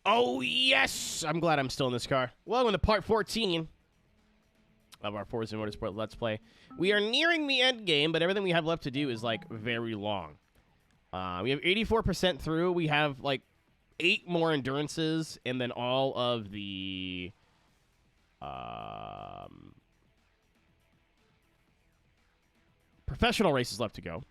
Oh, yes! I'm glad I'm still in this car. Welcome to part 14 of our Forza Motorsport Let's Play. We are nearing the end game, but everything we have left to do is, like, very long. We have 84% through. We have, like, 8 more endurances, and then all of the... professional races left to go.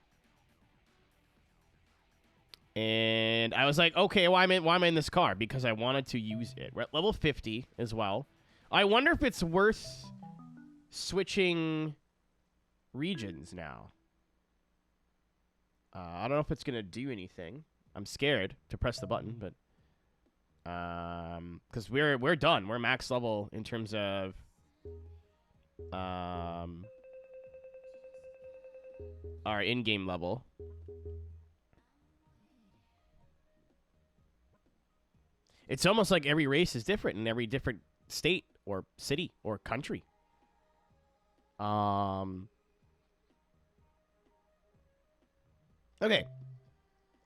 And I was like, okay, why am I in this car? Because I wanted to use it. We're at level 50 as well. I wonder if it's worth switching regions now. I don't know if it's going to do anything. I'm scared to press the button, but... because we're done. We're max level in terms of... our in-game level. It's almost like every race is different in every different state or city or country. Okay.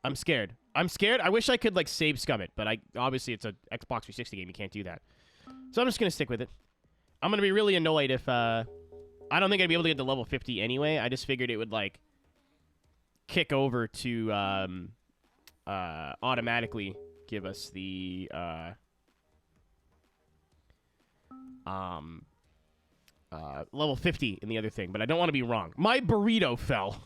I'm scared. I wish I could, like, save scum it, but obviously it's a Xbox 360 game. You can't do that. So I'm just going to stick with it. I'm going to be really annoyed if, I don't think I'd be able to get to level 50 anyway. I just figured it would, like, kick over to, automatically give us the, level 50 in the other thing, but I don't want to be wrong. My burrito fell.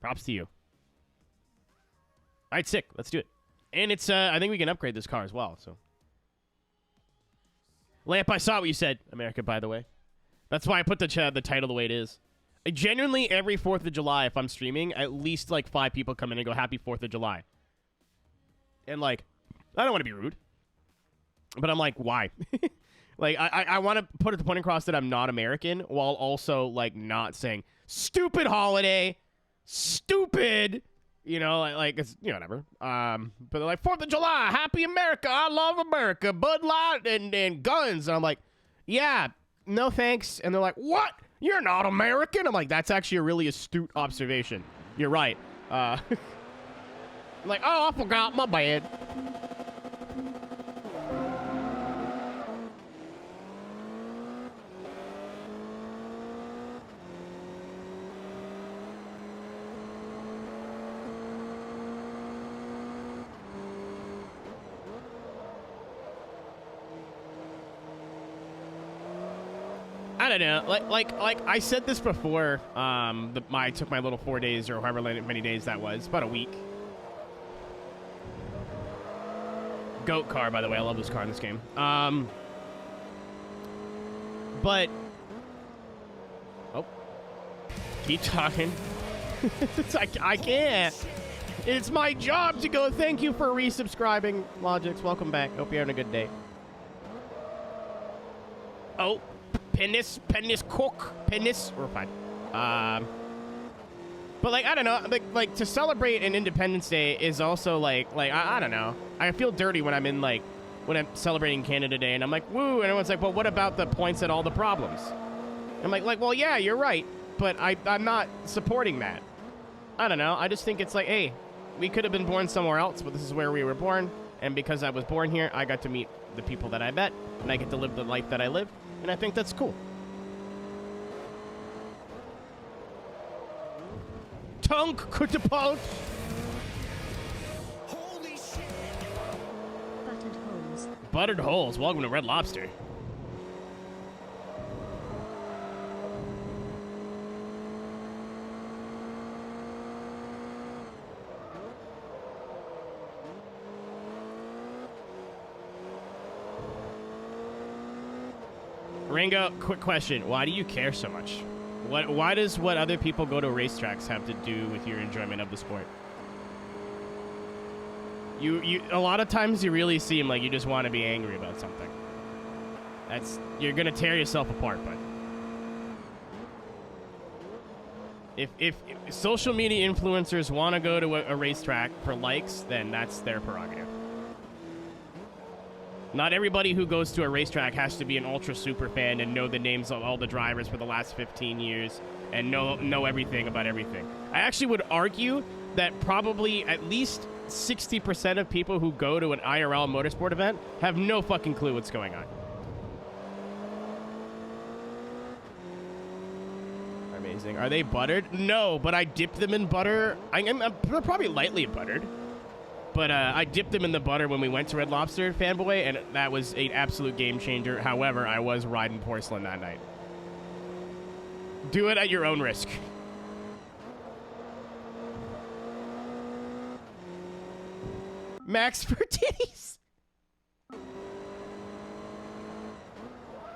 Props to you. All right, sick. Let's do it. And it's, I think we can upgrade this car as well, so. Lamp, I saw what you said, America, by the way. That's why I put the title the way it is. Genuinely, every 4th of July, if I'm streaming, at least, like, 5 people come in and go, Happy 4th of July. And, like, I don't want to be rude. But I'm like, why? Like, I want to put the point across that I'm not American, while also, like, not saying, stupid holiday, stupid, you know, like it's, you know, whatever. But they're like, 4th of July, Happy America, I love America, Bud Light and guns. And I'm like, yeah, no thanks. And they're like, what? You're not American? I'm like, that's actually a really astute observation. You're right. I'm like, oh, I forgot, my bad. I don't know. Like I said this before. I took my little 4 days or however many days that was, about a week. Goat car, by the way. I love this car in this game. But oh, keep talking. I can't. It's my job to go. Thank you for resubscribing, Logix. Welcome back. Hope you're having a good day. Oh. Penis, cook, penis. We're fine. But, like, I don't know. Like to celebrate an Independence Day is also, like I don't know. I feel dirty when I'm in, like, when I'm celebrating Canada Day, and I'm like, woo, and everyone's like, well, what about the points at all the problems? I'm like, well, yeah, you're right, but I'm not supporting that. I don't know. I just think it's like, hey, we could have been born somewhere else, but this is where we were born, and because I was born here, I got to meet the people that I met, and I get to live the life that I live. And I think that's cool. Tongue catapult. Holy shit. Buttered holes. Buttered holes. Welcome to Red Lobster. Ringo, quick question. Why do you care so much? Why does what other people go to racetracks have to do with your enjoyment of the sport? You a lot of times you really seem like you just want to be angry about something. You're gonna tear yourself apart, but if social media influencers want to go to a racetrack for likes, then that's their prerogative. Not everybody who goes to a racetrack has to be an ultra super fan and know the names of all the drivers for the last 15 years and know everything about everything. I actually would argue that probably at least 60% of people who go to an IRL motorsport event have no fucking clue what's going on. Amazing. Are they buttered? No, but I dipped them in butter. They're probably lightly buttered. But I dipped them in the butter when we went to Red Lobster Fanboy, and that was an absolute game changer. However, I was riding porcelain that night. Do it at your own risk. Max for titties.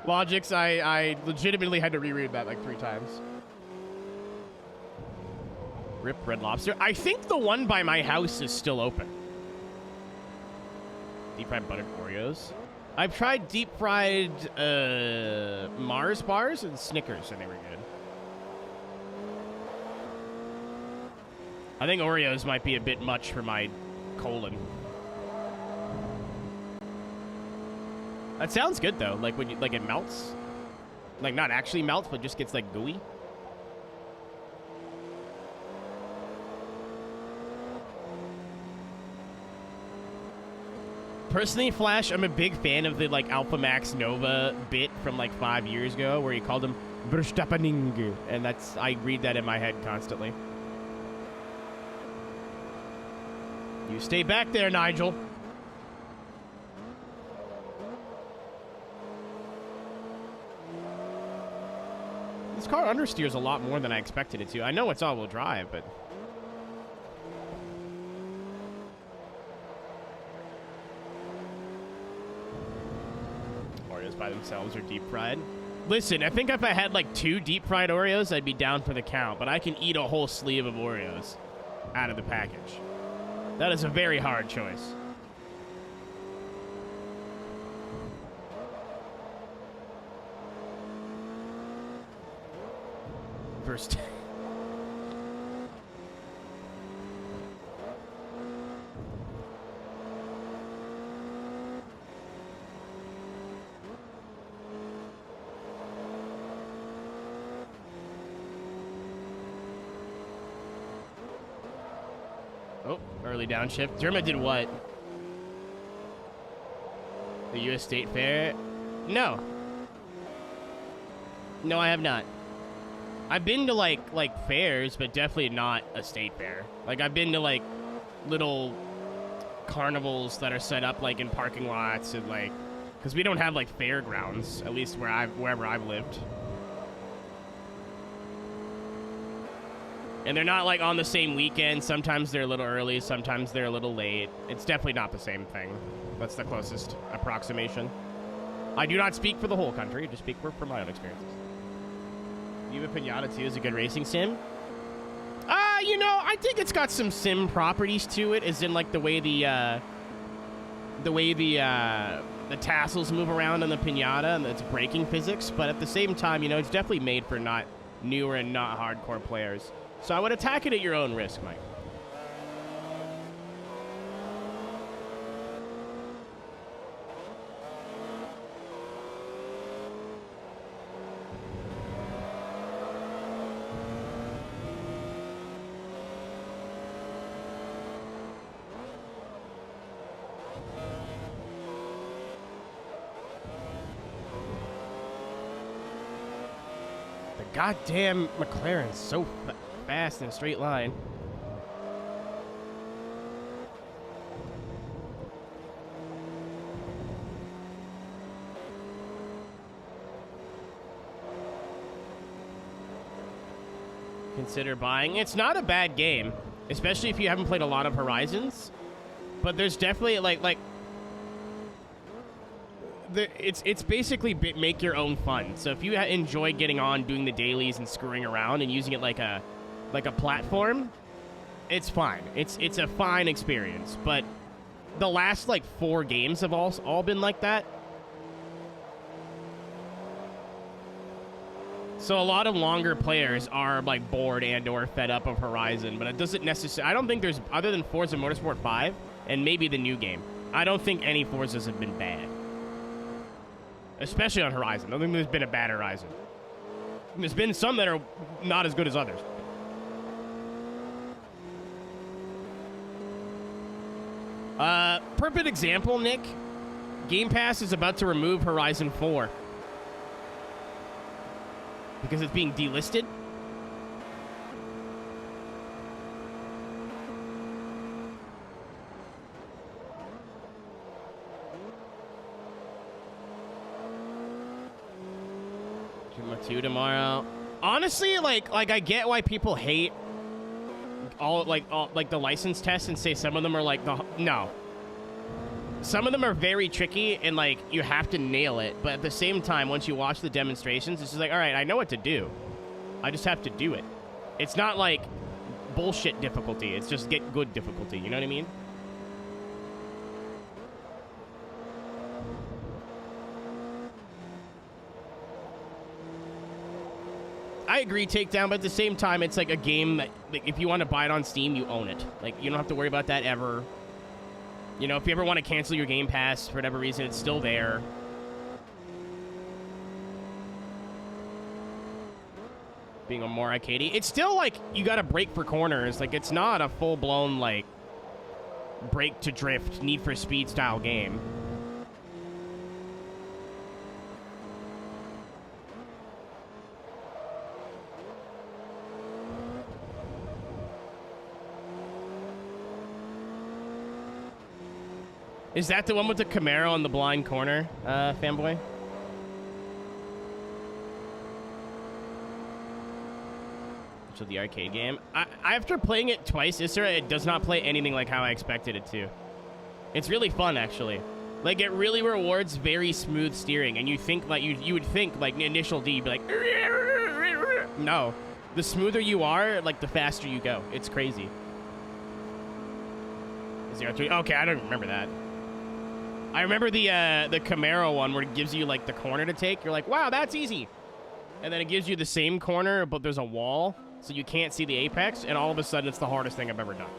Logics, I legitimately had to reread that like 3 times. Rip Red Lobster. I think the one by my house is still open. Deep fried buttered Oreos. I've tried deep fried Mars bars and Snickers, and they were good. I think Oreos might be a bit much for my colon. That sounds good though. Like when it melts, like not actually melts, but just gets like gooey. Personally, Flash, I'm a big fan of the like Alpha Max Nova bit from like 5 years ago where he called him Verstappening, and I read that in my head constantly. You stay back there, Nigel. This car understeers a lot more than I expected it to. I know it's all-wheel drive, but... Oreos by themselves are deep-fried. Listen, I think if I had like 2 deep-fried Oreos, I'd be down for the count, but I can eat a whole sleeve of Oreos out of the package. That is a very hard choice. First. Oh, early downshift. Dermot did what? The U.S. State Fair? No. No, I have not. I've been to like fairs, but definitely not a state fair. Like I've been to like little carnivals that are set up like in parking lots and like, because we don't have like fairgrounds, at least wherever I've lived. And they're not like on the same weekend. Sometimes they're a little early, sometimes they're a little late. It's definitely not the same thing. That's the closest approximation. I do not speak for the whole country, I just speak for my own experiences. Viva Pinata 2 is a good racing sim. You know, I think it's got some sim properties to it, as in like the way the tassels move around on the pinata and its braking physics. But at the same time, you know, it's definitely made for not newer and not hardcore players. So I would attack it at your own risk, Mike. Goddamn McLaren's so fast in a straight line. Consider buying. It's not a bad game, especially if you haven't played a lot of Horizons. But there's definitely it's basically make your own fun. So if you enjoy getting on, doing the dailies and screwing around and using it like a platform, it's fine. It's a fine experience. But the last like 4 games have all been like that. So a lot of longer players are like bored and or fed up of Horizon, but it doesn't necessarily. I don't think there's, other than Forza Motorsport 5 and maybe the new game, I don't think any Forzas have been bad. Especially on Horizon. I don't think there's been a bad Horizon. There's been some that are not as good as others. Perfect example, Nick. Game Pass is about to remove Horizon 4 because it's being delisted. Two tomorrow. Honestly, like I get why people hate all the license tests and say some of them are like no. Some of them are very tricky and like you have to nail it, but at the same time, once you watch the demonstrations, it's just like, all right, I know what to do. I just have to do it. It's not like bullshit difficulty. It's just get good difficulty. You know what I mean? I agree, Takedown, but at the same time, it's like a game that, like, if you want to buy it on Steam, you own it. Like, you don't have to worry about that ever. You know, if you ever want to cancel your Game Pass for whatever reason, it's still there. Being a more arcadey. It's still, like, you got to brake for corners. Like, it's not a full-blown, like, brake to drift, Need for Speed style game. Is that the one with the Camaro in the blind corner, fanboy? So the arcade game. After playing it twice, Isra, it does not play anything like how I expected it to. It's really fun, actually. Like, it really rewards very smooth steering, and you think, like, you would think, like, initial D, you'd be like... No. The smoother you are, like, the faster you go. It's crazy. 0-3. Okay, I don't remember that. I remember the Camaro one where it gives you, like, the corner to take. You're like, wow, that's easy. And then it gives you the same corner, but there's a wall, so you can't see the apex, and all of a sudden it's the hardest thing I've ever done.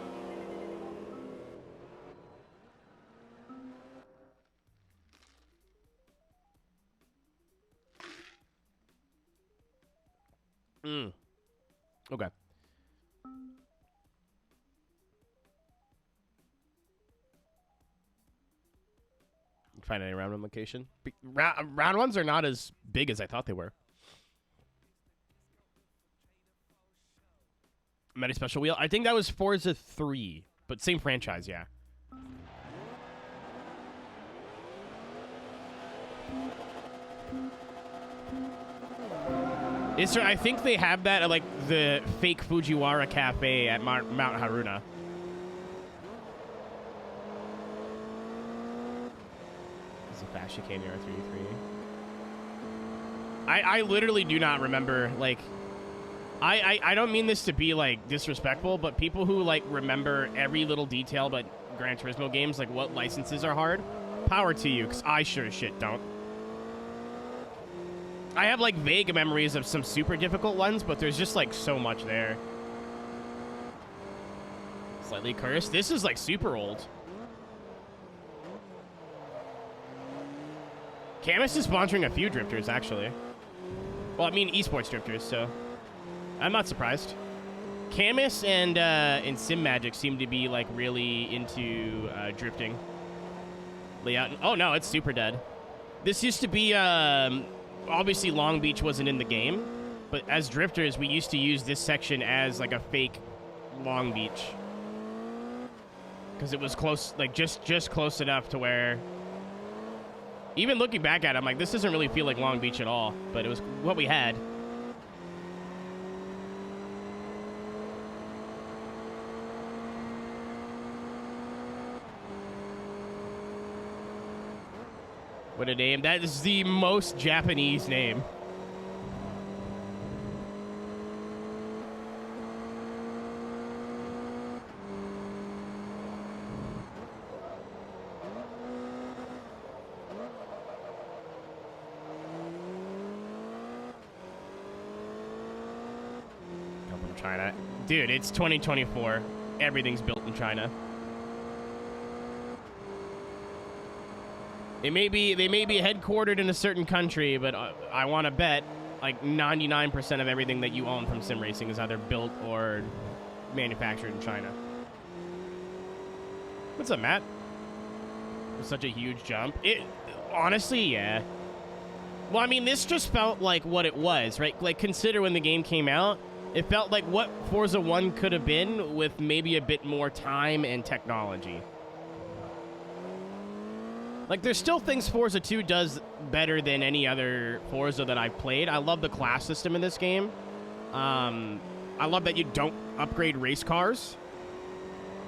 Okay. Find any round one location. Round ones are not as big as I thought they were. Meta Special Wheel. I think that was Forza 3, but same franchise, yeah. I think they have that at, like, the fake Fujiwara Cafe at Mount Haruna. Fast chicane R33. I literally do not remember, like, I don't mean this to be, like, disrespectful, but people who, like, remember every little detail about Gran Turismo games, like what licenses are hard, power to you, because I sure as shit don't. I have, like, vague memories of some super difficult ones, but there's just, like, so much there. Slightly cursed. This is, like, super old. Camus is sponsoring a few drifters, actually. Well, I mean, esports drifters, so I'm not surprised. Camus and Sim Magic seem to be, like, really into drifting. Layout. Oh, no, it's super dead. This used to be, obviously Long Beach wasn't in the game, but as drifters, we used to use this section as, like, a fake Long Beach. Because it was close, like, just close enough to where... Even looking back at it, I'm like, this doesn't really feel like Long Beach at all, but it was what we had. What a name. That is the most Japanese name. China. Dude, it's 2024. Everything's built in China. They may be headquartered in a certain country, but I want to bet like 99% of everything that you own from sim racing is either built or manufactured in China. What's up, Matt? such a huge jump. It honestly, yeah. Well, I mean, this just felt like what it was, right? Like, consider when the game came out, it felt like what Forza 1 could have been with maybe a bit more time and technology. Like, there's still things Forza 2 does better than any other Forza that I've played. I love the class system in this game. I love that you don't upgrade race cars.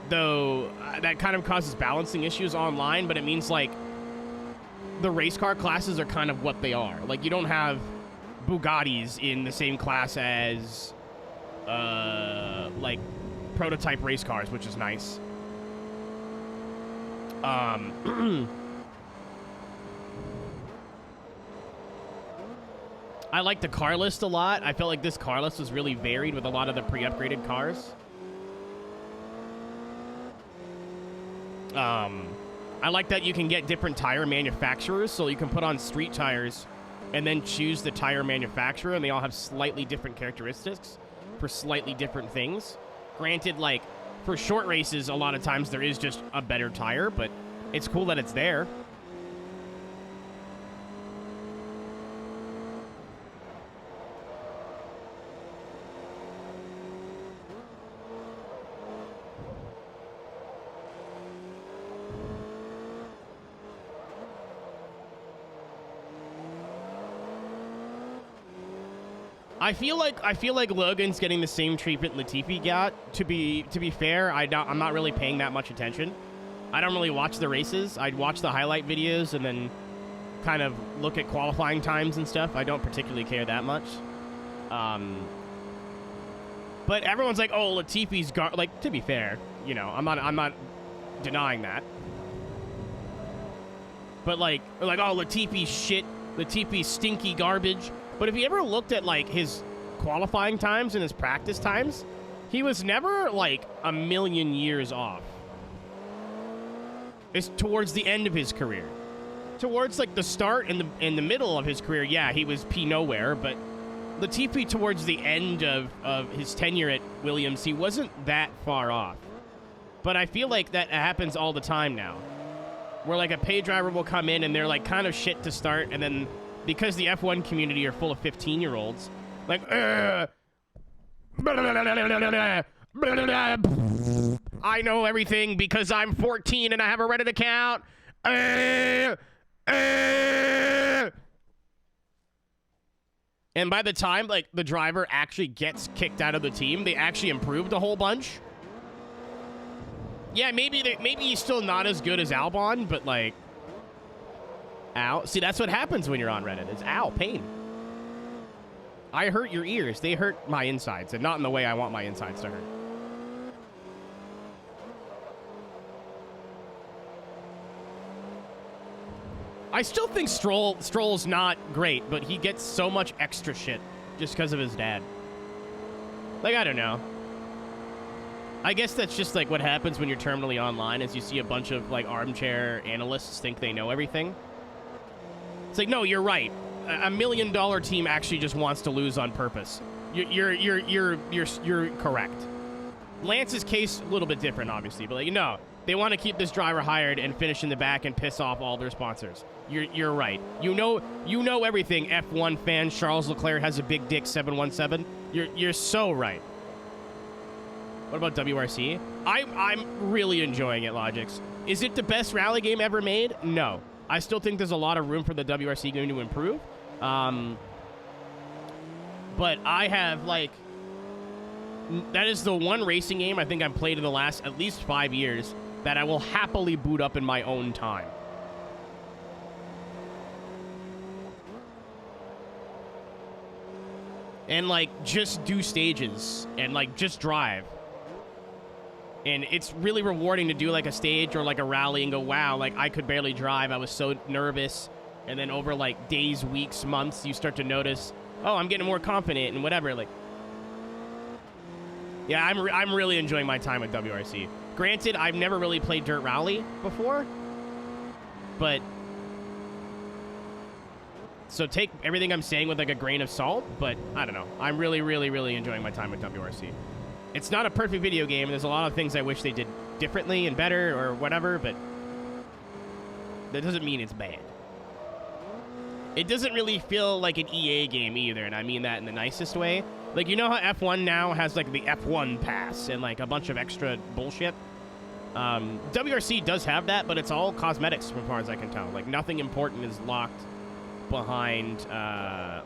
Though, that kind of causes balancing issues online, but it means, like, the race car classes are kind of what they are. Like, you don't have Bugattis in the same class as, like, prototype race cars, which is nice. I like the car list a lot. I felt like this car list was really varied with a lot of the pre-upgraded cars. I like that you can get different tire manufacturers, so you can put on street tires and then choose the tire manufacturer, and they all have slightly different characteristics for slightly different things. Granted, like, for short races, a lot of times there is just a better tire, but it's cool that it's there. I feel like Logan's getting the same treatment Latifi got. To be fair, I'm not really paying that much attention. I don't really watch the races. I'd watch the highlight videos and then kind of look at qualifying times and stuff. I don't particularly care that much. But everyone's like, "Oh, Latifi's like." To be fair, you know, I'm not denying that. But like, "Oh, Latifi's shit. Latifi's stinky garbage." But if you ever looked at, like, his qualifying times and his practice times, he was never, like, a million years off. It's towards the end of his career. Towards, like, the start and the middle of his career, yeah, he was P nowhere, but Latifi towards the end of his tenure at Williams, he wasn't that far off. But I feel like that happens all the time now. Where, like, a pay driver will come in and they're, like, kind of shit to start, and then because the F1 community are full of 15-year-olds, like, I know everything because I'm 14 and I have a Reddit account. And by the time, like, the driver actually gets kicked out of the team, they actually improved a whole bunch. Yeah, maybe he's still not as good as Albon, but, like, ow. See, that's what happens when you're on Reddit. It's ow, pain. I hurt your ears. They hurt my insides, and not in the way I want my insides to hurt. I still think Stroll's not great, but he gets so much extra shit just because of his dad. Like, I don't know. I guess that's just, like, what happens when you're terminally online, is you see a bunch of, like, armchair analysts think they know everything. It's like, no, you're right. A $1 million team actually just wants to lose on purpose. You're correct. Lance's case, a little bit different, obviously, but, like, no, they want to keep this driver hired and finish in the back and piss off all their sponsors. You're right. You know everything, F1 fan. Charles Leclerc has a big dick 717. You're so right. What about WRC? I'm really enjoying it, Logix. Is it the best rally game ever made? No. I still think there's a lot of room for the WRC game to improve. But I have, like, that is the one racing game I think I've played in the last at least 5 years that I will happily boot up in my own time. And, like, just do stages and, like, just drive. And it's really rewarding to do, like, a stage or, like, a rally and go, wow, like, I could barely drive. I was so nervous. And then over, like, days, weeks, months, you start to notice, oh, I'm getting more confident and whatever. Like, yeah, I'm really enjoying my time with WRC. Granted, I've never really played Dirt Rally before. But so take everything I'm saying with, like, a grain of salt. But I don't know. I'm really, really, really enjoying my time with WRC. It's not a perfect video game. There's a lot of things I wish they did differently and better or whatever, but That doesn't mean it's bad. It doesn't really feel like an EA game either, and I mean that in the nicest way. Like, you know how F1 now has, like, the F1 pass and, like, a bunch of extra bullshit? WRC does have that, but it's all cosmetics, from far as I can tell. Like, nothing important is locked behind,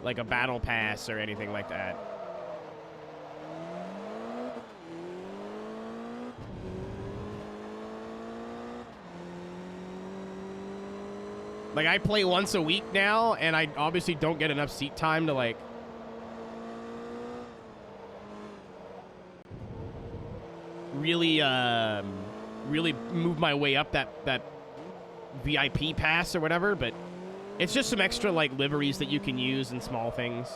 like, a battle pass or anything like that. Like, I play once a week now, and I obviously don't get enough seat time to, like... really move my way up that VIP pass or whatever, but it's just some extra, like, liveries that you can use and small things.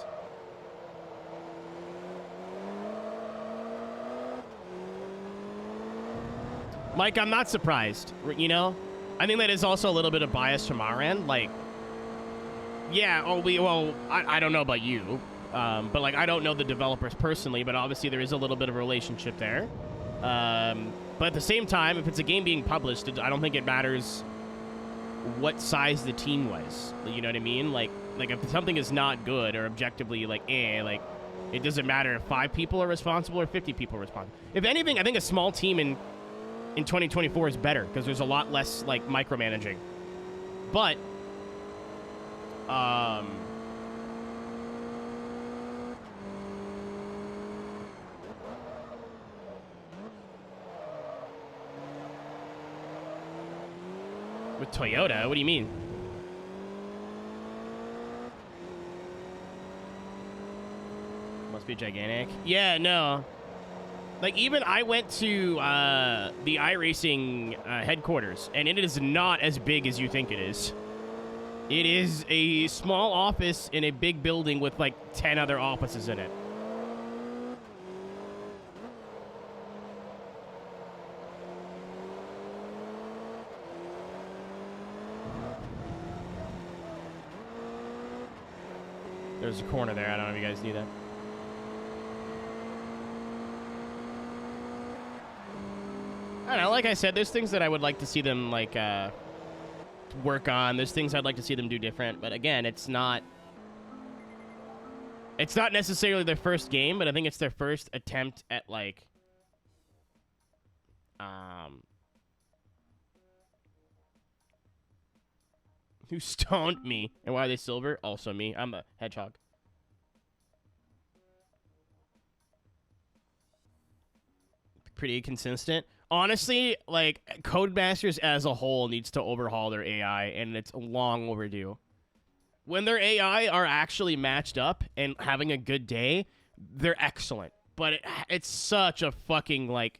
Mike, I'm not surprised, you know? I think that is also a little bit of bias from our end. Like, yeah, I don't know about you, but, like, I don't know the developers personally, but obviously there is a little bit of a relationship there. But at the same time, if it's a game being published, I don't think it matters what size the team was. You know what I mean? Like if something is not good or objectively, like, like, it doesn't matter if 5 people are responsible or 50 people are responsible. If anything, I think a small team in 2024 is better because there's a lot less, like, micromanaging. But, with Toyota? What do you mean? Must be gigantic. Yeah, no. Like, even I went to the iRacing headquarters, and it is not as big as you think it is. It is a small office in a big building with, like, 10 other offices in it. There's a corner there. I don't know if you guys knew that. I don't know. Like I said, there's things that I would like to see them, like, work on. There's things I'd like to see them do different. But again, it's not necessarily their first game, but I think it's their first attempt at, like, who stoned me? And why are they silver? Also me. I'm a hedgehog. Pretty consistent. Honestly, like, Codemasters as a whole needs to overhaul their AI, and it's long overdue. When their AI are actually matched up and having a good day, they're excellent. But it's such a fucking, like...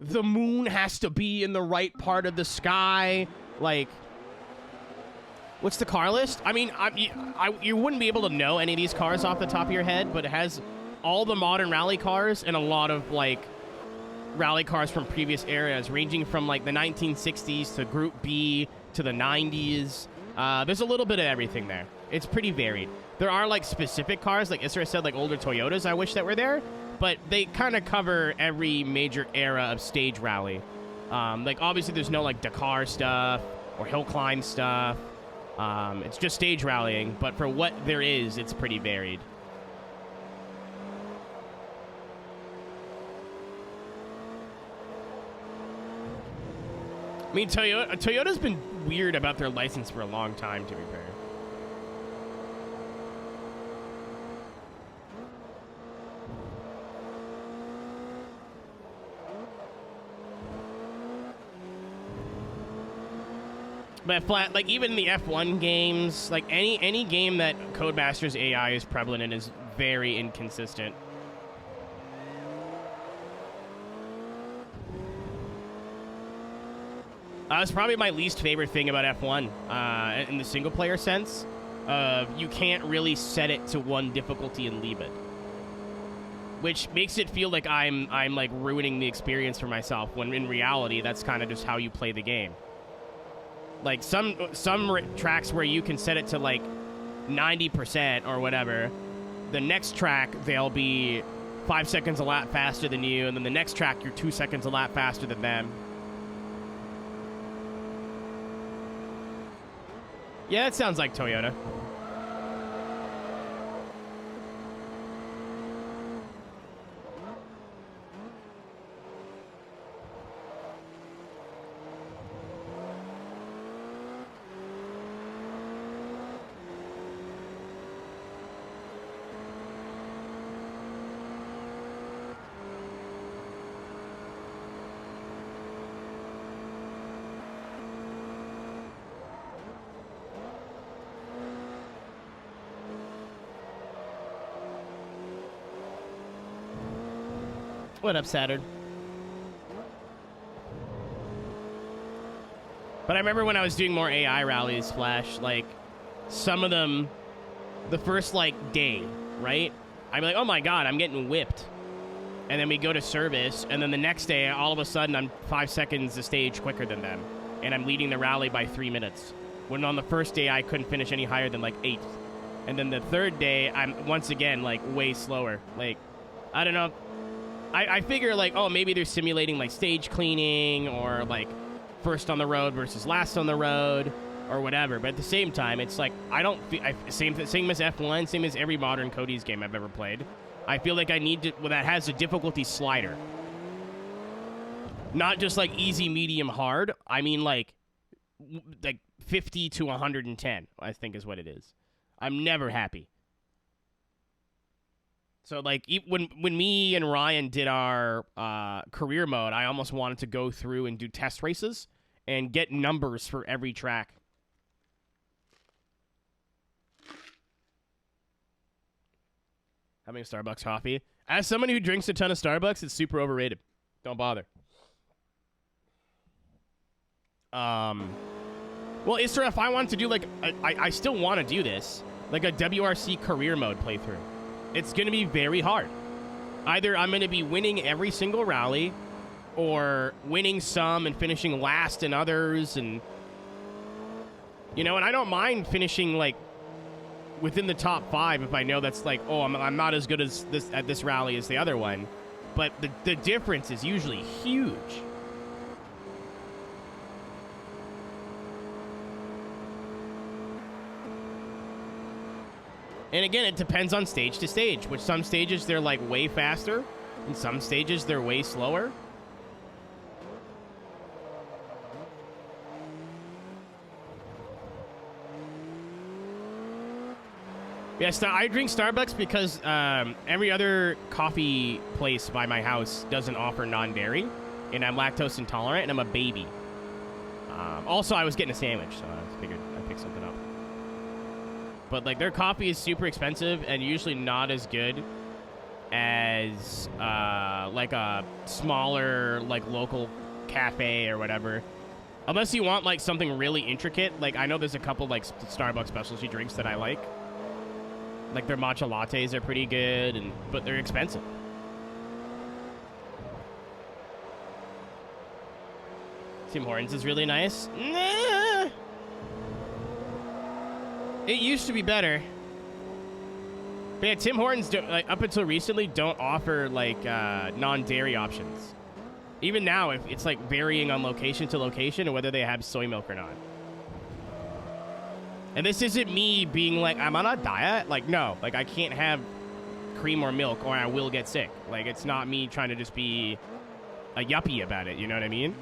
The moon has to be in the right part of the sky. Like... What's the car list? I mean, you wouldn't be able to know any of these cars off the top of your head, but it has all the modern rally cars and a lot of, like, rally cars from previous eras, ranging from, like, the 1960s to Group B to the 90s. There's a little bit of everything there. It's pretty varied. There are, like, specific cars, like Isra said, like older Toyotas I wish that were there, but they kind of cover every major era of stage rally. Like, obviously there's no, like, Dakar stuff or hill climb stuff. It's just stage rallying, but for what there is, it's pretty varied. I mean, Toyota's been weird about their license for a long time, to be fair. But flat, like, even in the F1 games, like, any game that Codemasters AI is prevalent in is very inconsistent. It's probably my least favorite thing about F1 in the single-player sense. You can't really set it to one difficulty and leave it, which makes it feel like I'm like ruining the experience for myself. When in reality, that's kind of just how you play the game. Like some tracks where you can set it to like 90% or whatever. The next track they'll be 5 seconds a lap faster than you, and then the next track you're 2 seconds a lap faster than them. Yeah, that sounds like Toyota. What up, Saturn? But I remember when I was doing more AI rallies, Flash, like, some of them, the first, like, day, right? I'd be like, oh my god, I'm getting whipped. And then we go to service, and then the next day, all of a sudden, I'm 5 seconds a stage quicker than them. And I'm leading the rally by 3 minutes. When on the first day, I couldn't finish any higher than, like, 8th. And then the third day, I'm, once again, like, way slower. Like, I don't know. I figure, like, oh, maybe they're simulating, like, stage cleaning or, like, first on the road versus last on the road or whatever. But at the same time, it's like, I don't feel... Same as F1, same as every modern Cody's game I've ever played. I feel like I need to... Well, that has a difficulty slider. Not just, like, easy, medium, hard. I mean, like 50 to 110, I think is what it is. I'm never happy. So, like, when me and Ryan did our career mode, I almost wanted to go through and do test races and get numbers for every track. Having a Starbucks coffee. As someone who drinks a ton of Starbucks, it's super overrated. Don't bother. Well, Isra, if I wanted to do, like, I still want to do this, like a WRC career mode playthrough. It's going to be very hard. Either I'm going to be winning every single rally or winning some and finishing last in others. And, you know, and I don't mind finishing, like, within the top 5 if I know that's like, oh, I'm not as good as this at this rally as the other one. But the difference is usually huge. And again, it depends on stage to stage. Which some stages, they're, like, way faster. And some stages, they're way slower. Yes, I drink Starbucks because every other coffee place by my house doesn't offer non-dairy. And I'm lactose intolerant, and I'm a baby. Also, I was getting a sandwich, so I figured I'd pick something up. But, like, their coffee is super expensive and usually not as good as, like, a smaller, like, local cafe or whatever. Unless you want, like, something really intricate. Like, I know there's a couple, like, Starbucks specialty drinks that I like. Like, their matcha lattes are pretty good, but they're expensive. Tim Hortons is really nice. Nah. It used to be better. But yeah, Tim Hortons, like, up until recently, don't offer, like, non-dairy options. Even now, if it's, like, varying on location to location and whether they have soy milk or not. And this isn't me being like, I'm on a diet. Like, no. Like, I can't have cream or milk or I will get sick. Like, it's not me trying to just be a yuppie about it. You know what I mean?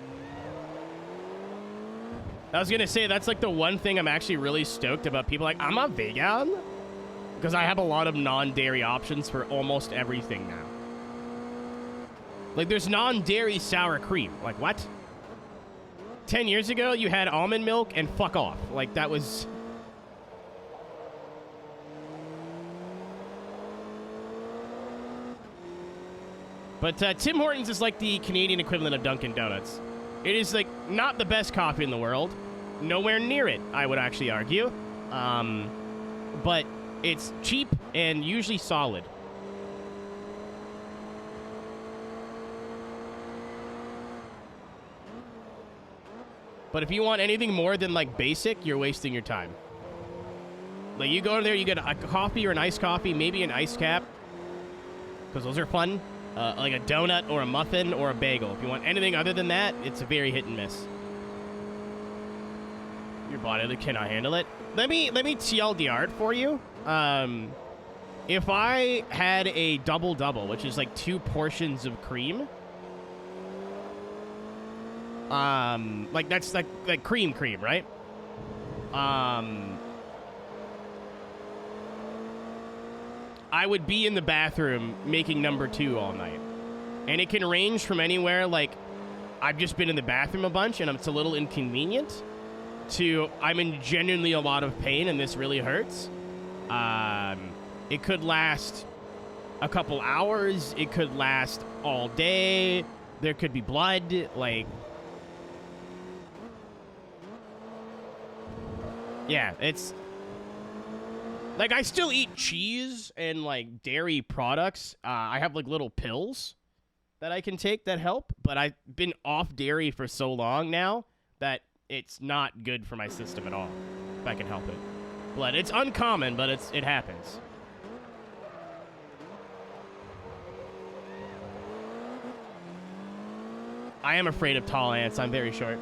I was going to say, that's, like, the one thing I'm actually really stoked about. People like, I'm a vegan? Because I have a lot of non-dairy options for almost everything now. Like, there's non-dairy sour cream. Like, what? 10 years ago, you had almond milk and fuck off. Like, that was... But Tim Hortons is like the Canadian equivalent of Dunkin' Donuts. It is, like, not the best coffee in the world. Nowhere near it, I would actually argue. But it's cheap and usually solid. But if you want anything more than, like, basic, you're wasting your time. Like, you go in there, you get a coffee or an iced coffee, maybe an iced cap. Because those are fun. Like a donut or a muffin or a bagel. If you want anything other than that, it's a very hit and miss. Your body cannot handle it. Let me TLDR it for you. If I had a double, which is like 2 portions of cream, like that's like cream, right? I would be in the bathroom making number 2 all night. And it can range from anywhere, like, I've just been in the bathroom a bunch and it's a little inconvenient, to I'm in genuinely a lot of pain and this really hurts. It could last a couple hours. It could last all day. There could be blood, like... Yeah, it's... Like, I still eat cheese and, like, dairy products. I have, like, little pills that I can take that help, but I've been off dairy for so long now that it's not good for my system at all, if I can help it. But it's uncommon, but it happens. I am afraid of tall ants. I'm very short.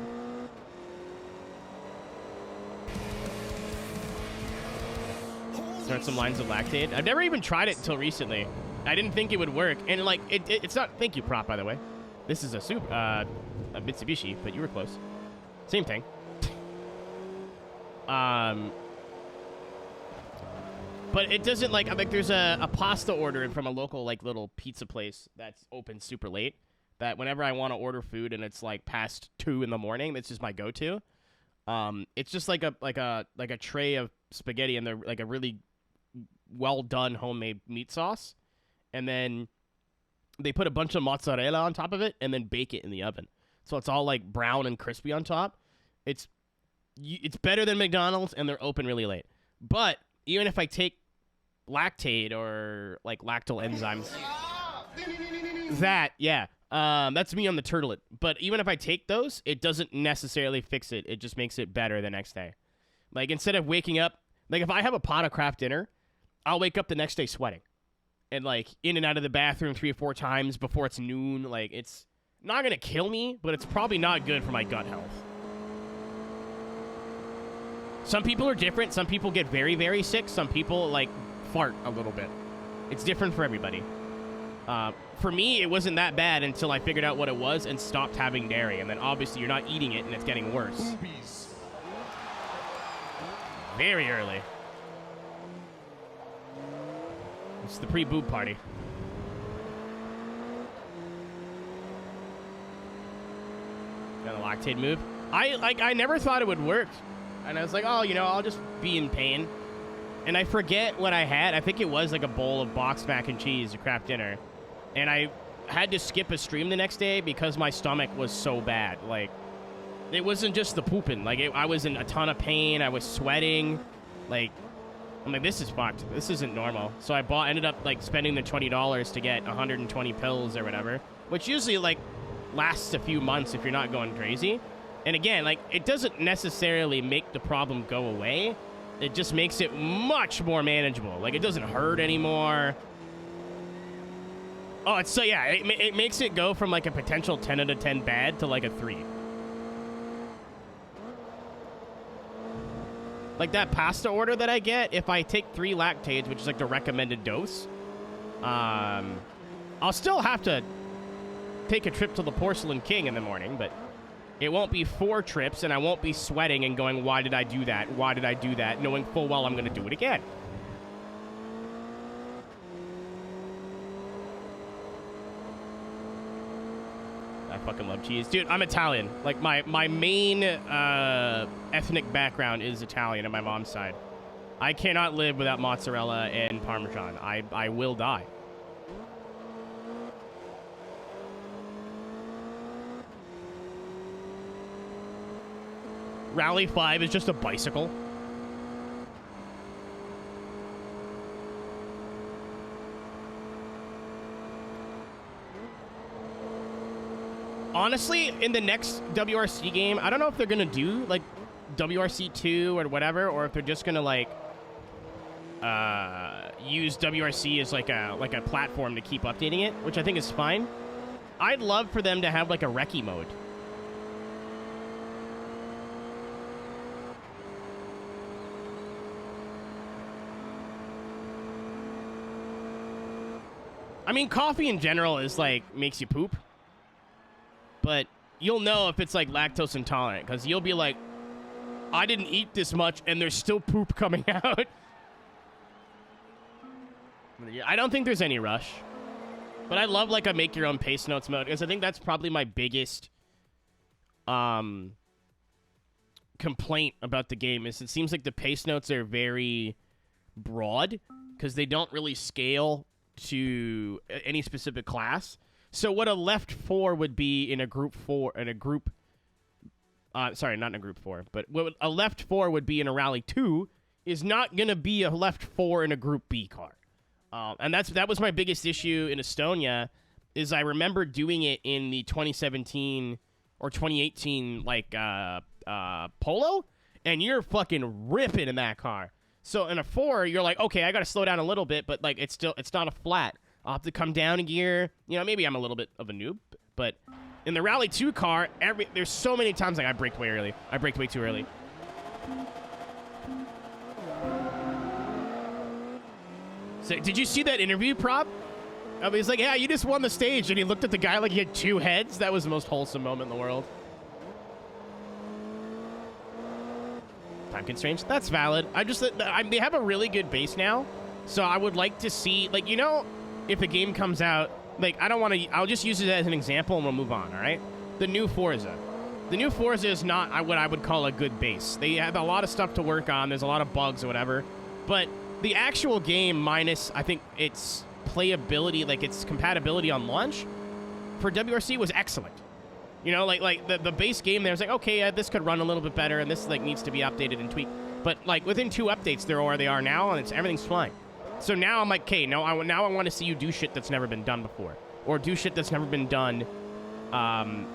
Start some lines of lactate. I've never even tried it until recently. I didn't think it would work. And, like, it's not... Thank you, Prop, by the way. This is a Mitsubishi, but you were close. Same thing. But it doesn't, like there's a pasta order from a local, like, little pizza place that's open super late, that whenever I want to order food and it's, like, past 2 in the morning, that's just my go-to. It's just like a tray of spaghetti and they're, like, a really well-done homemade meat sauce. And then they put a bunch of mozzarella on top of it and then bake it in the oven. So it's all, like, brown and crispy on top. It's better than McDonald's, and they're open really late. But even if I take lactate or, like, lactal enzymes, that's me on the turtlet. But even if I take those, it doesn't necessarily fix it. It just makes it better the next day. Like, instead of waking up, like, if I have a pot of craft dinner, I'll wake up the next day sweating. And, like, in and out of the bathroom 3 or 4 times before it's noon. Like, it's not going to kill me, but it's probably not good for my gut health. Some people are different. Some people get very, very sick. Some people, like, fart a little bit. It's different for everybody. For me, it wasn't that bad until I figured out what it was and stopped having dairy. And then, obviously, you're not eating it, and it's getting worse. Boobies. Very early. It's the pre-boob party. Got a lactate move. I never thought it would work. And I was like, oh, you know, I'll just be in pain. And I forget what I had. I think it was like a bowl of boxed mac and cheese, a craft dinner. And I had to skip a stream the next day because my stomach was so bad. Like, it wasn't just the pooping. Like, I was in a ton of pain. I was sweating. Like, I'm like, this is fucked. This isn't normal. So I ended up, like, spending the $20 to get 120 pills or whatever, which usually, like, lasts a few months if you're not going crazy. And again, like, it doesn't necessarily make the problem go away. It just makes it much more manageable. Like, it doesn't hurt anymore. Oh, it's so, yeah, it makes it go from, like, a potential 10 out of 10 bad to, like, a 3. Like, that pasta order that I get, if I take 3 lactates, which is, like, the recommended dose, I'll still have to take a trip to the Porcelain King in the morning, but it won't be 4 trips, and I won't be sweating and going, why did I do that? Why did I do that? Knowing full well I'm going to do it again. I fucking love cheese. Dude, I'm Italian. Like, my main ethnic background is Italian on my mom's side. I cannot live without mozzarella and Parmesan. I will die. Rally 5 is just a bicycle. Honestly, in the next WRC game, I don't know if they're going to do, like, WRC 2 or whatever, or if they're just going to, like, use WRC as, like a platform to keep updating it, which I think is fine. I'd love for them to have, like, a recce mode. I mean, coffee in general is like makes you poop. But you'll know if it's like lactose intolerant because you'll be like, I didn't eat this much and there's still poop coming out. I don't think there's any rush. But I love like a make your own pace notes mode because I think that's probably my biggest complaint about the game is it seems like the pace notes are very broad because they don't really scale to any specific class. So what a left 4 would be in a group 4 in a group sorry, not in a group 4, but what a left 4 would be in a rally 2 is not going to be a left 4 in a group B car. And that was my biggest issue in Estonia is I remember doing it in the 2017 or 2018 like Polo and you're fucking ripping in that car. So in a 4 you're like, okay, I got to slow down a little bit, but like it's not a flat. I'll have to come down a gear. You know, maybe I'm a little bit of a noob, but in the Rally 2 car, there's so many times like I braked way early. I braked way too early. So, did you see that interview, Prop? I mean, he's like, yeah, you just won the stage, and he looked at the guy like he had 2 heads. That was the most wholesome moment in the world. Time constraints? That's valid. They have a really good base now, so I would like to see, like, you know, if a game comes out, like, I'll just use it as an example and we'll move on, all right? The new Forza. The new Forza is not what I would call a good base. They have a lot of stuff to work on. There's a lot of bugs or whatever. But the actual game minus, I think, its playability, like its compatibility on launch, for WRC was excellent. You know, like the base game there was like, okay, this could run a little bit better and this like needs to be updated and tweaked. But like within 2 updates, they're where they are now and everything's fine. So now I'm like, okay, now I want to see you do shit that's never been done before. Or do shit that's never been done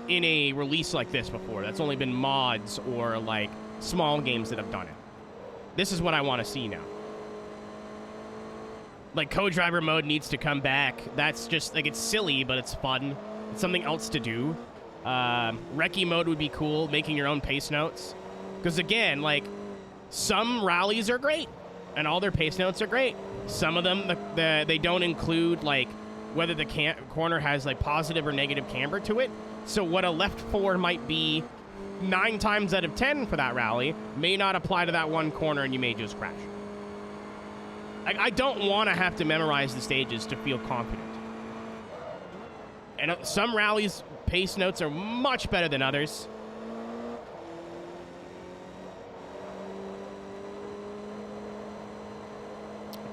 in a release like this before. That's only been mods or, like, small games that have done it. This is what I want to see now. Like, co-driver mode needs to come back. That's just, like, it's silly, but it's fun. It's something else to do. Recce mode would be cool, making your own pace notes. Because, again, like, some rallies are great. And all their pace notes are great. Some of them, they don't include, like, whether the corner has, like, positive or negative camber to it. So what a left 4 might be 9 times out of 10 for that rally may not apply to that one corner and you may just crash. I don't want to have to memorize the stages to feel confident. And some rallies' pace notes are much better than others.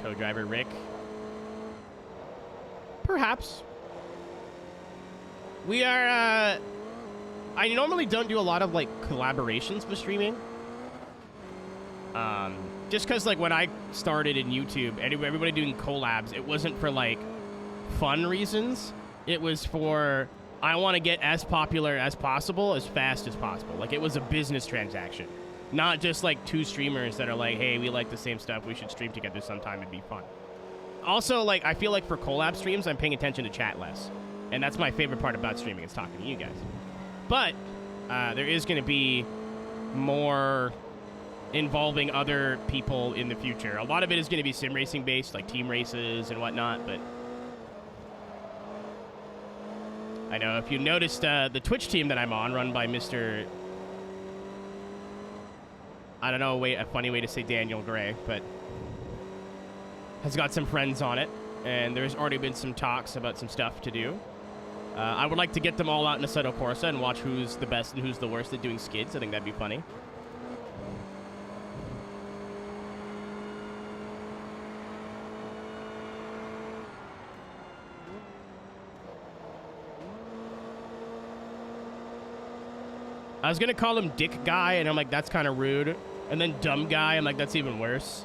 Co-driver Rick. Perhaps. We are, I normally don't do a lot of, like, collaborations with streaming. Just because, like, when I started in YouTube, everybody doing collabs, it wasn't for, like, fun reasons. It was for, I want to get as popular as possible, as fast as possible. Like, it was a business transaction. Not just, like, 2 streamers that are like, hey, we like the same stuff, we should stream together sometime, it'd be fun. Also, like, I feel like for collab streams, I'm paying attention to chat less. And that's my favorite part about streaming, is talking to you guys. But there is going to be more involving other people in the future. A lot of it is going to be sim racing based, like team races and whatnot, but I know if you noticed the Twitch team that I'm on, run by Mr. I don't know, a funny way to say Daniel Gray, but has got some friends on it, and there's already been some talks about some stuff to do. I would like to get them all out in Assetto Corsa and watch who's the best and who's the worst at doing skids. I think that'd be funny. I was going to call him Dick Guy, and I'm like, that's kind of rude. And then Dumb Guy, I'm like, that's even worse.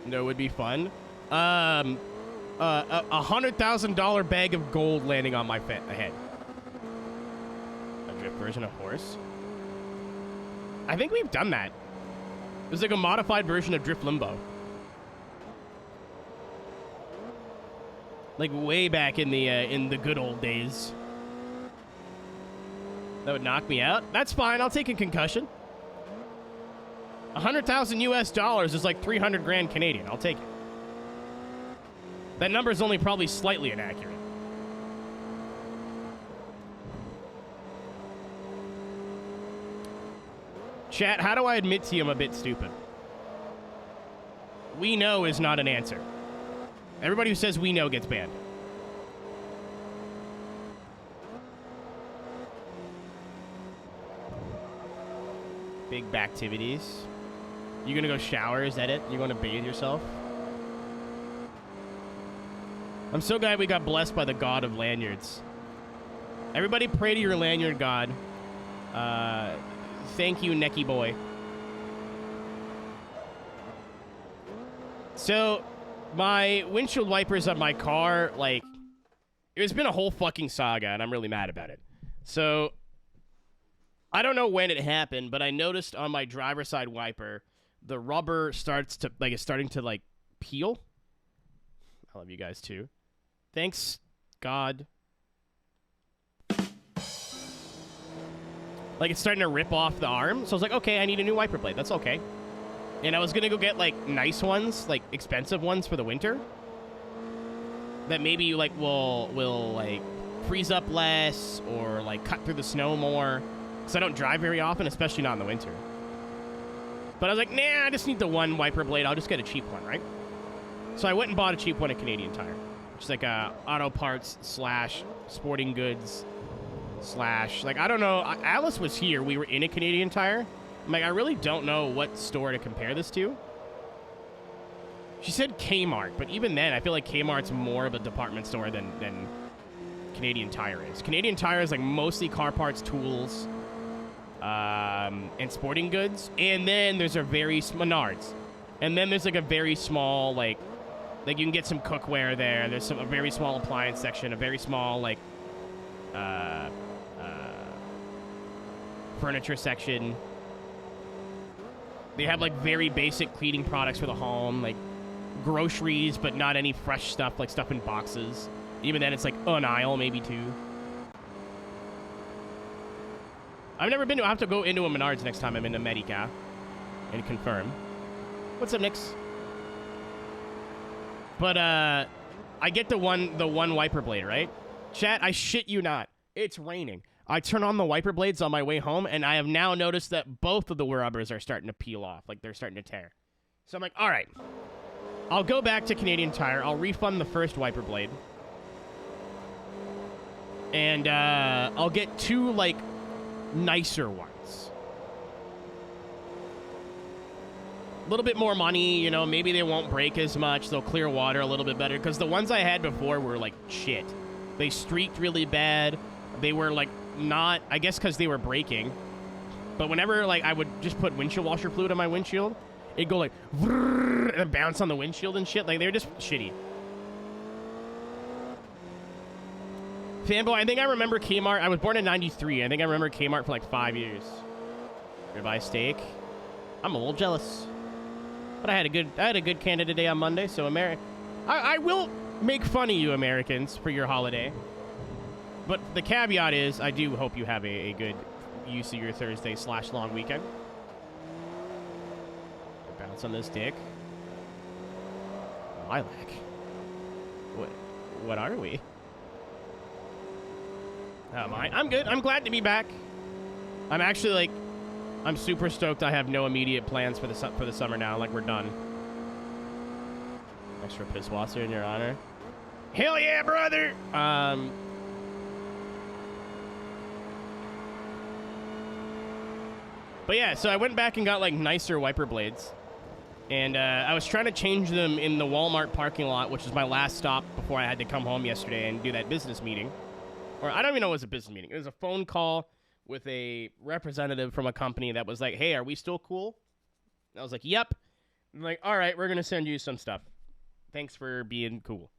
No, it would be fun. A $100,000 bag of gold landing on my head. A drift version of horse. I think we've done that. It was like a modified version of Drift Limbo. Like way back in the good old days. That would knock me out. That's fine. I'll take a concussion. $100,000 US dollars is like 300 grand Canadian. I'll take it. That number is only probably slightly inaccurate. Chat, how do I admit to you I'm a bit stupid? We know is not an answer. Everybody who says we know gets banned. Big activities. You gonna go shower? Is that it? You gonna bathe yourself? I'm so glad we got blessed by the god of lanyards. Everybody pray to your lanyard god. Thank you, Necky boy. So, my windshield wipers on my car, like, it's been a whole fucking saga, and I'm really mad about it. So, I don't know when it happened, but I noticed on my driver's side wiper, the rubber starts to, like, it's starting to, like, peel. I love you guys, too. Thanks, God. Like, it's starting to rip off the arm. So I was like, okay, I need a new wiper blade. That's okay. And I was going to go get, like, nice ones, like, expensive ones for the winter. That maybe, like, will like, freeze up less or, like, cut through the snow more. Because I don't drive very often, especially not in the winter. But I was like, nah, I just need the one wiper blade. I'll just get a cheap one, right? So I went and bought a cheap one at Canadian Tire. Which is like a auto parts / sporting goods / like, I don't know. Alice was here. We were in a Canadian Tire. I'm like, I really don't know what store to compare this to. She said Kmart, but even then, I feel like Kmart's more of a department store than Canadian Tire is. Canadian Tire is like mostly car parts, tools, and sporting goods. And then there's a very Menards. And then there's like a very small, like you can get some cookware there. There's a very small appliance section, a very small, like, furniture section. They have, like, very basic cleaning products for the home, like groceries, but not any fresh stuff, like stuff in boxes. Even then, it's like an aisle, maybe two. I've never been to. I have to go into a Menards next time I'm in America and confirm. What's up, Nix? But I get the one wiper blade, right? Chat, I shit you not. It's raining. I turn on the wiper blades on my way home, and I have now noticed that both of the rubbers are starting to peel off. Like, they're starting to tear. So I'm like, all right. I'll go back to Canadian Tire. I'll refund the first wiper blade. And I'll get two, like, nicer ones. A little bit more money, you know, maybe they won't break as much. They'll clear water a little bit better. Because the ones I had before were, like, shit. They streaked really bad. They were, like, not, I guess because they were breaking. But whenever, like, I would just put windshield washer fluid on my windshield, it'd go, like, and bounce on the windshield and shit. Like, they were just shitty. Fanboy, I think I remember Kmart. I was born in 93. I think I remember Kmart for, like, 5 years. Ribeye steak. I'm a little jealous. But I had a good Canada Day on Monday, so I will make fun of you Americans for your holiday. But the caveat is, I do hope you have a good use of your Thursday / long weekend. Bounce on this dick. Lilac. What are we? I'm good. I'm glad to be back. I'm actually, like, I'm super stoked. I have no immediate plans for the summer now. Like, we're done. Extra piss wasser in your honor. Hell yeah, brother! But yeah, so I went back and got, like, nicer wiper blades. And I was trying to change them in the Walmart parking lot, which was my last stop before I had to come home yesterday and do that business meeting. Or I don't even know it was a business meeting. It was a phone call with a representative from a company that was like, hey, are we still cool? And I was like, yep. I'm like, all right, we're going to send you some stuff. Thanks for being cool.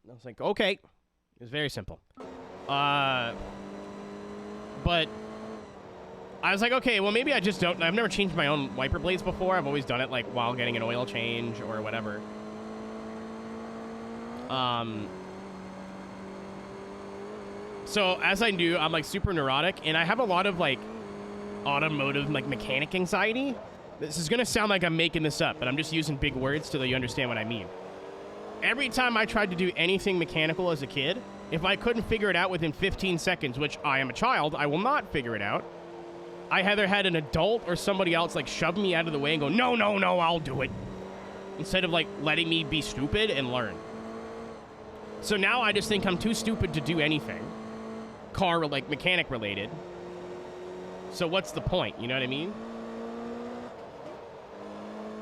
And I was like, okay. It was very simple. But I was like, okay, well, maybe I just don't. I've never changed my own wiper blades before. I've always done it, like, while getting an oil change or whatever. So, as I do, I'm, like, super neurotic, and I have a lot of, like, automotive like mechanic anxiety. This is gonna sound like I'm making this up, but I'm just using big words so that you understand what I mean. Every time I tried to do anything mechanical as a kid, if I couldn't figure it out within 15 seconds, which I am a child, I will not figure it out. I either had an adult or somebody else like shove me out of the way and go, no, no, no, I'll do it. Instead of like letting me be stupid and learn. So now I just think I'm too stupid to do anything. Car like mechanic related. So what's the point? You know what I mean?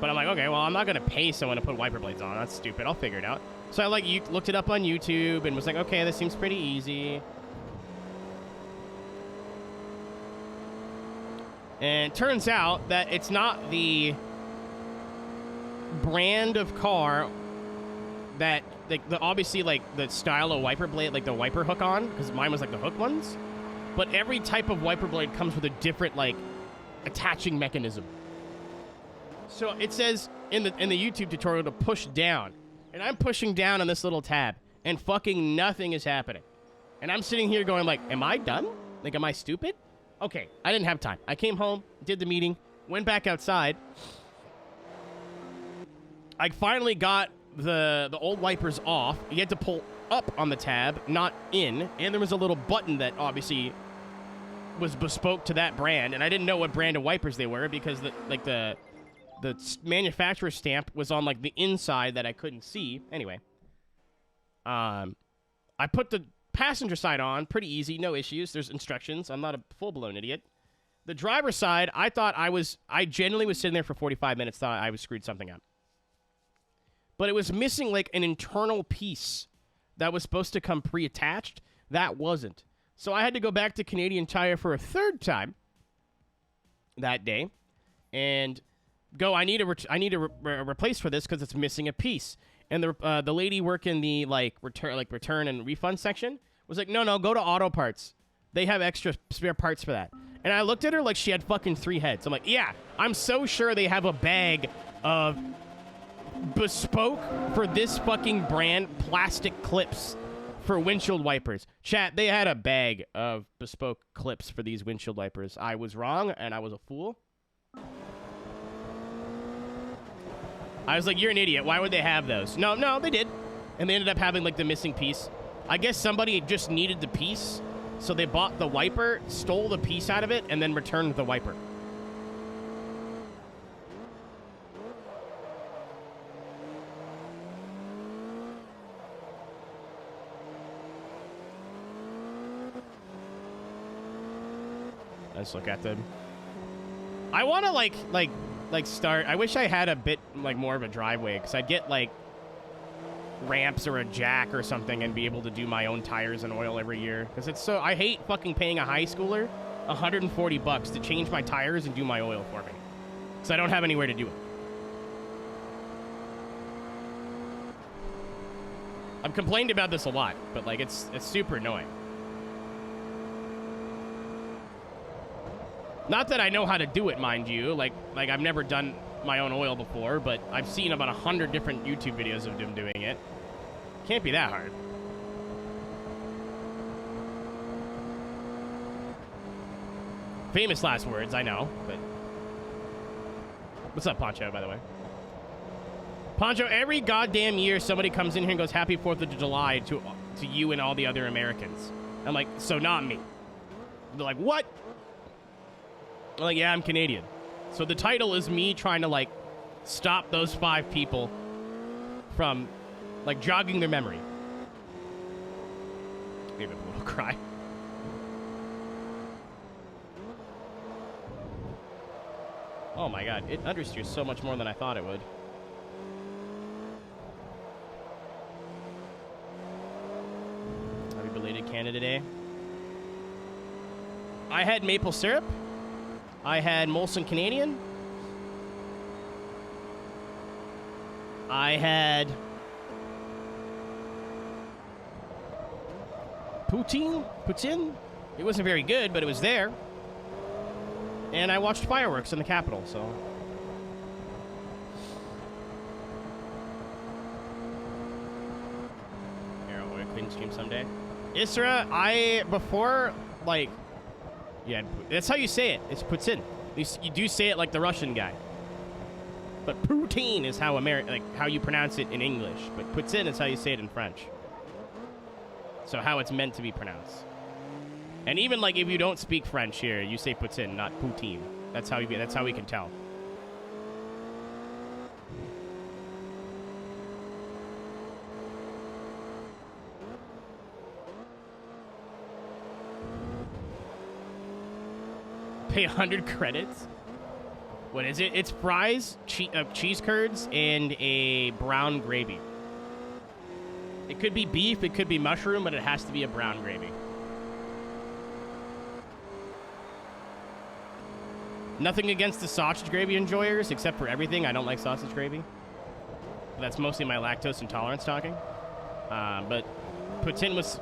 But I'm like, okay, well, I'm not going to pay someone to put wiper blades on. That's stupid. I'll figure it out. So I like looked it up on YouTube and was like, okay, this seems pretty easy. And it turns out that it's not the brand of car that, like, obviously, like, the style of wiper blade, like the wiper hook on, because mine was like the hook ones. But every type of wiper blade comes with a different, like, attaching mechanism. So it says in the YouTube tutorial to push down. And I'm pushing down on this little tab. And fucking nothing is happening. And I'm sitting here going like, am I done? Like, am I stupid? Okay, I didn't have time. I came home, did the meeting, went back outside. I finally got the old wipers off. You had to pull up on the tab, not in. And there was a little button that obviously was bespoke to that brand. And I didn't know what brand of wipers they were because the manufacturer stamp was on like the inside that I couldn't see. Anyway, I put the passenger side on, pretty easy, no issues. There's instructions. I'm not a full-blown idiot. The driver's side, I genuinely was sitting there for 45 minutes, thought I was screwed something up. But it was missing like an internal piece that was supposed to come pre-attached. That wasn't. So I had to go back to Canadian Tire for a third time that day and go, I need to replace for this because it's missing a piece. And the lady working the return and refund section was like, no, go to Auto Parts. They have extra spare parts for that. And I looked at her like she had fucking 3 heads. I'm like, yeah, I'm so sure they have a bag of bespoke for this fucking brand plastic clips for windshield wipers. Chat, they had a bag of bespoke clips for these windshield wipers. I was wrong and I was a fool. I was like, you're an idiot. Why would they have those? No, they did. And they ended up having, like, the missing piece. I guess somebody just needed the piece, so they bought the wiper, stole the piece out of it, and then returned the wiper. Let's look at them. I want to, like start. I wish I had a bit like more of a driveway because I'd get like ramps or a jack or something and be able to do my own tires and oil every year because it's so. I hate fucking paying a high schooler $140 to change my tires and do my oil for me because I don't have anywhere to do it. I've complained about this a lot, but like it's super annoying. Not that I know how to do it, mind you. Like I've never done my own oil before, but I've seen about 100 different YouTube videos of them doing it. Can't be that hard. Famous last words, I know, but... What's up, Poncho, by the way? Poncho, every goddamn year somebody comes in here and goes, Happy 4th of July to you and all the other Americans. I'm like, so not me. They're like, what? I'm like, yeah, I'm Canadian. So the title is me trying to, like, stop those 5 people from, like, jogging their memory. Gave it a little cry. Oh, my God. It understeers so much more than I thought it would. Happy belated Canada Day. I had maple syrup. I had Molson Canadian. I had poutine. It wasn't very good, but it was there. And I watched fireworks in the Capitol, so. Aeroteq clean stream someday. Isra, before, like, Yeah, that's how you say it. It's Putin. You do say it like the Russian guy. But poutine is how how you pronounce it in English. But Putin is how you say it in French. So how it's meant to be pronounced. And even like if you don't speak French here, you say Putin, not poutine. That's how we can tell. Pay 100 credits. What is it? It's fries, cheese curds, and a brown gravy. It could be beef, it could be mushroom, but it has to be a brown gravy. Nothing against the sausage gravy enjoyers, except for everything. I don't like sausage gravy. That's mostly my lactose intolerance talking. But poutine with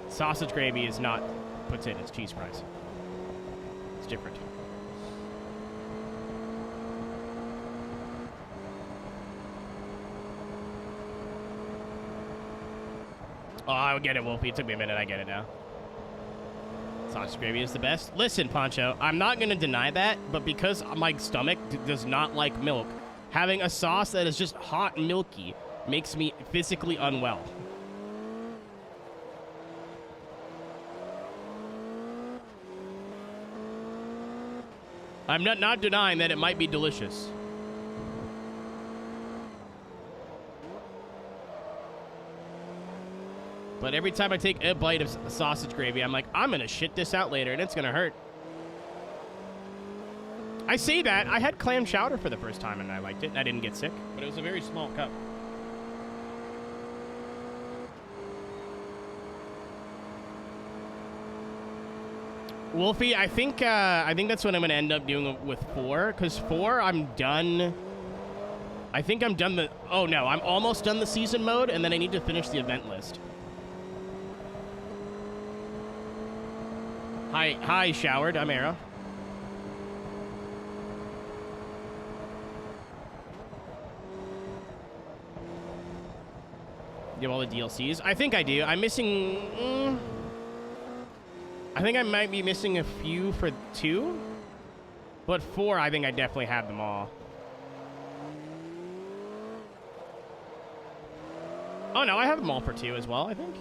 sausage gravy is not poutine, it's cheese fries. It's different. Oh, I get it, Wolfie. It took me a minute. I get it now. Sausage gravy is the best. Listen, Poncho, I'm not going to deny that, but because my stomach does not like milk, having a sauce that is just hot and milky makes me physically unwell. I'm not denying that it might be delicious. But every time I take a bite of sausage gravy, I'm like, I'm going to shit this out later, and it's going to hurt. I say that. I had clam chowder for the first time, and I liked it. I didn't get sick, but it was a very small cup. Wolfie, I think that's what I'm going to end up doing with 4, because 4, I'm done. I think I'm done the... Oh, no, I'm almost done the season mode, and then I need to finish the event list. Hi, Showered. I'm Aero. You have all the DLCs? I think I do. I'm missing... I think I might be missing a few for 2. But 4, I think I definitely have them all. Oh, no, I have them all for 2 as well, I think.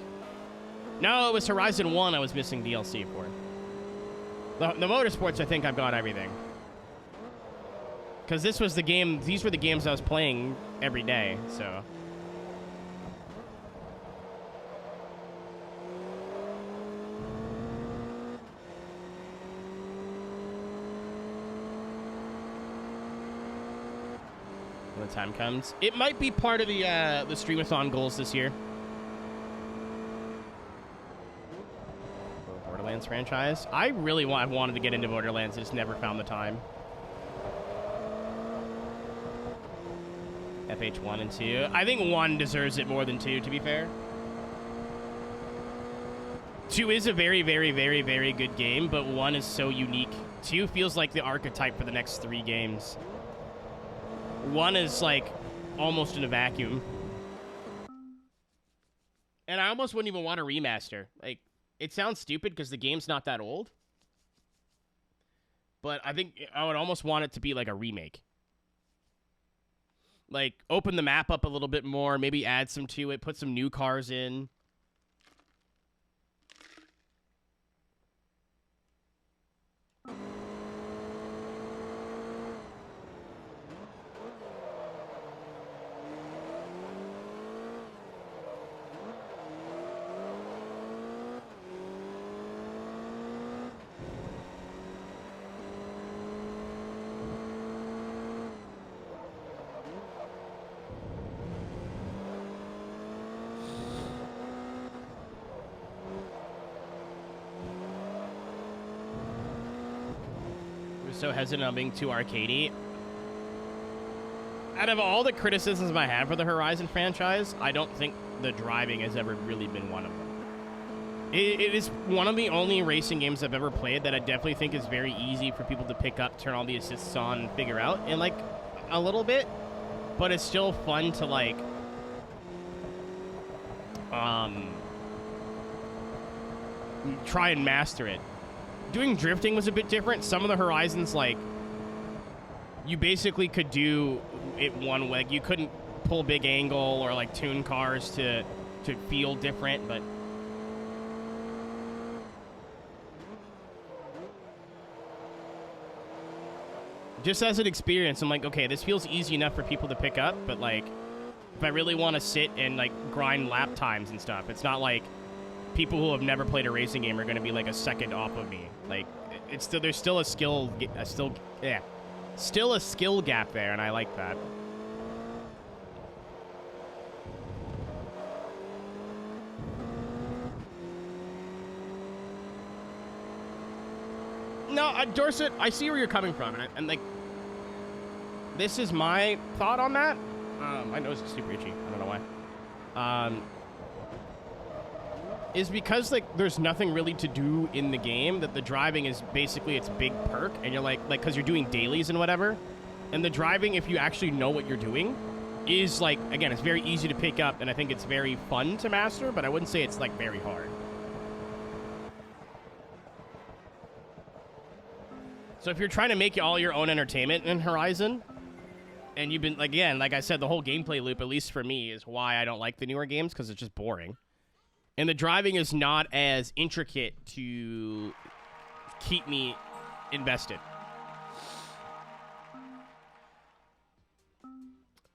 No, it was Horizon 1 I was missing DLC for. The Motorsports, I think I've got everything. Because this was the game, these were the games I was playing every day, so. When the time comes. It might be part of the Streamathon goals this year. Borderlands franchise. I really wanted to get into Borderlands. I just never found the time. FH1 and 2. I think 1 deserves it more than 2, to be fair. 2 is a very, very, very, very good game, but 1 is so unique. 2 feels like the archetype for the next 3 games. 1 is, like, almost in a vacuum. And I almost wouldn't even want a remaster. Like, it sounds stupid because the game's not that old. But I think I would almost want it to be like a remake. Like, open the map up a little bit more, maybe add some to it, put some new cars in. So hesitant on being too arcadey. Out of all the criticisms I have for the Horizon franchise, I don't think the driving has ever really been one of them. It is one of the only racing games I've ever played that I definitely think is very easy for people to pick up, turn all the assists on, and figure out in like a little bit. But it's still fun to like try and master it. doing drifting was a bit different. Some of the Horizons, like, you basically could do it one way. Like, you couldn't pull big angle or, like, tune cars to feel different, but... just as an experience, I'm like, okay, this feels easy enough for people to pick up, but, like, if I really want to sit and, like, grind lap times and stuff, it's not like people who have never played a racing game are going to be, like, a second off of me. Like, it's still, there's still a skill gap there, and I like that. No, Dorset, I see where you're coming from, and like, this is my thought on that. My nose is super itchy. I don't know why. Is because, like, there's nothing really to do in the game, that the driving is basically its big perk, and you're like, because you're doing dailies and whatever, and the driving, if you actually know what you're doing, is, like, again, it's very easy to pick up, and I think it's very fun to master, but I wouldn't say it's, like, very hard. So if you're trying to make all your own entertainment in Horizon, and you've been, like, again, like I said, the whole gameplay loop, at least for me, is why I don't like the newer games, because it's just boring. And the driving is not as intricate to keep me invested.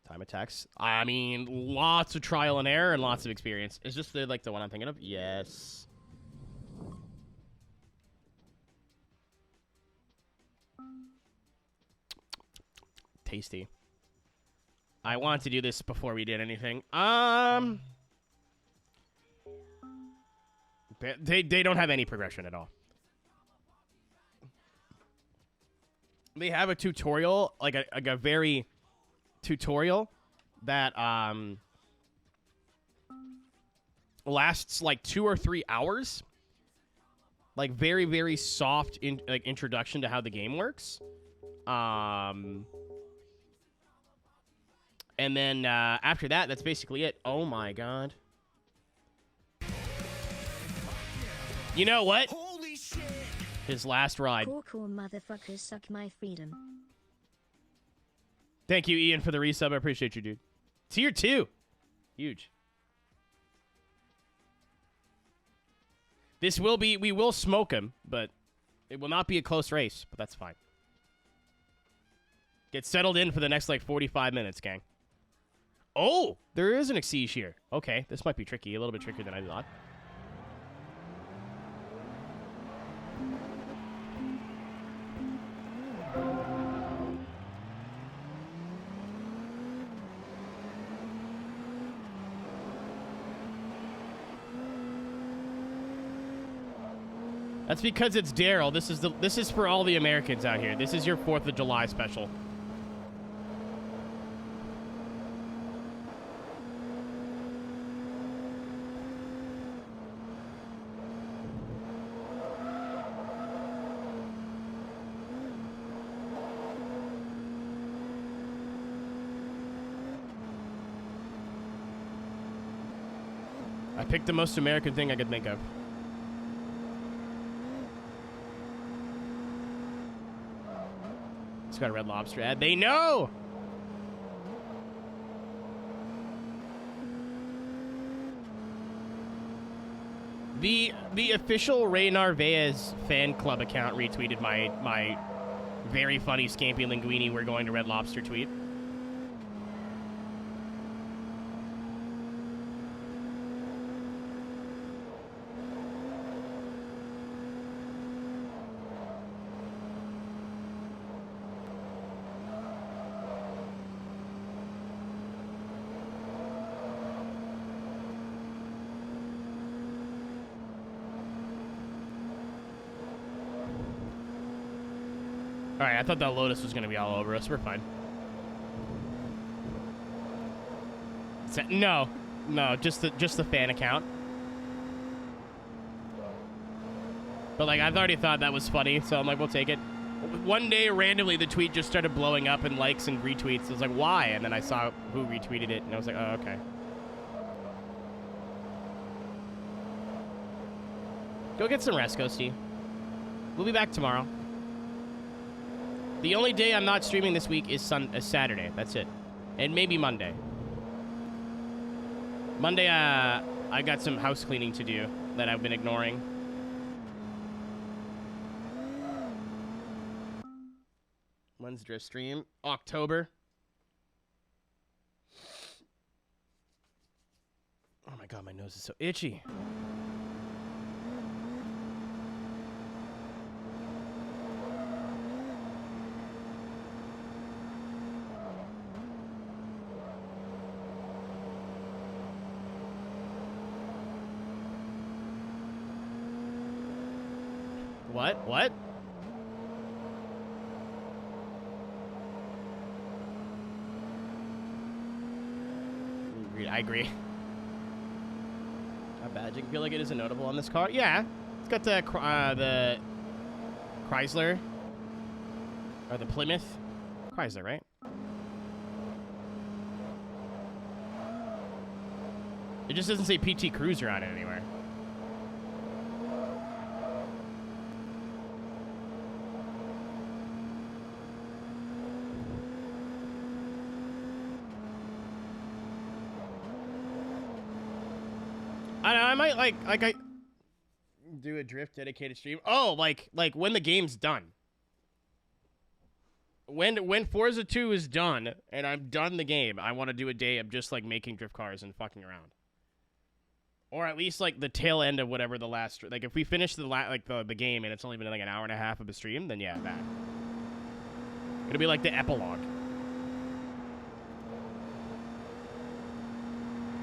Time attacks. I mean, lots of trial and error and lots of experience. Is this the, like, the one I'm thinking of? Yes. Tasty. I wanted to do this before we did anything. They don't have any progression at all. They have a tutorial, like a very tutorial that lasts like 2 or 3 hours. Like very, very soft introduction to how the game works. And then after that, that's basically it. Oh my god. You know what? Holy shit! His last ride. Cool motherfuckers suck my freedom. Thank you, Ian, for the resub. I appreciate you, dude. Tier 2. Huge. This will be, we will smoke him, but it will not be a close race, but that's fine. Get settled in for the next, like, 45 minutes, gang. Oh, there is an Exige here. Okay, this might be tricky. A little bit trickier than I thought. That's because it's Daryl. This is for all the Americans out here. This is your 4th of July special. I picked the most American thing I could think of. It's got a Red Lobster ad. They know! The official Ray Narvaez fan club account retweeted my very funny Scampi Linguini "We're going to Red Lobster" tweet. Alright, I thought that Lotus was going to be all over us. We're fine. No, just the fan account. But, like, I've already thought that was funny, so I'm like, we'll take it. One day, randomly, the tweet just started blowing up in likes and retweets. I was like, why? And then I saw who retweeted it, and I was like, oh, okay. Go get some rest, Ghosty. We'll be back tomorrow. The only day I'm not streaming this week is Saturday. That's it. And maybe Monday. Monday, I got some house cleaning to do that I've been ignoring. When's drift stream? October. Oh my god, my nose is so itchy. What? I agree. A badging feel like it isn't notable on this car. Yeah, it's got the Chrysler or the Plymouth. Chrysler, right? It just doesn't say PT Cruiser on it anywhere. I might like I do a drift dedicated stream. Oh, like when the game's done. When Forza 2 is done and I'm done the game, I want to do a day of just like making drift cars and fucking around. Or at least like the tail end of whatever the last, like if we finish the game and it's only been like an hour and a half of a stream, then yeah, that. It'll be like the epilogue.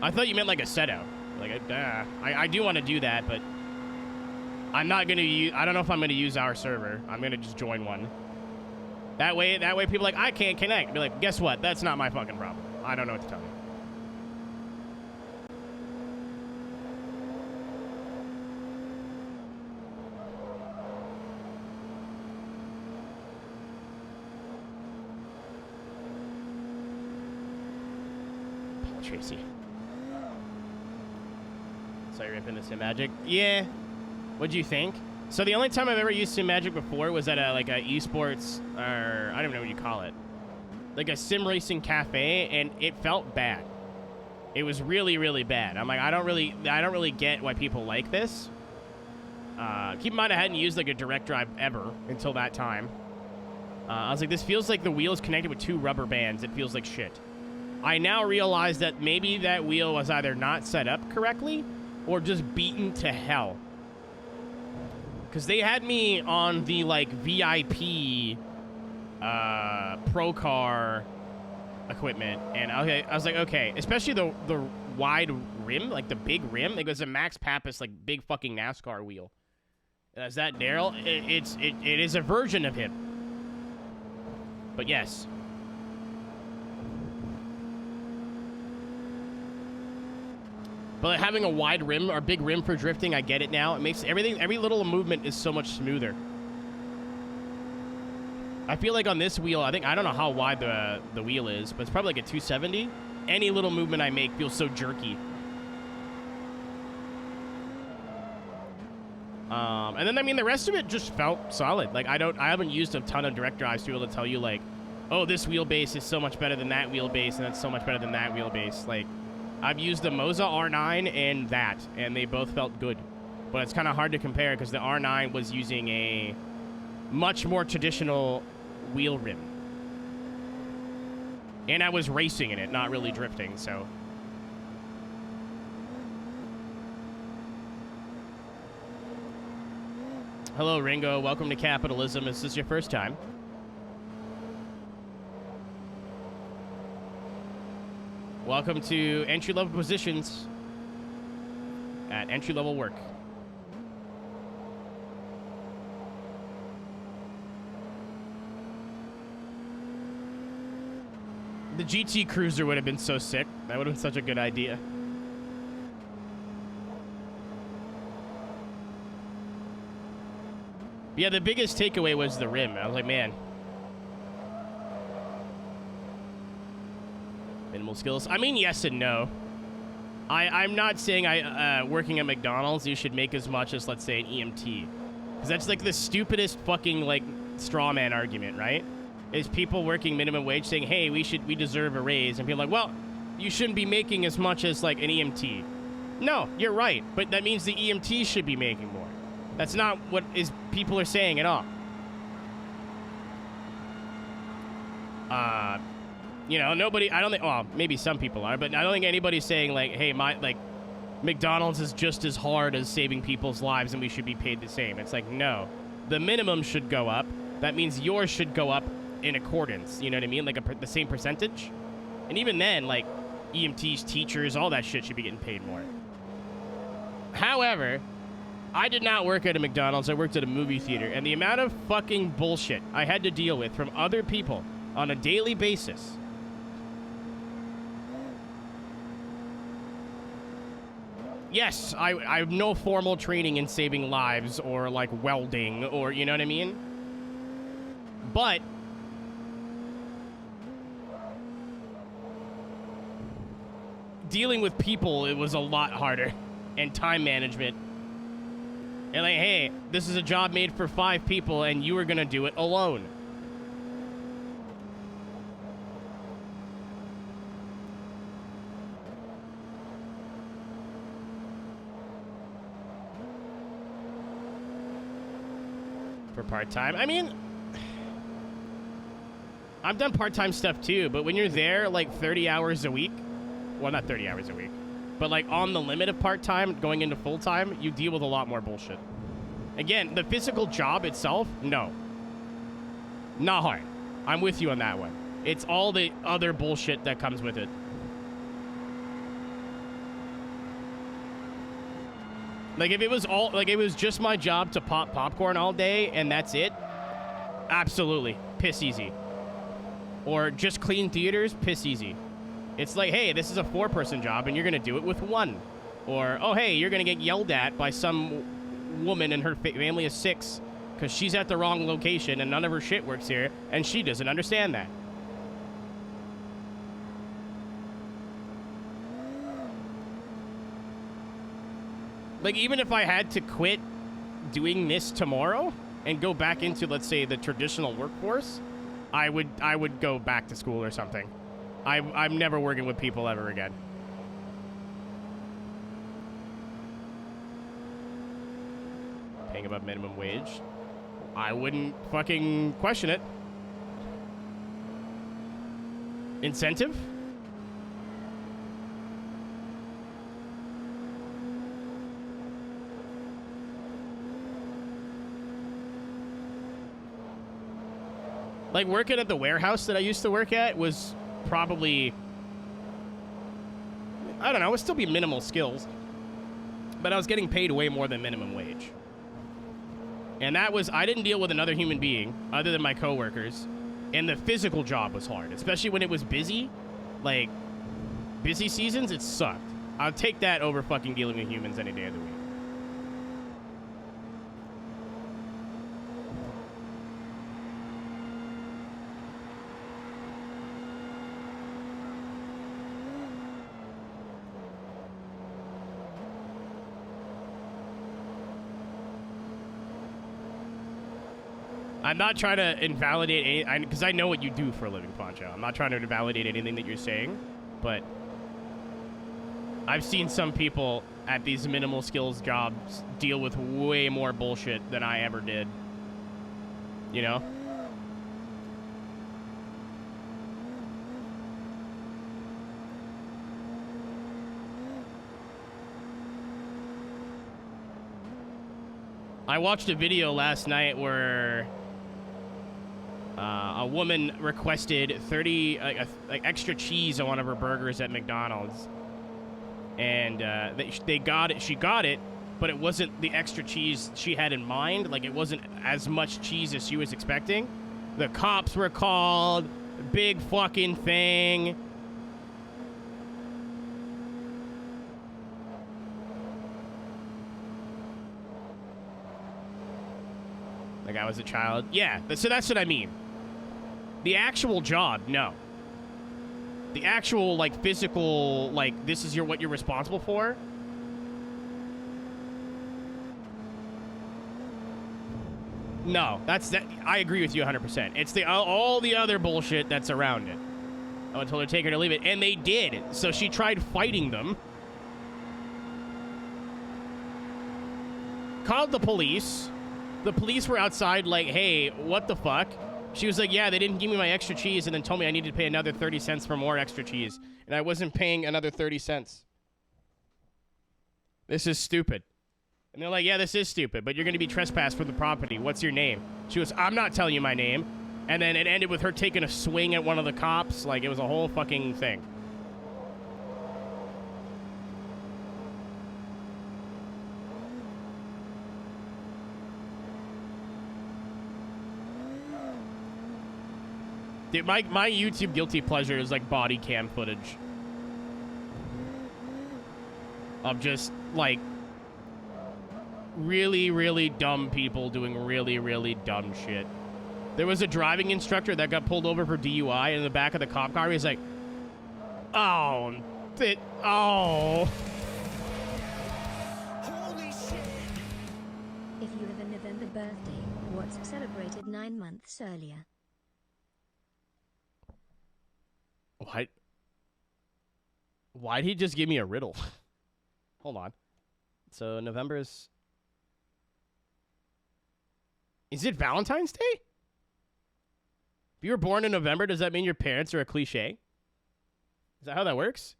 I thought you meant like a setup. Like, I do want to do that, but I'm not going to use... I don't know if I'm going to use our server. I'm going to just join one. That way people are like, I can't connect. Be like, guess what? That's not my fucking problem. I don't know what to tell you. Paul Tracy. So you're ripping the Sim Magic? Yeah. What'd you think? So the only time I've ever used Sim Magic before was at a esports, or I don't know what you call it, like a sim racing cafe, and it felt bad. It was really, really bad. I'm like, I don't really get why people like this. Keep in mind I hadn't used like a direct drive ever until that time. I was like, this feels like the wheel is connected with two rubber bands. It feels like shit. I now realize that maybe that wheel was either not set up correctly or just beaten to hell. Because they had me on the, like, VIP Pro Car equipment. And I was like, okay. Especially the wide rim, like the big rim. It goes a Max Pappas, like, big fucking NASCAR wheel. Is that Daryl? It is a version of him. But yes. But having a wide rim or big rim for drifting, I get it now. It makes every little movement is so much smoother. I feel like on this wheel, I don't know how wide the wheel is, but it's probably like a 270. Any little movement I make feels so jerky. And then, I mean, the rest of it just felt solid. Like, I haven't used a ton of direct drives to be able to tell you, like, oh, this wheelbase is so much better than that wheelbase, and that's so much better than that wheelbase. Like, I've used the Moza R9 and that, and they both felt good. But it's kind of hard to compare because the R9 was using a much more traditional wheel rim. And I was racing in it, not really drifting, so... Hello, Ringo. Welcome to Capitalism. Is this your first time? Welcome to entry-level positions at entry-level work. The GT Cruiser would have been so sick. That would have been such a good idea. Yeah, the biggest takeaway was the rim. I was like, man. Minimal skills. I mean, yes and no. I'm not saying working at McDonald's, you should make as much as, let's say, an EMT. Because that's like the stupidest fucking like straw man argument, right? Is people working minimum wage saying, hey, we deserve a raise, and people are like, well, you shouldn't be making as much as like an EMT. No, you're right, but that means the EMT should be making more. That's not what people are saying at all. You know, nobody, I don't think, well, maybe some people are, but I don't think anybody's saying like, hey, McDonald's is just as hard as saving people's lives and we should be paid the same. It's like, no, the minimum should go up. That means yours should go up in accordance. You know what I mean? Like the same percentage. And even then, like EMTs, teachers, all that shit should be getting paid more. However, I did not work at a McDonald's. I worked at a movie theater. And the amount of fucking bullshit I had to deal with from other people on a daily basis. Yes, I have no formal training in saving lives or like welding or, you know what I mean? But dealing with people, it was a lot harder. And time management. And like, hey, this is a job made for 5 people and you are going to do it alone. For part-time, I mean, I've done part-time stuff too, but when you're there like 30 hours a week, well, not 30 hours a week, but like on the limit of part-time going into full-time, you deal with a lot more bullshit. Again, the physical job itself, no, not hard. I'm with you on that one. It's all the other bullshit that comes with it. Like, if it was just my job to pop popcorn all day and that's it, absolutely, piss easy. Or just clean theaters, piss easy. It's like, hey, this is a 4-person job and you're going to do it with 1. Or, oh, hey, you're going to get yelled at by some woman and her family of 6 because she's at the wrong location and none of her shit works here and she doesn't understand that. Like, even if I had to quit doing this tomorrow and go back into, let's say, the traditional workforce, I would go back to school or something. I'm never working with people ever again. Paying above minimum wage, I wouldn't fucking question it. Incentive? Like, working at the warehouse that I used to work at was probably, I don't know, it would still be minimal skills, but I was getting paid way more than minimum wage. And that was, I didn't deal with another human being other than my coworkers, and the physical job was hard, especially when it was busy. Like, busy seasons, it sucked. I'll take that over fucking dealing with humans any day of the week. I'm not trying to invalidate any, because I know what you do for a living, Poncho. I'm not trying to invalidate anything that you're saying, but I've seen some people at these minimal skills jobs deal with way more bullshit than I ever did. You know? I watched a video last night where a woman requested 30 like extra cheese on one of her burgers at McDonald's, and they got it. She got it, but it wasn't the extra cheese she had in mind. Like, it wasn't as much cheese as she was expecting. The cops were called. Big fucking thing. Like, I was a child. Yeah, so that's what I mean. The actual job, no. The actual, like, physical, like, this is what you're responsible for. No, I agree with you 100%. It's all the other bullshit that's around it. I told her to take her to leave it, and they did. So she tried fighting them. Called the police. The police were outside like, hey, what the fuck? She was like, yeah, they didn't give me my extra cheese and then told me I needed to pay another 30 cents for more extra cheese. And I wasn't paying another 30 cents. This is stupid. And they're like, yeah, this is stupid, but you're going to be trespassed for the property. What's your name? She was, I'm not telling you my name. And then it ended with her taking a swing at one of the cops. Like, it was a whole fucking thing. Dude, my YouTube guilty pleasure is like body cam footage of just like really, really dumb people doing really, really dumb shit. There was a driving instructor that got pulled over for DUI, and in the back of the cop car, he's like, oh. Holy shit. If you have a November birthday, what's celebrated 9 months earlier? Why'd he just give me a riddle? Hold on. So November is it Valentine's Day? If you were born in November, does that mean your parents are a cliche? Is that how that works?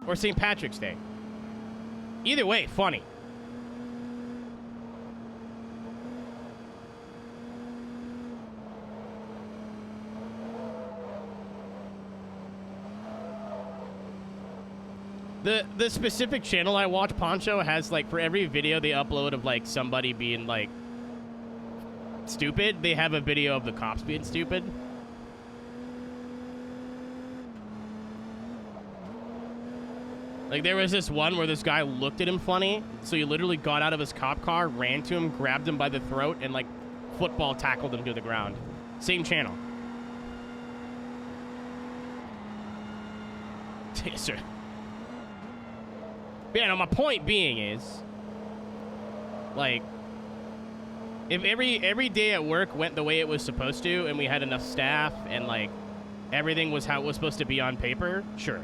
Or St. Patrick's Day? Either way, funny. The specific channel I watch, Poncho, has, like, for every video they upload of, like, somebody being, like, stupid, they have a video of the cops being stupid. Like, there was this one where this guy looked at him funny, so he literally got out of his cop car, ran to him, grabbed him by the throat, and, like, football tackled him to the ground. Same channel. Sir. Yeah, no, my point being is, like, if every day at work went the way it was supposed to, and we had enough staff, and, like, everything was how it was supposed to be on paper, sure.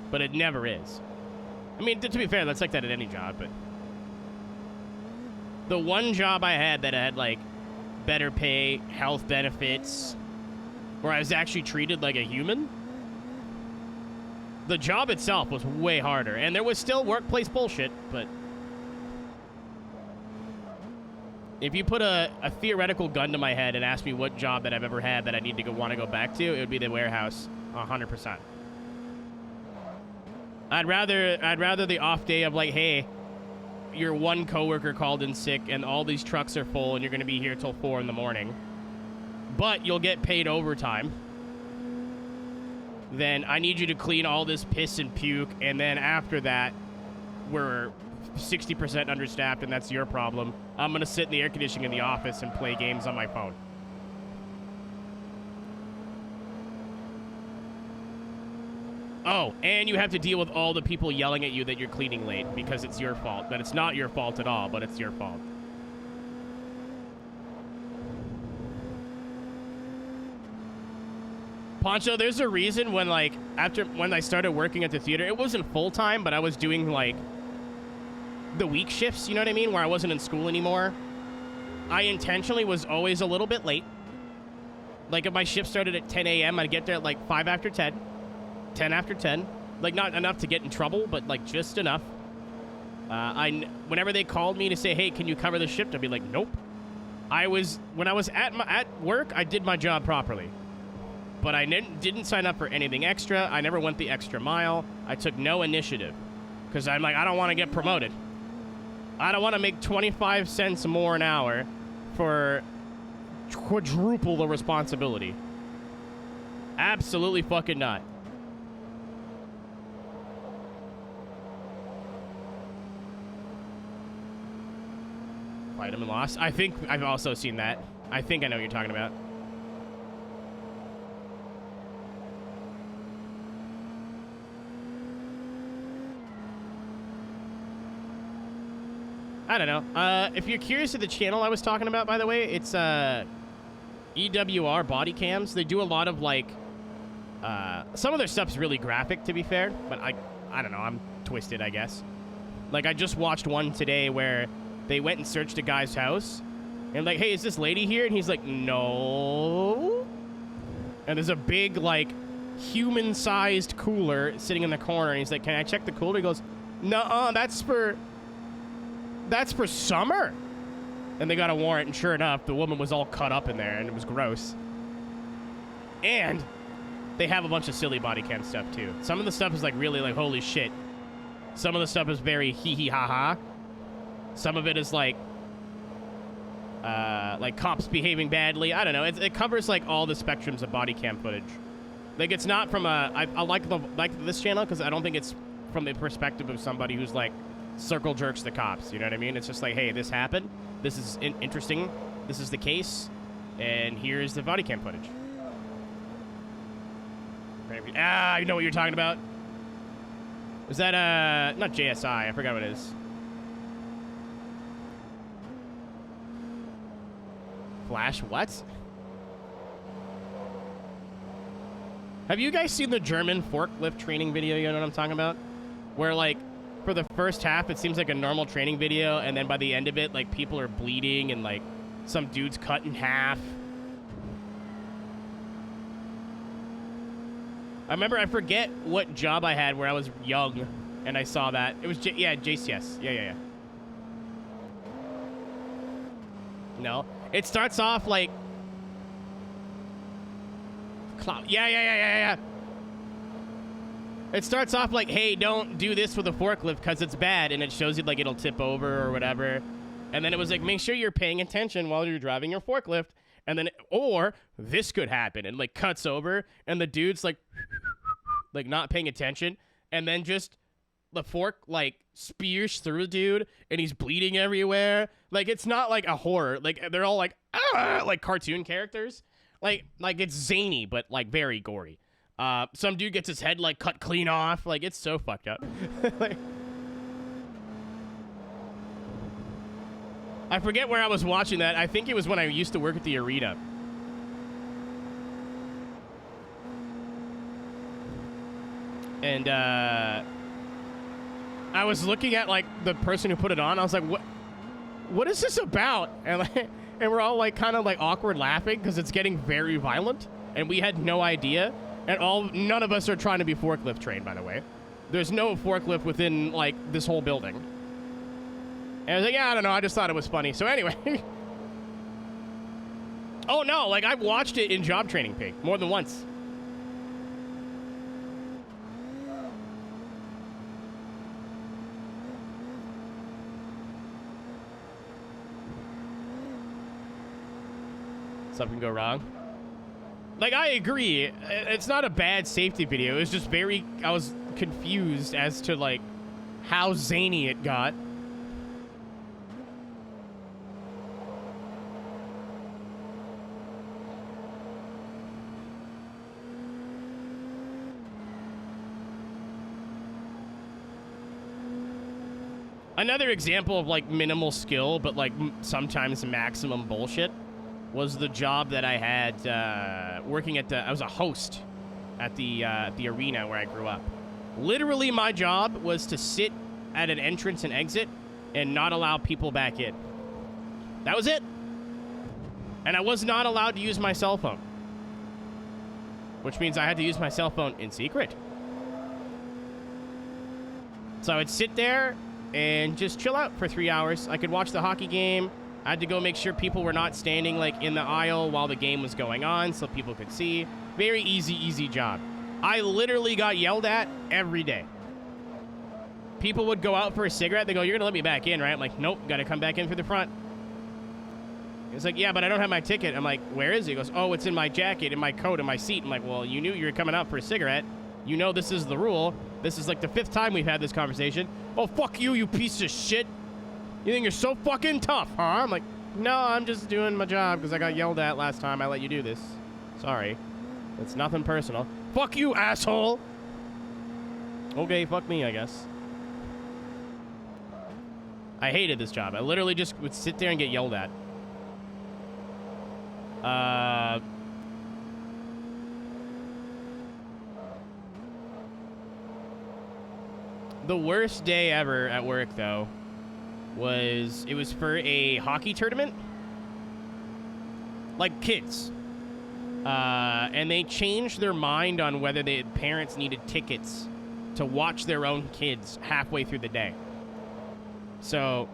But it never is. I mean, to be fair, that's like that at any job, but the one job I had that had, like, better pay, health benefits, where I was actually treated like a human, the job itself was way harder, and there was still workplace bullshit, but if you put a theoretical gun to my head and ask me what job that I've ever had that I need to want to go back to, it would be the warehouse, 100%. I'd rather the off day of, like, hey, your one coworker called in sick and all these trucks are full and you're going to be here till 4 in the morning, but you'll get paid overtime. Then I need you to clean all this piss and puke, and then after that, we're 60% understaffed, and that's your problem. I'm going to sit in the air conditioning in the office and play games on my phone. Oh, and you have to deal with all the people yelling at you that you're cleaning late because it's your fault. That it's not your fault at all, but it's your fault. Poncho, there's a reason when, like, when I started working at the theater, it wasn't full-time, but I was doing, like, the week shifts, you know what I mean, where I wasn't in school anymore. I intentionally was always a little bit late. Like, if my shift started at 10 a.m., I'd get there at, like, 5 after 10, 10 after 10. Like, not enough to get in trouble, but, like, just enough. Whenever they called me to say, hey, can you cover the shift, I'd be like, nope. When I was at work, I did my job properly. But I didn't sign up for anything extra. I never went the extra mile. I took no initiative. Because I'm like, I don't want to get promoted. I don't want to make 25 cents more an hour for quadruple the responsibility. Absolutely fucking not. Vitamin loss. I think I've also seen that. I think I know what you're talking about. I don't know. If you're curious of the channel I was talking about, by the way, it's EWR body cams. They do a lot of like some of their stuff's really graphic, to be fair, but I don't know, I'm twisted, I guess. Like, I just watched one today where they went and searched a guy's house and like, hey, is this lady here? And he's like, no. And there's a big like human-sized cooler sitting in the corner, and he's like, can I check the cooler? He goes, nuh-uh, that's for summer. And they got a warrant, and sure enough, the woman was all cut up in there, and it was gross. And they have a bunch of silly body cam stuff, too. Some of the stuff is, like, really, like, holy shit. Some of the stuff is very hee-hee-ha-ha. Some of it is, like cops behaving badly. I don't know. It covers, like, all the spectrums of body cam footage. Like, it's not from a... I like this channel because I don't think it's from the perspective of somebody who's, like, circle jerks the cops. You know what I mean? It's just like, hey, this happened. This is interesting. This is the case. And here's the body cam footage. Ah, you know what you're talking about? Was that, not JSI. I forgot what it is. Flash what? Have you guys seen the German forklift training video? You know what I'm talking about? Where, like, for the first half, it seems like a normal training video, and then by the end of it, like, people are bleeding and, like, some dude's cut in half. I remember, I forget what job I had where I was young, and I saw that. It was, JCS. Yeah. No. It starts off like... Yeah. It starts off like, hey, don't do this with a forklift because it's bad, and it shows you, like, it'll tip over or whatever. And then it was like, make sure you're paying attention while you're driving your forklift. And then, or this could happen, and, like, cuts over, and the dude's, like, not paying attention, and then just the fork, like, spears through the dude, and he's bleeding everywhere. Like, it's not, like, a horror. Like, they're all, like, like cartoon characters. Like, it's zany, but, like, very gory. Some dude gets his head, like, cut clean off. Like, it's so fucked up. Like, I forget where I was watching that. I think it was when I used to work at the arena. And, I was looking at, like, the person who put it on. I was like, what is this about? And, like, and we're all, like, kind of, like, awkward laughing because it's getting very violent. And we had no idea. And none of us are trying to be forklift trained, by the way. There's no forklift within, like, this whole building. And I was like, yeah, I don't know. I just thought it was funny. So anyway. Oh, no. Like, I've watched it in Job Training Pig more than once. Something go wrong. Like, I agree. It's not a bad safety video. It was just very... I was confused as to, like, how zany it got. Another example of, like, minimal skill, but, like, sometimes maximum bullshit was the job that I had working at I was a host at the arena where I grew up. Literally, my job was to sit at an entrance and exit and not allow people back in. That was it. And I was not allowed to use my cell phone, which means I had to use my cell phone in secret. So I would sit there and just chill out for 3 hours. I could watch the hockey game. I had to go make sure people were not standing, like, in the aisle while the game was going on so people could see. Very easy job. I literally got yelled at every day. People would go out for a cigarette. They go, you're going to let me back in, right? I'm like, nope, got to come back in through the front. He's like, yeah, but I don't have my ticket. I'm like, where is it? He goes, oh, it's in my jacket, in my coat, in my seat. I'm like, well, you knew you were coming out for a cigarette. You know this is the rule. This is, like, the 5th time we've had this conversation. Oh, fuck you, you piece of shit. You think you're so fucking tough, huh? I'm like, no, I'm just doing my job because I got yelled at last time I let you do this. Sorry. It's nothing personal. Fuck you, asshole! Okay, fuck me, I guess. I hated this job. I literally just would sit there and get yelled at. The worst day ever at work, though, was for a hockey tournament. Like kids. And they changed their mind on whether the parents needed tickets to watch their own kids halfway through the day. So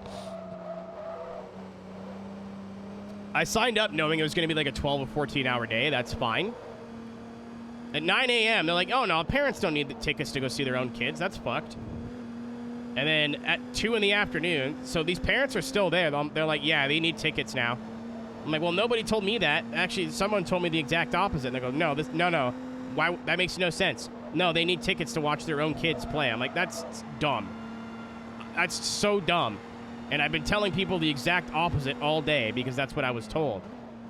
I signed up knowing it was going to be like a 12 or 14-hour day. That's fine. At 9 a.m., they're like, oh, no, parents don't need the tickets to go see their own kids. That's fucked. And then at 2 in the afternoon, so these parents are still there. They're like, yeah, they need tickets now. I'm like, well, nobody told me that. Actually, someone told me the exact opposite. And they go, no. Why? That makes no sense. No, they need tickets to watch their own kids play. I'm like, that's dumb. That's so dumb. And I've been telling people the exact opposite all day because that's what I was told.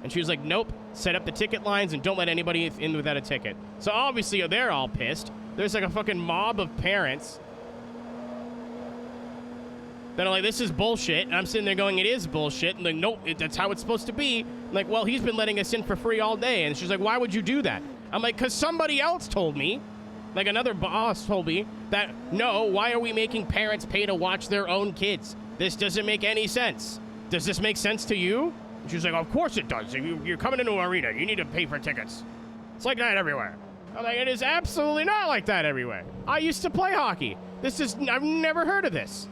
And she was like, nope, set up the ticket lines and don't let anybody in without a ticket. So obviously they're all pissed. There's like a fucking mob of parents that are like, this is bullshit. And I'm sitting there going, it is bullshit. And like, nope, that's how it's supposed to be. I'm like, well, he's been letting us in for free all day. And she's like, why would you do that? I'm like, because somebody else told me, like another boss told me that, no, why are we making parents pay to watch their own kids? This doesn't make any sense. Does this make sense to you? And she's like, of course it does. You're coming into an arena. You need to pay for tickets. It's like that everywhere. I'm like, it is absolutely not like that everywhere. I used to play hockey. I've never heard of this.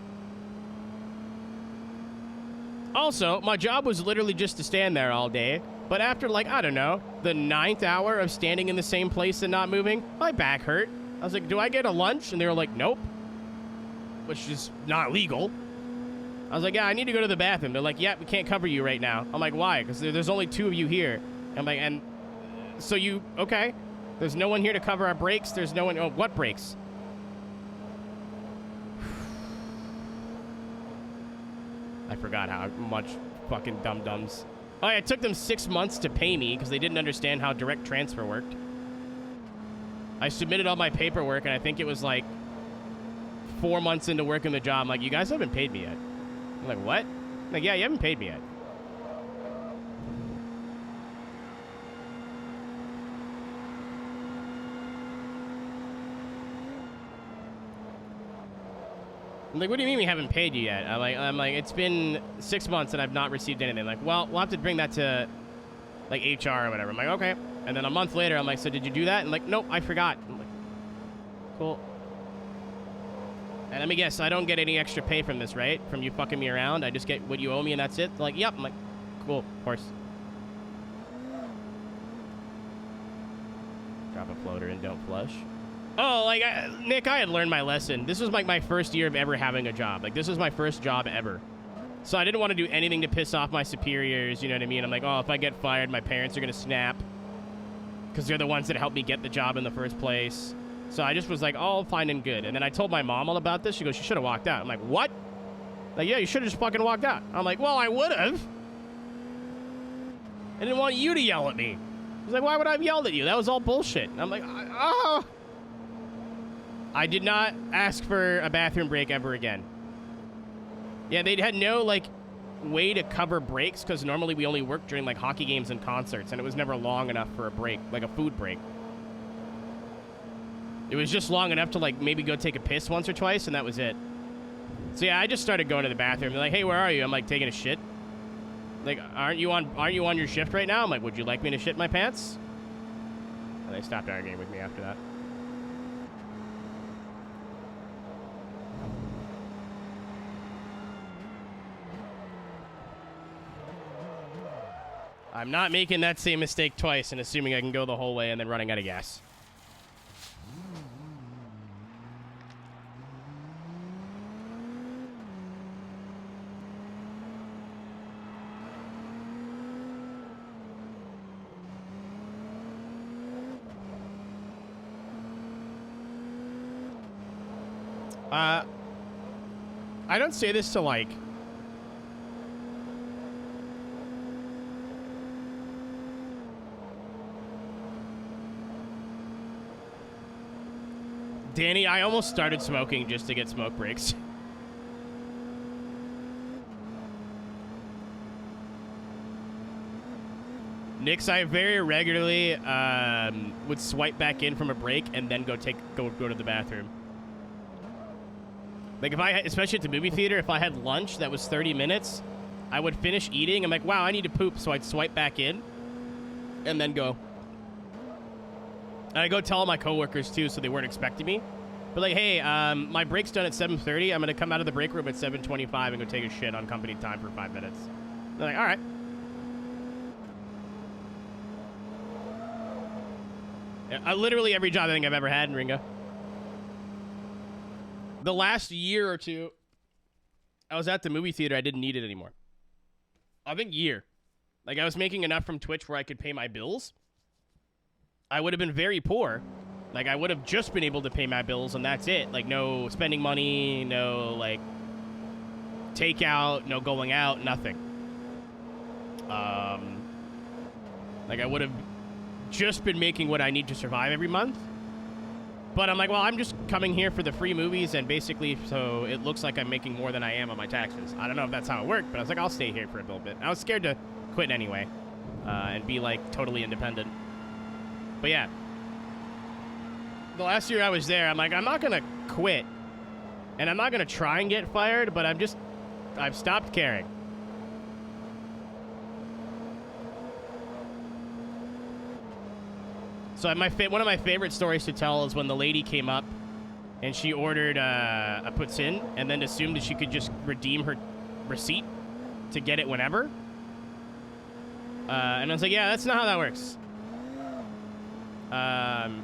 Also, my job was literally just to stand there all day. But after, like, I don't know, the 9th hour of standing in the same place and not moving, my back hurt. I was like, do I get a lunch? And they were like, nope. Which is not legal. I was like, yeah, I need to go to the bathroom. They're like, yeah, we can't cover you right now. I'm like, why? Because there's only 2 of you here. I'm like, and so you, okay. There's no one here to cover our breaks. There's no one, oh, what breaks? I forgot how much fucking dum-dums. Oh, yeah, it took them 6 months to pay me because they didn't understand how direct transfer worked. I submitted all my paperwork, and I think it was like 4 months into working the job. I'm like, you guys haven't paid me yet. I'm like, what? I'm like, yeah, you haven't paid me yet. I'm like, what do you mean we haven't paid you yet? I'm like, it's been 6 months and I've not received anything. Like, well, we'll have to bring that to like HR or whatever. I'm like, okay. And then a month later, I'm like, so did you do that? And like, nope, I forgot. I'm like, cool. And let me guess, I don't get any extra pay from this, right? From you fucking me around. I just get what you owe me and that's it. They're like, yep. I'm like, cool, of course. Drop a floater and don't flush. Oh, like, Nick, I had learned my lesson. This was like my first year of ever having a job. Like, this was my first job ever. So I didn't want to do anything to piss off my superiors, you know what I mean? I'm like, oh, if I get fired, my parents are going to snap. Because they're the ones that helped me get the job in the first place. So I just was like, all fine and good. And then I told my mom all about this. She goes, you should have walked out. I'm like, what? Like, yeah, you should have just fucking walked out. I'm like, well, I would have. I didn't want you to yell at me. I was like, why would I have yelled at you? That was all bullshit. And I'm like, oh. I did not ask for a bathroom break ever again. Yeah, they had no, like, way to cover breaks because normally we only work during, like, hockey games and concerts, and it was never long enough for a break, like a food break. It was just long enough to, like, maybe go take a piss once or twice, and that was it. So, yeah, I just started going to the bathroom. They're like, hey, where are you? I'm, like, taking a shit. Like, aren't you on your shift right now? I'm like, would you like me to shit my pants? And they stopped arguing with me after that. I'm not making that same mistake twice and assuming I can go the whole way and then running out of gas. I don't say this to, like, Danny, I almost started smoking just to get smoke breaks. Nix, I very regularly would swipe back in from a break and then go to the bathroom. Like if especially at the movie theater, if I had lunch that was 30 minutes, I would finish eating. I'm like, wow, I need to poop. So I'd swipe back in and then go. And I go tell all my coworkers too, so they weren't expecting me. But like, hey, my break's done at 7:30. I'm going to come out of the break room at 7:25 and go take a shit on company time for 5 minutes. They're like, all right. Yeah, literally every job I think I've ever had in Ringo. The last year or two, I was at the movie theater. I didn't need it anymore. I think year. Like, I was making enough from Twitch where I could pay my bills. I would have been very poor. Like, I would have just been able to pay my bills, and that's it. Like, no spending money, no, like, takeout, no going out, nothing. Like, I would have just been making what I need to survive every month. But I'm like, well, I'm just coming here for the free movies, and basically, so it looks like I'm making more than I am on my taxes. I don't know if that's how it worked, but I was like, I'll stay here for a little bit. I was scared to quit anyway, and be, like, totally independent. But yeah. The last year I was there, I'm like, I'm not going to quit, and I'm not going to try and get fired, but I've stopped caring. So one of my favorite stories to tell is when the lady came up and she ordered a poutine and then assumed that she could just redeem her receipt to get it whenever. And I was like, yeah, that's not how that works. And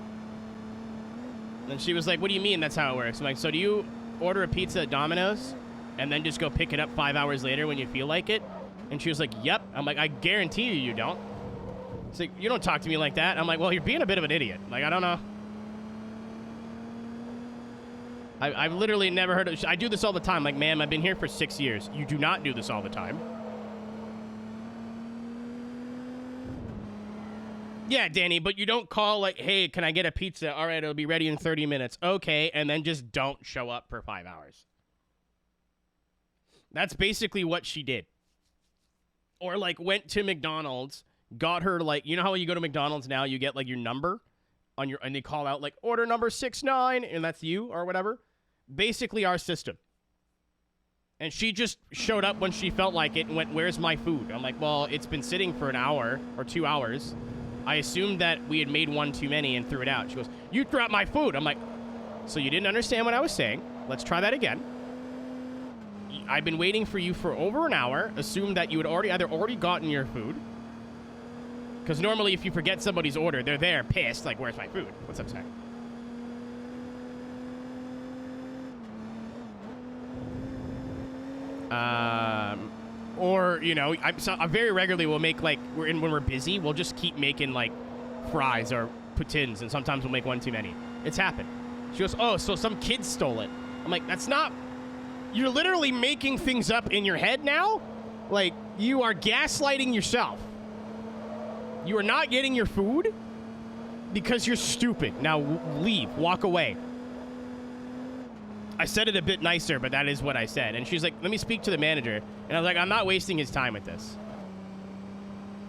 she was like, what do you mean that's how it works? I'm like, so do you order a pizza at Domino's and then just go pick it up 5 hours later when you feel like it? And she was like, yep. I'm like, I guarantee you don't. It's like, you don't talk to me like that. I'm like, well, you're being a bit of an idiot. Like, I don't know. I've literally never heard of... I do this all the time. Like, ma'am, I've been here for 6 years. You do not do this all the time. Yeah, Danny, but you don't call like, hey, can I get a pizza? All right, it'll be ready in 30 minutes. Okay, and then just don't show up for 5 hours. That's basically what she did. Or, like, went to McDonald's... Got her, like, you know how you go to McDonald's now, you get, like, your number on your, and they call out, like, order number 69, and that's you, or whatever. Basically our system. And she just showed up when she felt like it and went, where's my food? I'm like, well, it's been sitting for an hour or 2 hours. I assumed that we had made one too many and threw it out. She goes, you threw out my food. I'm like, so you didn't understand what I was saying. Let's try that again. I've been waiting for you for over an hour. Assumed that you had either already gotten your food. Because normally if you forget somebody's order, they're there pissed, like, where's my food? What's up, Zach? Or, you know, I very regularly will make, like, when we're busy, we'll just keep making, like, fries or poutines, and sometimes we'll make one too many. It's happened. She goes, oh, so some kid stole it. I'm like, that's not... You're literally making things up in your head now? Like, you are gaslighting yourself. You are not getting your food because you're stupid. Now leave, walk away. I said it a bit nicer, but that is what I said. And she's like, let me speak to the manager. And I was like, I'm not wasting his time with this.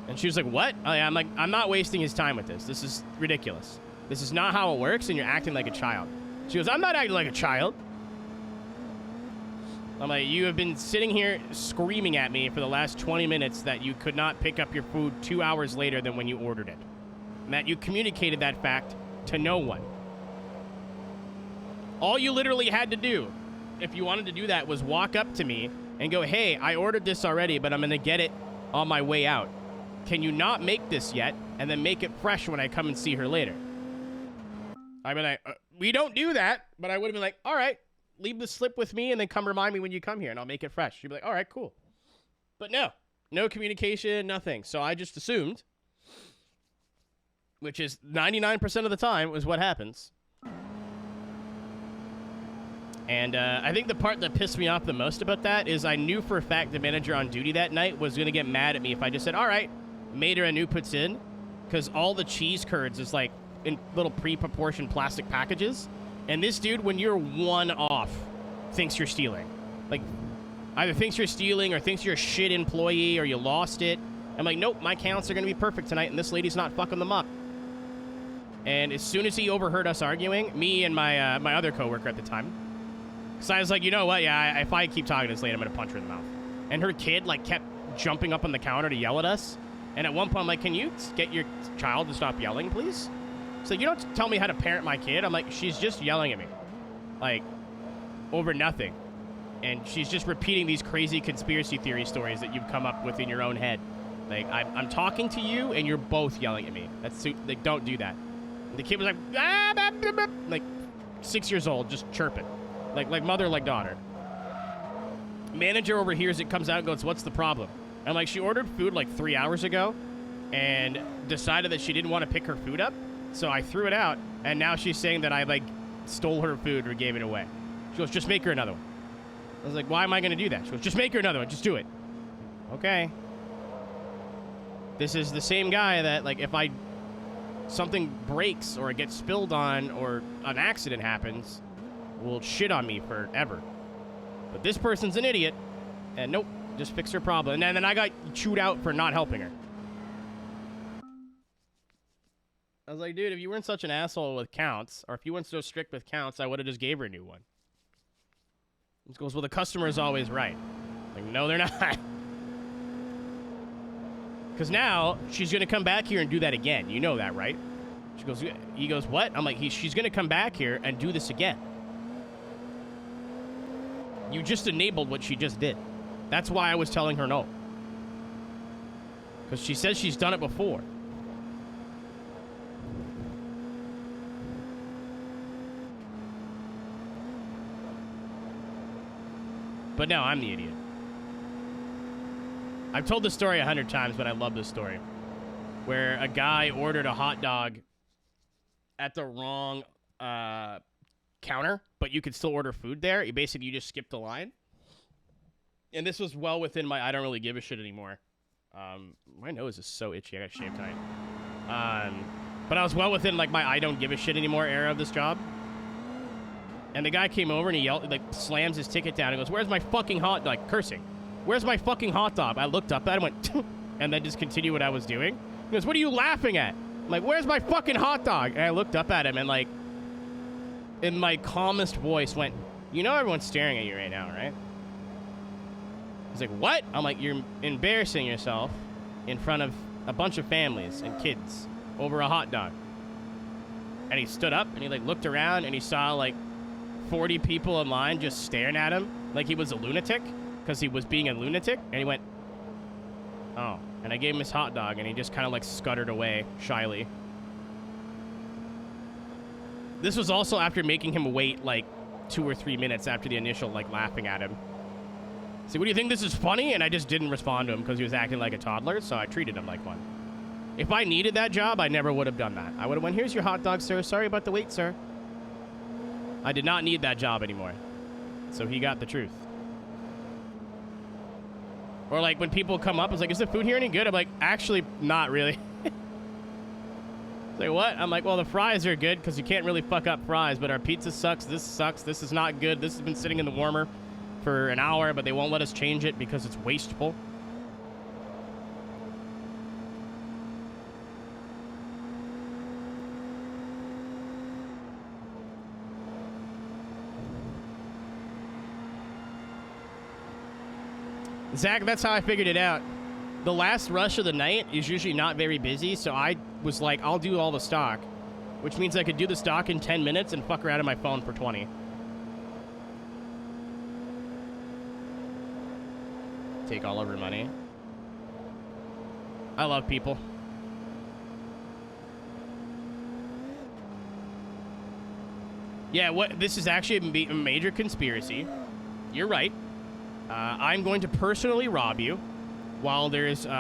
And she was like, what? I'm like, I'm not wasting his time with this. This is ridiculous. This is not how it works, and you're acting like a child. She goes, I'm not acting like a child. I'm like, you have been sitting here screaming at me for the last 20 minutes that you could not pick up your food 2 hours later than when you ordered it. And that you communicated that fact to no one. All you literally had to do, if you wanted to do that, was walk up to me and go, hey, I ordered this already, but I'm going to get it on my way out. Can you not make this yet and then make it fresh when I come and see her later? I'd be like, we don't do that, but I would have been like, all right. Leave the slip with me and then come remind me when you come here and I'll make it fresh. She'd be like, all right, cool. But no communication, nothing. So I just assumed, which is 99% of the time was what happens. And I think the part that pissed me off the most about that is I knew for a fact the manager on duty that night was going to get mad at me if I just said, all right, made her a new poutine, because all the cheese curds is like in little pre-proportioned plastic packages. And this dude, when you're one off, thinks you're stealing. Like, either thinks you're stealing or thinks you're a shit employee or you lost it. I'm like, nope, my counts are going to be perfect tonight, and this lady's not fucking them up. And as soon as he overheard us arguing, me and my my other coworker at the time, because I was like, you know what, yeah, if I keep talking to this lady, I'm going to punch her in the mouth. And her kid, like, kept jumping up on the counter to yell at us. And at one point, I'm like, can you get your child to stop yelling, please? So you don't tell me how to parent my kid. I'm like, she's just yelling at me. Like, over nothing. And she's just repeating these crazy conspiracy theory stories that you've come up with in your own head. Like, I'm talking to you, and you're both yelling at me. Like, don't do that. And the kid was like, ah, bah, bah, bah, like 6 years old, just chirping. Like mother, like daughter. Manager overhears it, comes out and goes, what's the problem? I'm like, she ordered food like 3 hours ago and decided that she didn't want to pick her food up. So I threw it out, and now she's saying that I, like, stole her food or gave it away. She goes, just make her another one. I was like, why am I going to do that? She goes, just make her another one. Just do it. Okay. This is the same guy that, like, if something breaks or it gets spilled on or an accident happens, will shit on me forever. But this person's an idiot, and nope, just fix her problem. And then I got chewed out for not helping her. I was like, dude, if you weren't such an asshole with counts, or if you weren't so strict with counts, I would have just gave her a new one. He goes, well, the customer is always right. Like, no, they're not. Because now she's going to come back here and do that again. You know that, right? He goes, what? I'm like, she's going to come back here and do this again. You just enabled what she just did. That's why I was telling her no. Because she says she's done it before. But no, I'm the idiot. I've told this story 100 times, but I love this story. Where a guy ordered a hot dog at the wrong counter, but you could still order food there. You just skipped the line. And this was well within my I don't really give a shit anymore. My nose is so itchy. I got to shave tonight. But I was well within like my I don't give a shit anymore era of this job. And the guy came over and he yelled, like, slams his ticket down and goes, where's my fucking hot dog? Like, cursing. Where's my fucking hot dog? I looked up at him and went, and then just continued what I was doing. He goes, what are you laughing at? I'm like, where's my fucking hot dog? And I looked up at him and, like, in my calmest voice went, you know everyone's staring at you right now, right? He's like, what? I'm like, you're embarrassing yourself in front of a bunch of families and kids over a hot dog. And he stood up and he, like, looked around and he saw, like, 40 people in line just staring at him like he was a lunatic because he was being a lunatic. And he went, oh. And I gave him his hot dog and he just kind of, like, scuttered away shyly. This was also after making him wait, like, 2 or 3 minutes after the initial, like, laughing at him. See, what do you think, this is funny? And I just didn't respond to him because he was acting like a toddler, so I treated him like one. If I needed that job, I never would have done that. I would have went, here's your hot dog, sir. Sorry about the wait, sir. I did not need that job anymore. So he got the truth. Or, like, when people come up, it's like, is the food here any good? I'm like, actually, not really. Say, what? I'm like, well, the fries are good because you can't really fuck up fries, but our pizza sucks. This is not good. This has been sitting in the warmer for an hour, but they won't let us change it because it's wasteful. Zach, that's how I figured it out. The last rush of the night is usually not very busy, so I was like, I'll do all the stock, which means I could do the stock in 10 minutes and fuck around on my phone for 20. Take all of her money. I love people. Yeah, this is actually a major conspiracy. You're right. I'm going to personally rob you while there's what's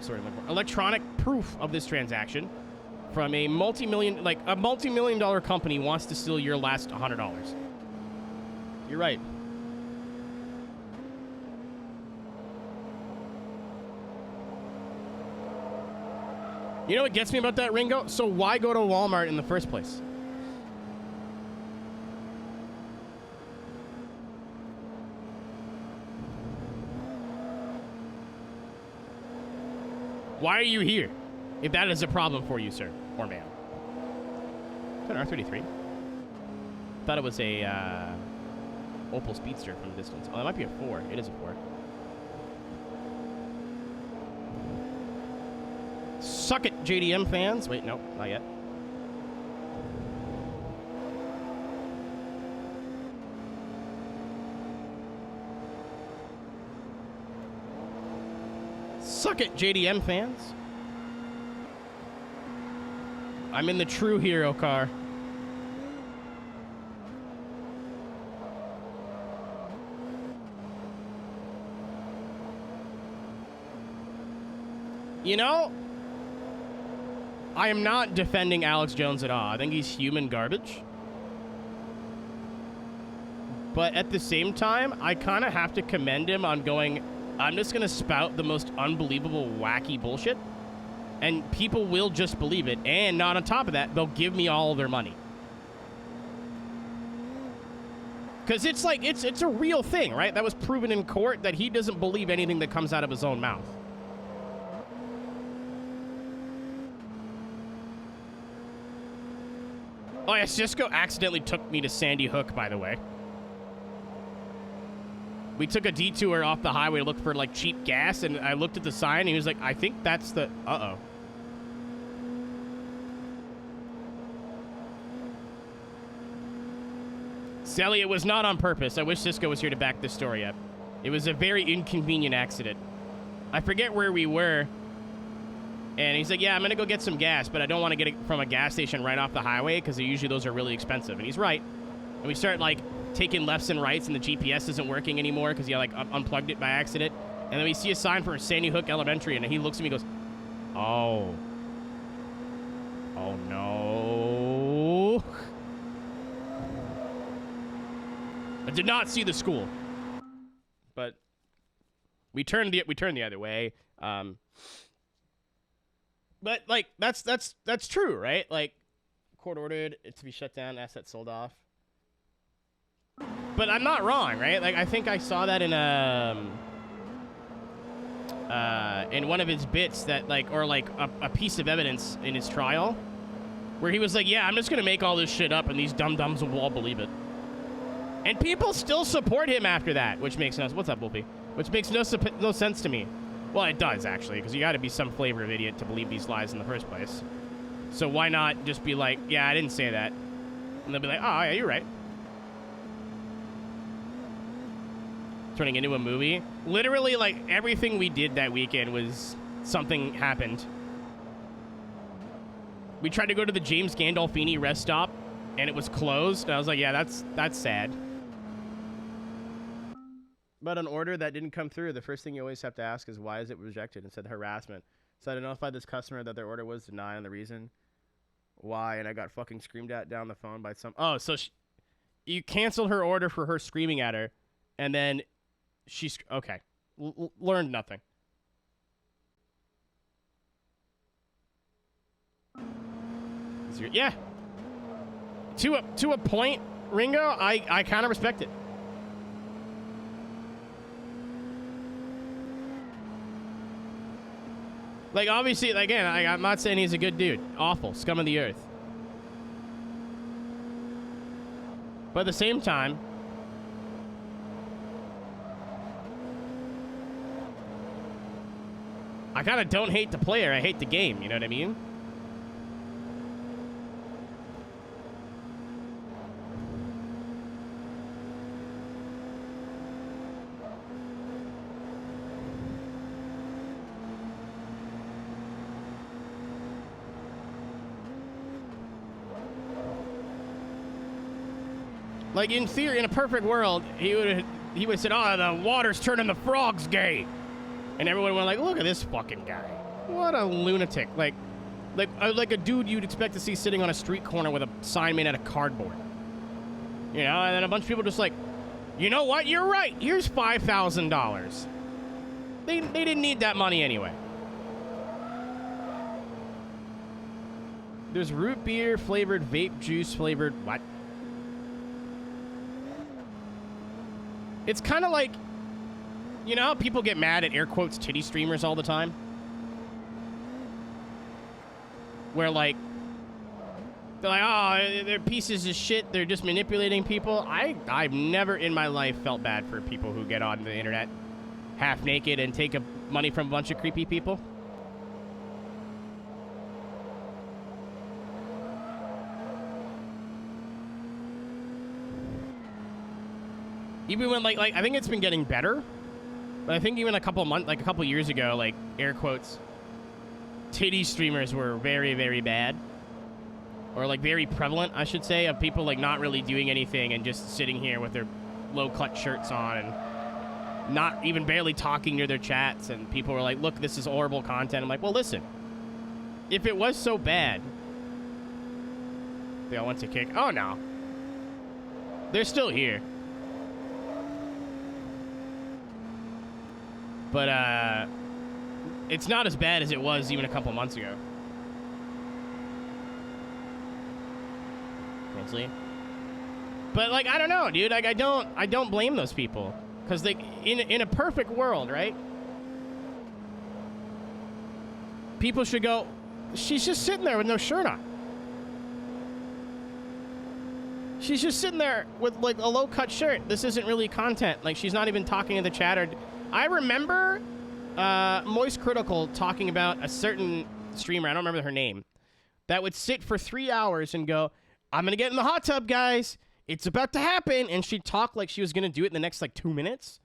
the word I'm looking for? Electronic proof of this transaction from a multi-million dollar company wants to steal your last $100. You're right. You know what gets me about that, Ringo? So why go to Walmart in the first place? Why are you here? If that is a problem for you, sir or ma'am. Is that an R33? Thought it was a Opel Speedster from the distance. Oh, that might be a 4. It is a 4. Suck it, JDM fans. Wait, no, not yet. Suck it, JDM fans. I'm in the true hero car. You know, I am not defending Alex Jones at all. I think he's human garbage. But at the same time, I kind of have to commend him on going, I'm just going to spout the most unbelievable, wacky bullshit. And people will just believe it. And not on top of that, they'll give me all their money. Because it's like, it's a real thing, right? That was proven in court that he doesn't believe anything that comes out of his own mouth. Oh, yeah, Cisco accidentally took me to Sandy Hook, by the way. We took a detour off the highway to look for, like, cheap gas, and I looked at the sign, and he was like, I think that's the... Uh-oh. Sally, it was not on purpose. I wish Cisco was here to back this story up. It was a very inconvenient accident. I forget where we were. And he's like, yeah, I'm going to go get some gas, but I don't want to get it from a gas station right off the highway because usually those are really expensive. And he's right. And we start, like, taking lefts and rights, and the GPS isn't working anymore because he, like, unplugged it by accident. And then we see a sign for Sandy Hook Elementary, and he looks at me and goes, oh. Oh, no. I did not see the school. But we turned the other way. But, like, that's true, right? Like, court ordered it to be shut down, asset sold off. But I'm not wrong, right? Like, I think I saw that in one of his bits that, like, or, like, a piece of evidence in his trial where he was like, yeah, I'm just going to make all this shit up and these dum-dums will all believe it. And people still support him after that, which makes no... What's up, Wolfie? Which makes no sense to me. Well, it does, actually, because you got to be some flavor of idiot to believe these lies in the first place. So why not just be like, yeah, I didn't say that. And they'll be like, oh, yeah, you're right. Turning into a movie. Literally, like, everything we did that weekend was something happened. We tried to go to the James Gandolfini rest stop, and it was closed. And I was like, yeah, that's sad. But an order that didn't come through, the first thing you always have to ask is, why is it rejected? Instead of harassment. So I notified this customer that their order was denied and the reason why, and I got fucking screamed at down the phone by some... Oh, so you canceled her order for her screaming at her, and then she's... Okay. Learned nothing. Yeah. To a point, Ringo, I kind of respect it. Like, obviously, again, I'm not saying he's a good dude. Awful. Scum of the earth. But at the same time, I kind of don't hate the player. I hate the game. You know what I mean? Like, in theory, in a perfect world, he would have said, oh, the water's turning the frogs gay. And everyone went like, look at this fucking guy. What a lunatic. Like a dude you'd expect to see sitting on a street corner with a sign made out of cardboard. You know, and then a bunch of people just like, you know what? You're right. Here's $5,000. They didn't need that money anyway. There's root beer flavored, vape juice flavored, what? It's kind of like, you know how people get mad at air quotes titty streamers all the time? where like they're like, oh, they're pieces of shit. They're just manipulating people. I've never in my life felt bad for people who get on the internet half naked and take money from a bunch of creepy people. Even when like I think it's been getting better, but I think even a couple years ago, like air quotes, titty streamers were very, very bad. Or like very prevalent, I should say, of people like not really doing anything and just sitting here with their low-cut shirts on and not even barely talking to their chats. And people were like, look, this is horrible content. I'm like, well, listen, if it was so bad, they all went to kick. Oh, no. They're still here. But it's not as bad as it was even a couple months ago. But like, I don't know, dude. Like, I don't blame those people, because they in a perfect world, right? People should go, she's just sitting there with no shirt on. She's just sitting there with like a low-cut shirt. This isn't really content. Like, she's not even talking in the chat. Or I remember Moist Critical talking about a certain streamer, I don't remember her name, that would sit for 3 hours and go, I'm going to get in the hot tub, guys. It's about to happen. And she'd talk like she was going to do it in the next, like, 2 minutes.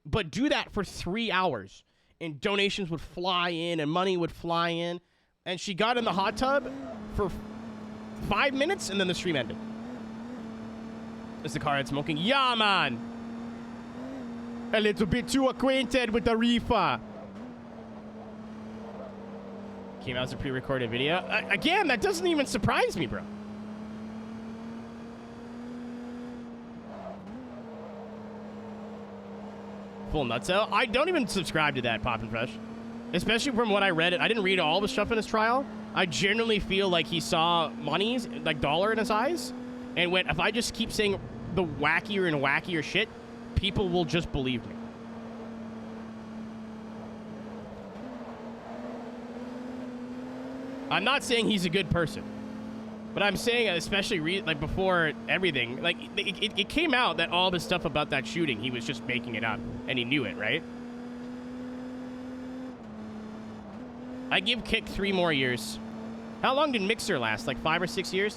But do that for 3 hours. And donations would fly in and money would fly in. And she got in the hot tub for 5 minutes, and then the stream ended. Is the car head smoking? Yeah, man. A little bit too acquainted with the reefer. Came out as a pre-recorded video. Again, that doesn't even surprise me, bro. Full nutso. I don't even subscribe to that Poppin' Fresh. Especially from what I read. I didn't read all the stuff in his trial. I genuinely feel like he saw monies, like dollar in his eyes, and went, if I just keep saying the wackier and wackier shit, people will just believe me. I'm not saying he's a good person, but I'm saying, especially like before everything, like it came out that all the stuff about that shooting, he was just making it up, and he knew it, right? I give Kick 3 more years. How long did Mixer last? Like 5 or 6 years?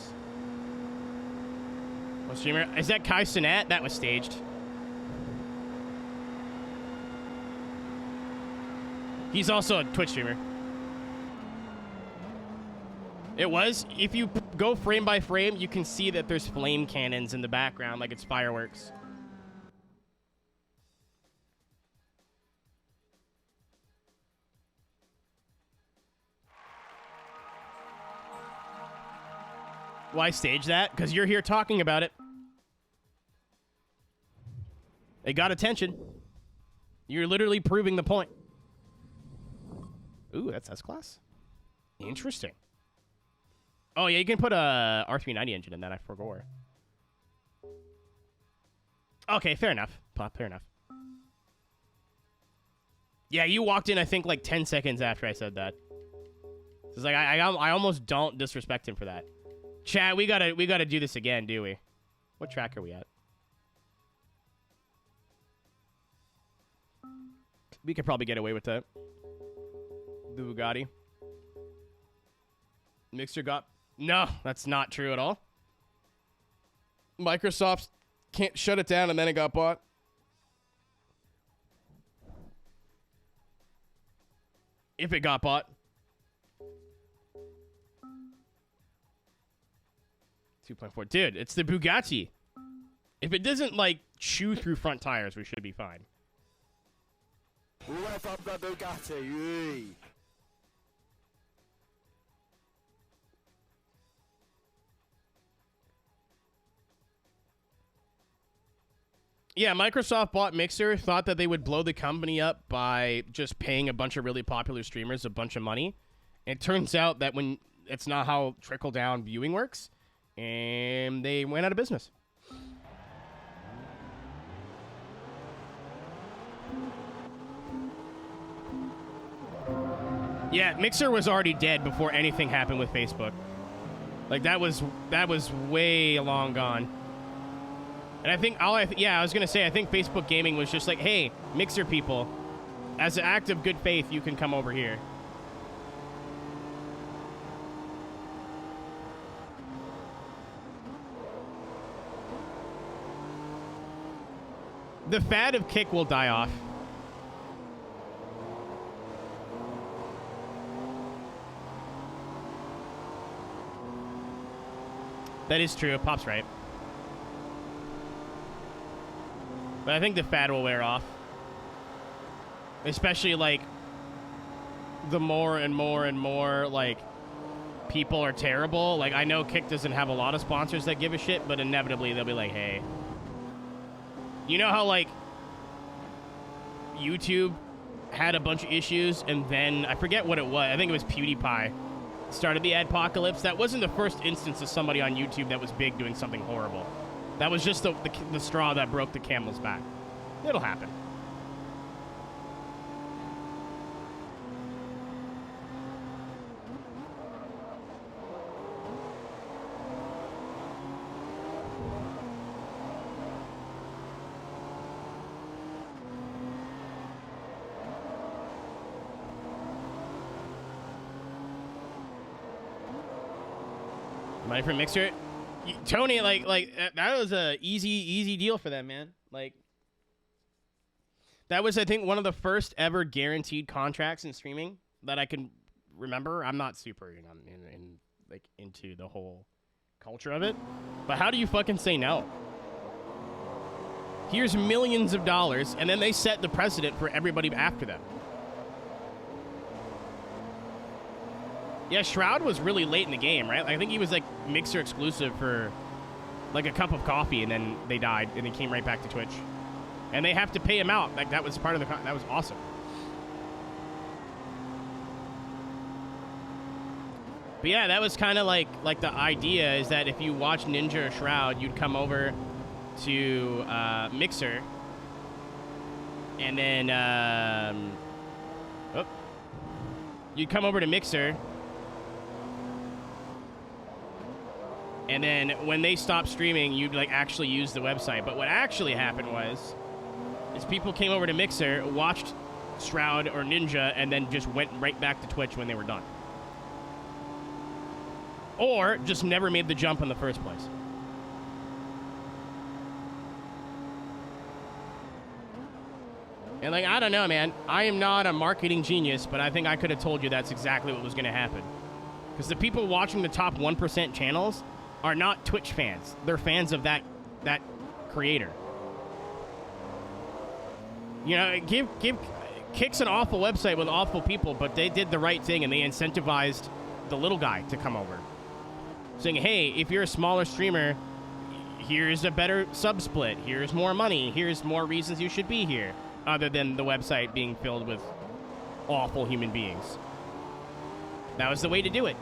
What streamer? Is that Kai Cenat? That was staged. He's also a Twitch streamer. It was. If you go frame by frame, you can see that there's flame cannons in the background like it's fireworks. Why stage that? Because you're here talking about it. It got attention. You're literally proving the point. Ooh, that's S-Class. Interesting. Oh, yeah, you can put a R390 engine in that. I forgot. Okay, fair enough. Pop, fair enough. Yeah, you walked in, I think, like 10 seconds after I said that. It's like I almost don't disrespect him for that. Chat, we gotta do this again, do we? What track are we at? We could probably get away with that. The Bugatti. Mixer got... No, that's not true at all. Microsoft can't shut it down and then it got bought. If it got bought. 2.4. Dude, it's the Bugatti. If it doesn't, like, chew through front tires, we should be fine. Rev up the Bugatti. Yeah, Microsoft bought Mixer, thought that they would blow the company up by just paying a bunch of really popular streamers a bunch of money. It turns out that when it's not how trickle-down viewing works, and they went out of business. Yeah, Mixer was already dead before anything happened with Facebook. Like, that was way long gone. And I think, I was going to say, I think Facebook Gaming was just like, hey, Mixer people, as an act of good faith, you can come over here. The fad of Kick will die off. That is true. Pop's right. But I think the fad will wear off. Especially, like, the more and more and more, like, people are terrible. Like, I know Kick doesn't have a lot of sponsors that give a shit, but inevitably they'll be like, hey. You know how, like, YouTube had a bunch of issues, and then, I forget what it was. I think it was PewDiePie started the adpocalypse. That wasn't the first instance of somebody on YouTube that was big doing something horrible. That was just the straw that broke the camel's back. It'll happen. Money for Mixer, Tony. Like that was a easy deal for them, man. Like that was, I think, one of the first ever guaranteed contracts in streaming that I can remember. I'm not super, into the whole culture of it, but how do you fucking say no? Here's millions of dollars, and then they set the precedent for everybody after them. Yeah, Shroud was really late in the game, right? I think he was, like, Mixer exclusive for, like, a cup of coffee, and then they died, and he came right back to Twitch. And they have to pay him out. Like, that was part of the... that was awesome. But, yeah, that was kind of like the idea is that if you watch Ninja or Shroud, you'd come over to Mixer, and then... you'd come over to Mixer... And then when they stopped streaming, you'd like actually use the website. But what actually happened is people came over to Mixer, watched Shroud or Ninja, and then just went right back to Twitch when they were done. Or just never made the jump in the first place. And like, I don't know, man. I am not a marketing genius, but I think I could have told you that's exactly what was going to happen. Because the people watching the top 1% channels are not Twitch fans. They're fans of that creator. You know, Kick's an awful website with awful people, but they did the right thing and they incentivized the little guy to come over. Saying, hey, if you're a smaller streamer, here's a better sub split. Here's more money. Here's more reasons you should be here. Other than the website being filled with awful human beings. That was the way to do it.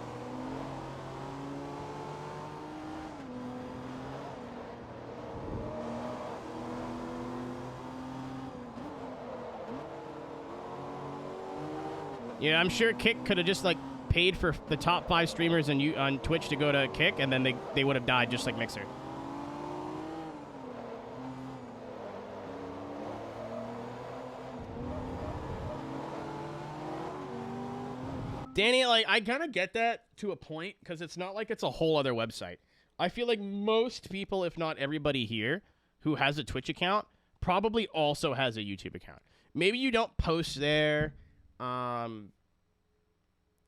Yeah, I'm sure Kick could have just like paid for the top 5 streamers on Twitch to go to Kick, and then they would have died just like Mixer. Danny, like, I kind of get that to a point, because it's not like it's a whole other website. I feel like most people, if not everybody here, who has a Twitch account, probably also has a YouTube account. Maybe you don't post there,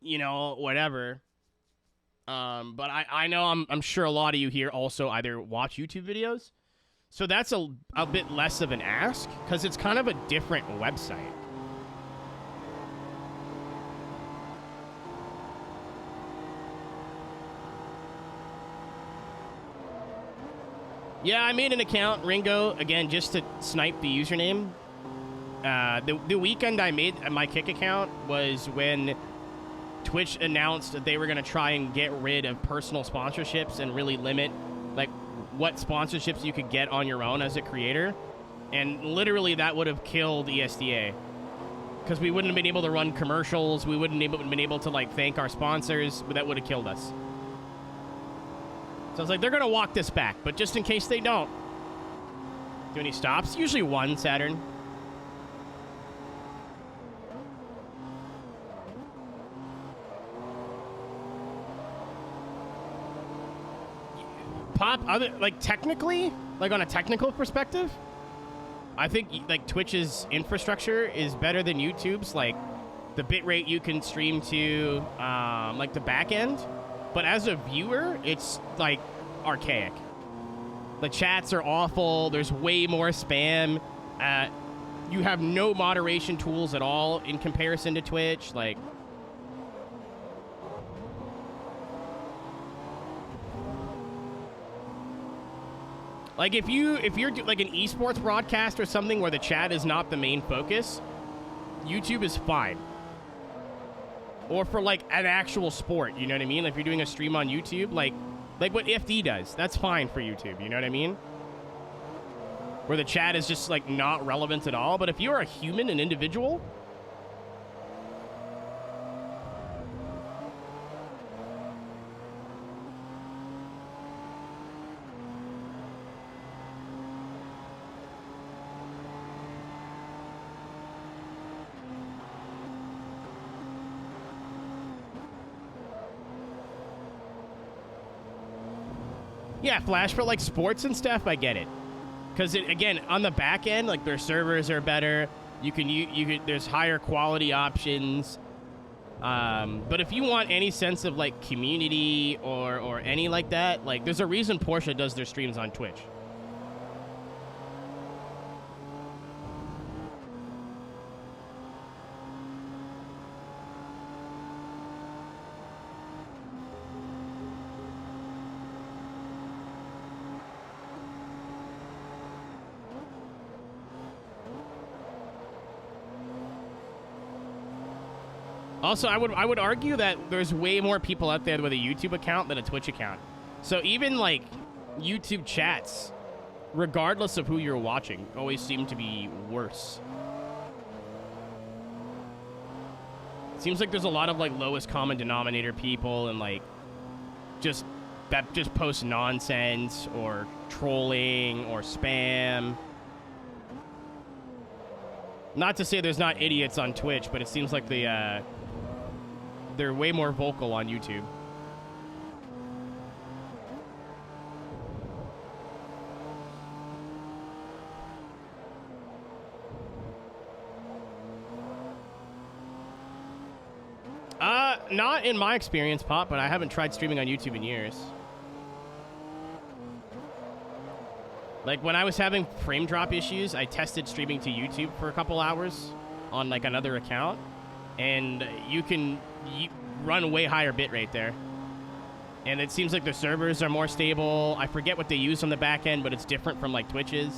you know, whatever. But I know I'm sure a lot of you here also either watch YouTube videos. So that's a bit less of an ask, because it's kind of a different website. Yeah, I made an account, Ringo, again, just to snipe the username. The weekend I made my Kick account was when Twitch announced that they were going to try and get rid of personal sponsorships and really limit, like, what sponsorships you could get on your own as a creator. And literally that would have killed ESDA. Because we wouldn't have been able to run commercials. We wouldn't have been able to, like, thank our sponsors. That would have killed us. So I was like, they're going to walk this back. But just in case they don't. Do any stops? Usually one, Saturn. Pop, technically, like on a technical perspective, I think like Twitch's infrastructure is better than YouTube's. Like the bitrate you can stream to, like the back end. But as a viewer, it's like archaic. The chats are awful. There's way more spam. You have no moderation tools at all in comparison to Twitch. Like if you're like an esports broadcast or something where the chat is not the main focus, YouTube is fine. Or for like an actual sport, you know what I mean? Like if you're doing a stream on YouTube, like what FD does, that's fine for YouTube, you know what I mean? Where the chat is just like not relevant at all. But if you're a human, an individual, yeah, Flash for like sports and stuff, I get it. Because again, on the back end, like their servers are better. You can there's higher quality options. But if you want any sense of like community or any like that, like there's a reason Porsche does their streams on Twitch. Also, I would argue that there's way more people out there with a YouTube account than a Twitch account. So even like YouTube chats, regardless of who you're watching, always seem to be worse. Seems like there's a lot of like lowest common denominator people and like just post nonsense or trolling or spam. Not to say there's not idiots on Twitch, but it seems like they're way more vocal on YouTube. Not in my experience, Pop, but I haven't tried streaming on YouTube in years. Like, when I was having frame drop issues, I tested streaming to YouTube for a couple hours on, like, another account. And you can run way higher bitrate there. And it seems like the servers are more stable. I forget what they use on the back end, but it's different from, like, Twitch's.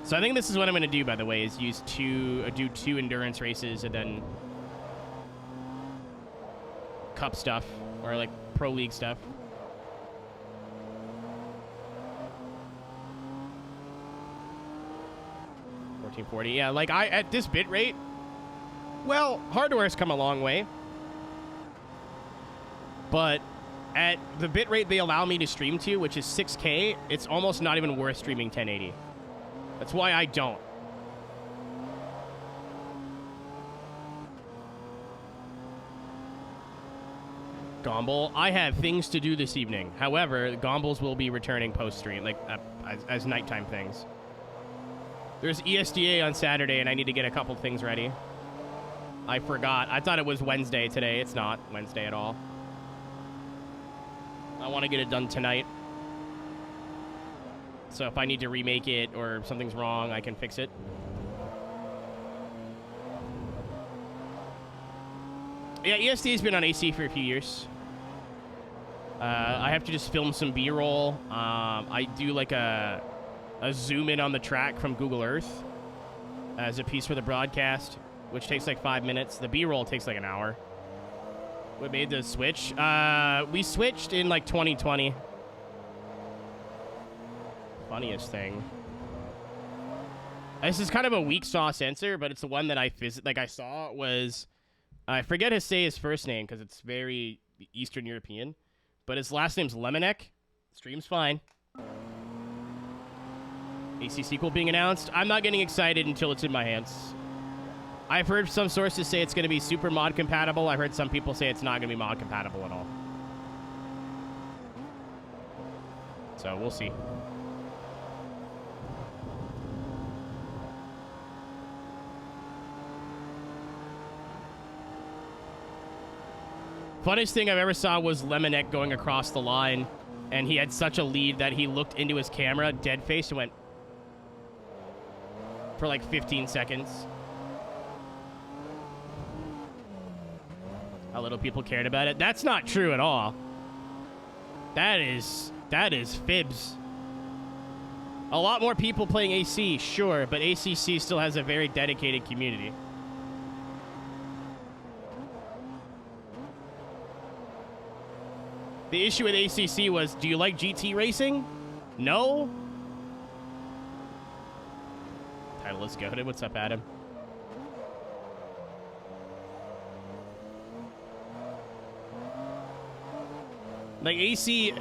So I think this is what I'm going to do, by the way, is do two endurance races and then cup stuff or like pro league stuff. $14.40. Yeah, like at this bit rate, well, hardware's come a long way. But at the bit rate they allow me to stream to, which is 6K, it's almost not even worth streaming 1080. That's why I don't. Gomble, I have things to do this evening. However, Gombles will be returning post-stream, like as nighttime things. There's ESDA on Saturday, and I need to get a couple things ready. I forgot. I thought it was Wednesday today. It's not Wednesday at all. I want to get it done tonight. So if I need to remake it or something's wrong, I can fix it. Yeah, ESD's been on AC for a few years. I have to just film some B-roll. I do like a zoom in on the track from Google Earth as a piece for the broadcast, which takes like 5 minutes. The B-roll takes like an hour. What made the switch? We switched in like 2020. Funniest thing. This is kind of a weak sauce answer, but it's the one that I saw was, I forget to say his first name because it's very Eastern European, but his last name's Lemonek. Stream's fine. AC sequel being announced. I'm not getting excited until it's in my hands. I've heard some sources say it's going to be super mod compatible. I've heard some people say it's not going to be mod compatible at all. So we'll see. Funniest thing I've ever saw was Lemonek going across the line, and he had such a lead that he looked into his camera, dead-faced, and went for like 15 seconds. How little people cared about it. That's not true at all. That is fibs. A lot more people playing AC, sure, but ACC still has a very dedicated community. The issue with ACC was, do you like GT racing? No? Title is goated. What's up, Adam? Like, AC,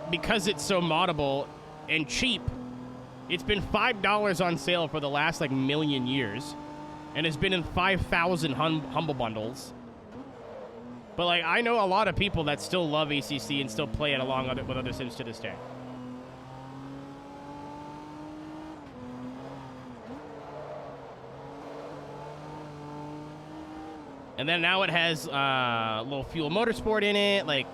because it's so moddable and cheap, it's been $5 on sale for the last, like, million years. And it's been in 5,000 Humble Bundles. But, like, I know a lot of people that still love ACC and still play it along with other sims to this day. And then now it has a little Fuel Motorsport in it. Like,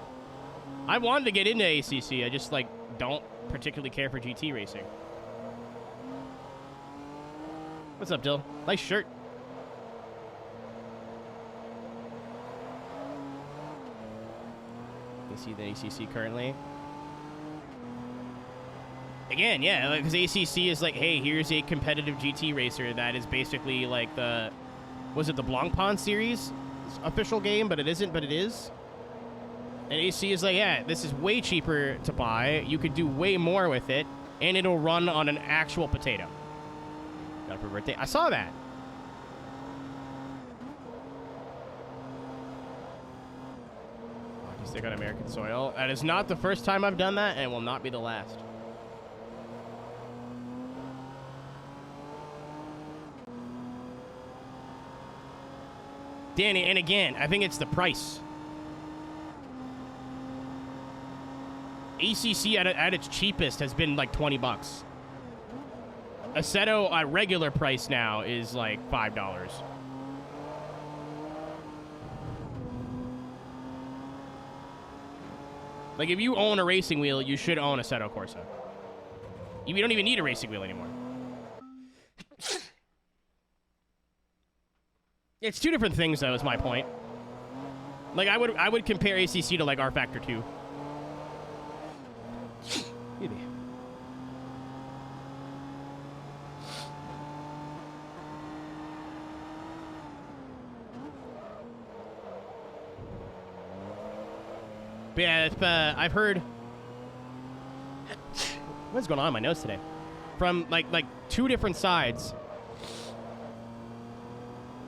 I wanted to get into ACC. I just, like, don't particularly care for GT racing. What's up, Dill? Nice shirt. You see the ACC currently. Again, yeah, because ACC is like, hey, here's a competitive GT racer that is basically like the, was it the Blancpain series official game? But it isn't, but it is. And AC is like, yeah, this is way cheaper to buy. You could do way more with it, and it'll run on an actual potato. Got it for birthday. I saw that. Hockey stick on American soil. That is not the first time I've done that, and will not be the last. Danny, and again, I think it's the price. ACC at its cheapest has been like 20 bucks. Assetto at regular price now is like $5. Like, if you own a racing wheel, you should own Assetto Corsa. You don't even need a racing wheel anymore. It's two different things, though, is my point. Like, I would compare ACC to, like, R Factor 2. But yeah, I've heard... What's going on in my nose today? From, like two different sides.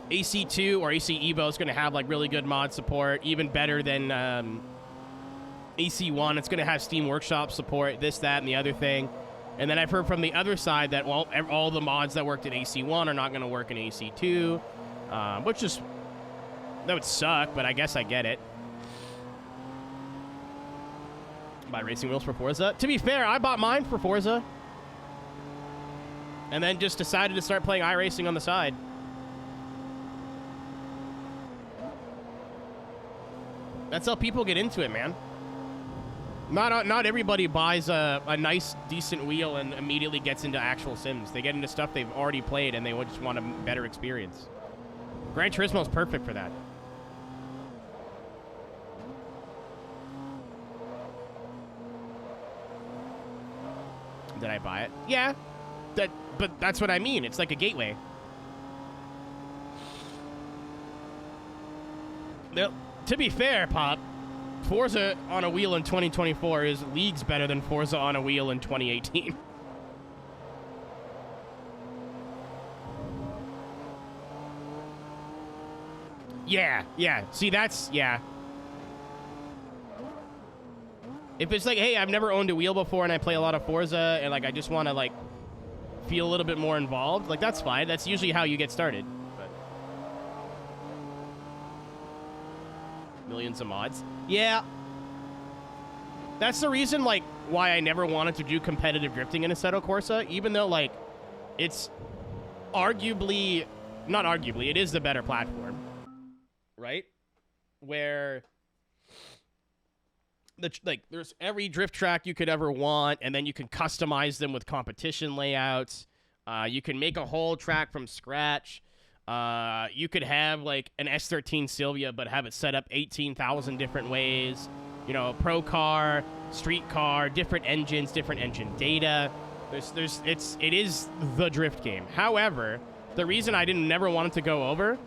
AC2 or AC Evo is going to have, like, really good mod support, even better than AC1. It's going to have Steam Workshop support, this, that, and the other thing. And then I've heard from the other side that, well, all the mods that worked in AC1 are not going to work in AC2, which is... That would suck, but I guess I get it. Buy racing wheels for Forza. To be fair, I bought mine for Forza. And then just decided to start playing iRacing on the side. That's how people get into it, man. Not everybody buys a nice, decent wheel and immediately gets into actual sims. They get into stuff they've already played and they just want a better experience. Gran Turismo is perfect for that. Did I buy it? Yeah. But that's what I mean. It's like a gateway. Yep. To be fair, Pop, Forza on a wheel in 2024 is leagues better than Forza on a wheel in 2018. Yeah. See, that's, yeah. If it's like, hey, I've never owned a wheel before and I play a lot of Forza and, like, I just want to, like, feel a little bit more involved, like, that's fine. That's usually how you get started. But millions of mods. Yeah. That's the reason, like, why I never wanted to do competitive drifting in Assetto Corsa, even though, like, it's arguably, not arguably, it is the better platform, right? Where, there's every drift track you could ever want, and then you can customize them with competition layouts. You can make a whole track from scratch. You could have, like, an S13 Silvia, but have it set up 18,000 different ways. You know, pro car, street car, different engines, different engine data. It is the drift game. However, the reason I never wanted to go over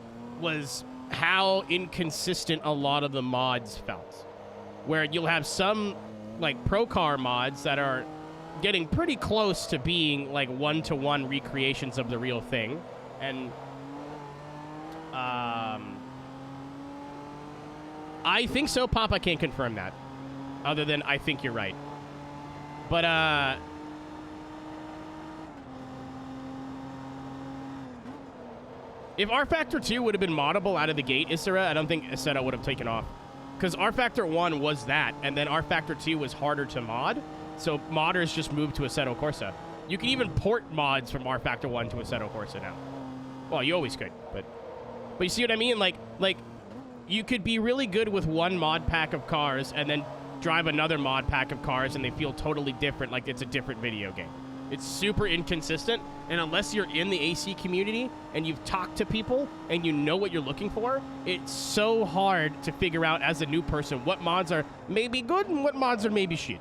was how inconsistent a lot of the mods felt. Where you'll have some, like, pro car mods that are getting pretty close to being, like, one-to-one recreations of the real thing. And, I think so, Pop. I can't confirm that. Other than I think you're right. But, if R Factor 2 would have been moddable out of the gate, Isra, I don't think Assetto would have taken off. Because R Factor 1 was that, and then R Factor 2 was harder to mod, so modders just moved to Assetto Corsa. You can even port mods from R Factor 1 to Assetto Corsa now. Well, you always could, but you see what I mean? Like, you could be really good with one mod pack of cars and then drive another mod pack of cars and they feel totally different, like it's a different video game. It's super inconsistent, and unless you're in the AC community and you've talked to people and you know what you're looking for, it's so hard to figure out as a new person what mods are maybe good and what mods are maybe shit.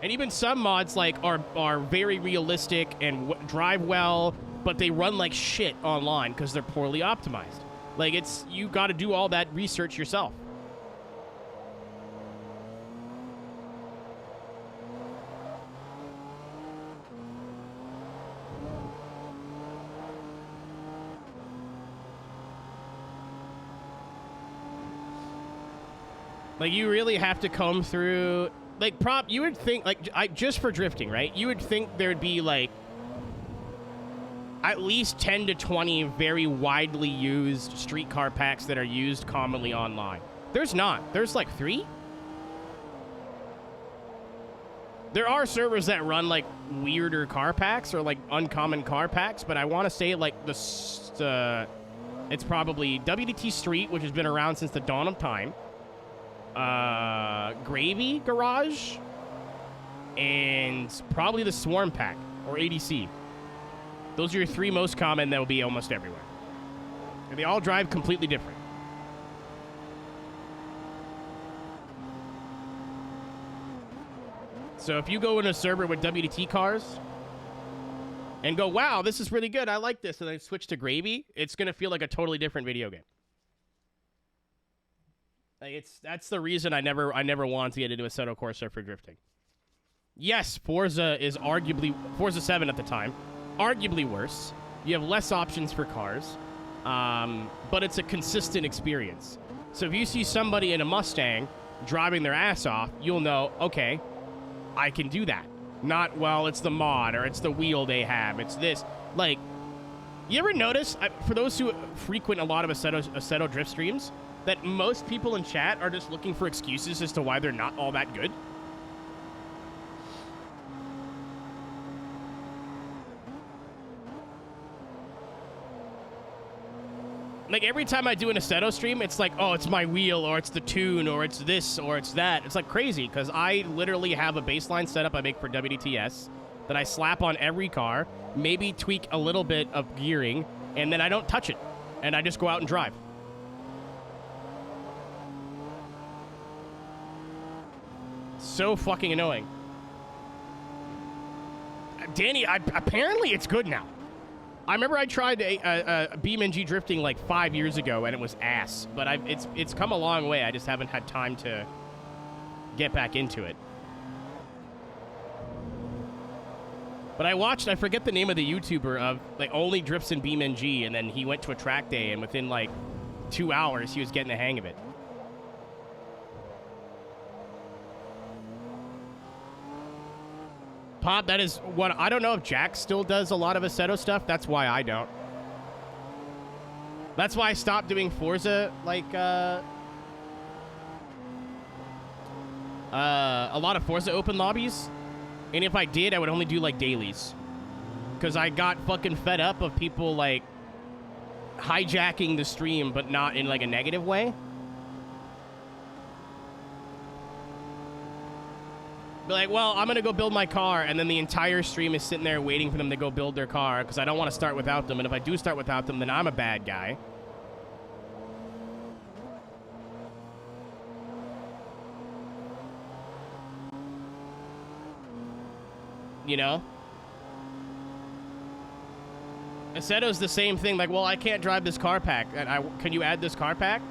And even some mods, like, are very realistic and drive well, but they run like shit online because they're poorly optimized. Like, you got to do all that research yourself. Like, you really have to comb through, like, Prop, you would think, like, just for drifting, right? You would think there'd be, like, at least 10 to 20 very widely used streetcar packs that are used commonly online. There's not. There's, like, 3? There are servers that run, like, weirder car packs or, like, uncommon car packs, but I want to say, like, it's probably WDT Street, which has been around since the dawn of time. Gravy Garage, and probably the Swarm Pack, or ADC. Those are your 3 most common that will be almost everywhere. And they all drive completely different. So if you go in a server with WDT cars and go, wow, this is really good, I like this, and then switch to Gravy, it's going to feel like a totally different video game. Like, that's the reason I never wanted to get into Assetto Corsa for drifting. Yes, Forza is arguably, Forza 7 at the time, arguably worse. You have less options for cars, but it's a consistent experience. So if you see somebody in a Mustang driving their ass off, you'll know, okay, I can do that. Not, well, it's the mod, or it's the wheel they have, it's this. Like, you ever notice, for those who frequent a lot of Assetto drift streams, that most people in chat are just looking for excuses as to why they're not all that good? Like, every time I do an Assetto stream, it's like, oh, it's my wheel, or it's the tune, or it's this, or it's that. It's, like, crazy, because I literally have a baseline setup I make for WDTS that I slap on every car, maybe tweak a little bit of gearing, and then I don't touch it, and I just go out and drive. So fucking annoying. Danny, apparently it's good now. I remember I tried a BeamNG drifting like 5 years ago, and it was ass. But it's come a long way. I just haven't had time to get back into it. But I forget the name of the YouTuber of like only drifts in BeamNG, and then he went to a track day, and within like 2 hours, he was getting the hang of it. Pop, that is what I don't know if Jack still does a lot of Assetto stuff. That's why I don't. That's why I stopped doing Forza, like a lot of Forza open lobbies. And if I did, I would only do like dailies. Because I got fucking fed up of people like hijacking the stream, but not in like a negative way. Be like, well, I'm going to go build my car, and then the entire stream is sitting there waiting for them to go build their car because I don't want to start without them, and if I do start without them, then I'm a bad guy. You know? Assetto's the same thing, like, well, I can't drive this car pack. Can you add this car pack?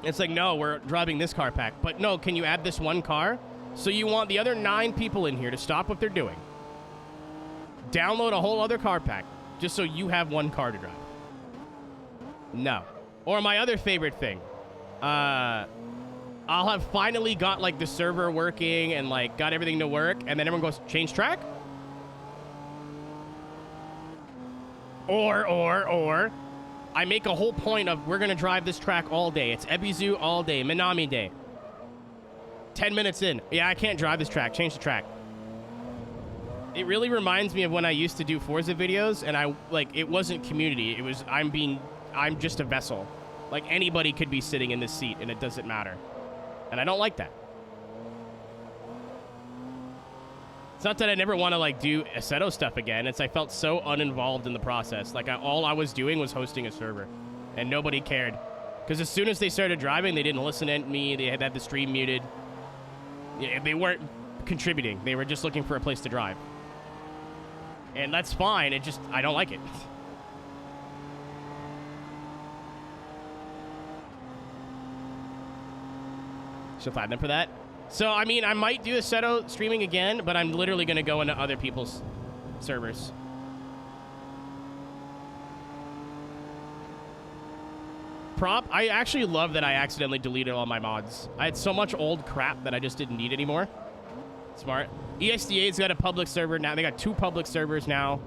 It's like, no, we're driving this car pack. But no, can you add this one car? So you want the other 9 people in here to stop what they're doing. Download a whole other car pack just so you have one car to drive. No. Or my other favorite thing. I'll have finally got, like, the server working and, like, got everything to work. And then everyone goes, change track? Or... I make a whole point of we're going to drive this track all day. It's Ebizu all day. Minami day. 10 minutes in. Yeah, I can't drive this track. Change the track. It really reminds me of when I used to do Forza videos, and it wasn't community. It was, I'm just a vessel. Like, anybody could be sitting in this seat, and it doesn't matter. And I don't like that. It's not that I never want to, like, do Assetto stuff again. It's I felt so uninvolved in the process. Like, all I was doing was hosting a server. And nobody cared. Because as soon as they started driving, they didn't listen to me. They had the stream muted. They weren't contributing. They were just looking for a place to drive. And that's fine. It just, I don't like it. Should platinum for that. So, I mean, I might do Assetto streaming again, but I'm literally going to go into other people's servers. Prop, I actually love that I accidentally deleted all my mods. I had so much old crap that I just didn't need anymore. Smart. EXDA's got a public server now. They got 2 public servers now.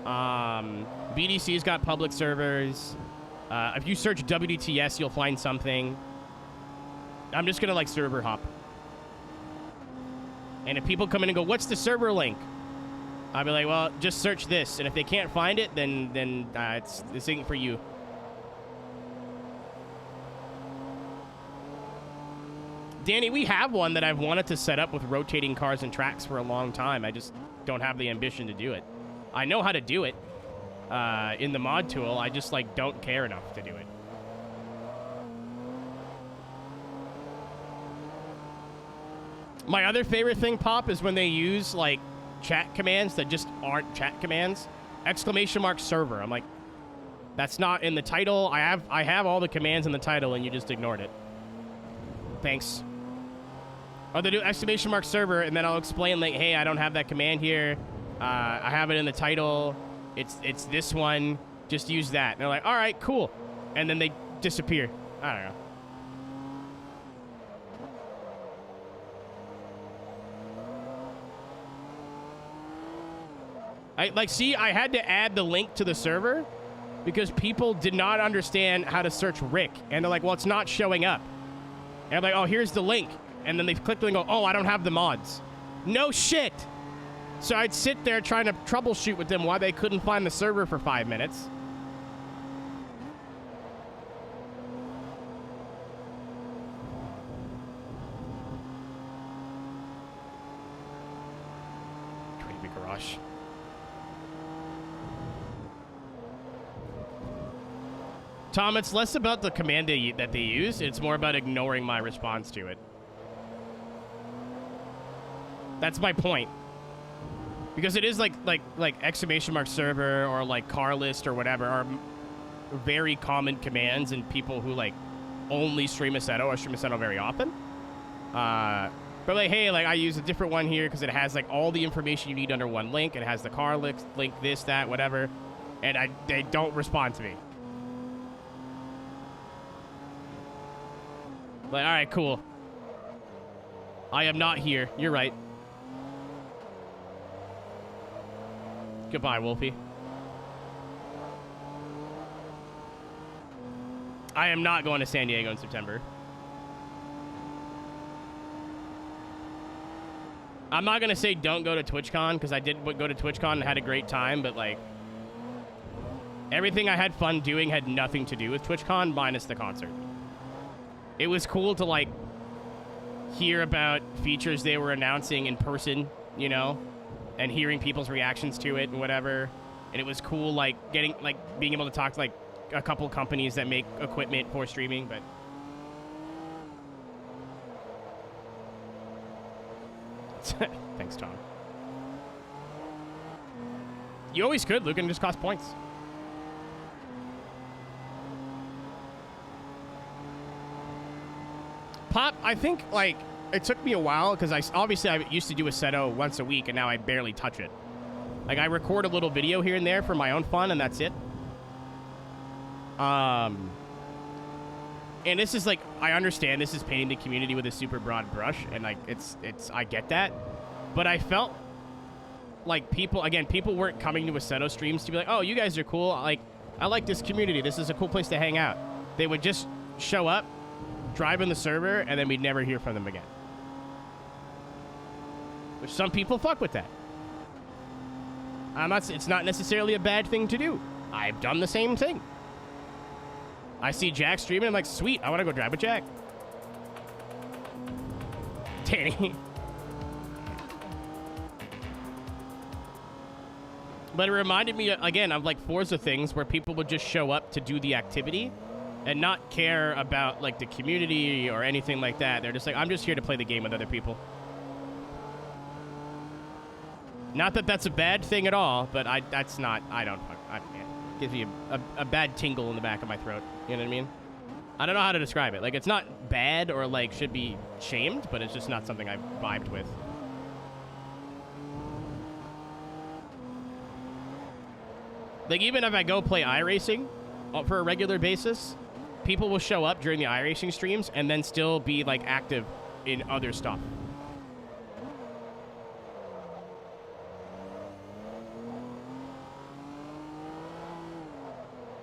BDC's got public servers. If you search WDTS, you'll find something. I'm just going to, like, server hop. And if people come in and go, what's the server link? I'll be like, well, just search this. And if they can't find it, then this ain't for you. Danny, we have one that I've wanted to set up with rotating cars and tracks for a long time. I just don't have the ambition to do it. I know how to do it in the mod tool. I just, like, don't care enough to do it. My other favorite thing, Pop, is when they use, like, chat commands that just aren't chat commands. ! Server. I'm like, that's not in the title. I have all the commands in the title, and you just ignored it. Thanks. Or they do ! Server, and then I'll explain, like, hey, I don't have that command here. I have it in the title. It's this one. Just use that. And they're like, all right, cool. And then they disappear. I don't know. I had to add the link to the server because people did not understand how to search Rick. And they're like, well, it's not showing up. And I'm like, oh, here's the link. And then they click the link and go, oh, I don't have the mods. No shit. So I'd sit there trying to troubleshoot with them why they couldn't find the server for 5 minutes. Creepy garage. Tom, it's less about the command that they use. It's more about ignoring my response to it. That's my point. Because it is like exclamation mark server or like car list or whatever are very common commands, and people who like only stream Assetto or stream Assetto very often. But like, hey, like I use a different one here because it has like all the information you need under one link. It has the car link, this, that, whatever, and they don't respond to me. Like, all right, cool. I am not here. You're right. Goodbye, Wolfie. I am not going to San Diego in September. I'm not going to say don't go to TwitchCon, because I did go to TwitchCon and had a great time, but, like, everything I had fun doing had nothing to do with TwitchCon minus the concert. It was cool to, like, hear about features they were announcing in person, you know, and hearing people's reactions to it and whatever. And it was cool, like, being able to talk to, like, a couple companies that make equipment for streaming, but... Thanks, Tom. You always could. Luke, and just cost points. Pop, I think, like, it took me a while, because obviously I used to do Assetto once a week, and now I barely touch it. Like, I record a little video here and there for my own fun, and that's it. And this is, like, I understand this is painting the community with a super broad brush, and, like, I get that. But I felt like people weren't coming to Assetto streams to be like, oh, you guys are cool. Like, I like this community. This is a cool place to hang out. They would just show up, drive in the server, and then we'd never hear from them again. Which some people fuck with that. It's not necessarily a bad thing to do. I've done the same thing. I see Jack streaming, I'm like, sweet, I want to go drive with Jack. Danny. But it reminded me, again, of like Forza things where people would just show up to do the activity and not care about like the community or anything like that. They're just like, I'm just here to play the game with other people. Not that that's a bad thing at all, but it gives me a bad tingle in the back of my throat. You know what I mean? I don't know how to describe it. Like, it's not bad or like should be shamed, but it's just not something I've vibed with. Like, even if I go play iRacing for a regular basis, people will show up during the iRacing streams and then still be, like, active in other stuff.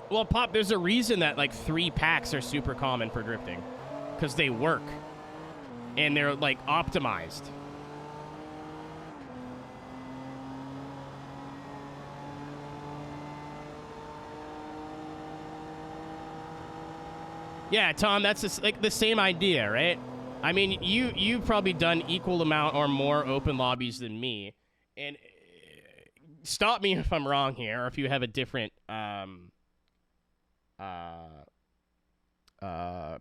Well, Pop, there's a reason that, like, 3 packs are super common for drifting. Because they work. And they're, like, optimized. Yeah, Tom, that's just, like the same idea, right? I mean, you've probably done equal amount or more open lobbies than me, and stop me if I'm wrong here, or if you have a different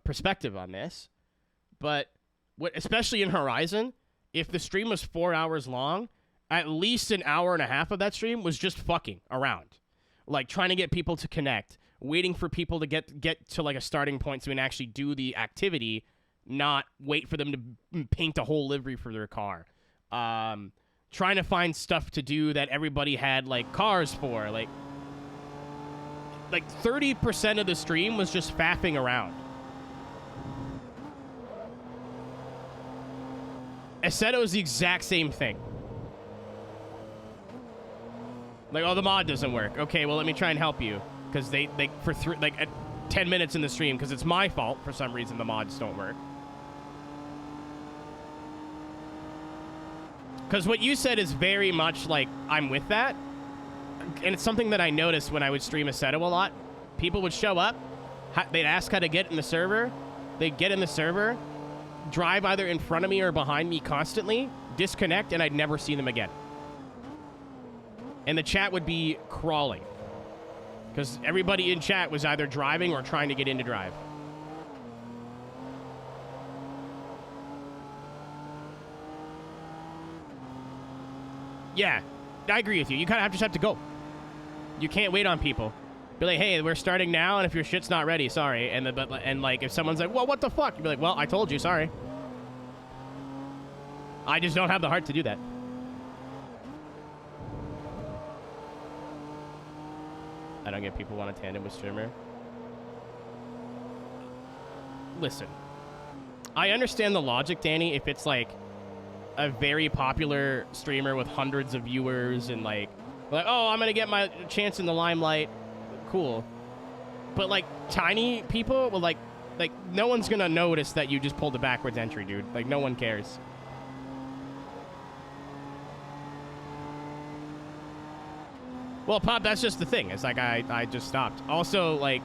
perspective on this. But especially in Horizon, if the stream was 4 hours long, at least an hour and a half of that stream was just fucking around, like trying to get people to connect. Waiting for people to get to like a starting point so we can actually do the activity, not wait for them to paint a whole livery for their car. Trying to find stuff to do that everybody had like cars for. Like 30% of the stream was just faffing around. Assetto is the exact same thing. Like, oh, the mod doesn't work. Okay, well, let me try and help you. Because they for at 10 minutes in the stream, because it's my fault for some reason the mods don't work. Because what you said is very much like I'm with that, and it's something that I noticed when I would stream Assetto a lot. People would show up, they'd ask how to get in the server, they'd get in the server, drive either in front of me or behind me constantly, disconnect, and I'd never see them again. And the chat would be crawling. Because everybody in chat was either driving or trying to get in to drive. Yeah. I agree with you. You kind of just have to go. You can't wait on people. Be like, hey, we're starting now, and if your shit's not ready, sorry. And like, if someone's like, well, what the fuck? You'd be like, well, I told you, sorry. I just don't have the heart to do that. I don't get people want a tandem with streamer. Listen, I understand the logic, Danny, if it's like a very popular streamer with hundreds of viewers and like, oh, I'm gonna get my chance in the limelight. Cool. But like tiny people, well, like no one's gonna notice that you just pulled a backwards entry, dude. Like no one cares. Well, Pop, that's just the thing. It's like I just stopped. Also, like,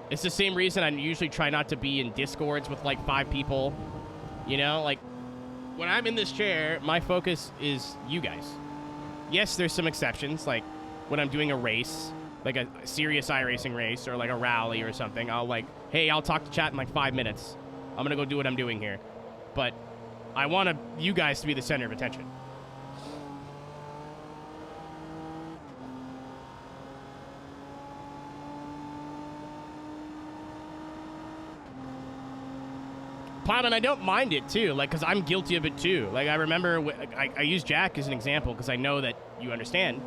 it's the same reason I usually try not to be in Discords with like 5 people. You know, like when I'm in this chair, my focus is you guys. Yes, there's some exceptions, like when I'm doing a race, like a serious iRacing race or like a rally or something. I'll like, hey, I'll talk to chat in like 5 minutes. I'm gonna go do what I'm doing here. But I want you guys to be the center of attention. Pop, and I don't mind it too, like, because I'm guilty of it too. Like, I remember, I use Jack as an example because I know that you understand.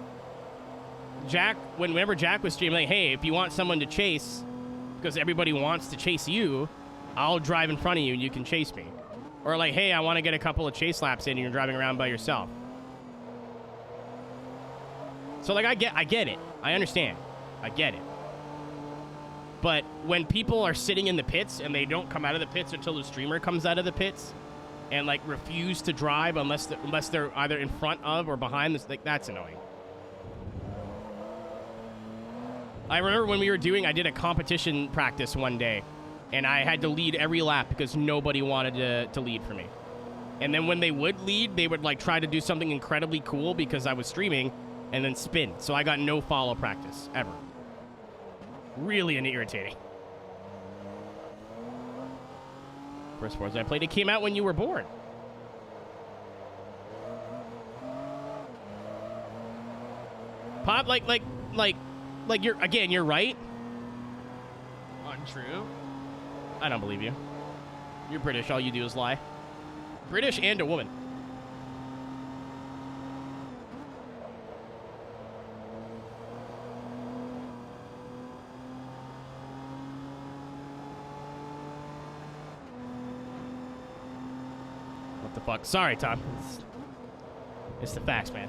Jack, whenever Jack was streaming, like, hey, if you want someone to chase, because everybody wants to chase you, I'll drive in front of you and you can chase me. Or like, hey, I want to get a couple of chase laps in and you're driving around by yourself. So, like, I get it. I understand. I get it. But when people are sitting in the pits and they don't come out of the pits until the streamer comes out of the pits and, like, refuse to drive unless they're either in front of or behind this, like, that's annoying. I remember when I did a competition practice one day, and I had to lead every lap because nobody wanted to lead for me. And then when they would lead, they would, like, try to do something incredibly cool because I was streaming and then spin. So I got no follow practice, ever. Really irritating. First Forza I played, it came out when you were born. Pop, like you're right. Untrue. I don't believe you. You're British, all you do is lie. British and a woman. What the fuck? Sorry, Tom. It's the facts, man.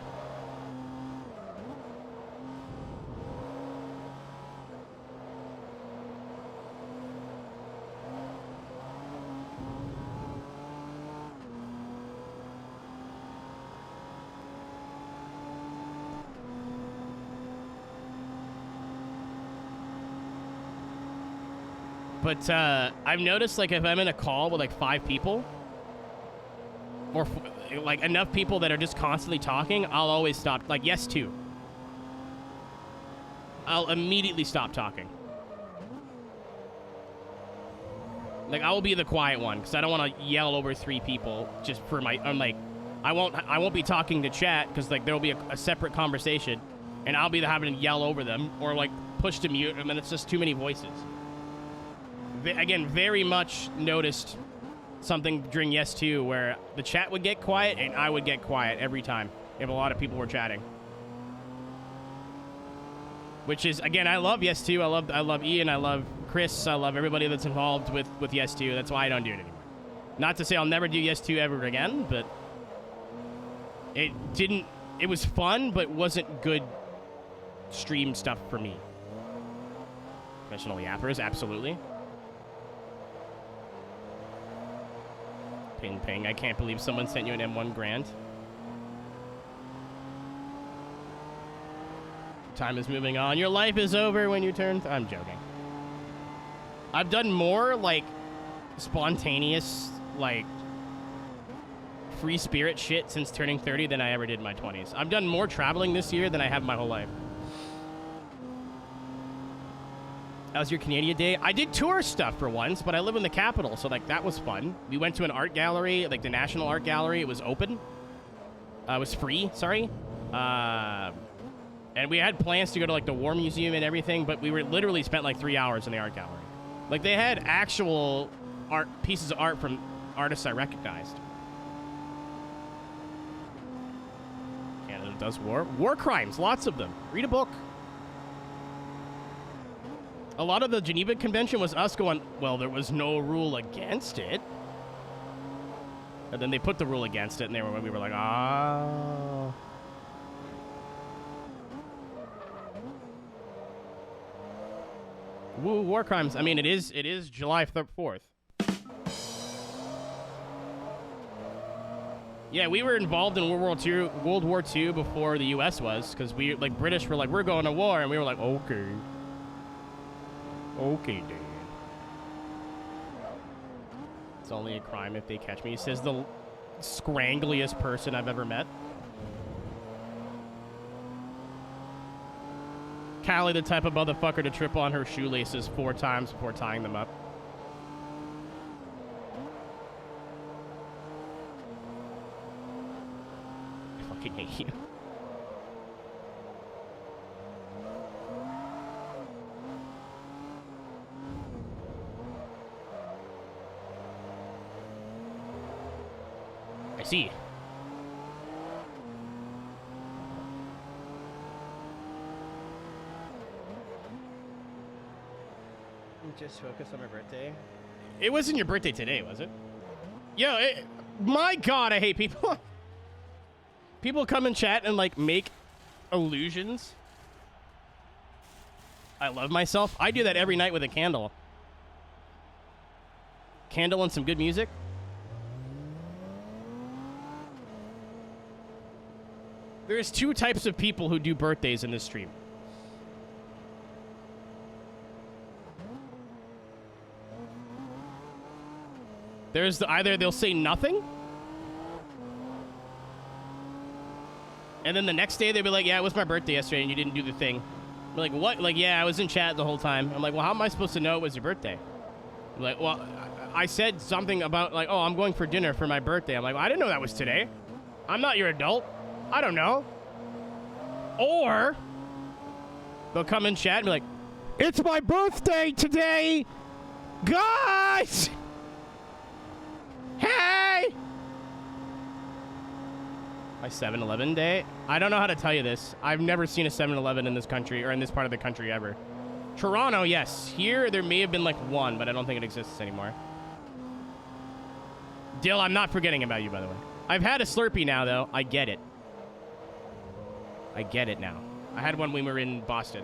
But I've noticed, like, if I'm in a call with, like, 5 people, or, like, enough people that are just constantly talking, I'll always stop. Like, yes, 2. I'll immediately stop talking. Like, I will be the quiet one, because I don't want to yell over 3 people just for my... I'm like, I won't be talking to chat, because, like, there will be a separate conversation, and I'll be having to yell over them, or, like, push to mute, and then it's just too many voices. Again, very much noticed something during Yes 2 where the chat would get quiet and I would get quiet every time if a lot of people were chatting. Which is, again, I love Yes 2. I love Ian. I love Chris. I love everybody that's involved with Yes 2. That's why I don't do it anymore. Not to say I'll never do Yes 2 ever again, but it was fun, but wasn't good stream stuff for me. Professional yappers, absolutely. Ping, ping. I can't believe someone sent you an M1 Grand. Time is moving on. Your life is over when you turn... I'm joking. I've done more, like, spontaneous, like, free spirit shit since turning 30 than I ever did in my 20s. I've done more traveling this year than I have my whole life. That was your Canadian day? I did tour stuff for once, but I live in the capital, so, like, that was fun. We went to an art gallery, like the National Art Gallery. It was open. It was free, sorry. And we had plans to go to like the War Museum and everything, but we were literally spent like 3 hours in the art gallery. Like they had actual art pieces of art from artists I recognized. Canada does war crimes, lots of them. Read a book. A lot of the Geneva Convention was us going, well, there was no rule against it. And then they put the rule against it, and we were like, ah. Woo, war crimes. I mean, it is July 4th. Yeah, we were involved in World War II before the U.S. was, because we, like, British were like, we're going to war, and we were like, okay. Okay, dude. It's only a crime if they catch me, says the scrangliest person I've ever met. Callie, the type of motherfucker to trip on her shoelaces 4 times before tying them up. I fucking hate you. I see. Just focus on my birthday. It wasn't your birthday today, was it? Yo, my God, I hate people. People come and chat and like make illusions. I love myself. I do that every night with a candle. Candle and some good music. There's 2 types of people who do birthdays in this stream. There's either they'll say nothing, and then the next day they'll be like, yeah, it was my birthday yesterday and you didn't do the thing. I'm like, what? Like, yeah, I was in chat the whole time. I'm like, well, how am I supposed to know it was your birthday? I'm like, well, I said something about like, oh, I'm going for dinner for my birthday. I'm like, well, I didn't know that was today. I'm not your adult. I don't know. Or they'll come in chat and be like, it's my birthday today, guys. Hey! My 7-Eleven day? I don't know how to tell you this. I've never seen a 7-Eleven in this country, or in this part of the country ever. Toronto, yes. Here, there may have been like one, but I don't think it exists anymore. Dill, I'm not forgetting about you, by the way. I've had a Slurpee now, though. I get it. I get it now. I had one when we were in Boston.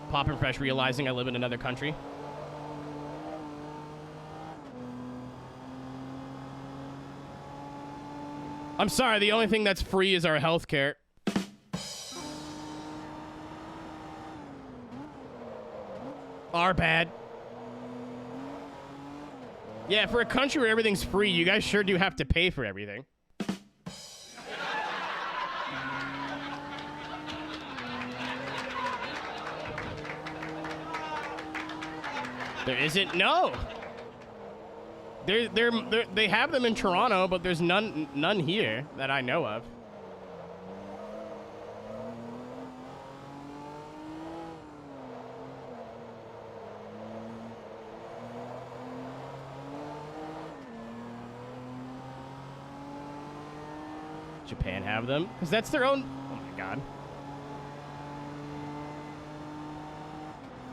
Poppin' Fresh realizing I live in another country. I'm sorry, the only thing that's free is our healthcare. Our bad. Yeah, for a country where everything's free, you guys sure do have to pay for everything. There isn't? No. They have them in Toronto, but there's none here that I know of. Japan have them? Because that's their own... Oh my god.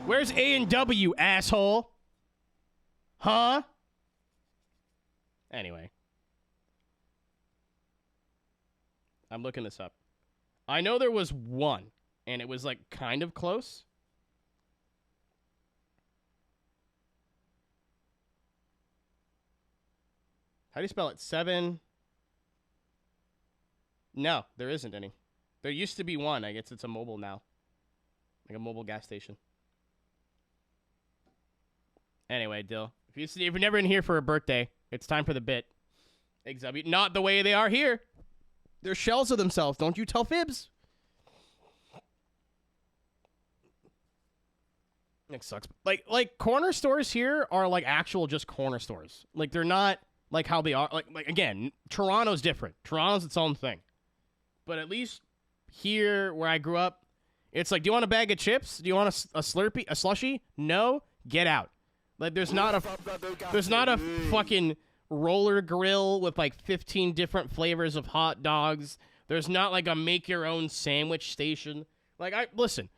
Where's A&W, asshole? Huh? Anyway. I'm looking this up. I know there was one, and it was like kind of close. How do you spell it? 7... No, there isn't any. There used to be one. I guess it's a mobile now. Like a mobile gas station. Anyway, Dill. If you're never in here for a birthday, it's time for the bit. XW. Not the way they are here. They're shells of themselves. Don't you tell fibs. It sucks. Like corner stores here are like actual just corner stores. Like they're not like how they are. Like again, Toronto's different. Toronto's its own thing. But at least here where I grew up, it's like, do you want a bag of chips? Do you want a Slurpee, a slushie? No, get out. Like there's not a fucking roller grill with like 15 different flavors of hot dogs. There's not like a make your own sandwich station. Like listen,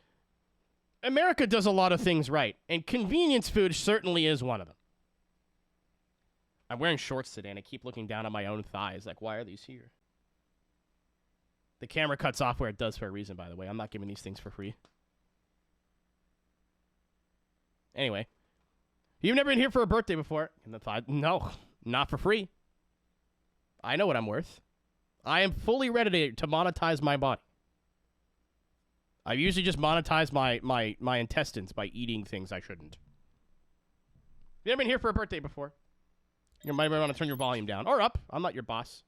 America does a lot of things right, and convenience food certainly is one of them. I'm wearing shorts today, and I keep looking down at my own thighs. Like, why are these here? The camera cuts off where it does for a reason, by the way. I'm not giving these things for free. Anyway. You've never been here for a birthday before? No, not for free. I know what I'm worth. I am fully ready to monetize my body. I usually just monetize my intestines by eating things I shouldn't. You never been here for a birthday before? You might want to turn your volume down. Or up. I'm not your boss.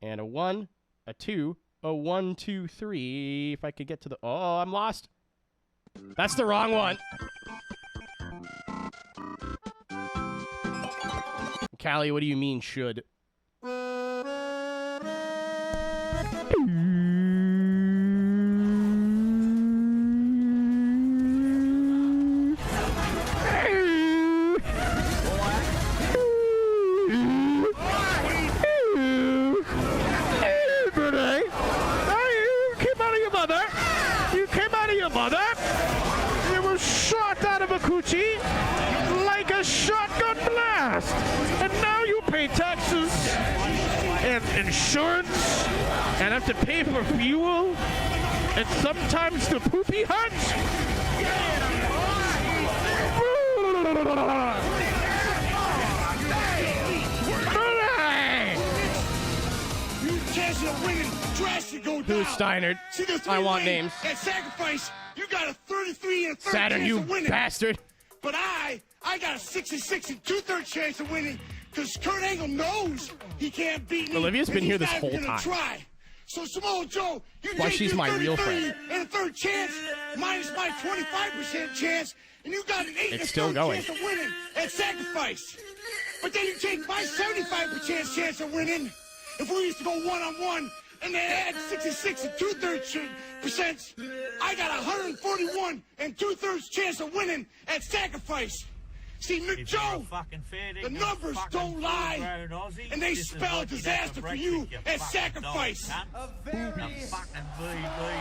And a 1, a 2, a 1, 2, 3. If I could get to the... Oh, I'm lost. That's the wrong one. Callie, what do you mean, should? Like a shotgun blast, and now you pay taxes and insurance and have to pay for fuel and sometimes the poopy hut. Who's Steinert? I want names. At sacrifice, you got a 33 and a 30 Saturn, chance you of winning. bastard. But I got a 66 and 2/3 chance of winning because Kurt Angle knows he can't beat me. Olivia's been here this whole gonna time. Try. So Samoa Joe, you Why take she's your my 33 real friend. and a third chance minus my 25% chance, and you got an 8 and It's a still third going. chance of winning at sacrifice. But then you take my 75% chance of winning if we used to go one-on-one. And then add 66 and 2/3%. I got 141 and 2/3 chance of winning at sacrifice. See, Mick Joe, the numbers don't lie, and they spell disaster for you at sacrifice. A fucking VB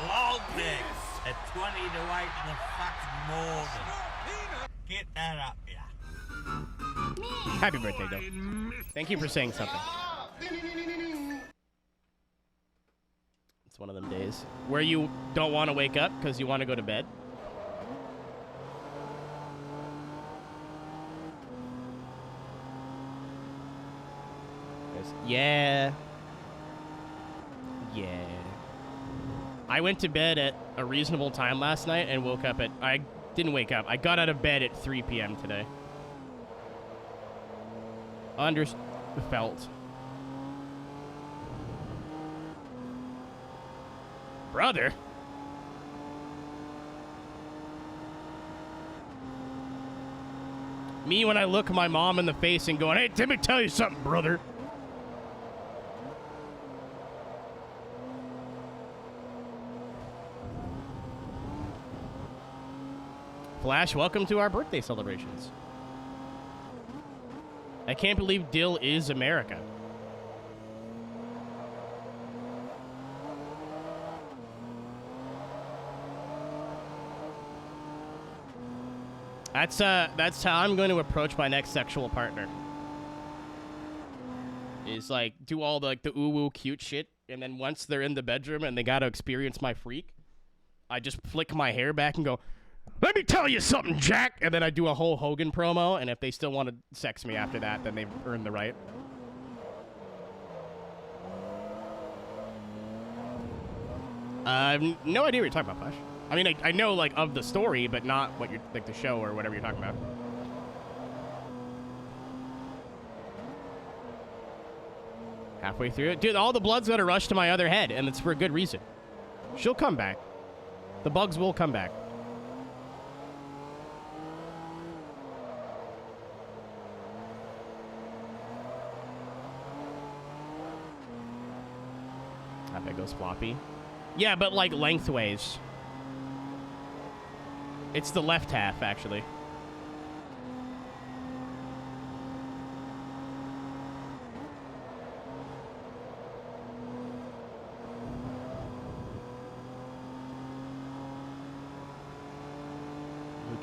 long neck at 20 to 8 in the fucking morning. Get that up here. Happy birthday, though. Thank you for saying something. It's one of them days where you don't want to wake up because you want to go to bed. Yeah. I went to bed at a reasonable time last night and woke up at... I didn't wake up. I got out of bed at 3 p.m. today. Felt. Brother? Me when I look my mom in the face and going, hey, let me tell you something, brother. Flash, welcome to our birthday celebrations. I can't believe Dill is America. That's how I'm going to approach my next sexual partner. Is like do all the ooh woo cute shit, and then once they're in the bedroom and they got to experience my freak, I just flick my hair back and go, "Let me tell you something, Jack," and then I do a whole Hogan promo, and if they still want to sex me after that, then they've earned the right. No idea what you're talking about, Flash. I mean, I know, like, of the story, but not what you're, like, the show or whatever you're talking about. Halfway through it. Dude, all the blood's gonna rush to my other head, and it's for a good reason. She'll come back. The bugs will come back. I half, it goes floppy. Yeah, but like lengthways. It's the left half, actually.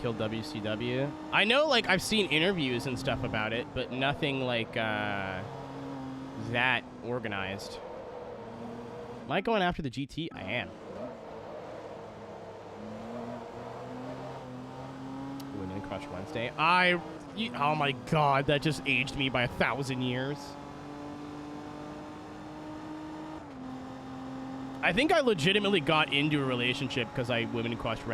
Killed WCW. I know, like, I've seen interviews and stuff about it, but nothing like that organized. Am I going after the GT? I am. Women Crush Wednesday. Oh my god, that just aged me by 1,000 years. I think I legitimately got into a relationship because I Women Crushed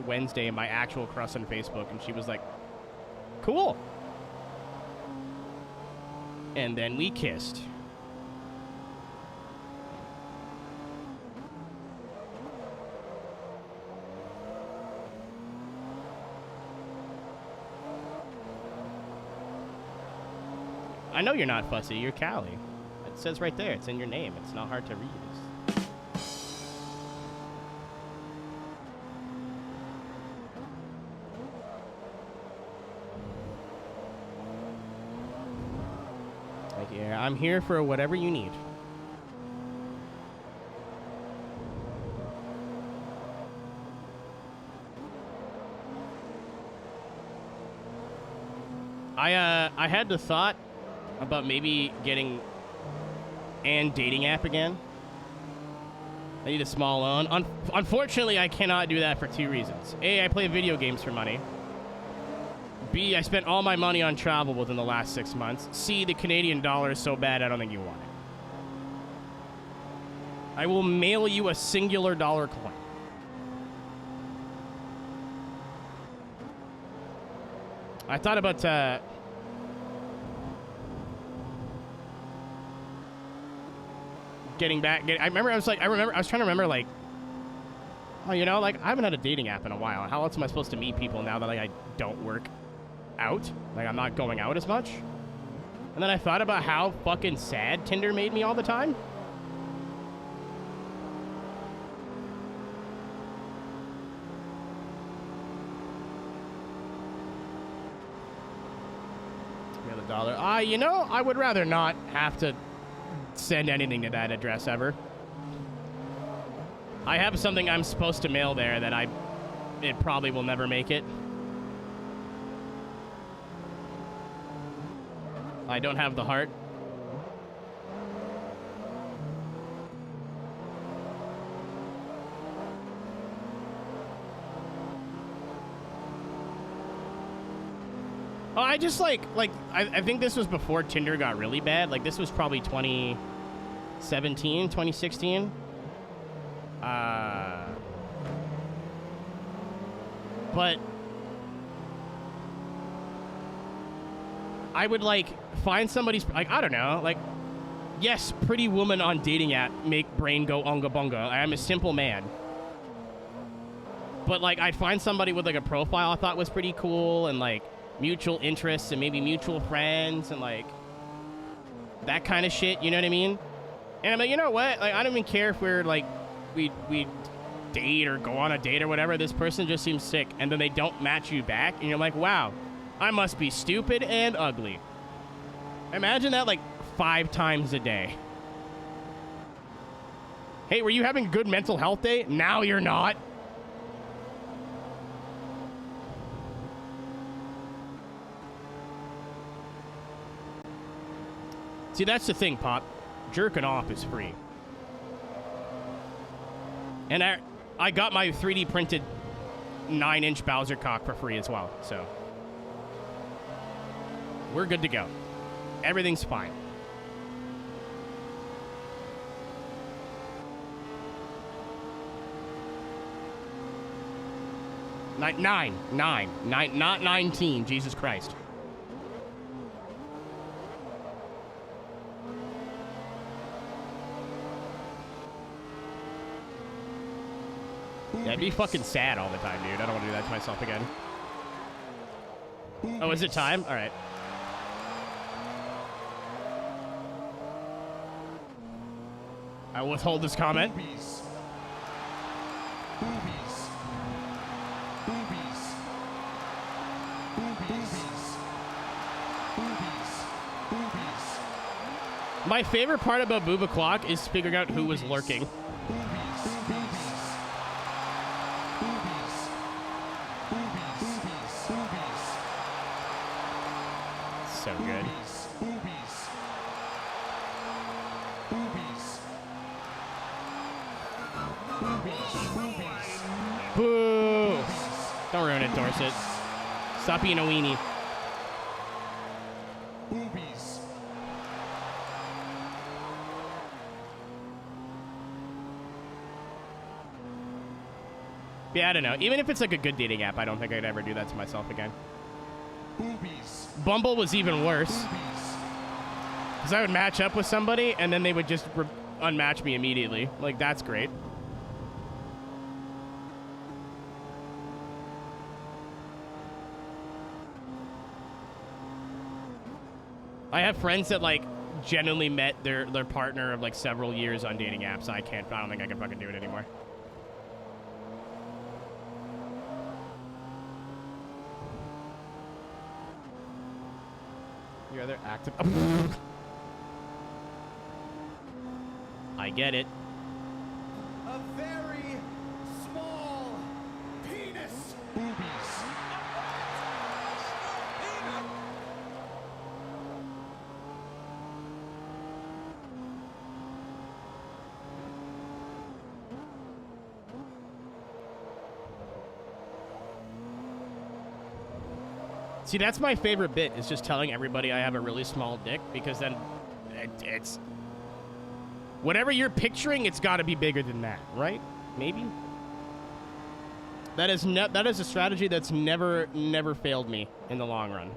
Wednesday in my actual crush on Facebook, and she was like, cool. And then we kissed. I know you're not fussy, you're Callie. It says right there, it's in your name. It's not hard to read. Like, yeah, I'm here for whatever you need. I had the thought about maybe getting an dating app again. I need a small loan. Unfortunately, I cannot do that for 2 reasons. A, I play video games for money. B, I spent all my money on travel within the last 6 months. C, the Canadian dollar is so bad I don't think you want it. I will mail you a singular dollar coin. I thought about getting back. I was trying to remember, like, oh, you know, like, I haven't had a dating app in a while. How else am I supposed to meet people now that, like, I don't work out? Like, I'm not going out as much. And then I thought about how fucking sad Tinder made me all the time. $1. You know, I would rather not have to send anything to that address ever. I have something I'm supposed to mail there that it probably will never make it. I don't have the heart. Oh, I just I think this was before Tinder got really bad. Like, this was probably 2017, 2016. But I would, like, find somebody's, like, I don't know, like, yes, pretty woman on dating app make brain go unga bunga. I am a simple man. But, like, I'd find somebody with, like, a profile I thought was pretty cool and, like, mutual interests and maybe mutual friends and, like, that kind of shit, you know what I mean? And I'm like, you know what? Like, I don't even care if we're, like, we date or go on a date or whatever. This person just seems sick. And then they don't match you back. And you're like, wow, I must be stupid and ugly. Imagine that, like, 5 times a day. Hey, were you having a good mental health day? Now you're not. See, that's the thing, Pop. Jerking off is free. And I got my 3D printed 9-inch Bowser cock for free as well, so we're good to go. Everything's fine. Nine, not 19, Jesus Christ. That'd be fucking sad all the time, dude. I don't want to do that to myself again. Oh, is it time? All right. I'll withhold this comment. Boobies. Boobies. Boobies. Boobies. Boobies. Boobies. My favorite part about Boob O'Clock is figuring out who was lurking. So good. Boo! Don't ruin it, Dorset. Stop being a weenie. Boobies. Yeah, I don't know. Even if it's like a good dating app, I don't think I'd ever do that to myself again. Boobies. Bumble was even worse. Because I would match up with somebody, and then they would just unmatch me immediately. Like, that's great. I have friends that, like, genuinely met their partner of, like, several years on dating apps. I don't think I can fucking do it anymore. Your other active. I get it. A very small penis. Boobies. See, that's my favorite bit, is just telling everybody I have a really small dick, because then it's... Whatever you're picturing, it's got to be bigger than that, right? Maybe? That is a strategy that's never failed me in the long run.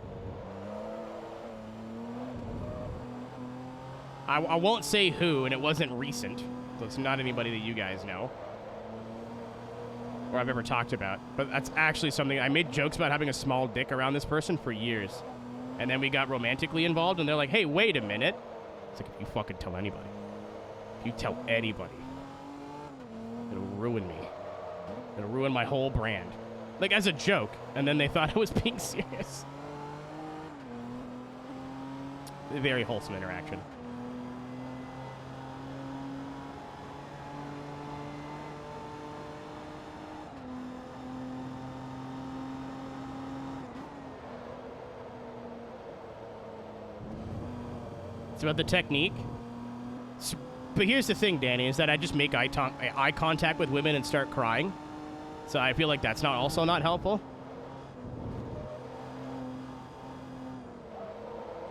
I won't say who, and it wasn't recent, so it's not anybody that you guys know or I've ever talked about. But that's actually something. I made jokes about having a small dick around this person for years. And then we got romantically involved, and they're like, hey, wait a minute. It's like, if you fucking tell anybody. If you tell anybody, it'll ruin me. It'll ruin my whole brand. Like, as a joke. And then they thought I was being serious. A very wholesome interaction. It's about the technique. But here's the thing, Danny, is that I just make eye contact with women and start crying. So I feel like that's also not helpful.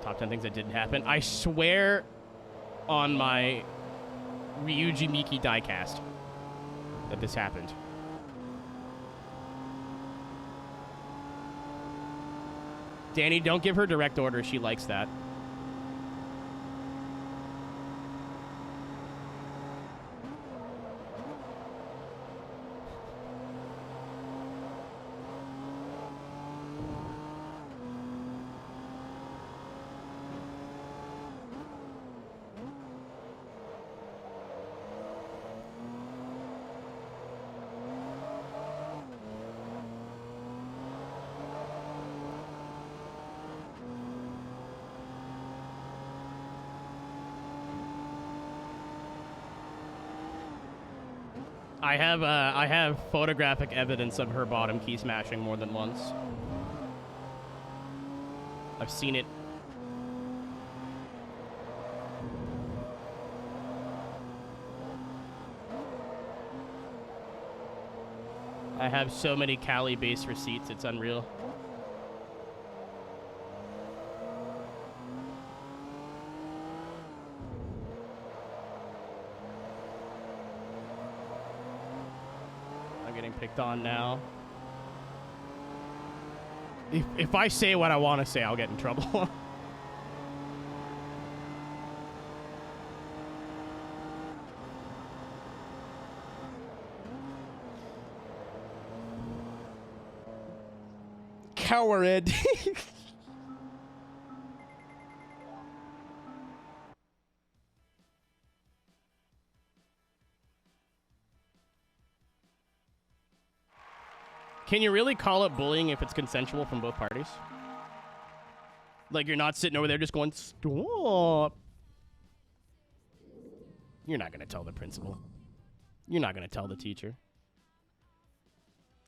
Top 10 things that didn't happen. I swear on my Ryuji Miki diecast that this happened. Danny, don't give her direct orders. She likes that. I have photographic evidence of her bottom key smashing more than once. I've seen it. I have so many Cali-based receipts, it's unreal. Picked on now. If I say what I want to say, I'll get in trouble. Coward. Can you really call it bullying if it's consensual from both parties? Like, you're not sitting over there just going, stop. You're not going to tell the principal. You're not going to tell the teacher.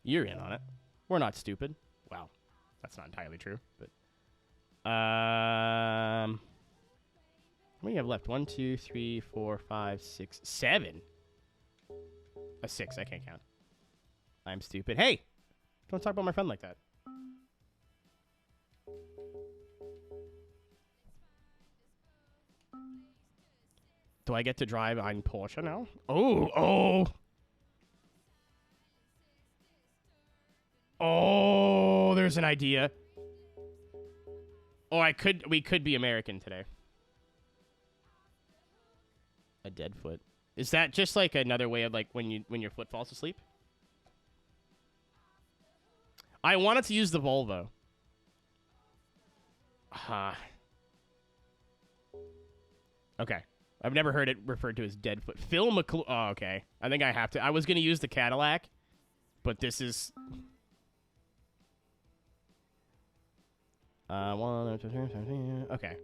You're in on it. We're not stupid. Well, that's not entirely true, but... What do you have left? 1, 2, 3, 4, 5, 6, 7. A 6. I can't count. I'm stupid. Hey! Don't talk about my friend like that. Do I get to drive on Porsche now? Oh! Oh, there's an idea. Oh, we could be American today. A dead foot. Is that just like another way of like when your foot falls asleep? I wanted to use the Volvo. Okay. I've never heard it referred to as dead foot. Phil McClure. Oh, okay. I think I have to. I was going to use the Cadillac, but this is... 1, 2, 3, 4. Okay.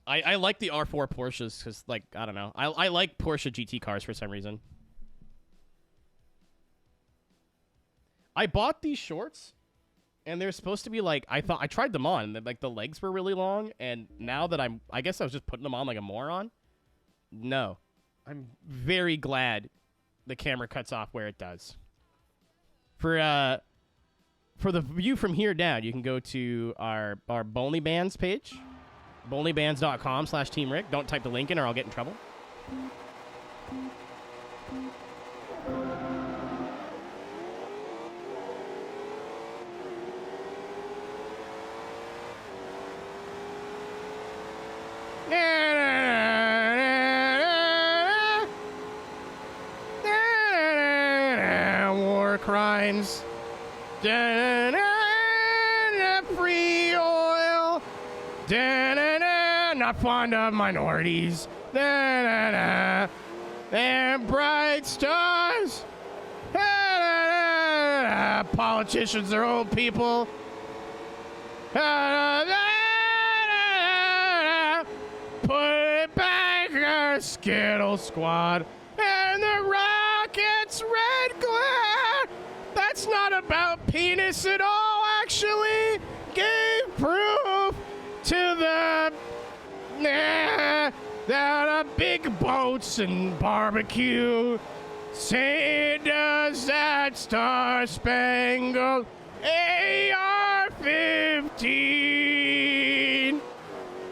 I like the R4 Porsches because, like, I don't know. I like Porsche GT cars for some reason. I bought these shorts, and they're supposed to be, like, I tried them on, and, like, the legs were really long, and now that I guess I was just putting them on like a moron. No. I'm very glad the camera cuts off where it does. For the view from here down, you can go to our Bonely Bands page. Bonelybands.com/TeamRick. Don't type the link in or I'll get in trouble. War crimes. Free oil. Not fond of minorities. And bright stars. Politicians are old people. Put it back, our Skittle Squad. And the rocket's red glare. That's not about penis at all, actually. Gave proof to the big boats and barbecue. Say, does that star-spangled AR-15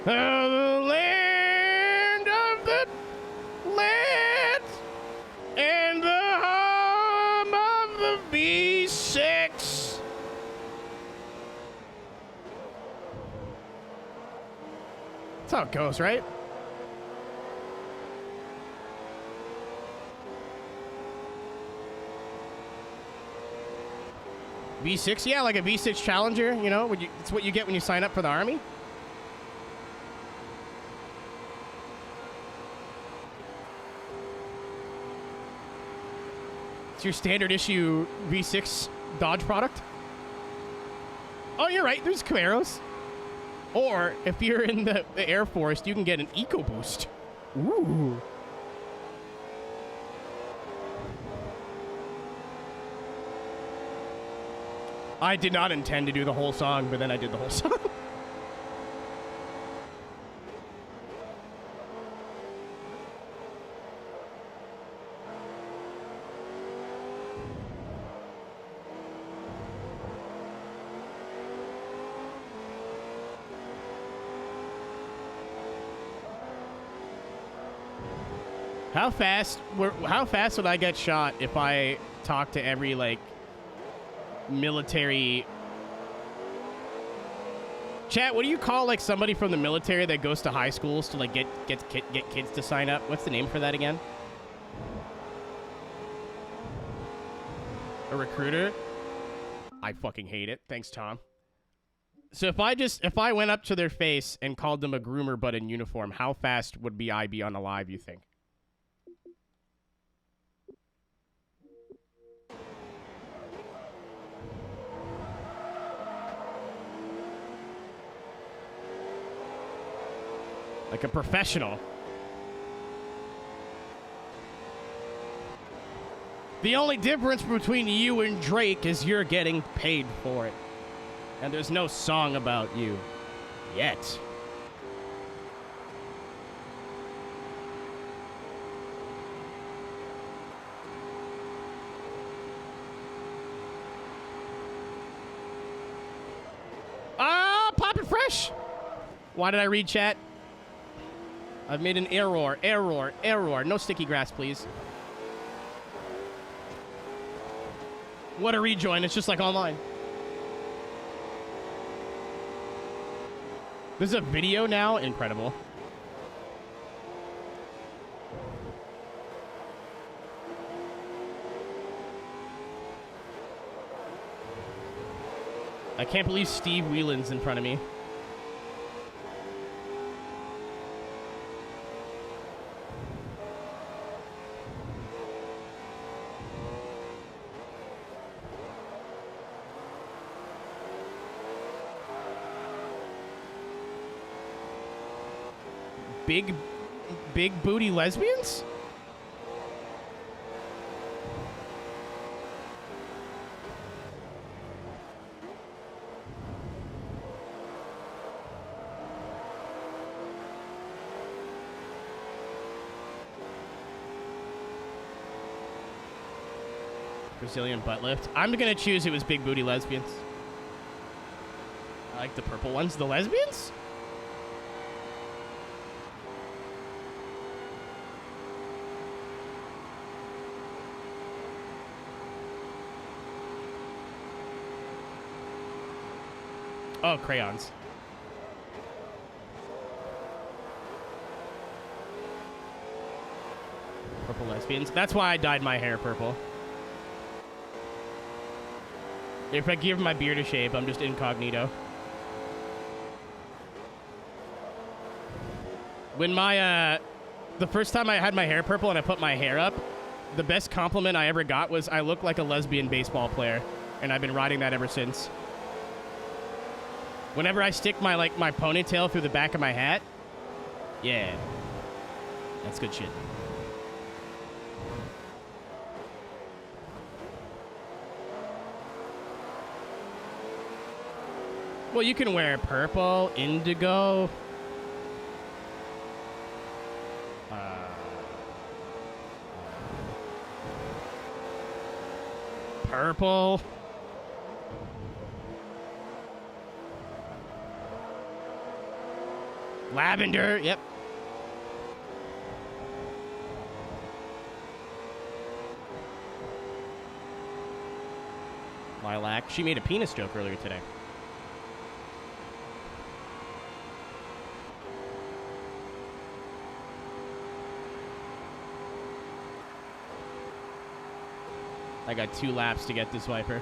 the land of the land and the home of the V6? That's how it goes, right? V6? Yeah, like a V6 Challenger, you know? It's what you get when you sign up for the Army. It's your standard issue V6 Dodge product. Oh, you're right. There's Camaros. Or, if you're in the Air Force, you can get an EcoBoost. Ooh. I did not intend to do the whole song, but then I did the whole song. How fast would I get shot if I talk to every, like, military... Chat, what do you call, like, somebody from the military that goes to high schools to, like, get kids to sign up? What's the name for that again? A recruiter? I fucking hate it. Thanks, Tom. So if I went up to their face and called them a groomer but in uniform, how fast would I be on a live, you think? Like a professional. The only difference between you and Drake is you're getting paid for it. And there's no song about you. Yet. Pop it fresh. Why did I read chat? I've made an error. No sticky grass, please. What a rejoin. It's just like online. There's a video now. Incredible. I can't believe Steve Whelan's in front of me. Big booty lesbians? Brazilian butt lift. I'm gonna choose it was big booty lesbians. I like the purple ones. The lesbians? Oh, crayons. Purple lesbians. That's why I dyed my hair purple. If I give my beard a shape, I'm just incognito. When my, the first time I had my hair purple and I put my hair up, the best compliment I ever got was I look like a lesbian baseball player. And I've been riding that ever since. Whenever I stick my, like, my ponytail through the back of my hat, yeah. That's good shit. Well, you can wear purple, indigo. Purple. Lavender, yep. Lilac. She made a penis joke earlier today. I got 2 laps to get this wiper.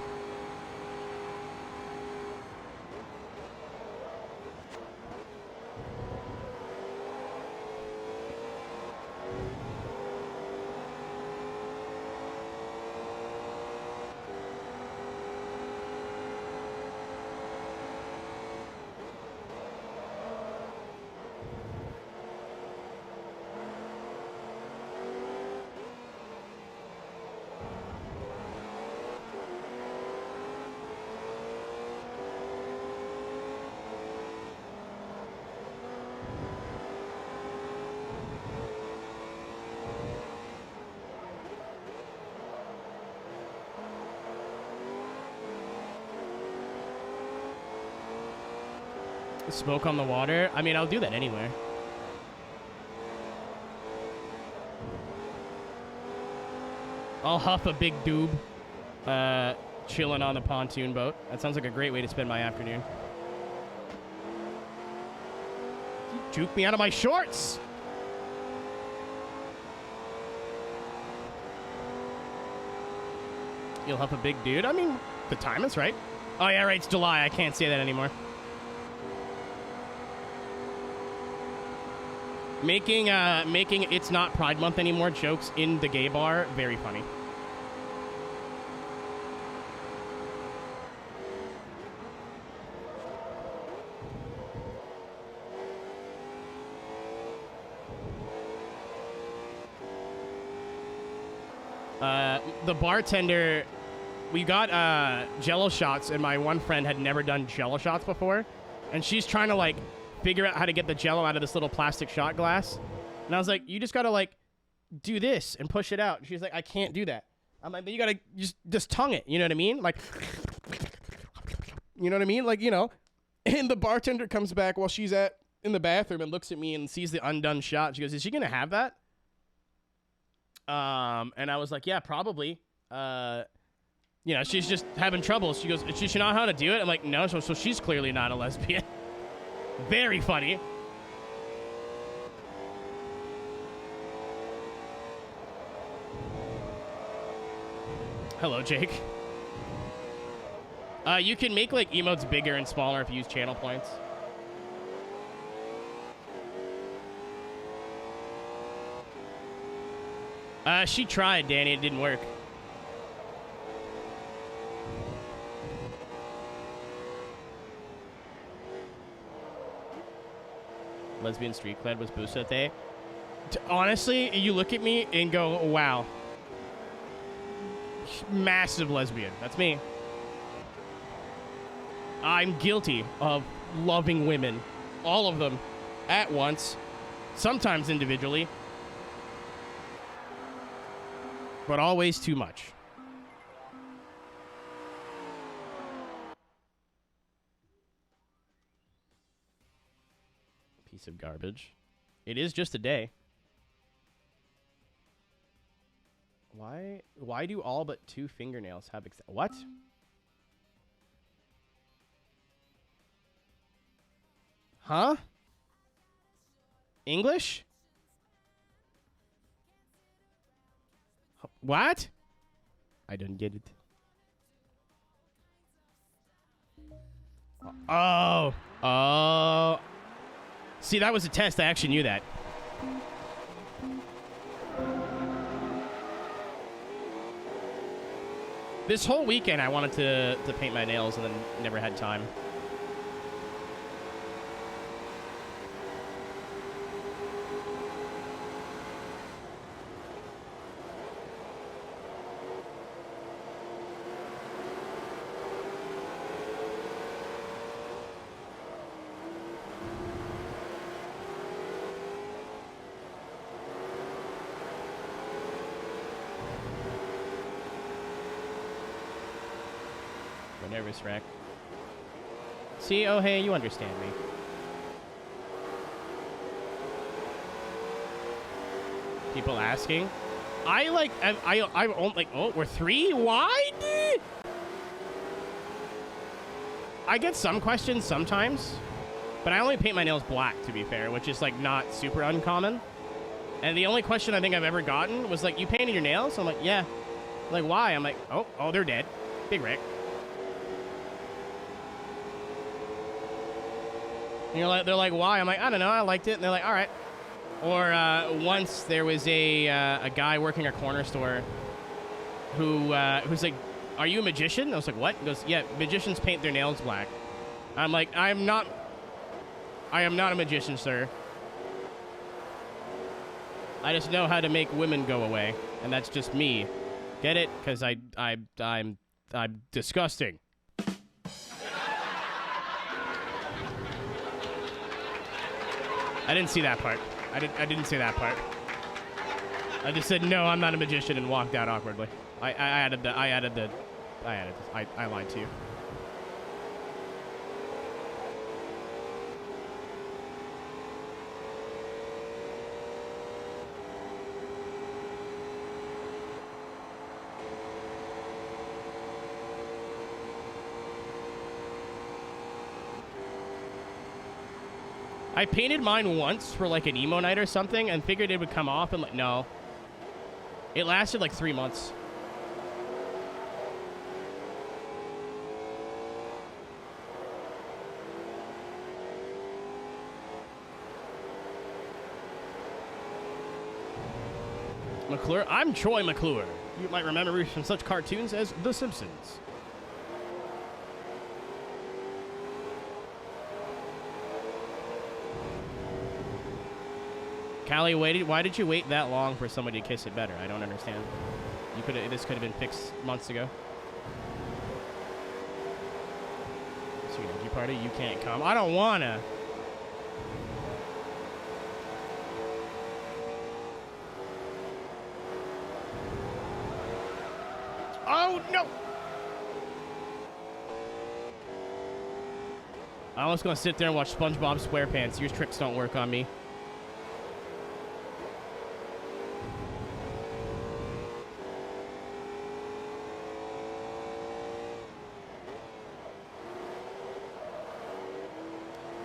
Smoke on the water? I mean, I'll do that anywhere. I'll huff a big doob, chilling on the pontoon boat. That sounds like a great way to spend my afternoon. You juke me out of my shorts! You'll huff a big dude? I mean, the time is right. Oh yeah, right, it's July. I can't say that anymore. Making It's Not Pride Month anymore jokes in the gay bar, very funny. The bartender, we got Jello shots, and my one friend had never done Jello shots before, and she's trying to like figure out how to get the Jello out of this little plastic shot glass. And I was like, you just gotta like do this and push it out. And she's like, I can't do that. I'm like, but you gotta just tongue it. You know what I mean? Like, you know what I mean? Like, you know. And the bartender comes back while she's in the bathroom and looks at me and sees the undone shot. She goes, is she gonna have that? And I was like, yeah, probably. You know, she's just having trouble. She goes, she should know how to do it. I'm like, no, so she's clearly not a lesbian. Very funny. Hello, Jake. You can make like emotes bigger and smaller if you use channel points. She tried, Danny. It didn't work. Lesbian street cred was Busate. Honestly, you look at me and go, wow. Massive lesbian. That's me. I'm guilty of loving women. All of them. At once. Sometimes individually. But always too much. Piece of garbage. It is just a day. Why do all but 2 fingernails have what? Huh? English? What? I don't get it. Oh. Oh. See, that was a test. I actually knew that. This whole weekend, I wanted to paint my nails and then never had time. Nervous wreck. See, oh hey, you understand me. People asking. I only like, oh, we're 3 wide? I get some questions sometimes, but I only paint my nails black, to be fair, which is like not super uncommon. And the only question I think I've ever gotten was like, you painted your nails? I'm like, yeah. Like, why? I'm like, oh, they're dead. Big wreck. And they're like, why? I'm like, I don't know. I liked it. And they're like, all right. Or once there was a guy working a corner store who's like, are you a magician? I was like, what? He goes, yeah, magicians paint their nails black. I'm like, I am not a magician, sir. I just know how to make women go away, and that's just me. Get it? Because I'm disgusting. I didn't see that part. I didn't see that part. I just said, no, I'm not a magician, and walked out awkwardly. I lied to you. I painted mine once for like an emo night or something and figured it would come off and like, no. It lasted like 3 months. McClure? I'm Troy McClure. You might remember me from such cartoons as The Simpsons. Callie, why did you wait that long for somebody to kiss it better? I don't understand. This could have been fixed months ago. Sweet energy party, you can't come. I don't wanna. Oh no! I was gonna sit there and watch SpongeBob SquarePants. Your tricks don't work on me.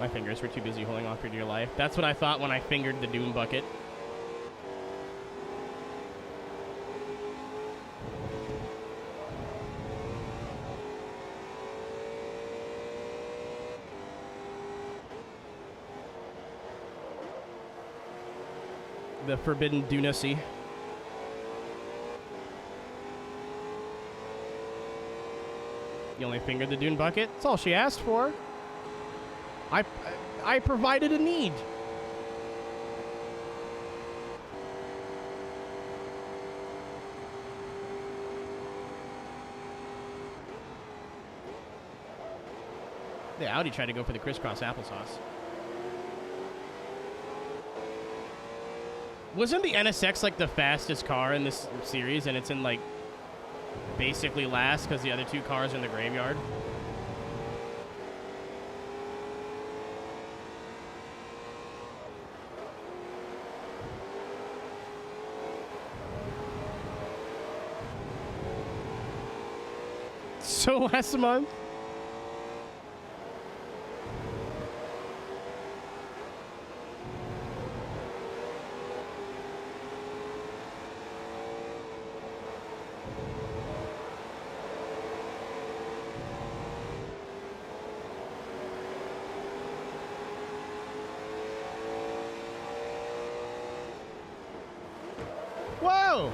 My fingers were too busy holding on for dear life. That's what I thought when I fingered the Doom bucket. The forbidden Dunacy. You only fingered the Dune bucket? That's all she asked for. I provided a need. The Audi tried to go for the crisscross applesauce. Wasn't the NSX like the fastest car in this series, and it's in like basically last because the other two cars are in the graveyard? So last month. Whoa!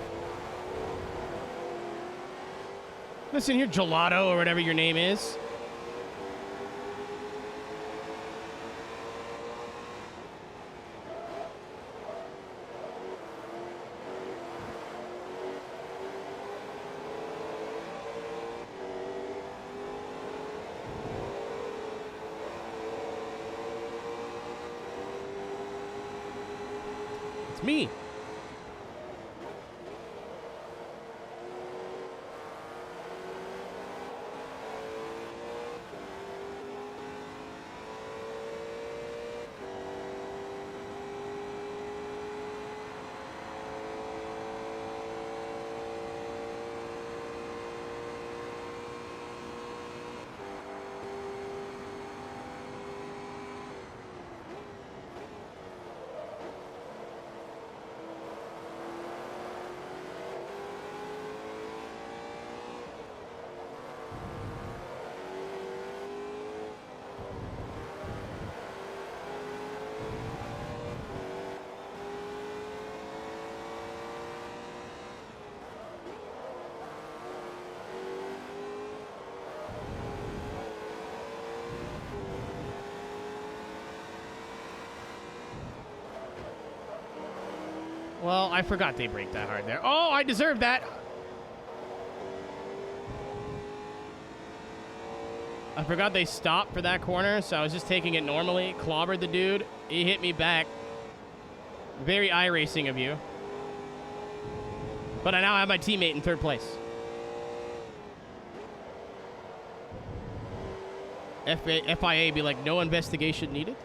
Listen here, Gelato, or whatever your name is. It's me. Well, I forgot they brake that hard there. Oh, I deserve that. I forgot they stopped for that corner, so I was just taking it normally. Clobbered the dude. He hit me back. Very iRacing of you. But I now have my teammate in third place. FIA be like, no investigation needed.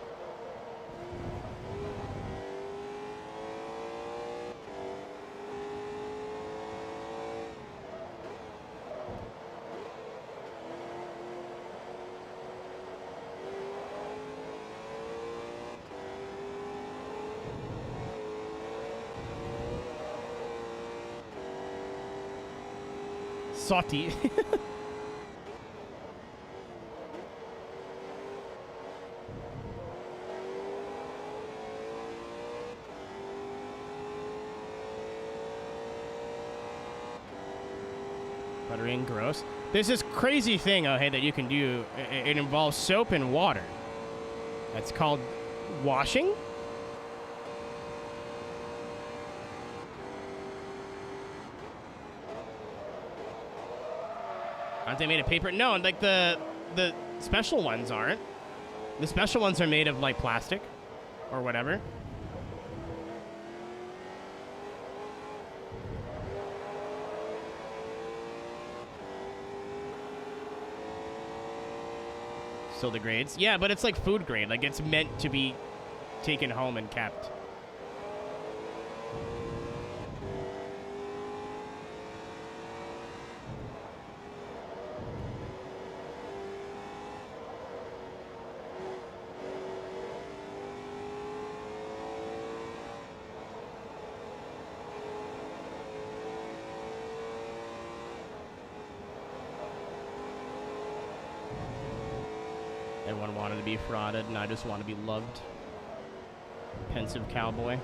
Salty. Buttering, gross. There's this crazy thing, oh hey, that you can do. It involves soap and water. That's called washing. Aren't they made of paper? No, like the special ones aren't. The special ones are made of like plastic or whatever. Still degrades? Yeah, but it's like food grade. Like it's meant to be taken home and kept. Everyone wanted to be frauded, and I just want to be loved. Pensive cowboy.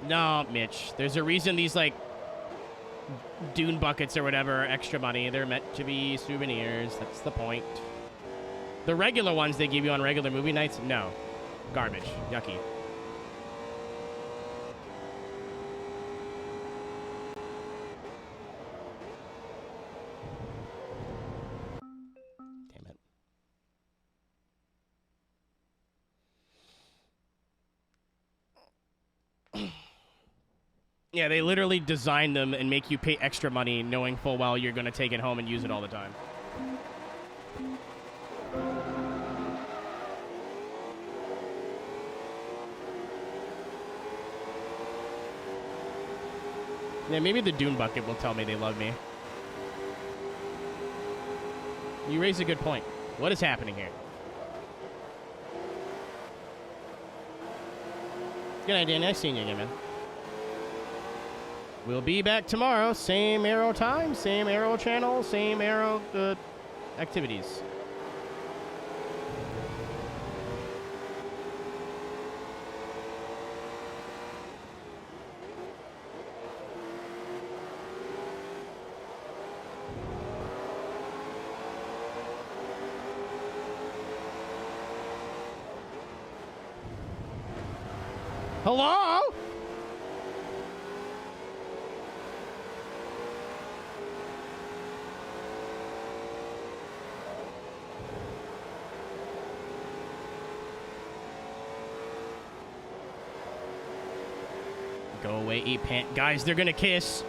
No, Mitch. There's a reason these, like, dune buckets or whatever are extra money. They're meant to be souvenirs. That's the point. The regular ones they give you on regular movie nights? No. Garbage. Yucky. Yeah, they literally design them and make you pay extra money knowing full well you're going to take it home and use it all the time. Yeah, maybe the Dune Bucket will tell me they love me. You raise a good point. What is happening here? Good night, Danny. Nice seeing you again, man. We'll be back tomorrow. Same Aero time, same Aero channel, same Aero activities. Hello? Go away, eat pant. Guys, they're gonna kiss.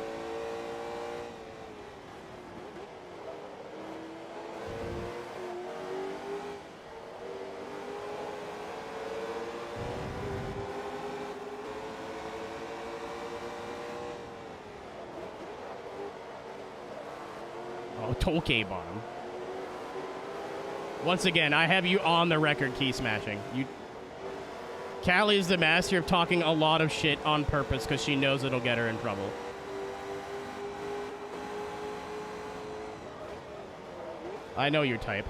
Oh, Tolkien bomb. Once again, I have you on the record key smashing. Callie is the master of talking a lot of shit on purpose because she knows it'll get her in trouble. I know your type.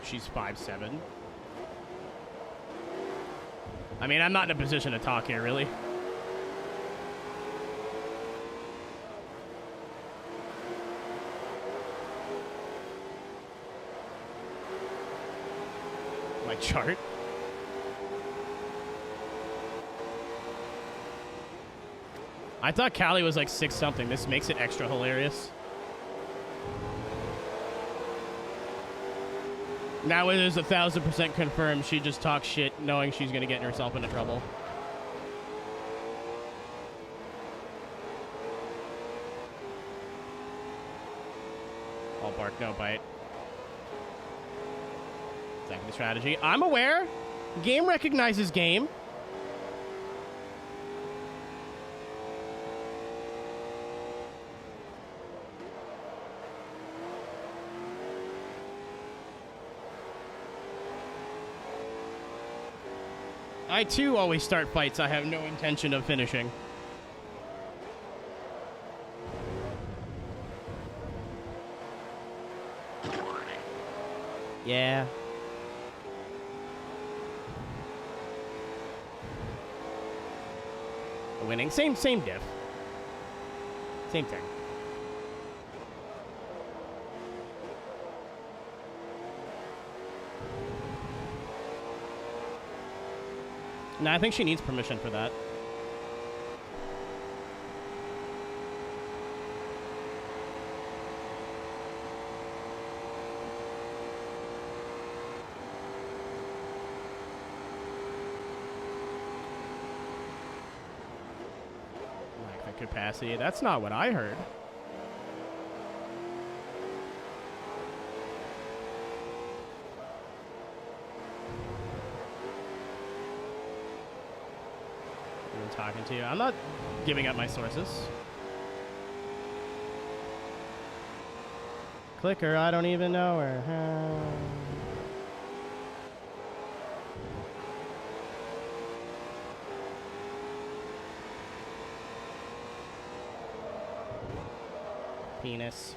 She's 5'7". I mean, I'm not in a position to talk here, really. My chart? I thought Callie was like 6 something. This makes it extra hilarious. Now it is 1,000% confirmed she just talks shit knowing she's going to get herself into trouble. All bark, no bite. Second strategy. I'm aware. Game recognizes game. I, too, always start fights I have no intention of finishing. Yeah. Winning. Same diff. Same thing. No, I think she needs permission for that. Like the capacity. That's not what I heard. Talking to you. I'm not giving up my sources. Clicker, I don't even know her. Penis.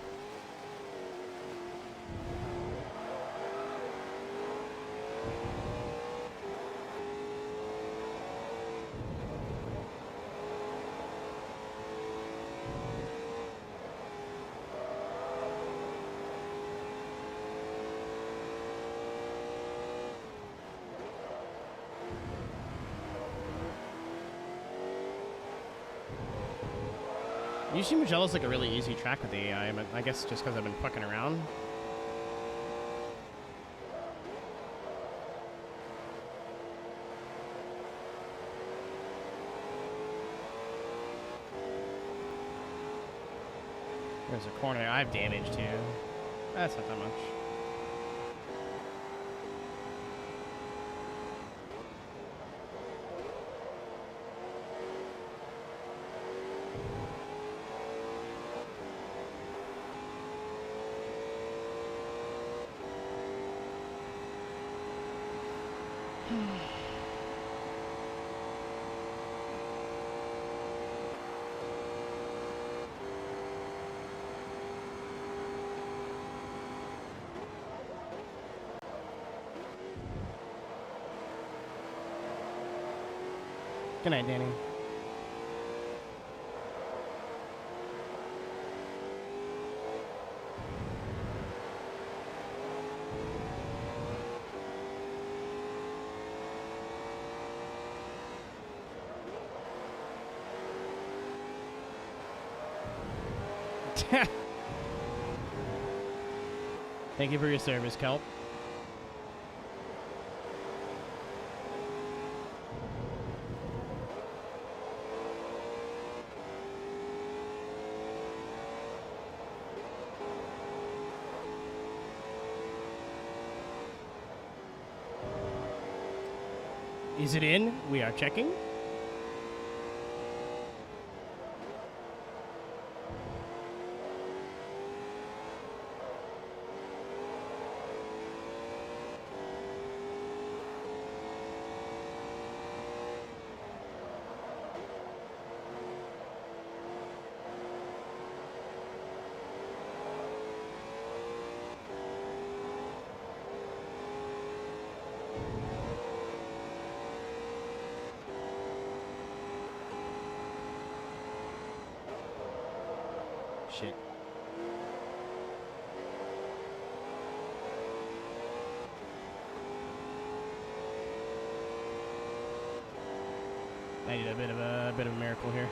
Usually Magellan's like a really easy track with the AI, but I guess just because I've been fucking around. There's a corner. I have damage too. That's not that much. Good night, Danny. Thank you for your service, Kelp. Is it in? We are checking. Shit. I need a bit of a miracle here.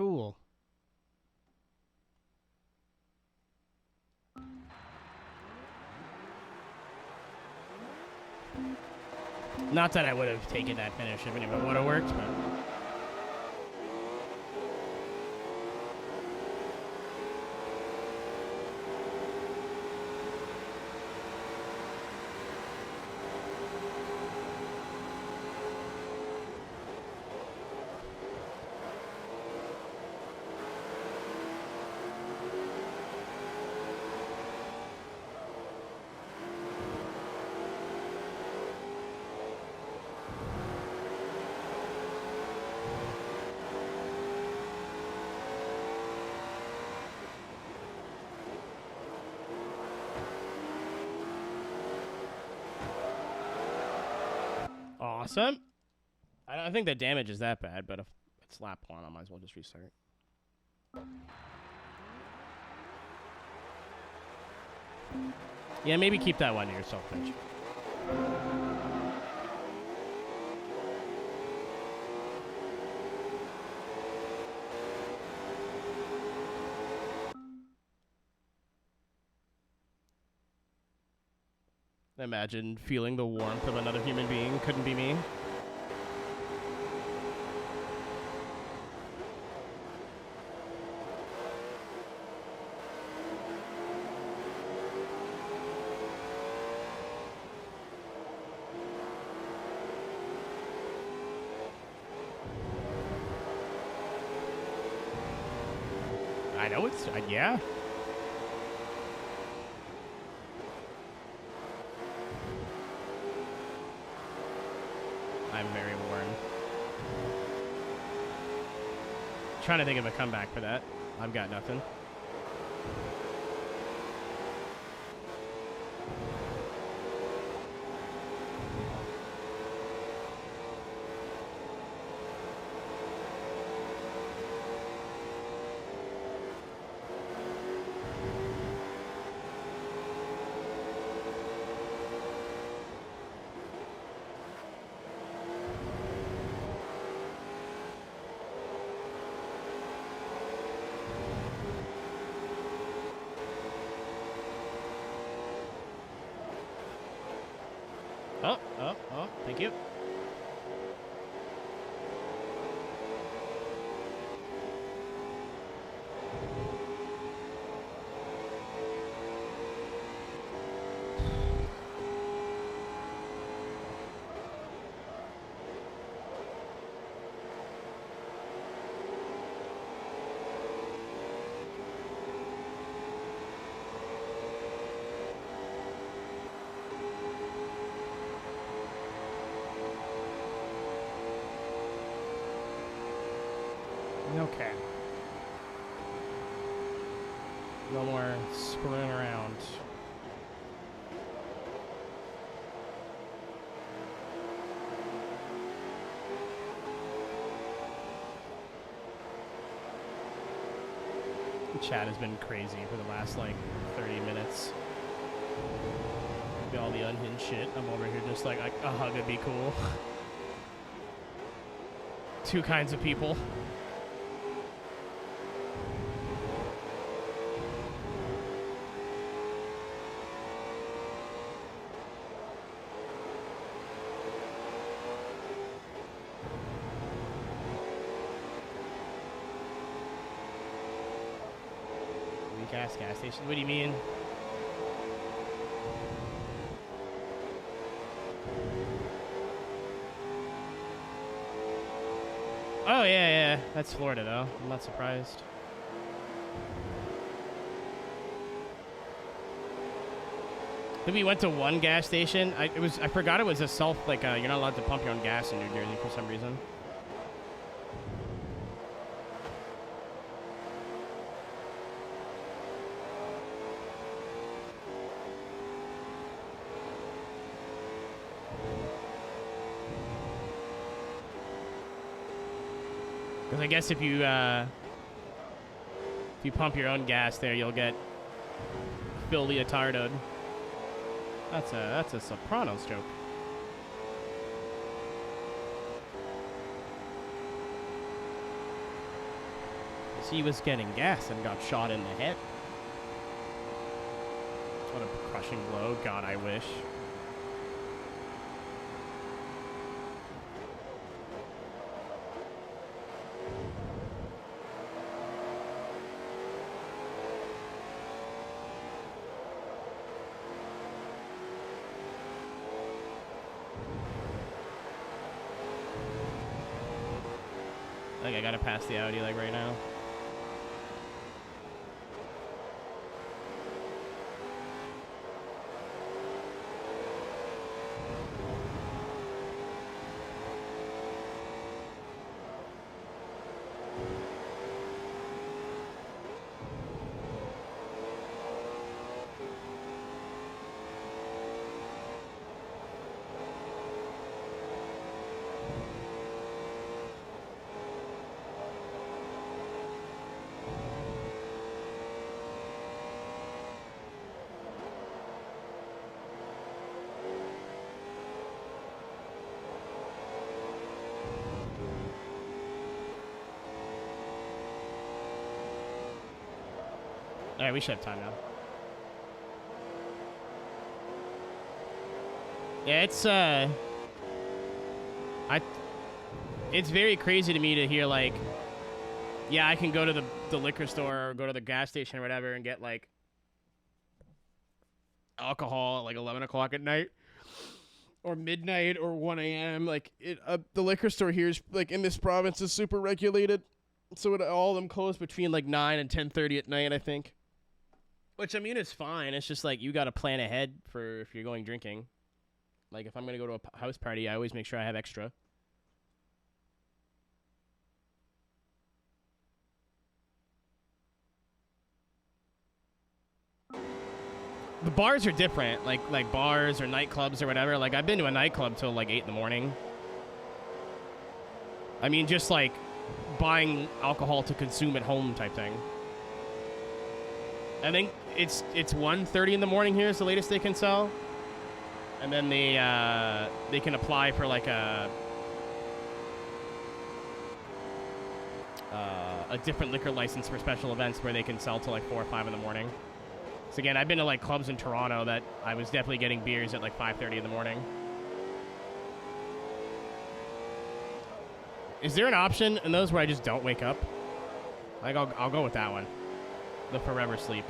Cool. Not that I would have taken that finish if it even would have worked, but... Awesome. I don't think the damage is that bad, but if it's lap 1, I might as well just restart. Yeah, maybe keep that one to yourself, Mitch. Imagine feeling the warmth of another human being. Couldn't be me. I know it's... yeah. I'm very worn. Trying to think of a comeback for that. I've got nothing. Oh, thank you. Okay. No more screwing around. The chat has been crazy for the last, like, 30 minutes. All the unhinged shit. I'm over here just like a hug would be cool. Two kinds of people. Gas station. What do you mean? Oh yeah. That's Florida though. I'm not surprised. I think we went to one gas station. I forgot it was a self, like you're not allowed to pump your own gas in New Jersey for some reason. I guess if you pump your own gas there, you'll get Phil Leotardo'd. That's a Sopranos joke. he was getting gas and got shot in the head. What a crushing blow. God, I wish. I think I gotta pass the Audi like right now. Alright, we should have time now. Yeah, it's very crazy to me to hear, like, yeah, I can go to the liquor store or go to the gas station or whatever and get, like, alcohol at, like, 11 o'clock at night or midnight or 1 a.m. Like, the liquor store here is, like, in this province is super regulated. So all of them close between, like, 9 and 10:30 at night, I think. Which, I mean, it's fine. It's just, like, you got to plan ahead for if you're going drinking. Like, if I'm going to go to a house party, I always make sure I have extra. The bars are different. Like bars or nightclubs or whatever. Like, I've been to a nightclub till, like, 8 in the morning. I mean, just, like, buying alcohol to consume at home type thing. I think it's 1:30 in the morning here is the latest they can sell, and then they can apply for like a different liquor license for special events where they can sell till like 4 or 5 in the morning. So again, I've been to like clubs in Toronto that I was definitely getting beers at like 5:30 in the morning. Is there an option in those where I just don't wake up? Like I'll go with that one. The forever sleep.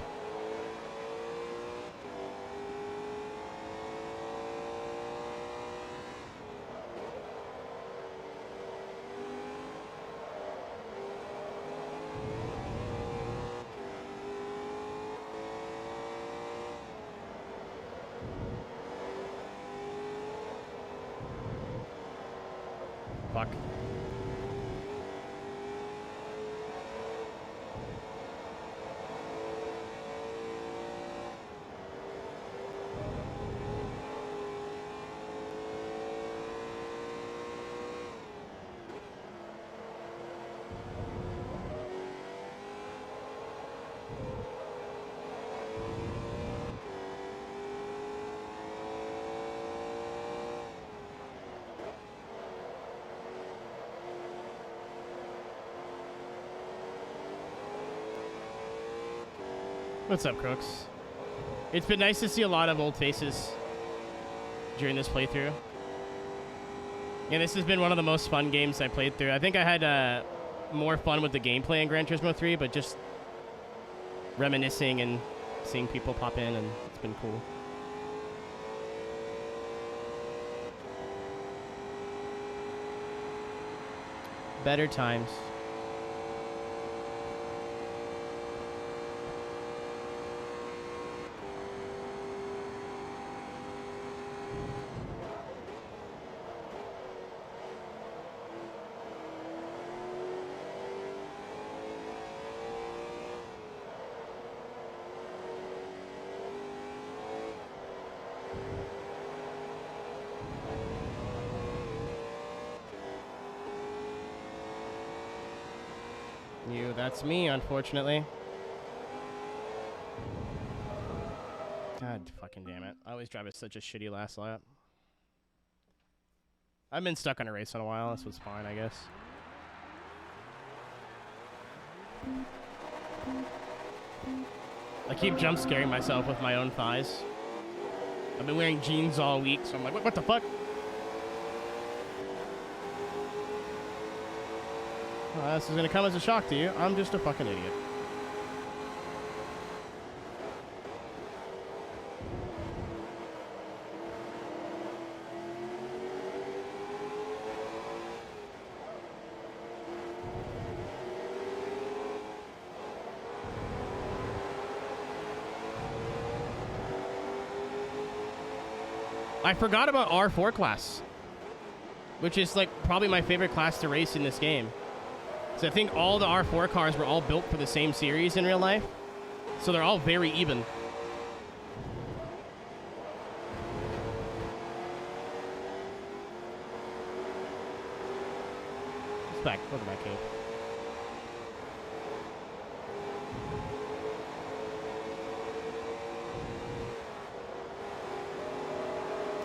Fuck. What's up, Crooks? It's been nice to see a lot of old faces during this playthrough. Yeah, this has been one of the most fun games I played through. I think I had more fun with the gameplay in Gran Turismo 3, but just reminiscing and seeing people pop in, and it's been cool. Better times. That's me, unfortunately. God fucking damn it. I always drive at such a shitty last lap. I've been stuck on a race in a while. This was fine, I guess. I keep jump scaring myself with my own thighs. I've been wearing jeans all week, so I'm like, what the fuck? Oh, this is gonna come as a shock to you. I'm just a fucking idiot. I forgot about R4 class, which is like probably my favorite class to race in this game. So I think all the R4 cars were all built for the same series in real life, so they're all very even. It's back. Look at my cave.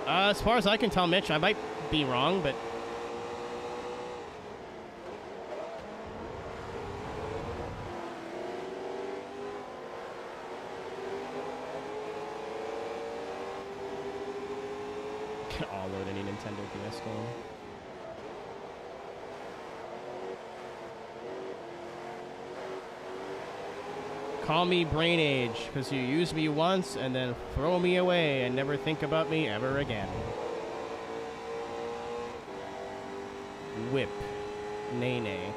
As far as I can tell, Mitch, I might be wrong, but I'll load any Nintendo DS game. Call me Brain Age, because you use me once and then throw me away and never think about me ever again. Whip. Nay.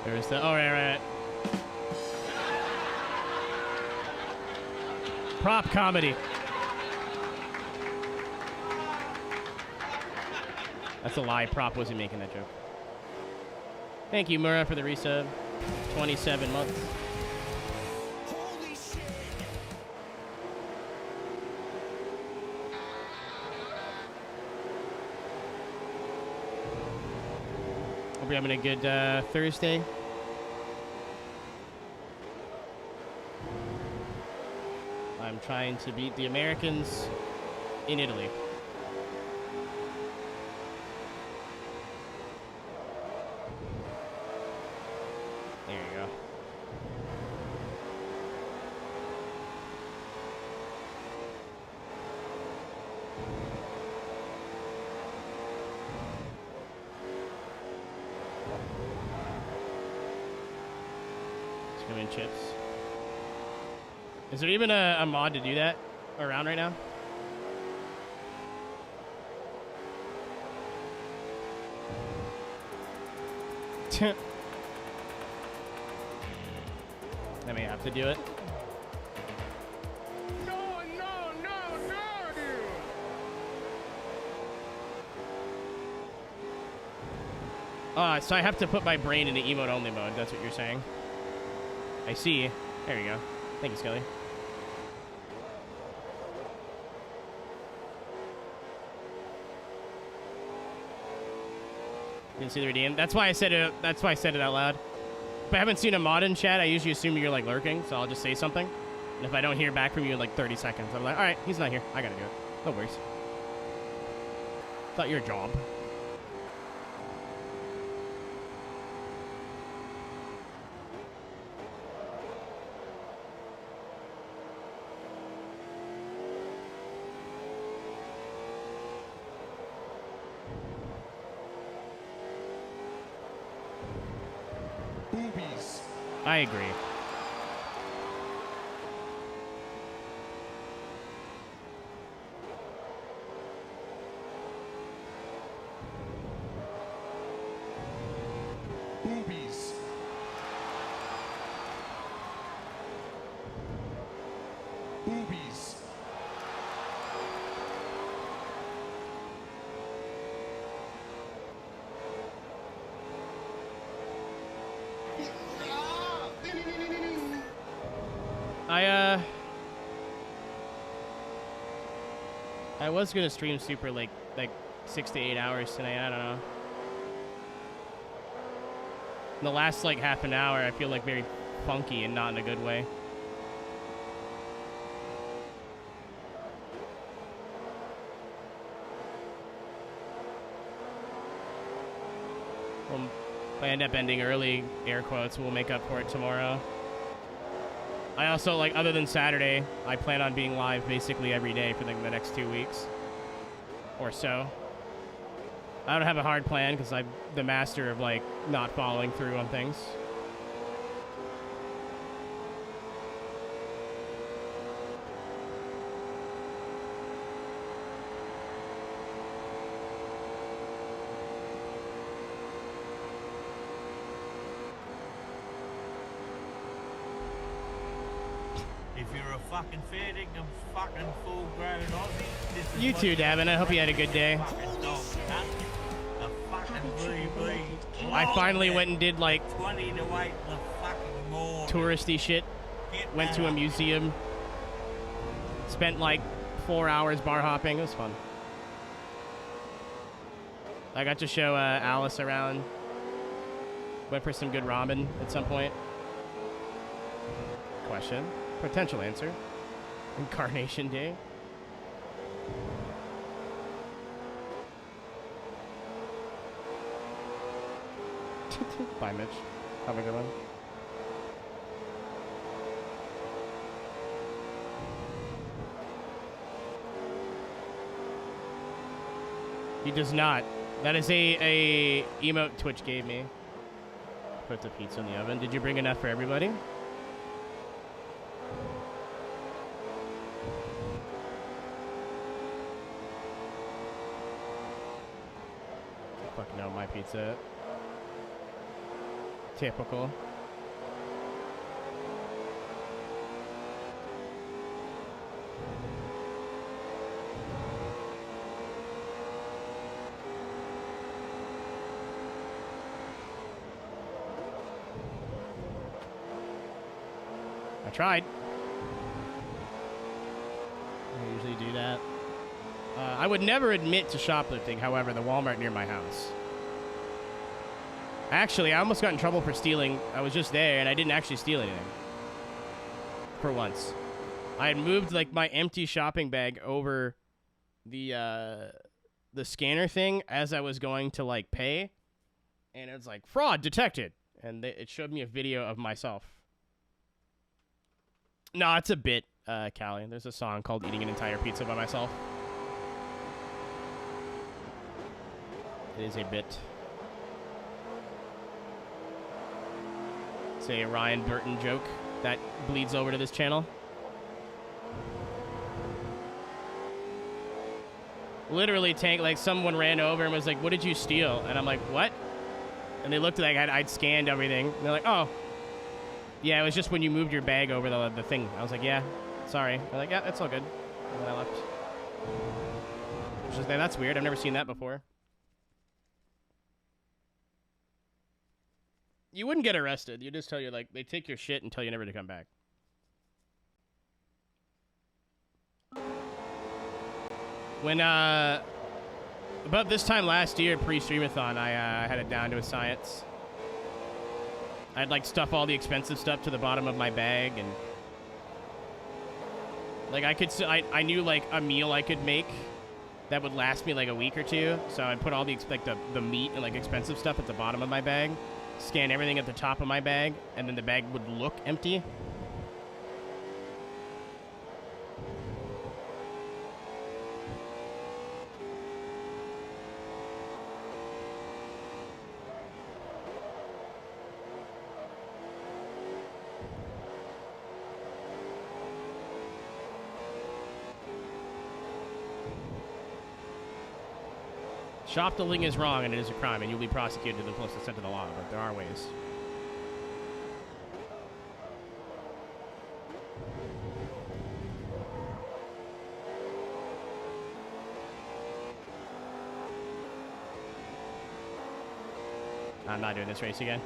There's the... Oh, right. Prop comedy. That's a lie. Prop wasn't making that joke. Thank you, Mura, for the resub. 27 months. Holy shit! Hope you're having a good Thursday. I'm trying to beat the Americans in Italy. There you go. Swimming chips. Is there even a mod to do that around right now? I may have to do it. No, dude. So I have to put my brain into emote only mode. That's what you're saying. I see. There we go. Thank you, Skelly. Didn't see the redeem. That's why I said it. That's why I said it out loud. If I haven't seen a mod in chat, I usually assume you're like lurking, so I'll just say something. And if I don't hear back from you in like 30 seconds, I'm like, all right, he's not here. I gotta do it. No worries. It's not your job. Boobies. I agree. Boobies. Boobies. I was gonna stream super like 6 to 8 hours tonight. I don't know. The last like half an hour, I feel like very funky and not in a good way. Well, if I end up ending early, air quotes, we'll make up for it tomorrow. I also, like, other than Saturday, I plan on being live basically every day for like the next 2 weeks or so. I don't have a hard plan because I'm the master of, like, not following through on things. If you're a fucking fair dinkum fucking full-grown Aussie, this is You what too, you Davin. I hope you had a good day. fucking dog, cunt. A fucking BB. I finally went and did, like, 20 to 8 the fucking morning. touristy shit. Get Went that to a up. museum. Spent like 4 hours bar hopping. It was fun. I got to show Alice around. Went for some good ramen at some point. Question. Potential answer. Incarnation Day. Bye, Mitch. Have a good one. He does not. That is a emote Twitch gave me. Put the pizza in the oven. Did you bring enough for everybody? Fuck no, my pizza. Typical. I tried. I usually do that. I would never admit to shoplifting, however, the Walmart near my house. Actually, I almost got in trouble for stealing. I was just there, and I didn't actually steal anything. For once. I had moved, like, my empty shopping bag over the scanner thing as I was going to, like, pay. And it was like, fraud detected. And it showed me a video of myself. No, it's a bit, Callie. There's a song called Eating an Entire Pizza by Myself. It is a bit. It's a Ryan Burton joke that bleeds over to this channel. Literally, Tank, like, someone ran over and was like, what did you steal? And I'm like, what? And they looked like I'd scanned everything. And they're like, oh. Yeah, it was just when you moved your bag over the thing. I was like, yeah, sorry. They're like, yeah, that's all good. And then I left. Just, that's weird. I've never seen that before. You wouldn't get arrested. You just tell you, like, they take your shit and tell you never to come back. When, about this time last year, pre-streamathon, I had it down to a science. I'd, like, stuff all the expensive stuff to the bottom of my bag, and... Like, I knew, like, a meal I could make that would last me, like, a week or two, so I'd put all the meat and, like, expensive stuff at the bottom of my bag, scan everything at the top of my bag, and then the bag would look empty. Shoplifting is wrong and it is a crime, and you'll be prosecuted to the fullest extent of the law, but there are ways. I'm not doing this race again.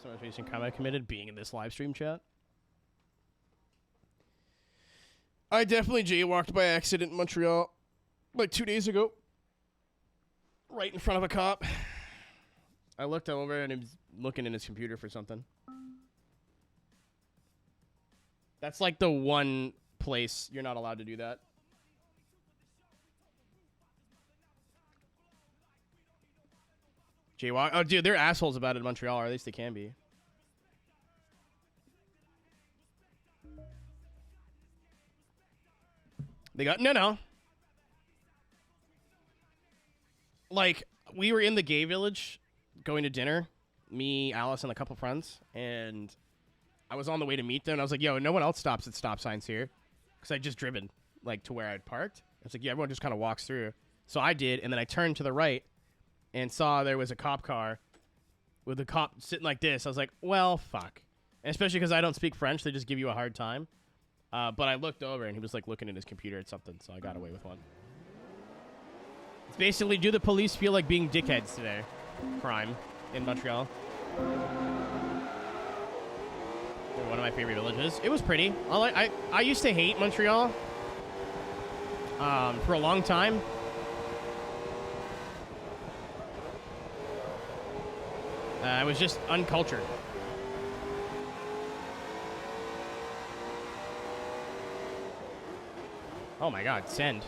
Summarization crime I committed being in this live stream chat. I definitely jaywalked by accident in Montreal like 2 days ago. Right in front of a cop. I looked over and he was looking in his computer for something. That's like the one place you're not allowed to do that. Jaywalk. Oh, dude, they're assholes about it in Montreal, or at least they can be. They got no. Like, we were in the gay village going to dinner, me, Alice, and a couple friends, and I was on the way to meet them, and I was like, yo, no one else stops at stop signs here, because I'd just driven, like, to where I'd parked. I was like, yeah, everyone just kind of walks through. So I did, and then I turned to the right and saw there was a cop car with a cop sitting like this. I was like, well, fuck. And especially because I don't speak French, they just give you a hard time. But I looked over, and he was, like, looking at his computer at something, so I got away with one. It's basically, do the police feel like being dickheads today? Crime in Montreal. One of my favorite villages. It was pretty. I used to hate Montreal for a long time. I was just uncultured. Oh my god, send.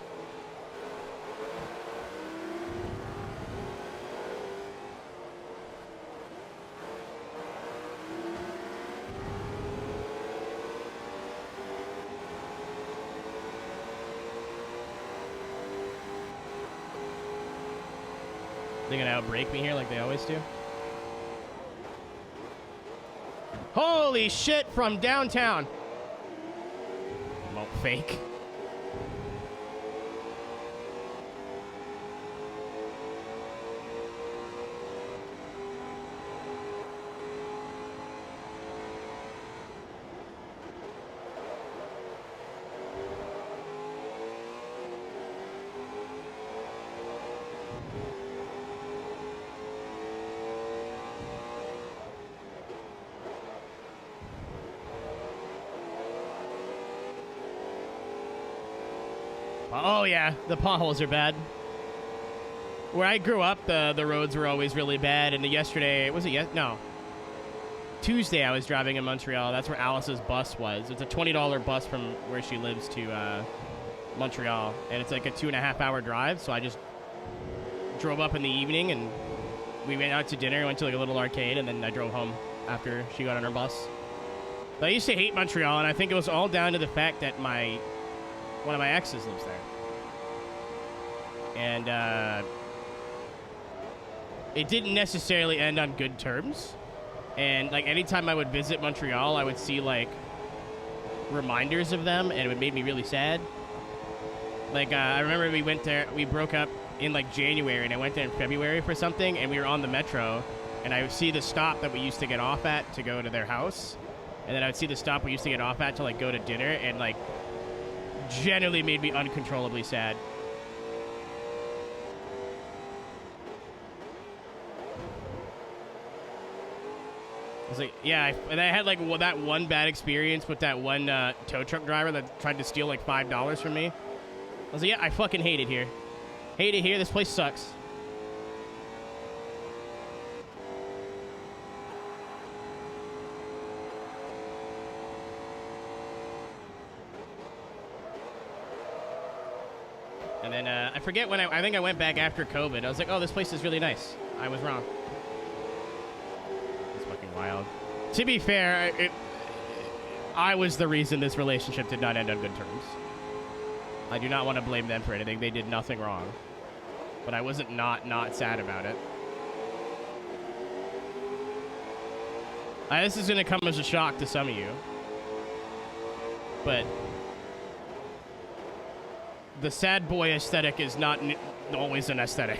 They're gonna outbreak me here like they always do. Holy shit, from downtown. Won't fake. Oh yeah, the potholes are bad. Where I grew up, the roads were always really bad. And yesterday, was it no. Tuesday I was driving in Montreal. That's where Alice's bus was. It's a $20 bus from where she lives to Montreal. And it's like a 2.5 hour drive. So I just drove up in the evening and we went out to dinner, went to like a little arcade, and then I drove home after she got on her bus. But I used to hate Montreal, and I think it was all down to the fact that one of my exes lives there. And it didn't necessarily end on good terms. And like anytime I would visit Montreal, I would see like reminders of them, and it would make me really sad. Like I remember we went there, we broke up in like January, and I went there in February for something, and we were on the metro, and I would see the stop that we used to get off at to go to their house, and then I would see the stop we used to get off at to like go to dinner, and like genuinely made me uncontrollably sad. I was like, yeah, and I had like that one bad experience with that one tow truck driver that tried to steal like $5 from me. I was like, yeah, I fucking hate it here. Hate it here. This place sucks. And then I forget when I think I went back after COVID. I was like, oh, this place is really nice. I was wrong. It's fucking wild. To be fair, I was the reason this relationship did not end on good terms. I do not want to blame them for anything. They did nothing wrong. But I wasn't not sad about it. This is going to come as a shock to some of you. But the sad boy aesthetic is not always an aesthetic.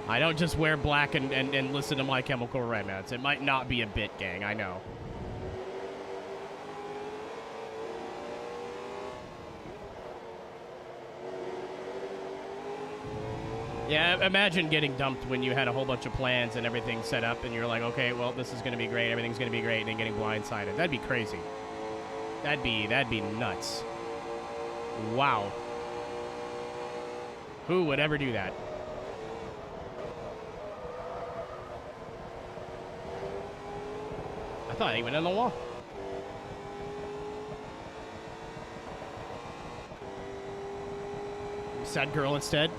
I don't just wear black and listen to My Chemical Romance. It might not be a bit, gang, I know. Yeah, imagine getting dumped when you had a whole bunch of plans and everything set up, and you're like, okay, well, this is gonna be great, everything's gonna be great, and then getting blindsided. That'd be crazy. That'd be nuts. Wow. Who would ever do that? I thought he went on the wall. Sad girl instead.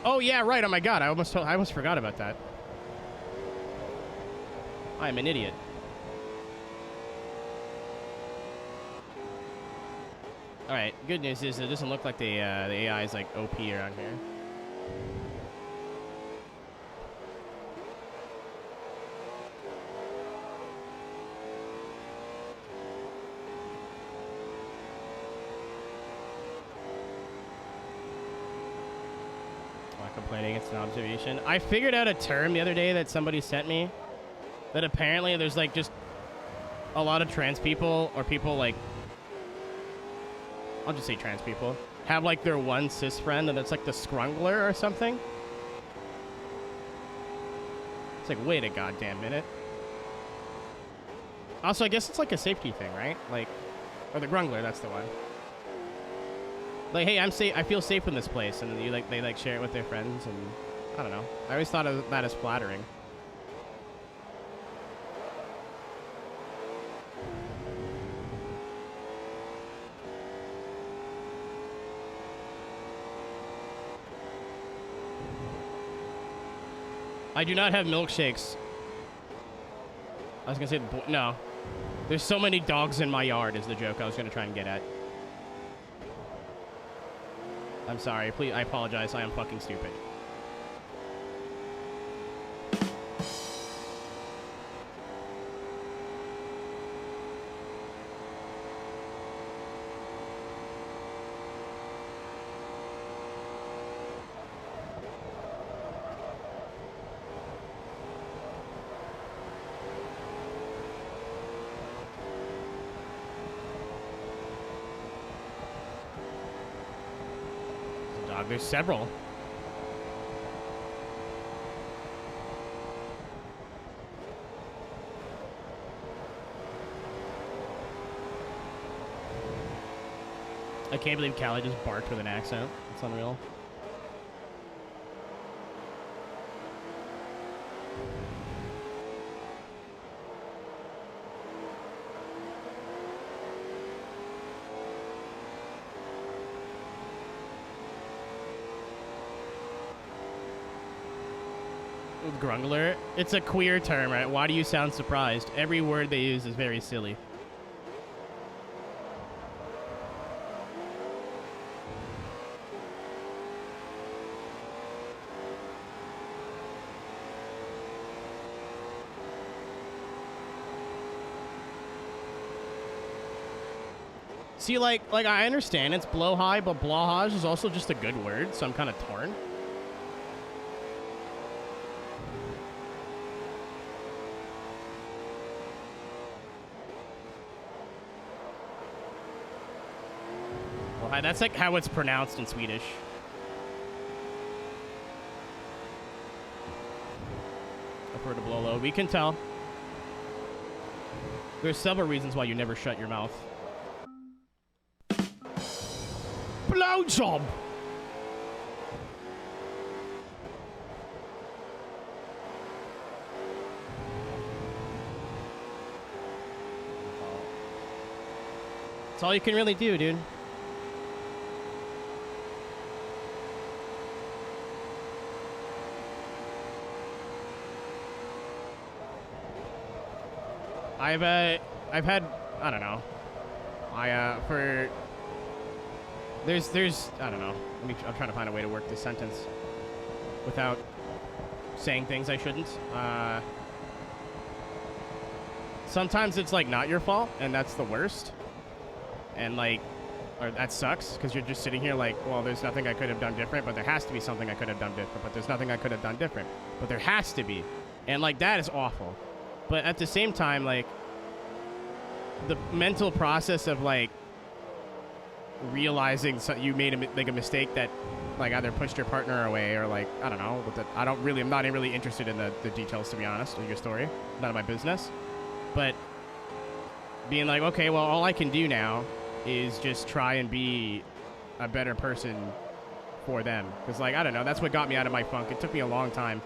Oh yeah, right. Oh my god, I almost forgot about that. I'm an idiot. All right. Good news is it doesn't look like the AI is like OP around here. Complaining, it's an observation. I figured out a term the other day that somebody sent me that apparently there's like just a lot of trans people or people like, I'll just say trans people, have like their one cis friend and it's like the scrungler or something. It's like, wait a goddamn minute. Also, I guess it's like a safety thing, right? Like, or the grungler, that's the one. Like, hey, I'm safe. I feel safe in this place, and you like they like share it with their friends, and I don't know. I always thought of that as flattering. I do not have milkshakes. I was gonna say no. There's so many dogs in my yard is the joke I was gonna try and get at. I'm sorry. Please, I apologize. I am fucking stupid. There's several. I can't believe Callie just barked with an accent. It's unreal. Grungler. It's a queer term, right? Why do you sound surprised? Every word they use is very silly. See, like I understand it's blowhigh, but blowhage is also just a good word, so I'm kind of torn. That's like how it's pronounced in Swedish. Prefer to blow low. We can tell. There's several reasons why you never shut your mouth. Blowjob! That's all you can really do, dude. I've had, I don't know. There's, I don't know. I'm trying to find a way to work this sentence without saying things I shouldn't. Sometimes it's like not your fault, and that's the worst. And like, or that sucks, because you're just sitting here like, well, there's nothing I could have done different, but there has to be something I could have done different, but there's nothing I could have done different, but there has to be. And like, that is awful. But at the same time, like, the mental process of like realizing you made a mistake that like either pushed your partner away or like I don't know. But I'm not really interested in the details, to be honest, of your story. None of my business. But being like, okay, well, all I can do now is just try and be a better person for them. Because like I don't know, that's what got me out of my funk. It took me a long time,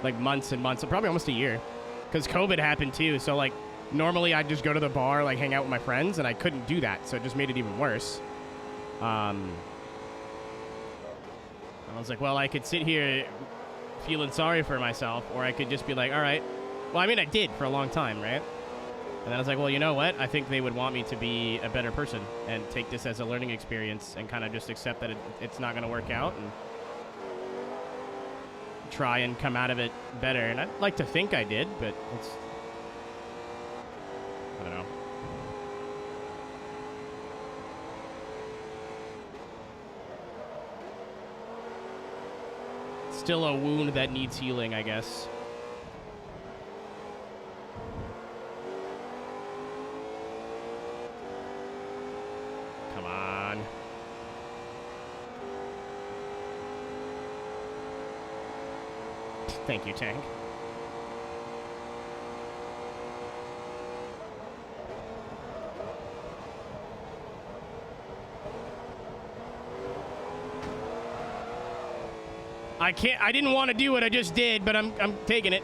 like months and months, probably almost a year, because COVID happened too. So like normally I'd just go to the bar, like hang out with my friends, and I couldn't do that, so it just made it even worse. I was like, well, I could sit here feeling sorry for myself, or I could just be like, all right. Well, I mean, I did for a long time, right? And then I was like, well, you know what? I think they would want me to be a better person and take this as a learning experience and kind of just accept that it's not going to work out and try and come out of it better. And I'd like to think I did, but it's... I don't know. Still a wound that needs healing, I guess. Come on. Thank you, Tank. I didn't want to do what I just did, but I'm taking it.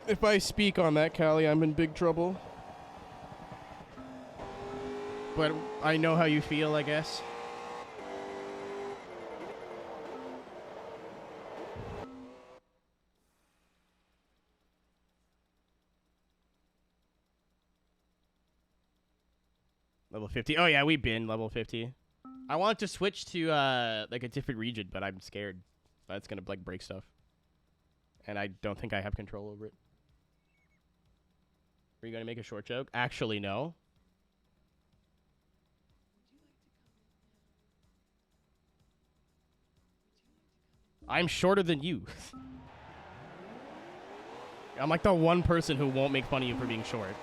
If I speak on that, Callie, I'm in big trouble. But I know how you feel, I guess. Level 50. Oh, yeah, we've been level 50. I want to switch to, like, a different region, but I'm scared. That's gonna, like, break stuff. And I don't think I have control over it. Are you gonna make a short joke? Actually, no. I'm shorter than you. I'm like the one person who won't make fun of you for being short.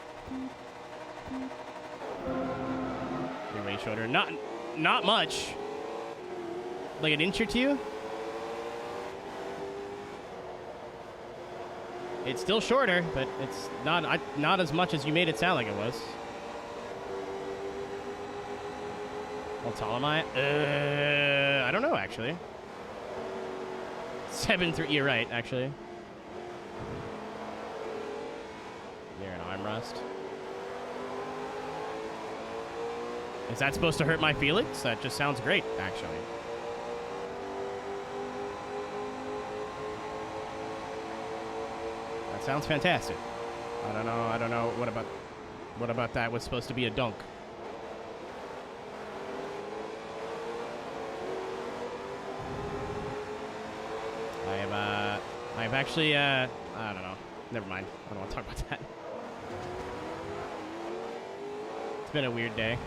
You're way shorter. Not much. Like an inch or two? It's still shorter, but it's not as much as you made it sound like it was. How tall am I? I don't know, actually. 7'3", you're right, actually. You're an arm rust. Is that supposed to hurt my feelings? That just sounds great, actually. That sounds fantastic. I don't know. What about that was supposed to be a dunk? I've actually, I don't know. Never mind. I don't want to talk about that. It's been a weird day.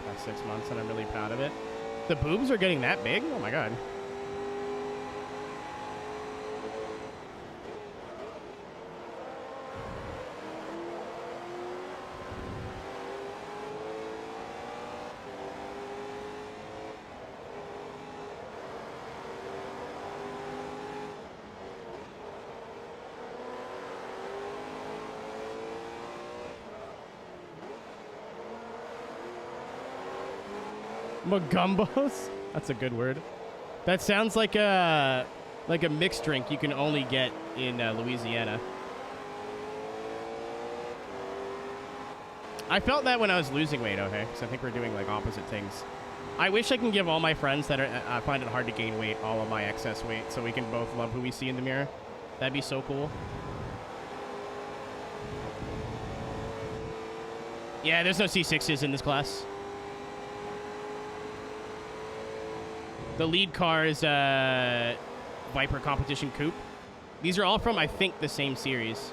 Past 6 months, and I'm really proud of it. The boobs are getting that big? Oh my god. Magumbos? That's a good word. That sounds like a mixed drink you can only get in Louisiana. I felt that when I was losing weight, okay? Because I think we're doing like opposite things. I wish I can give all my friends that find it hard to gain weight all of my excess weight so we can both love who we see in the mirror. That'd be so cool. Yeah, there's no C6s in this class. The lead car is Viper Competition Coupe. These are all from, I think, the same series.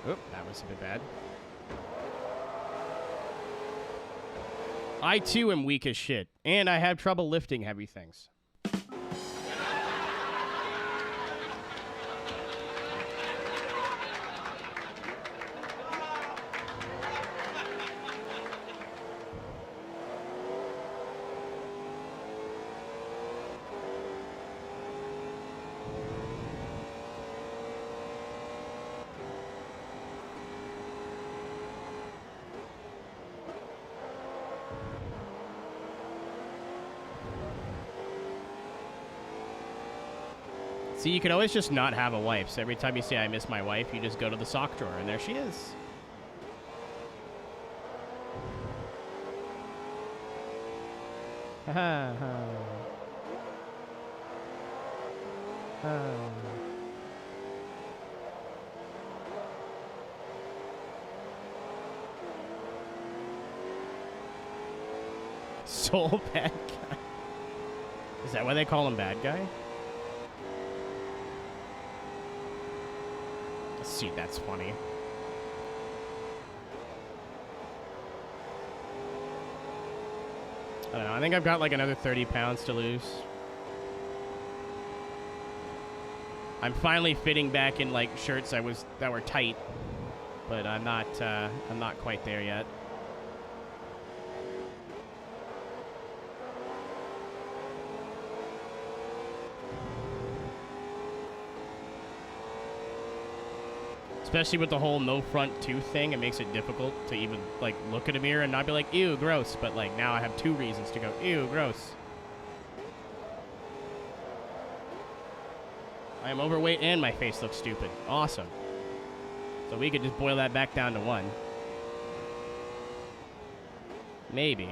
Oop, that was a bit bad. I too am weak as shit, and I have trouble lifting heavy things. See, you can always just not have a wife. So every time you say I miss my wife, you just go to the sock drawer, and there she is. Ha ha. Soul bad guy. Is that why they call him bad guy? See, that's funny. I don't know. I think I've got like another 30 pounds to lose. I'm finally fitting back in like shirts that were tight, but I'm not quite there yet. Especially with the whole no front tooth thing, it makes it difficult to even, like, look at a mirror and not be like, ew, gross. But, like, now I have 2 reasons to go, ew, gross. I am overweight and my face looks stupid. Awesome. So we could just boil that back down to 1. Maybe.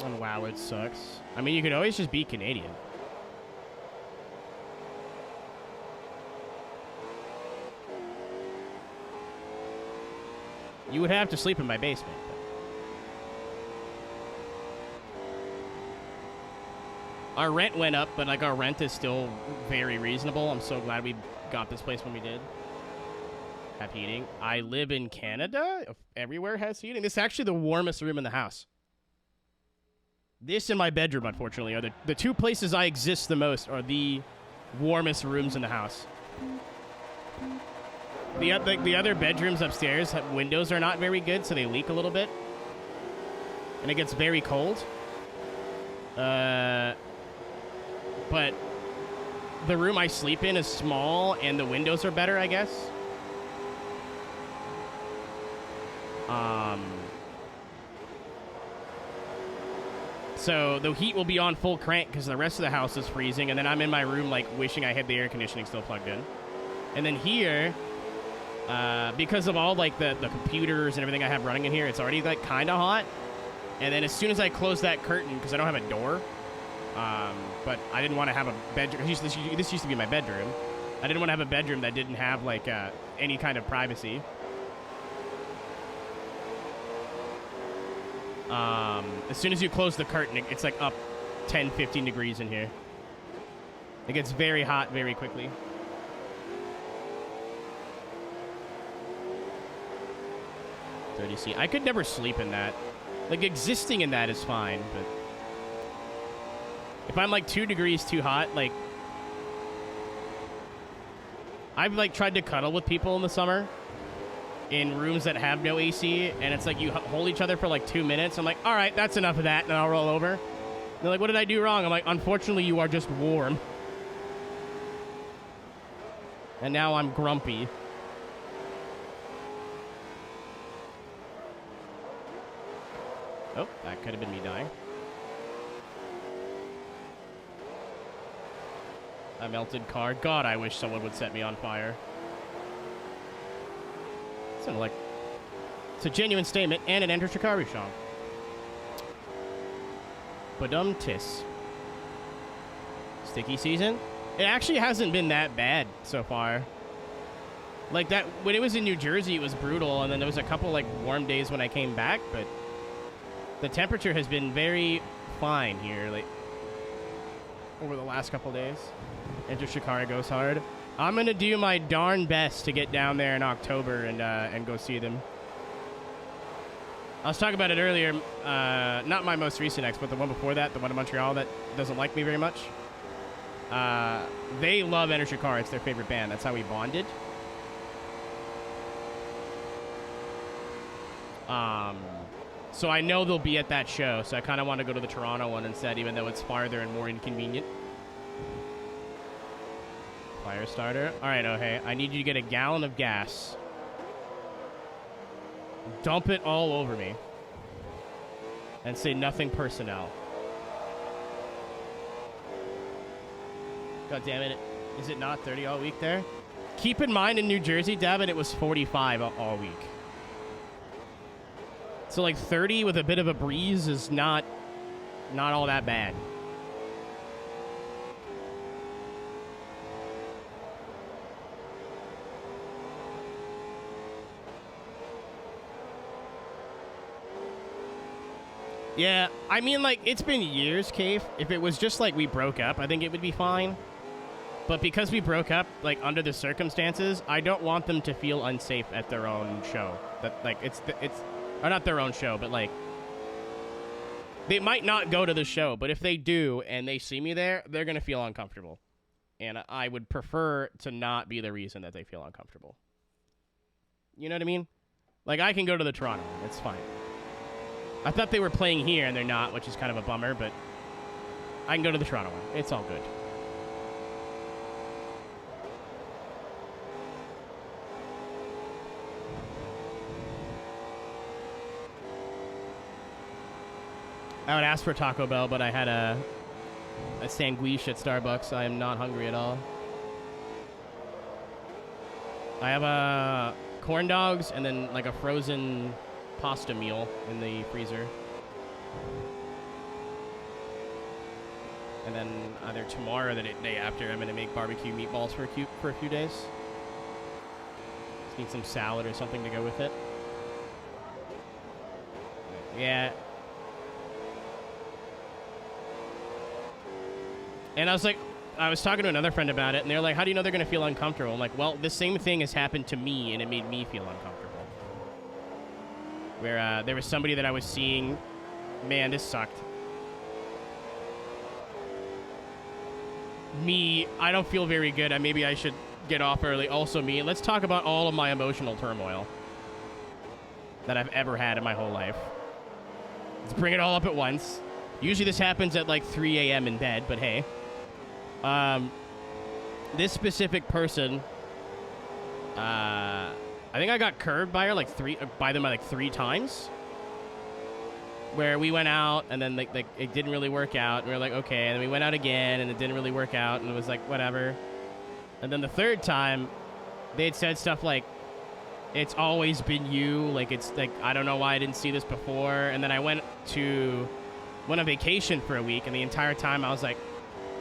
And wow, it sucks. I mean, you could always just be Canadian. You would have to sleep in my basement. But our rent went up, but like our rent is still very reasonable. I'm so glad we got this place when we did. Have heating. I live in Canada. Everywhere has heating. This is actually the warmest room in the house. This and my bedroom, unfortunately, are the 2 places I exist the most, are the warmest rooms in the house. The other bedrooms upstairs, windows are not very good, so they leak a little bit. And it gets very cold. But the room I sleep in is small, and the windows are better, I guess. So the heat will be on full crank because the rest of the house is freezing, and then I'm in my room like wishing I had the air conditioning still plugged in. And then here, because of all like the computers and everything I have running in here, it's already like kind of hot. And then as soon as I close that curtain, because I don't have a door, but I didn't want to have a bedroom. This used to be my bedroom. I didn't want to have a bedroom that didn't have like any kind of privacy. As soon as you close the curtain, it's like up 10, 15 degrees in here. It gets very hot very quickly. I could never sleep in that. Like, existing in that is fine, but if I'm like 2 degrees too hot, like, I've like tried to cuddle with people in the summer in rooms that have no AC, and it's like you hold each other for like 2 minutes. I'm like, all right, that's enough of that, and I'll roll over. And they're like, what did I do wrong? I'm like, unfortunately, you are just warm. And now I'm grumpy. Oh, that could have been me dying. A melted car. God, I wish someone would set me on fire. It's a genuine statement, and it enters Shikari Shop. Badum tis. Sticky season? It actually hasn't been that bad so far. Like that, when it was in New Jersey, it was brutal, and then there was a couple like warm days when I came back, but the temperature has been very fine here, like over the last couple days. Enter Shikari goes hard. I'm gonna do my darn best to get down there in October and go see them. I was talking about it earlier, not my most recent ex, but the one before that, the one in Montreal that doesn't like me very much. They love Enter Shikari. It's their favorite band. That's how we bonded. So I know they'll be at that show, so I kind of want to go to the Toronto one instead, even though it's farther and more inconvenient. Fire starter. All right, okay. I need you to get a gallon of gas. Dump it all over me. And say nothing personnel. God damn it. Is it not 30 all week there? Keep in mind in New Jersey, Davin, it was 45 all week. So like 30 with a bit of a breeze is not all that bad. Yeah, I mean, like, it's been years, Cave. If it was just like we broke up, I think it would be fine. But because we broke up, like, under the circumstances, I don't want them to feel unsafe at their own show. That, like, it's or not their own show, but, like, they might not go to the show, but if they do and they see me there, they're going to feel uncomfortable. And I would prefer to not be the reason that they feel uncomfortable. You know what I mean? Like, I can go to the Toronto one. It's fine. I thought they were playing here, and they're not, which is kind of a bummer, but I can go to the Toronto one. It's all good. I would ask for Taco Bell, but I had a sandwich at Starbucks. I am not hungry at all. I have corn dogs and then like a frozen pasta meal in the freezer. And then either tomorrow or the day after, I'm going to make barbecue meatballs for a few days. Just need some salad or something to go with it. Yeah. And I was talking to another friend about it, and they're like, how do you know they're going to feel uncomfortable? I'm like, well, the same thing has happened to me, and it made me feel uncomfortable. Where there was somebody that I was seeing. Man, this sucked. Me, I don't feel very good. Maybe I should get off early. Also me. Let's talk about all of my emotional turmoil that I've ever had in my whole life. Let's bring it all up at once. Usually this happens at like 3 a.m. in bed, but hey. This specific person, I think I got curved by her by them like 3 times. Where we went out and then like it didn't really work out. And we were like, okay. And then we went out again and it didn't really work out. And it was like, whatever. And then the 3rd time, they had said stuff like, it's always been you. Like, it's like, I don't know why I didn't see this before. And then I went on vacation for a week. And the entire time I was like,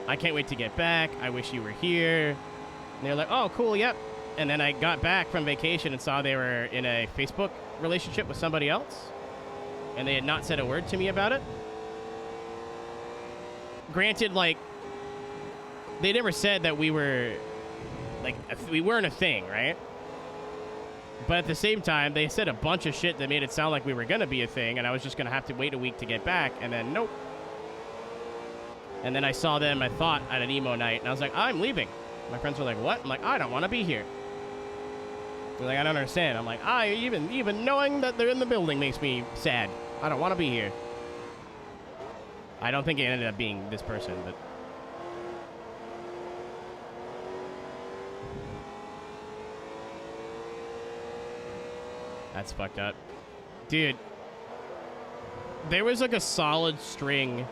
I can't wait to get back. I wish you were here. And they were like, oh, cool, yep. And then I got back from vacation and saw they were in a Facebook relationship with somebody else. And they had not said a word to me about it. Granted, like, they never said that we were, like, we weren't a thing, right? But at the same time, they said a bunch of shit that made it sound like we were going to be a thing, and I was just going to have to wait a week to get back, and then nope. And then I saw them, I thought, at an emo night, and I was like, I'm leaving. My friends were like, what? I'm like, I don't want to be here. They're like, I don't understand. I'm like, even knowing that they're in the building makes me sad. I don't want to be here. I don't think it ended up being this person, but... That's fucked up. Dude. there was like a solid string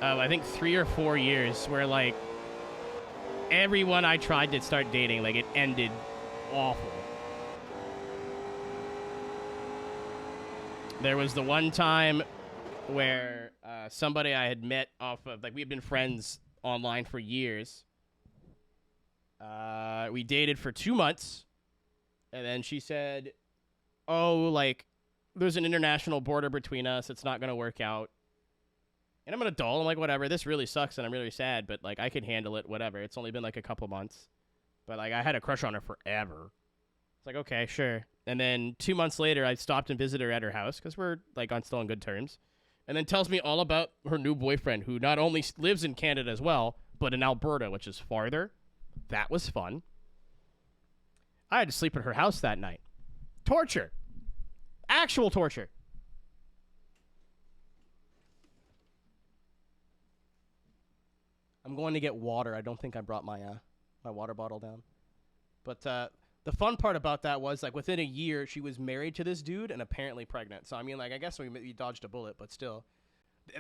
of I think 3 or 4 years where like everyone I tried to start dating, like it ended awful. There was the one time where somebody I had met off of, like we had been friends online for years. We dated for 2 months, and then she said, oh, like, there's an international border between us. It's not going to work out. And I'm an adult. I'm like, whatever. This really sucks, and I'm really sad, but, like, I can handle it, whatever. It's only been, like, a couple months. But, like, I had a crush on her forever. It's like, okay, sure. And then 2 months later, I stopped and visited her at her house, because we're, like, still on good terms. And then tells me all about her new boyfriend, who not only lives in Canada as well, but in Alberta, which is farther. That was fun. I had to sleep at her house that night. Torture. Actual torture. I'm going to get water. I don't think I brought my my water bottle down. But the fun part about that was, like, within a year, she was married to this dude and apparently pregnant. So, I mean, like, I guess we dodged a bullet, but still.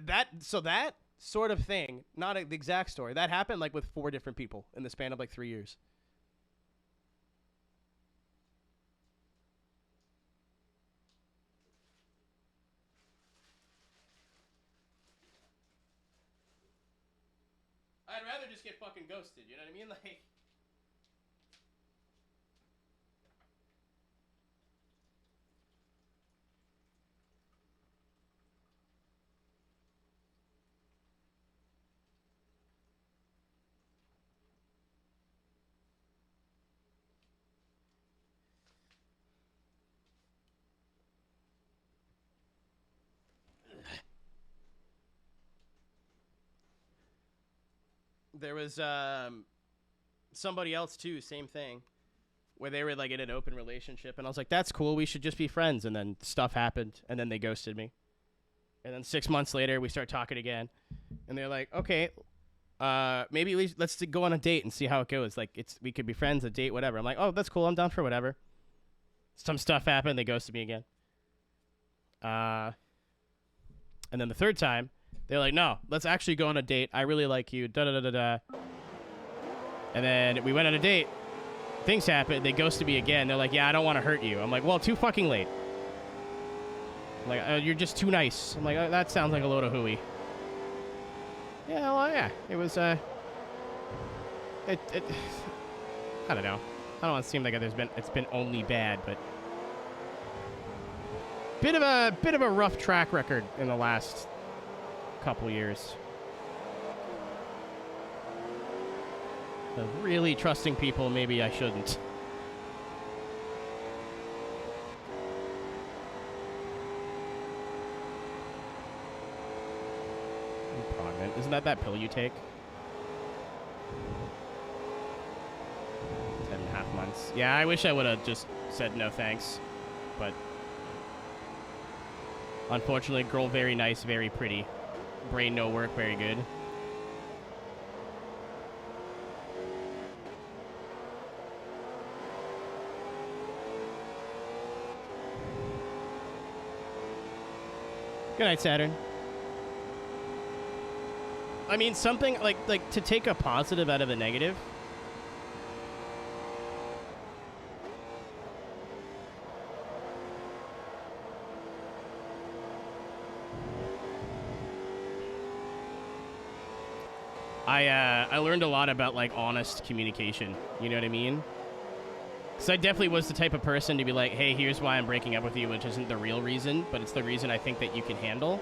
That sort of thing, not the exact story, that happened, like, with 4 different people in the span of, like, 3 years. I'd rather just get fucking ghosted, you know what I mean? Like... There was somebody else too, same thing, where they were like in an open relationship, and I was like, that's cool, we should just be friends. And then stuff happened, and then they ghosted me. And then 6 months later, we start talking again, and they're like, okay, maybe let's go on a date and see how it goes. Like, we could be friends, a date, whatever. I'm like, oh, that's cool, I'm down for whatever. Some stuff happened, they ghosted me again. And then the third time, they're like, no, let's actually go on a date. I really like you. Da-da-da-da-da. And then we went on a date. Things happened. They ghosted me again. They're like, yeah, I don't want to hurt you. I'm like, well, too fucking late. I'm like, you're just too nice. I'm like, that sounds like a load of hooey. Yeah, well, yeah. It was, I don't know. I don't want to seem like it's been only bad, but bit of a rough track record in the last couple years of really trusting people maybe I shouldn't. Isn't that pill you take? 10.5 months. Yeah, I wish I would have just said no thanks, but unfortunately, girl very nice, very pretty. Brain no work, very good. Good night, Saturn. I mean, something like to take a positive out of a negative. I learned a lot about, like, honest communication. You know what I mean? Because I definitely was the type of person to be like, hey, here's why I'm breaking up with you, which isn't the real reason, but it's the reason I think that you can handle.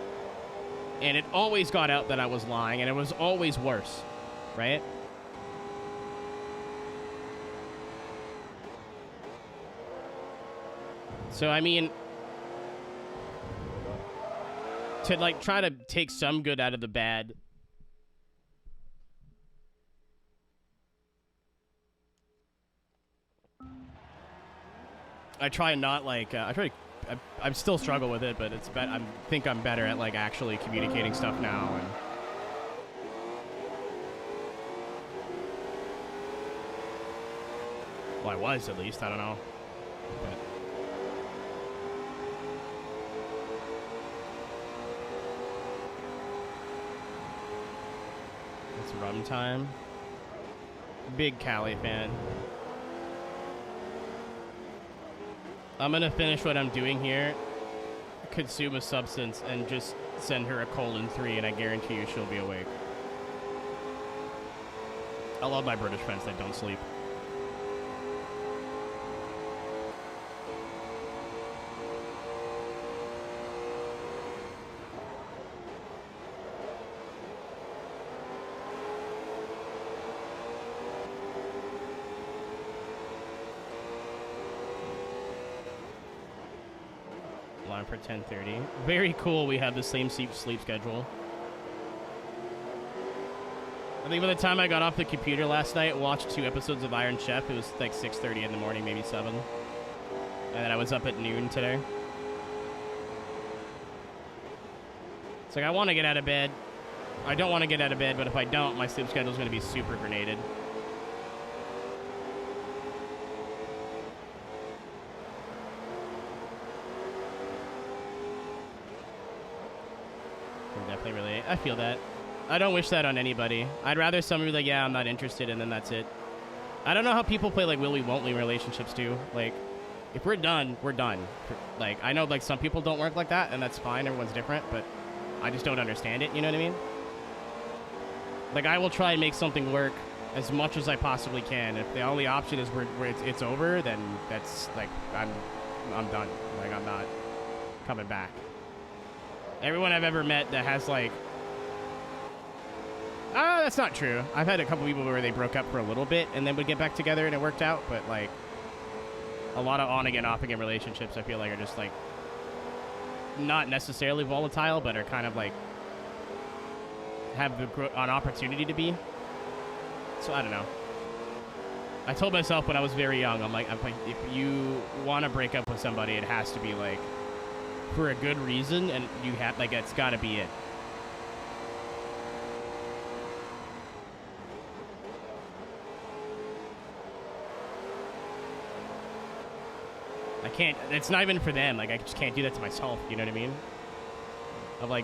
And it always got out that I was lying, and it was always worse, right? So, I mean, to, like, try to take some good out of the bad. I try not, like, I still struggle with it, but I think I'm better at, like, actually communicating stuff now. And well, I was, at least. I don't know. But rum time. Big Cali fan. I'm gonna finish what I'm doing here, consume a substance, and just send her a colon-3, and I guarantee you she'll be awake. I love my British friends that don't sleep. Line for 10:30. Very cool. We have the same sleep schedule. I think by the time I got off the computer last night, watched 2 episodes of Iron Chef, it was like 6:30 in the morning, maybe 7. And then I was up at noon today. It's like I want to get out of bed. I don't want to get out of bed, but if I don't, my sleep schedule is going to be super grenaded. I feel that. I don't wish that on anybody. I'd rather somebody be like, yeah, I'm not interested, and then that's it. I don't know how people play, like, will we, won't we relationships, too. Like, if we're done, we're done. Like, I know, like, some people don't work like that, and that's fine. Everyone's different, but I just don't understand it, you know what I mean? Like, I will try and make something work as much as I possibly can. If the only option is where it's over, then that's, like, I'm done. Like, I'm not coming back. Everyone I've ever met that has, like... that's not true. I've had a couple people where they broke up for a little bit and then would get back together and it worked out, but, like, a lot of on-again, off-again relationships I feel like are just, like, not necessarily volatile, but are kind of, like, have an opportunity to be. So, I don't know. I told myself when I was very young, I'm like, if you want to break up with somebody, it has to be, like, for a good reason, and you have, like, it's gotta be it. I can't, it's not even for them, like, I just can't do that to myself, you know what I mean? Of, like,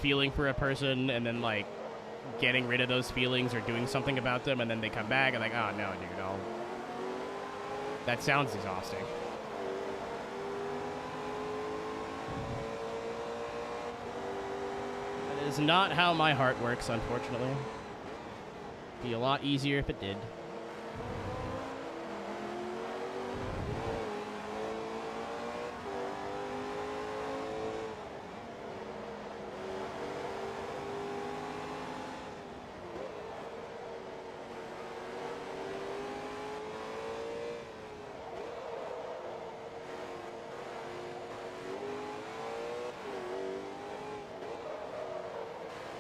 feeling for a person, and then, like, getting rid of those feelings, or doing something about them, and then they come back, and like, oh, no, dude, that sounds exhausting. Is not how my heart works, unfortunately. Be a lot easier if it did.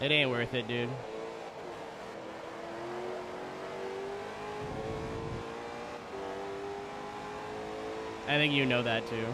It ain't worth it, dude. I think you know that, too.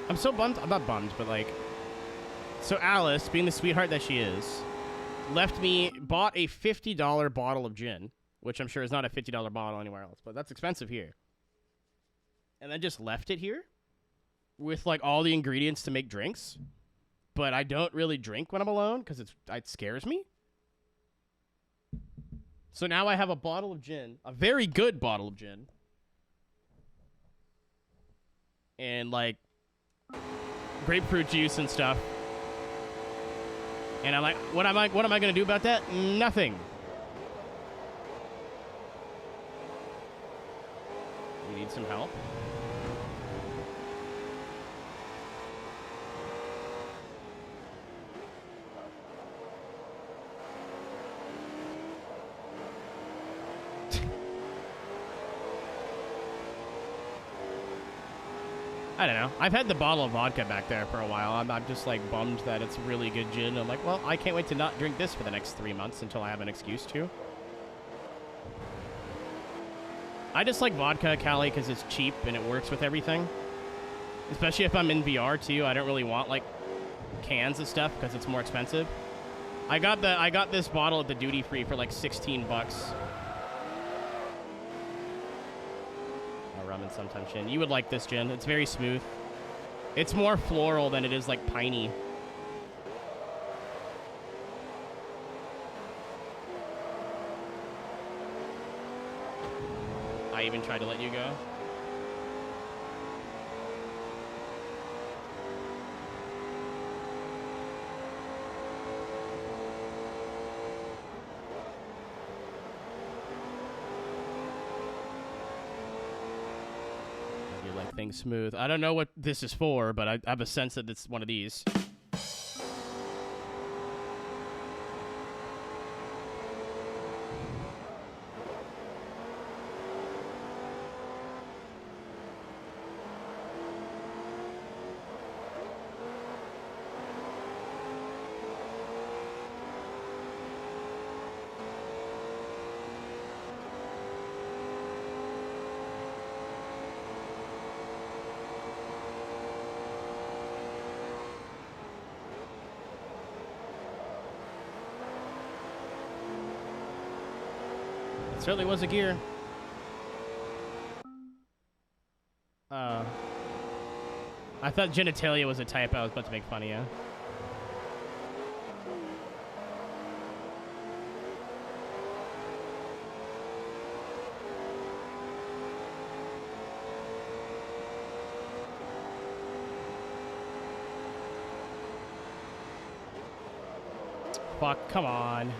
I'm so bummed. I'm not bummed, but like... So Alice, being the sweetheart that she is, bought a $50 bottle of gin, which I'm sure is not a $50 bottle anywhere else, but that's expensive here. And then just left it here with like all the ingredients to make drinks. But I don't really drink when I'm alone because it scares me. So now I have a bottle of gin, a very good bottle of gin. And like grapefruit juice and stuff. And I'm like, what am I going to do about that? Nothing. You need some help? I don't know. I've had the bottle of vodka back there for a while. I'm just like bummed that it's really good gin. I'm like, well, I can't wait to not drink this for the next 3 months until I have an excuse to. I just like vodka, Cali, because it's cheap and it works with everything. Especially if I'm in VR too. I don't really want like cans of stuff because it's more expensive. I got this bottle at the duty free for like 16 bucks. Rum and sometimes gin. You would like this gin. It's very smooth. It's more floral than it is like piney. I even tried to let you go. Things smooth. I don't know what this is for, but I have a sense that it's one of these. Certainly was a gear. I thought genitalia was a type I was about to make fun of you. Fuck, come on.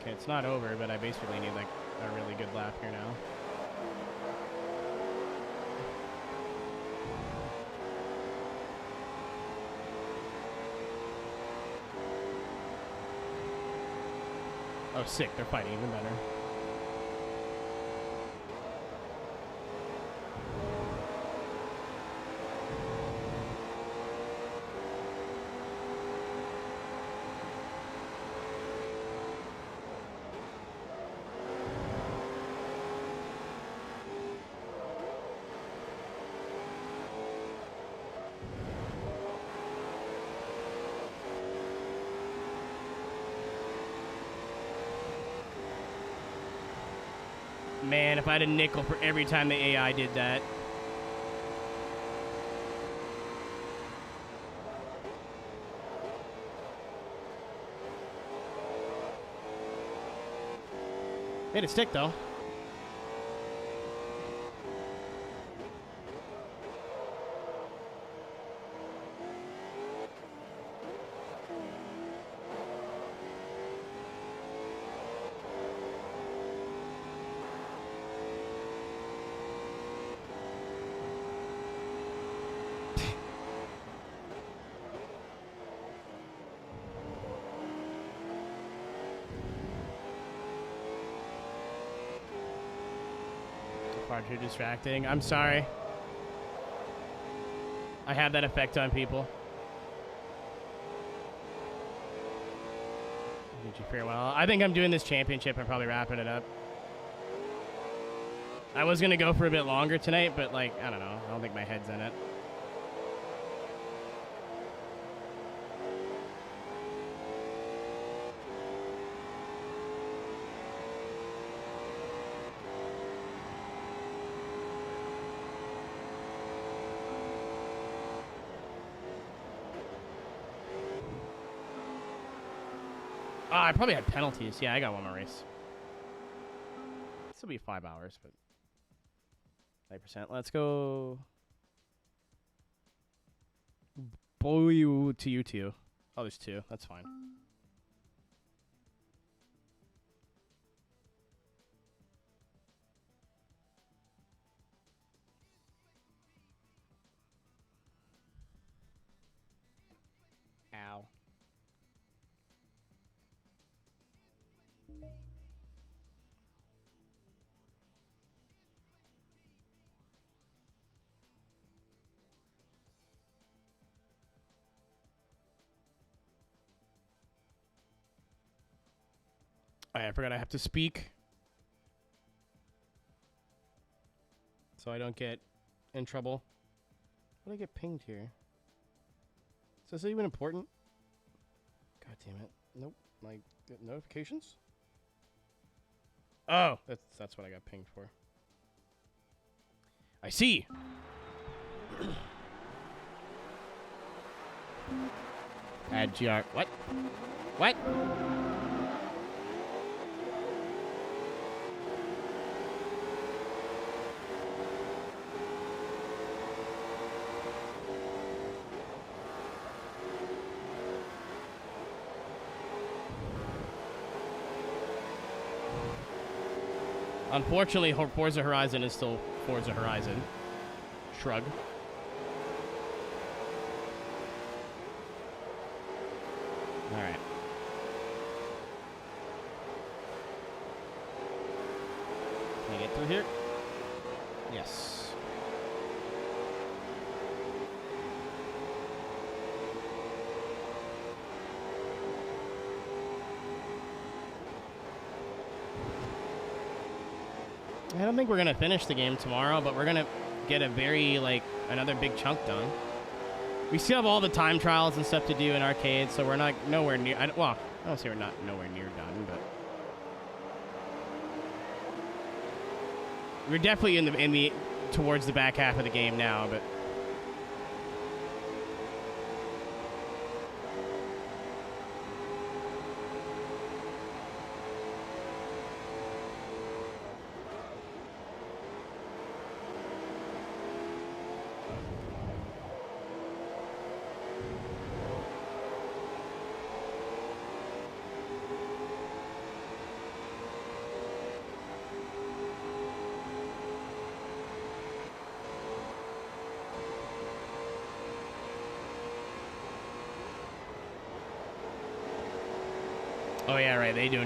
Okay, it's not over, but I basically need like a really good lap here now. Oh, sick. They're fighting even better. Man, if I had a nickel for every time the AI did that. Made it stick, though. Far too distracting. I'm sorry. I have that effect on people. Did you farewell? I think I'm doing this championship and probably wrapping it up. I was gonna go for a bit longer tonight, but like, I don't know. I don't think my head's in it. I probably had penalties. Yeah, I got one more race. This will be 5 hours, but 5%. Let's go. Boy, to you two. Oh, there's two. That's fine. I forgot I have to speak. So I don't get in trouble. What did I get pinged here? Is this even important? God damn it. Nope. Like, notifications? Oh, that's what I got pinged for. I see. Add GR. What? What? Unfortunately, Forza Horizon is still Forza Horizon. Shrug. Alright. Can I get through here? Yes. I don't think we're going to finish the game tomorrow, but we're going to get a very, another big chunk done. We still have all the time trials and stuff to do in arcade, so we're not nowhere near... I don't say we're not nowhere near done, but... We're definitely in the towards the back half of the game now, but... Oh yeah, right. They do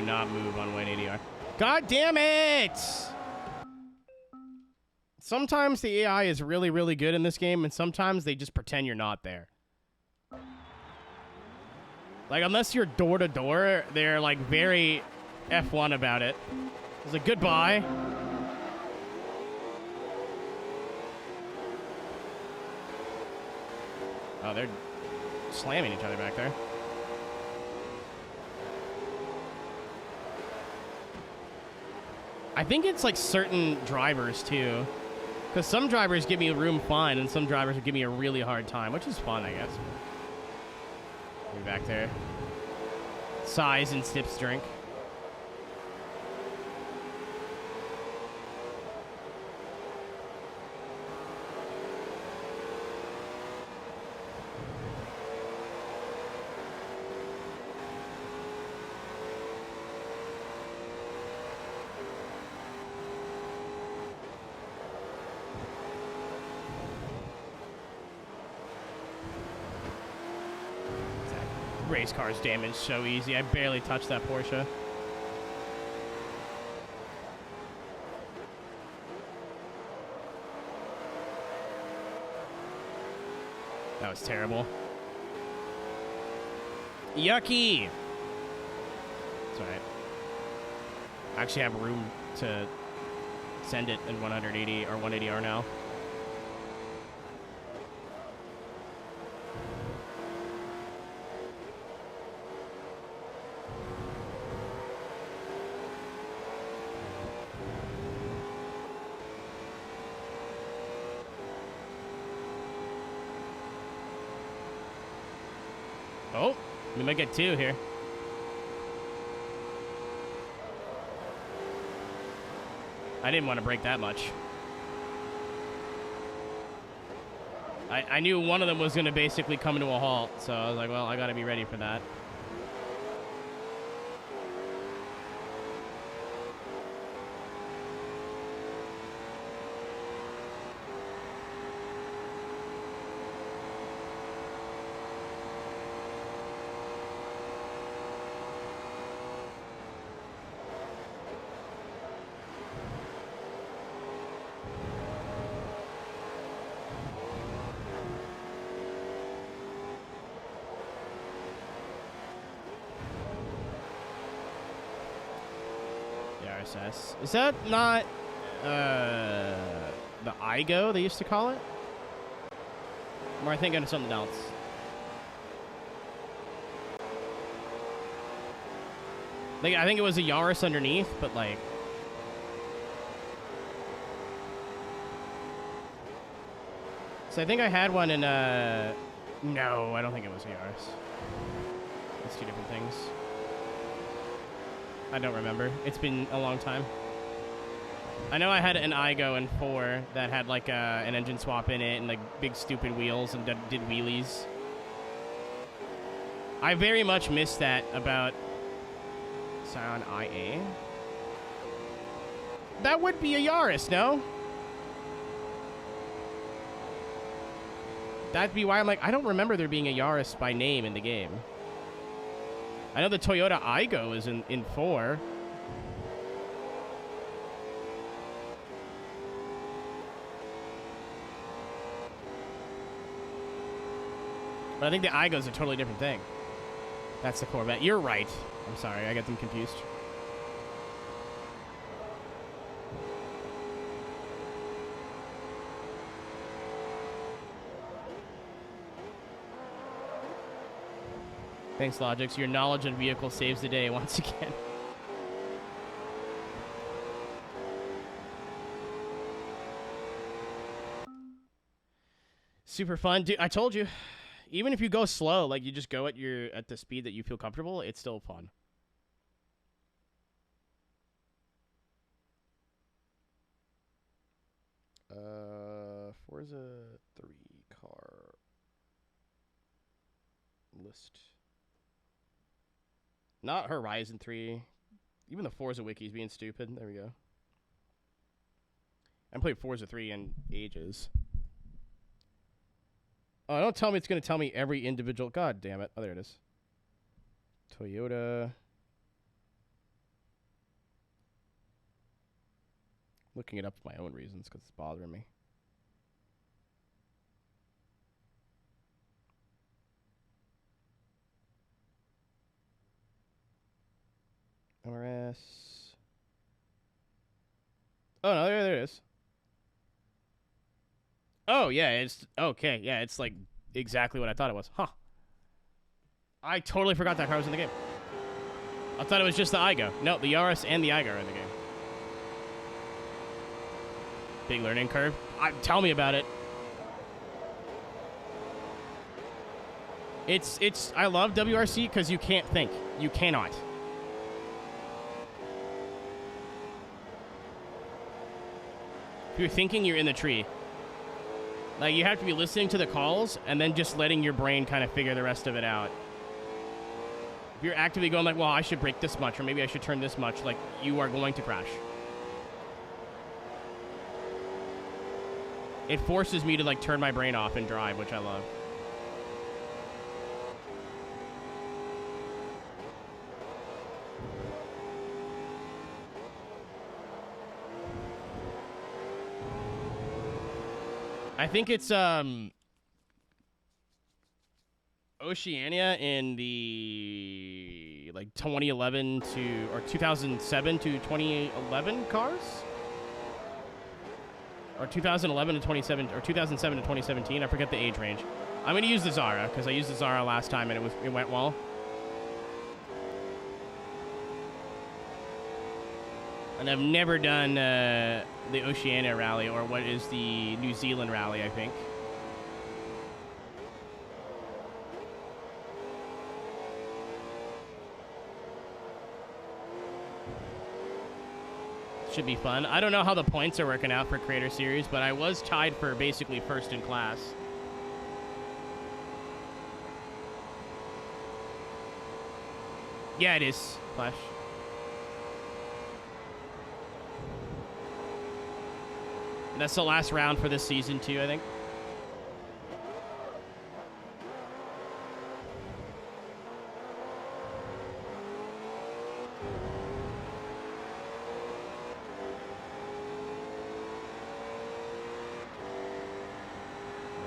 not move on 180R. God damn it! Sometimes the AI is really, really good in this game, and sometimes they just pretend you're not there. Like, unless you're door to door, they're like very F1 about it. It's like, goodbye. Oh, they're slamming each other back there. I think it's like certain drivers too, because some drivers give me room fine, and some drivers give me a really hard time, which is fun, I guess. Be back there. Size and sips drink. Race car's damaged so easy. I barely touched that Porsche. That was terrible. Yucky! It's alright. I actually have room to send it in 180 or 180R now. Oh, we might get two here. I didn't want to break that much. I knew one of them was going to basically come to a halt, so I was like, well, I got to be ready for that. Yaris S. Is that not the Igo they used to call it? Or am I thinking of something else? Like, I think it was a Yaris underneath, but like... So I think I had one in, no, I don't think it was a Yaris. It's two different things. I don't remember. It's been a long time. I know I had an Igo in 4 that had like an engine swap in it and like big stupid wheels and did wheelies. I very much missed that about Scion IA. That would be a Yaris, no? That'd be why I'm like, I don't remember there being a Yaris by name in the game. I know the Toyota Igo is in 4. But I think the Igo is a totally different thing. That's the Corvette. You're right. I'm sorry, I got them confused. Thanks, Logix. Your knowledge of vehicle saves the day once again. Super fun. Dude, I told you. Even if you go slow, like you just go at the speed that you feel comfortable, it's still fun. Forza 3 car list. Not Horizon 3. Even the Forza Wiki's being stupid. There we go. I haven't played Forza 3 in ages. Oh, don't tell me it's going to tell me every individual... God damn it. Oh, there it is. Toyota. Looking it up for my own reasons because it's bothering me. MRS. Oh, no, there it is. Oh, yeah, it's... Okay, yeah, it's like exactly what I thought it was. Huh. I totally forgot that car was in the game. I thought it was just the Igo. No, the Yaris and the Igo are in the game. Big learning curve. Tell me about it. It's... I love WRC because you can't think. You cannot. If you're thinking, you're in the tree. Like, you have to be listening to the calls and then just letting your brain kind of figure the rest of it out. If you're actively going like, well, I should brake this much, or maybe I should turn this much, like, you are going to crash. It forces me to, like, turn my brain off and drive, which I love. I think it's Oceania in the like 2011 to or 2007 to 2011 cars, or 2011 to 27 or 2007 to 2017. I forget the age range. I'm gonna use the Zara because I used the Zara last time and it went well. And I've never done the Oceania Rally, or what is the New Zealand Rally, I think. Should be fun. I don't know how the points are working out for Creator Series, but I was tied for basically first in class. Yeah, it is, Flash. And that's the last round for this season, too, I think.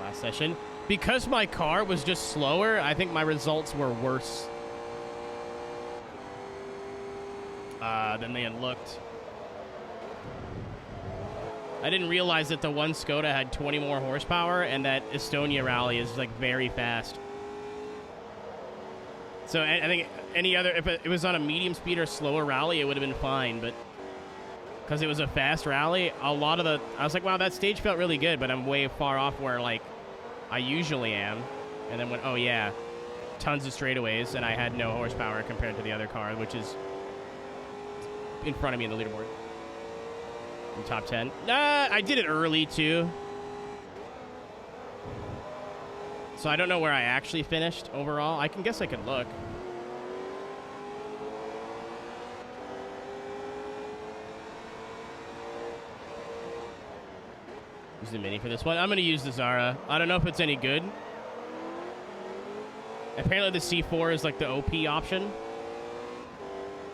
Last session. Because my car was just slower, I think my results were worse than they had looked. I didn't realize that the one Skoda had 20 more horsepower and that Estonia rally is like very fast. So I think any other, if it was on a medium speed or slower rally, it would have been fine. But because it was a fast rally, a lot of I was like, wow, that stage felt really good, but I'm way far off where like I usually am. And then went, oh yeah, tons of straightaways, and I had no horsepower compared to the other car, which is in front of me in the leaderboard. In top 10. I did it early too. So I don't know where I actually finished overall. I guess I could look. Use the Mini for this one. I'm going to use the Zara. I don't know if it's any good. Apparently the C4 is like the OP option.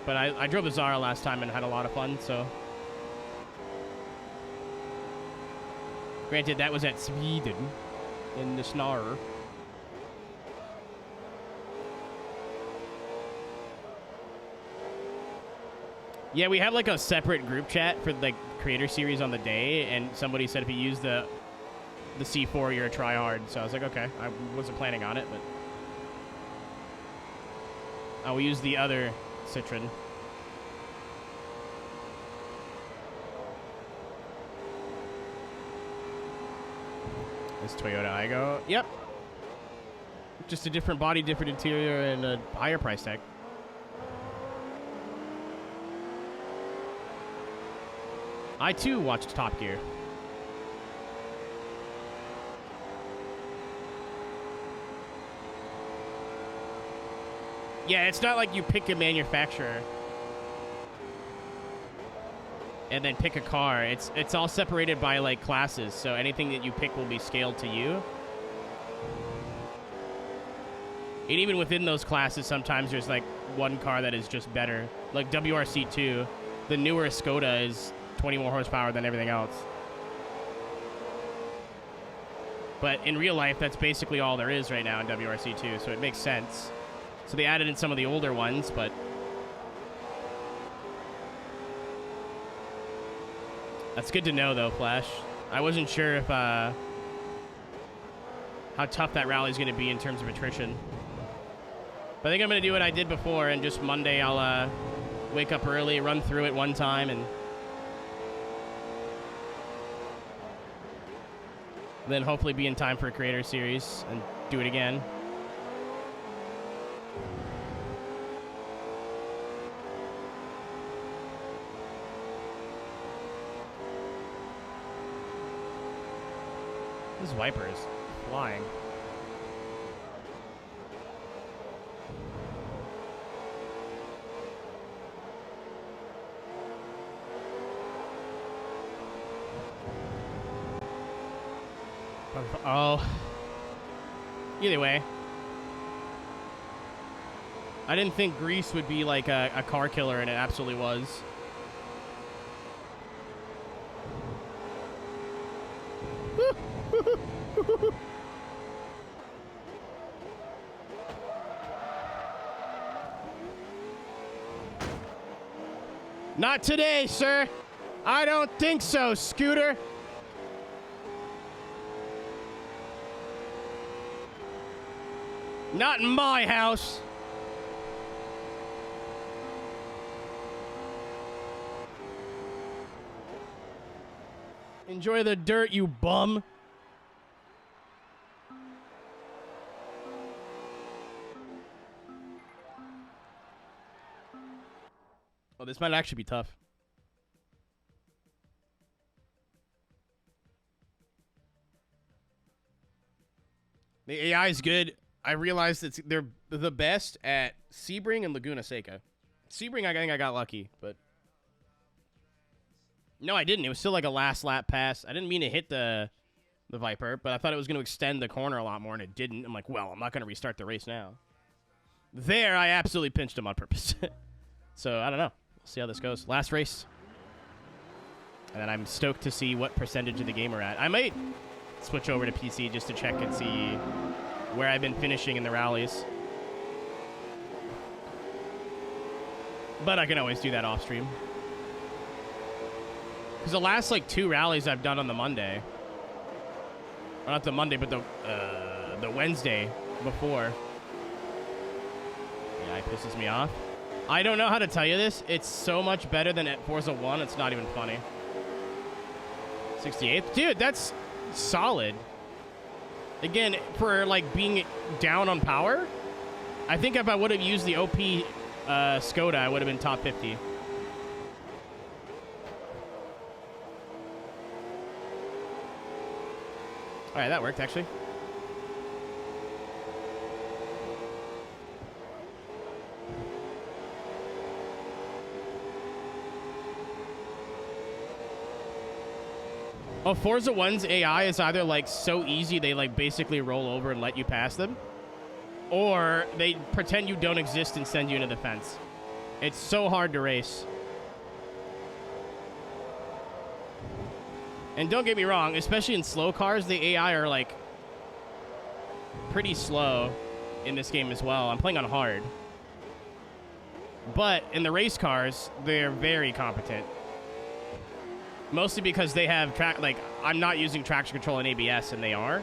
But I drove the Zara last time and had a lot of fun, so. Granted, that was at Sweden in the Snarr. Yeah, we have like a separate group chat for like creator series on the day, and somebody said if you use the C4, you're a tryhard. So I was like, okay, I wasn't planning on it, but I will use the other Citroen. This Toyota Aygo. Yep. Just a different body, different interior, and a higher price tag. I too watched Top Gear. Yeah, it's not like you pick a manufacturer and then pick a car. It's all separated by like classes, so anything that you pick will be scaled to you. And even within those classes, sometimes there's like one car that is just better. Like WRC2, the newer Skoda is 20 more horsepower than everything else. But in real life, that's basically all there is right now in WRC2, so it makes sense. So they added in some of the older ones, but that's good to know, though, Flash. I wasn't sure if how tough that rally is going to be in terms of attrition. But I think I'm going to do what I did before, and just Monday I'll wake up early, run through it one time, and then hopefully be in time for a creator series and do it again. This Viper is flying. Oh. Either way. I didn't think Greece would be like a car killer, and it absolutely was. Not today, sir. I don't think so, Scooter. Not in my house. Enjoy the dirt, you bum. Oh, this might actually be tough. The AI is good. I realized they're the best at Sebring and Laguna Seca. Sebring, I think I got lucky, but no, I didn't. It was still like a last lap pass. I didn't mean to hit the Viper, but I thought it was going to extend the corner a lot more, and it didn't. I'm like, well, I'm not going to restart the race now. There, I absolutely pinched him on purpose. So, I don't know. We'll see how this goes. Last race. And then I'm stoked to see what percentage of the game we're at. I might switch over to PC just to check and see where I've been finishing in the rallies. But I can always do that off stream. Because the last, like, 2 rallies I've done on the Monday. Or not the Monday, but the Wednesday before. Yeah, it pisses me off. I don't know how to tell you this. It's so much better than at Forza 1. It's not even funny. 68th? Dude, that's solid. Again, for, like, being down on power, I think if I would have used the OP Skoda, I would have been top 50. All right, that worked, actually. Oh, Forza 1's AI is either, like, so easy they, like, basically roll over and let you pass them, or they pretend you don't exist and send you into the fence. It's so hard to race. And don't get me wrong, especially in slow cars, the AI are, like, pretty slow in this game as well. I'm playing on hard. But in the race cars, they're very competent. Mostly because they have, like, I'm not using traction control and ABS, and they are.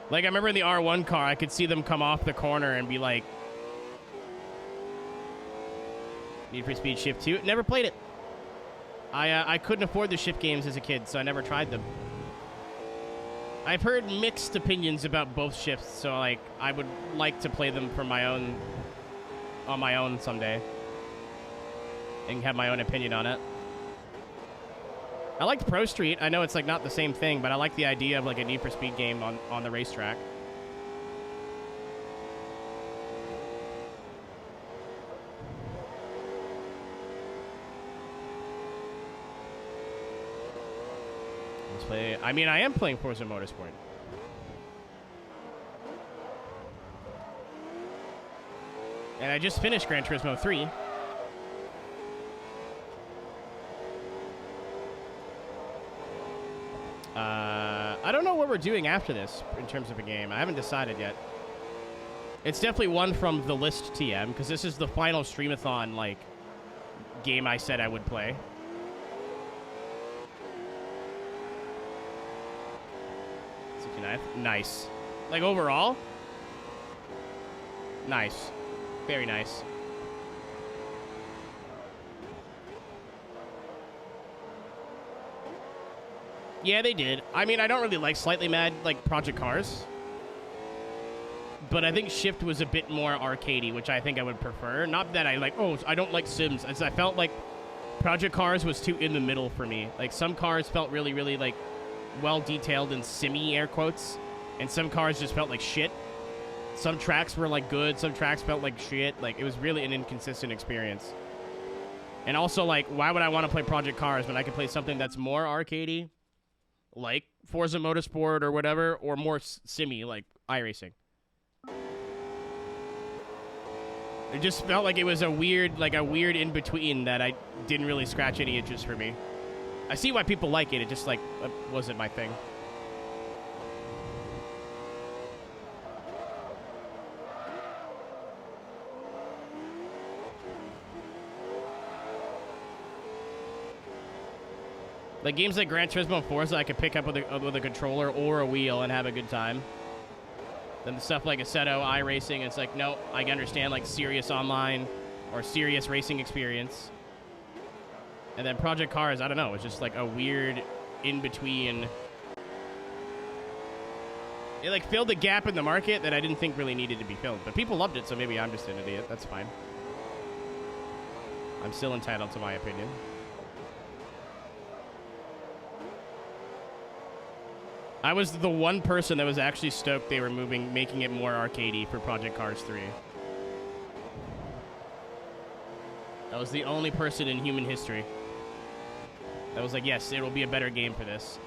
Like, I remember in the R1 car, I could see them come off the corner and be like, Need for Speed Shift 2. Never played it. I couldn't afford the Shift games as a kid, so I never tried them. I've heard mixed opinions about both shifts, so, like, I would like to play them for my own, on my own someday. And have my own opinion on it. I liked Pro Street. I know it's, like, not the same thing, but I like the idea of, like, a Need for Speed game on the racetrack. Let's play. I mean, I am playing Forza Motorsport. And I just finished Gran Turismo 3. I don't know what we're doing after this in terms of a game. I haven't decided yet. It's definitely one from the list TM, because this is the final streamathon, like, game I said I would play. Nice. Like, overall? Nice. Very nice. Yeah, they did. I mean, I don't really like Slightly Mad, like, Project Cars. But I think Shift was a bit more arcadey, which I think I would prefer. Not that I like, oh, I don't like Sims. As I felt like Project Cars was too in the middle for me. Like, some cars felt really, really, like, well-detailed and simmy, air quotes. And some cars just felt like shit. Some tracks were, like, good. Some tracks felt like shit. Like, it was really an inconsistent experience. And also, like, why would I want to play Project Cars when I could play something that's more arcadey, like Forza Motorsport or whatever, or more simmy, like iRacing? It just felt like it was a weird in-between that I didn't really scratch any itches for me. I see why people like it. It just, like, wasn't my thing. Like, games like Gran Turismo and Forza, I could pick up with a controller or a wheel and have a good time. Then the stuff like Assetto, iRacing, it's like, no, I understand, like, serious online or serious racing experience. And then Project Cars, I don't know, it's just, like, a weird in-between. It, like, filled a gap in the market that I didn't think really needed to be filled. But people loved it, so maybe I'm just an idiot. That's fine. I'm still entitled to my opinion. I was the one person that was actually stoked they were making it more arcadey for Project Cars 3. I was the only person in human history that was like, yes, it will be a better game for this.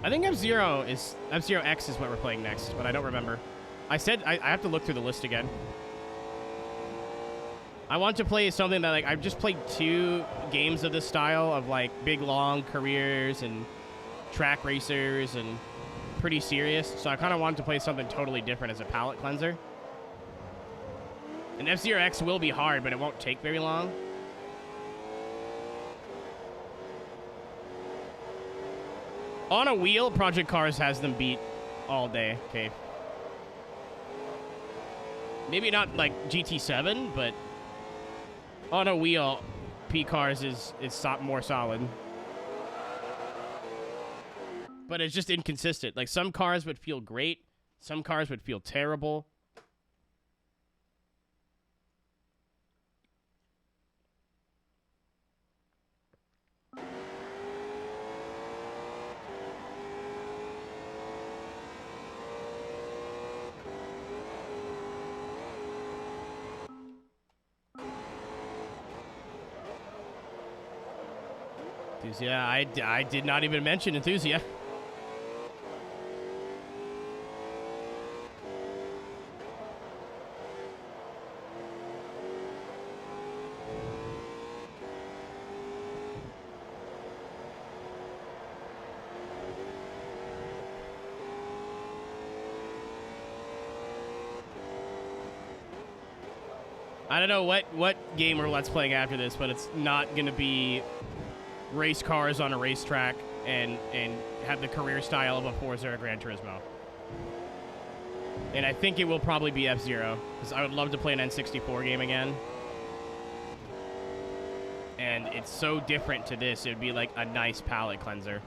I think F-Zero X is what we're playing next, but I don't remember. I said I have to look through the list again. I want to play something that, like, I've just played 2 games of this style of, like, big, long careers and track racers and pretty serious. So I kind of want to play something totally different as a palate cleanser. And F-Zero X will be hard, but it won't take very long. On a wheel, Project Cars has them beat all day. Okay. Maybe not like GT7, but on a wheel, P-Cars is more solid. But it's just inconsistent. Like, some cars would feel great. Some cars would feel terrible. Enthusia, I did not even mention Enthusia. I don't know what game we're let's playing after this, but it's not going to be race cars on a racetrack and have the career style of a Forza or Gran Turismo. And I think it will probably be F-Zero, because I would love to play an N64 game again. And it's so different to this, it would be like a nice palate cleanser.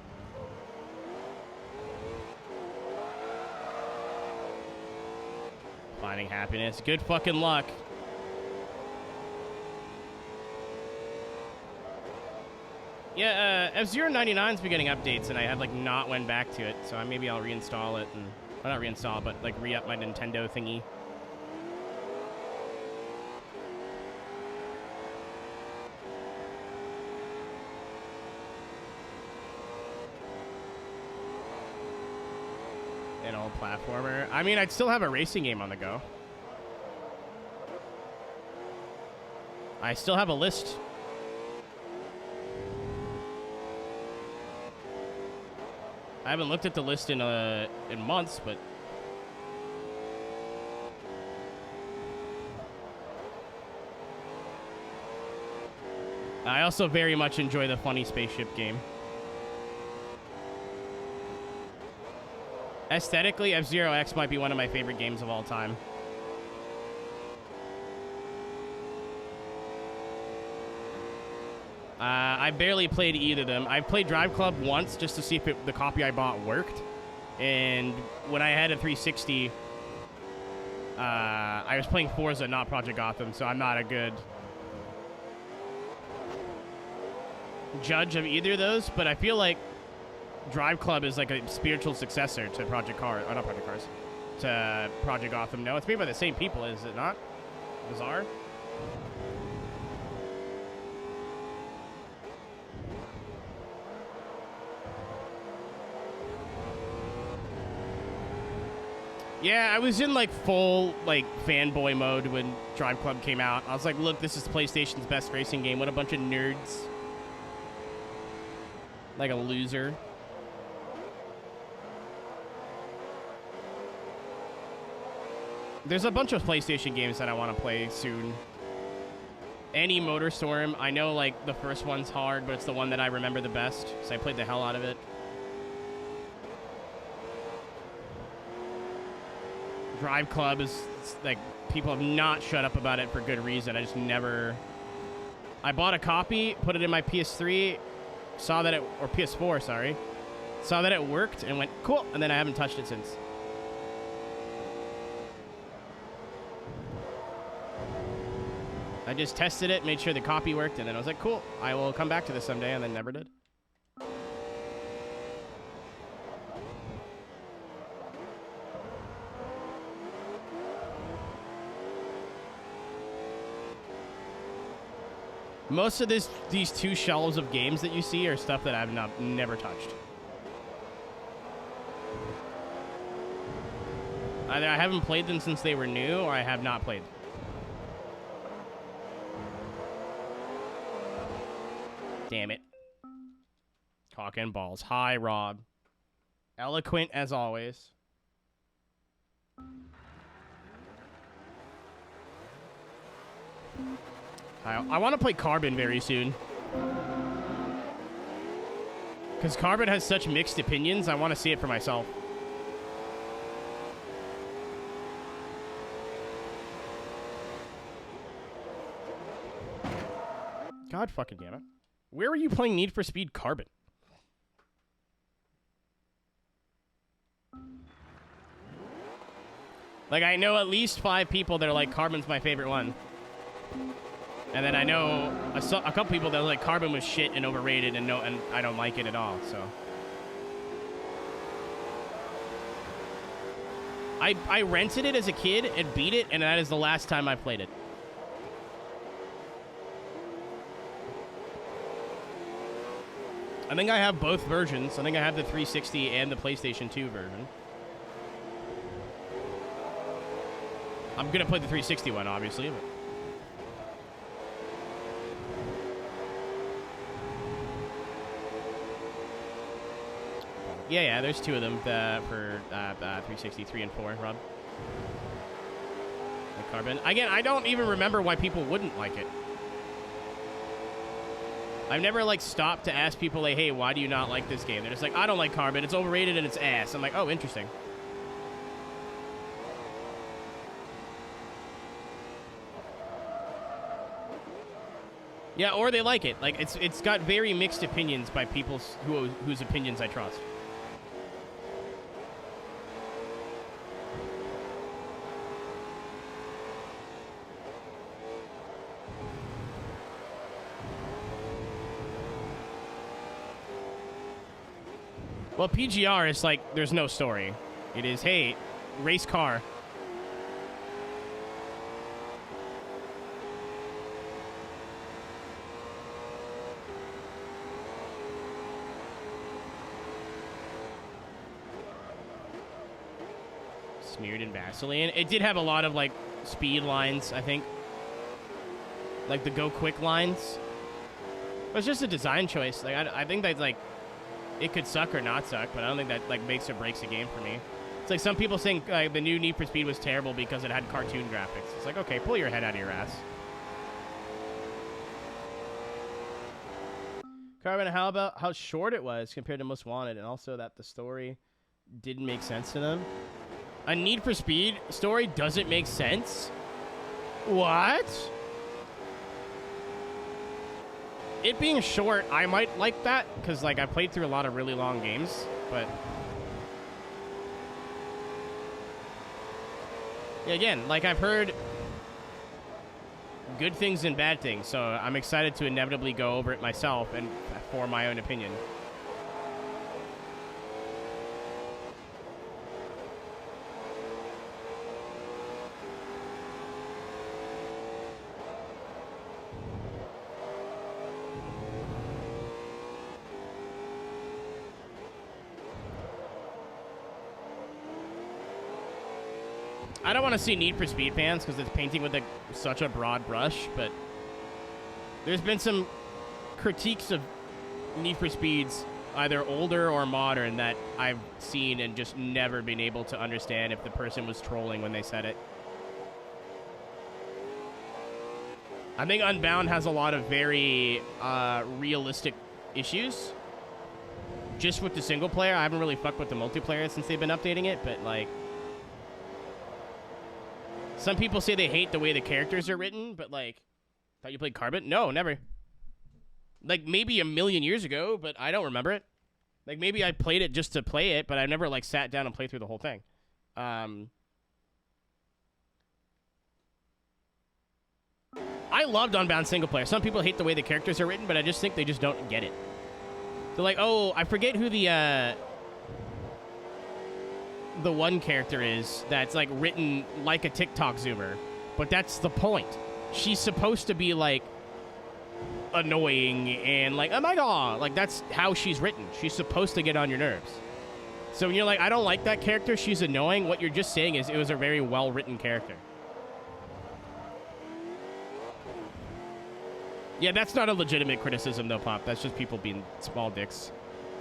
Finding happiness. Good fucking luck. Yeah, F-Zero 99's been getting updates, and I have, like, not went back to it, so maybe I'll reinstall it, and... Well, not reinstall, but, like, re-up my Nintendo thingy. An old platformer. I mean, I'd still have a racing game on the go. I still have a list. I haven't looked at the list in months, but I also very much enjoy the funny spaceship game. Aesthetically, F-Zero X might be one of my favorite games of all time. I barely played either of them. I played Drive Club once just to see if the copy I bought worked. And when I had a 360, I was playing Forza, not Project Gotham, so I'm not a good judge of either of those. But I feel like Drive Club is like a spiritual successor to Project Cars. Oh, not Project Cars. To Project Gotham. No, it's made by the same people, is it not? Bizarre? Yeah, I was in, like, full, like, fanboy mode when Drive Club came out. I was like, look, this is PlayStation's best racing game. What a bunch of nerds. Like a loser. There's a bunch of PlayStation games that I want to play soon. Any Motorstorm. I know, like, the first one's hard, but it's the one that I remember the best, so I played the hell out of it. Drive Club is, like, people have not shut up about it for good reason. I just never... I bought a copy, put it in my PS3, saw that it... Or PS4, sorry. Saw that it worked, and went, cool, and then I haven't touched it since. I just tested it, made sure the copy worked, and then I was like, cool, I will come back to this someday, and then never did. Most of these 2 shelves of games that you see are stuff that I've never touched. Either I haven't played them since they were new, or I have not played. Damn it. Cock and balls. Hi, Rob. Eloquent as always. I want to play Carbon very soon. Because Carbon has such mixed opinions, I want to see it for myself. God fucking damn it. Where are you playing Need for Speed Carbon? Like, I know at least 5 people that are like, Carbon's my favorite one. And then I know a couple people that are like, Carbon was shit and overrated and I don't like it at all, so. I rented it as a kid and beat it, and that is the last time I played it. I think I have both versions. I think I have the 360 and the PlayStation 2 version. I'm gonna play the 360 one, obviously. But... Yeah, there's 2 of them for 360, 3 and 4, Rob. The Carbon. Again, I don't even remember why people wouldn't like it. I've never, like, stopped to ask people, like, hey, why do you not like this game? They're just like, I don't like Carbon. It's overrated and it's ass. I'm like, oh, interesting. Yeah, or they like it. Like, it's got very mixed opinions by people whose opinions I trust. Well, PGR is like, there's no story. It is, hey, race car. Smeared in Vaseline. It did have a lot of, like, speed lines, I think. Like the go quick lines. But it's just a design choice. Like, I think that, like, it could suck or not suck, but I don't think that, like, makes or breaks a game for me. It's like some people think the new Need for Speed was terrible because it had cartoon graphics. It's like, okay, pull your head out of your ass. Carbon, how about how short it was compared to Most Wanted, and also that the story didn't make sense to them? A Need for Speed story doesn't make sense? What? It being short, I might like that, because, like, I played through a lot of really long games, but... Yeah, again, like, I've heard good things and bad things, so I'm excited to inevitably go over it myself and form my own opinion. I don't want to see Need for Speed fans because it's painting with such a broad brush, but there's been some critiques of Need for Speeds, either older or modern, that I've seen and just never been able to understand if the person was trolling when they said it. I think Unbound has a lot of very realistic issues. Just with the single player, I haven't really fucked with the multiplayer since they've been updating it, but, like... Some people say they hate the way the characters are written, but, like, thought you played Carbon? No, never. Like, maybe a million years ago, but I don't remember it. Like, maybe I played it just to play it, but I never, like, sat down and played through the whole thing. I loved Unbound single player. Some people hate the way the characters are written, but I just think they just don't get it. They're like, oh, I forget who the one character is that's, like, written like a TikTok zoomer, but that's the point. She's supposed to be, like, annoying and, like, oh my god, like, that's how she's written. She's supposed to get on your nerves. So when you're like, I don't like that character, she's annoying, what you're just saying is it was a very well-written character. Yeah, that's not a legitimate criticism, though, Pop. That's just people being small dicks.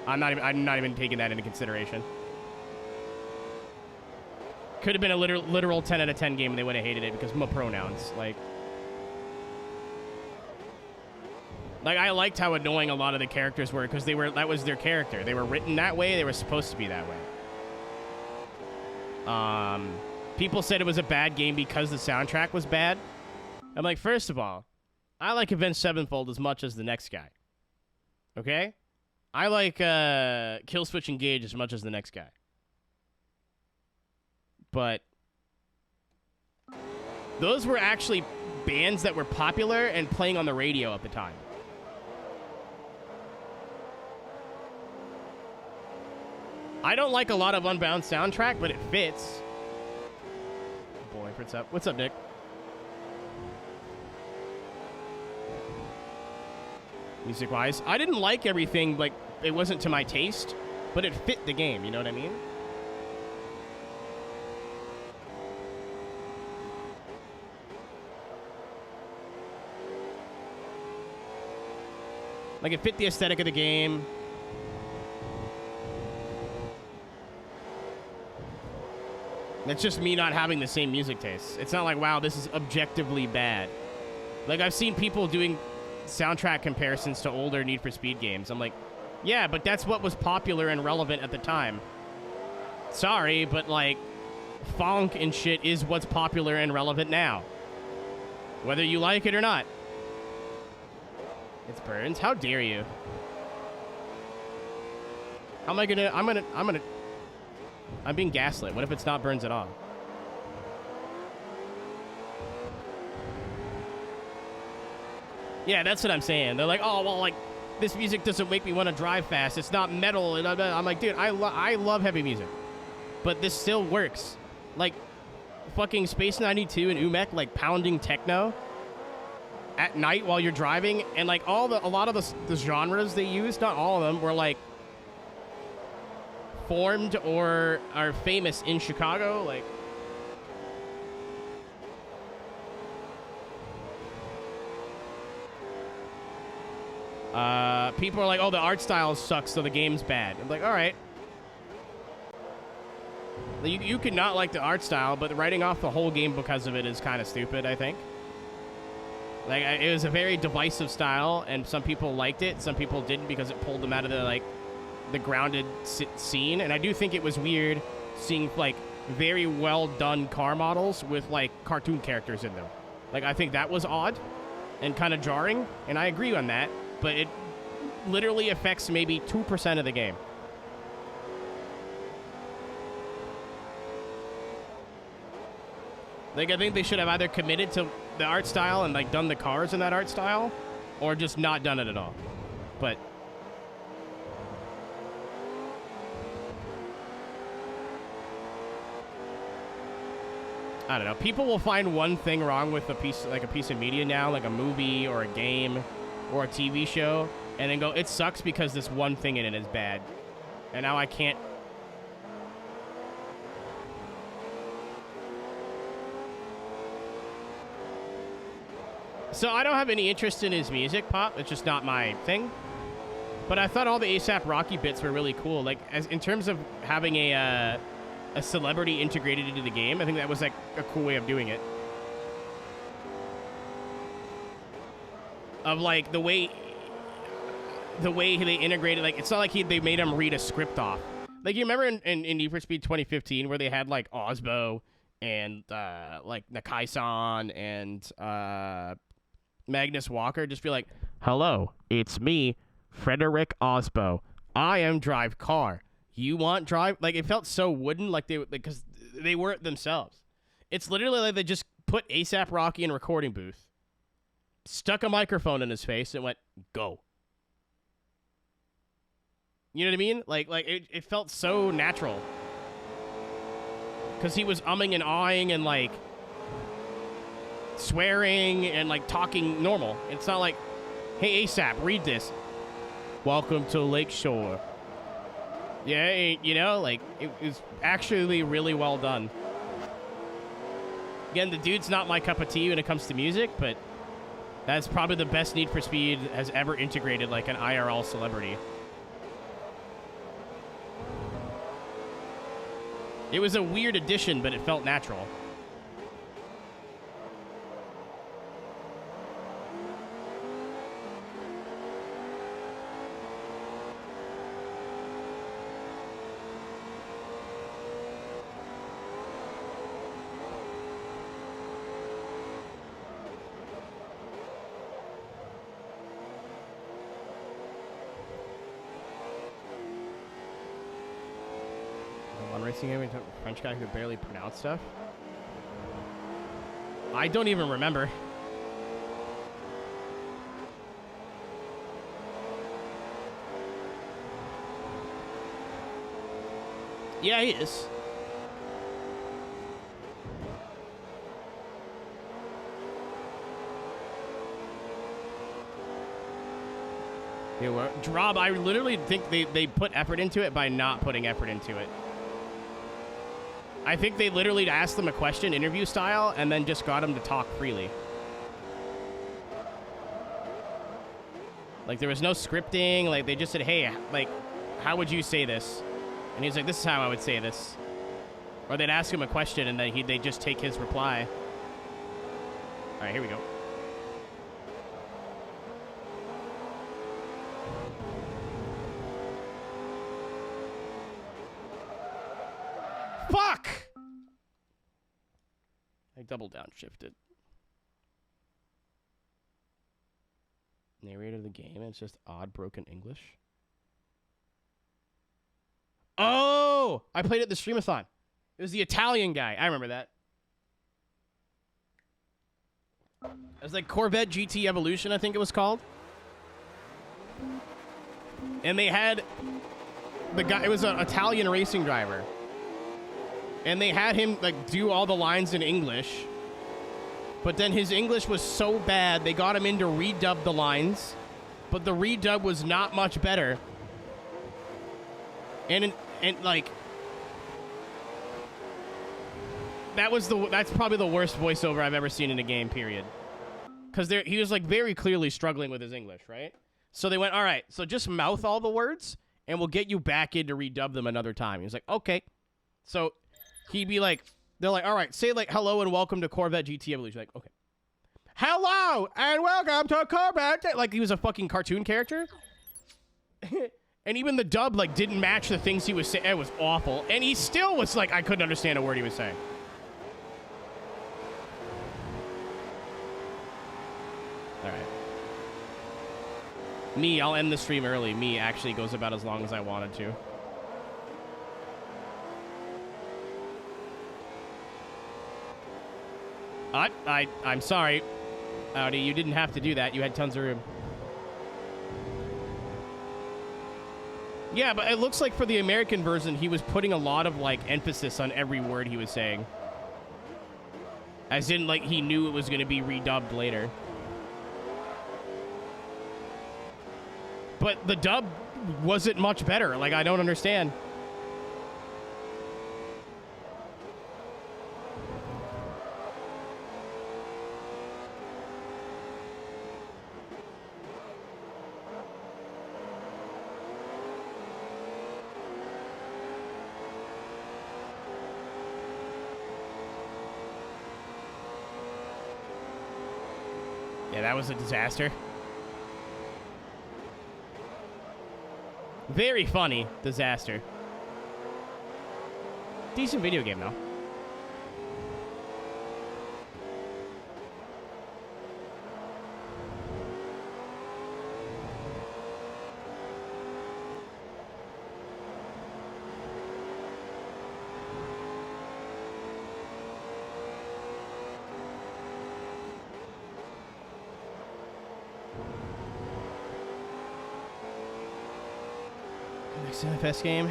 I'm not even taking that into consideration. Could have been a literal 10 out of 10 game and they would have hated it because my pronouns. Like, I liked how annoying a lot of the characters were because that was their character. They were written that way. They were supposed to be that way. People said it was a bad game because the soundtrack was bad. I'm like, first of all, I like Avenged Sevenfold as much as the next guy. Okay? I like Kill Switch Engage as much as the next guy. But those were actually bands that were popular and playing on the radio at the time. I don't like a lot of Unbound soundtrack, but it fits. Boy, what's up? What's up, Nick? Music-wise, I didn't like everything. Like, it wasn't to my taste, but it fit the game. You know what I mean? Like, it fit the aesthetic of the game. That's just me not having the same music taste. It's not like, wow, this is objectively bad. Like, I've seen people doing soundtrack comparisons to older Need for Speed games. I'm like, yeah, but that's what was popular and relevant at the time. Sorry, but, like, funk and shit is what's popular and relevant now. Whether you like it or not. It's Burns. How dare you? How am I gonna... I'm being gaslit. What if it's not Burns at all? Yeah, that's what I'm saying. They're like, oh, well, like, this music doesn't make me want to drive fast. It's not metal. And I'm like, dude, I love heavy music. But this still works. Like, fucking Space 92 and Umek, like, pounding techno at night while you're driving, and like a lot of the genres they used, not all of them, were like formed or are famous in Chicago. Like, people are like, oh, the art style sucks, so the game's bad. I'm like, all right. You could not like the art style, but writing off the whole game because of it is kind of stupid, I think. Like, it was a very divisive style, and some people liked it, some people didn't because it pulled them out of the grounded scene. And I do think it was weird seeing, like, very well done car models with, like, cartoon characters in them. Like, I think that was odd and kind of jarring, and I agree on that, but it literally affects maybe 2% of the game. Like, I think they should have either committed to the art style and, like, done the cars in that art style, or just not done it at all. But I don't know. People will find one thing wrong with a piece of media now, like a movie or a game or a TV show, and then go, it sucks because this one thing in it is bad. And now I can't. So I don't have any interest in his music, Pop. It's just not my thing. But I thought all the A$AP Rocky bits were really cool. Like, in terms of having a celebrity integrated into the game, I think that was, like, a cool way of doing it. Of, like, the way they integrated, like, it's not like they made him read a script off. Like, you remember in Need for Speed 2015 where they had, like, Osbo and, like, Nakai-san and, Magnus Walker just be like, hello, it's me, Frederick Osbo. I am drive car. You want drive? Like, it felt so wooden, like because they weren't themselves. It's literally like they just put A$AP Rocky in a recording booth, stuck a microphone in his face, and went, go. You know what I mean? Like it felt so natural. Because he was umming and ahhing and, like, swearing and, like, talking normal. It's not like, hey, A$AP, read this. Welcome to Lakeshore. Yeah, you know, like, it was actually really well done. Again, the dude's not my cup of tea when it comes to music, but That's probably the best Need for Speed has ever integrated like an IRL celebrity. It was a weird addition, but it felt natural. Racing game, a French guy who could barely pronounce stuff. I don't even remember. Yeah, he is. Rob, I literally think they put effort into it by not putting effort into it. I think they literally asked them a question, interview style, and then just got him to talk freely. Like, there was no scripting. Like, they just said, hey, like, how would you say this? And he's like, this is how I would say this. Or they'd ask him a question, and then they'd just take his reply. All right, here we go. Fuck! I double downshifted. Narrator of the game, it's just odd broken English. Oh! I played it at the Streamathon. It was the Italian guy. I remember that. It was like Corvette GT Evolution, I think it was called. And they had the guy, it was an Italian racing driver. And they had him, like, do all the lines in English. But then his English was so bad, they got him in to redub the lines. But the redub was not much better. And like... That's probably the worst voiceover I've ever seen in a game, period. Because he was, like, very clearly struggling with his English, right? So they went, all right, so just mouth all the words, and we'll get you back in to redub them another time. He was like, okay. So... he'd be like, they're like, all right, say like hello and welcome to Corvette GT Evolution. Like, okay. Hello and welcome to Corvette. Like he was a fucking cartoon character. And even the dub like didn't match the things he was saying. It was awful. And he still was like, I couldn't understand a word he was saying. All right. Me, I'll end the stream early. Me actually goes about as long as I wanted to. I'm sorry, Audi. You didn't have to do that. You had tons of room. Yeah, but it looks like for the American version, he was putting a lot of, like, emphasis on every word he was saying. As in, like, he knew it was going to be redubbed later. But the dub wasn't much better. Like, I don't understand. Yeah, that was a disaster. Very funny disaster. Decent video game, though. NFS game.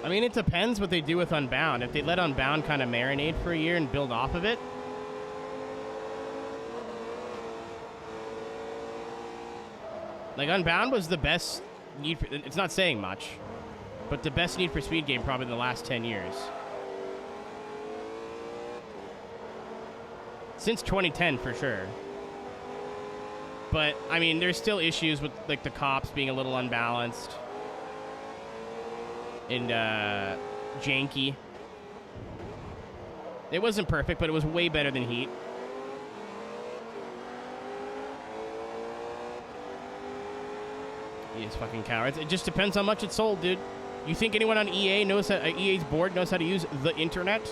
I mean, it depends what they do with Unbound. If they let Unbound kind of marinate for a year and build off of it. Like, Unbound was the best Need for... It's not saying much. But the best Need for Speed game probably in the last 10 years. Since 2010, for sure. But, I mean, there's still issues with, like, the cops being a little unbalanced. And, janky. It wasn't perfect, but it was way better than Heat. These fucking cowards. It just depends how much it's sold, dude. You think anyone on EA knows how, EA's board knows how to use the internet?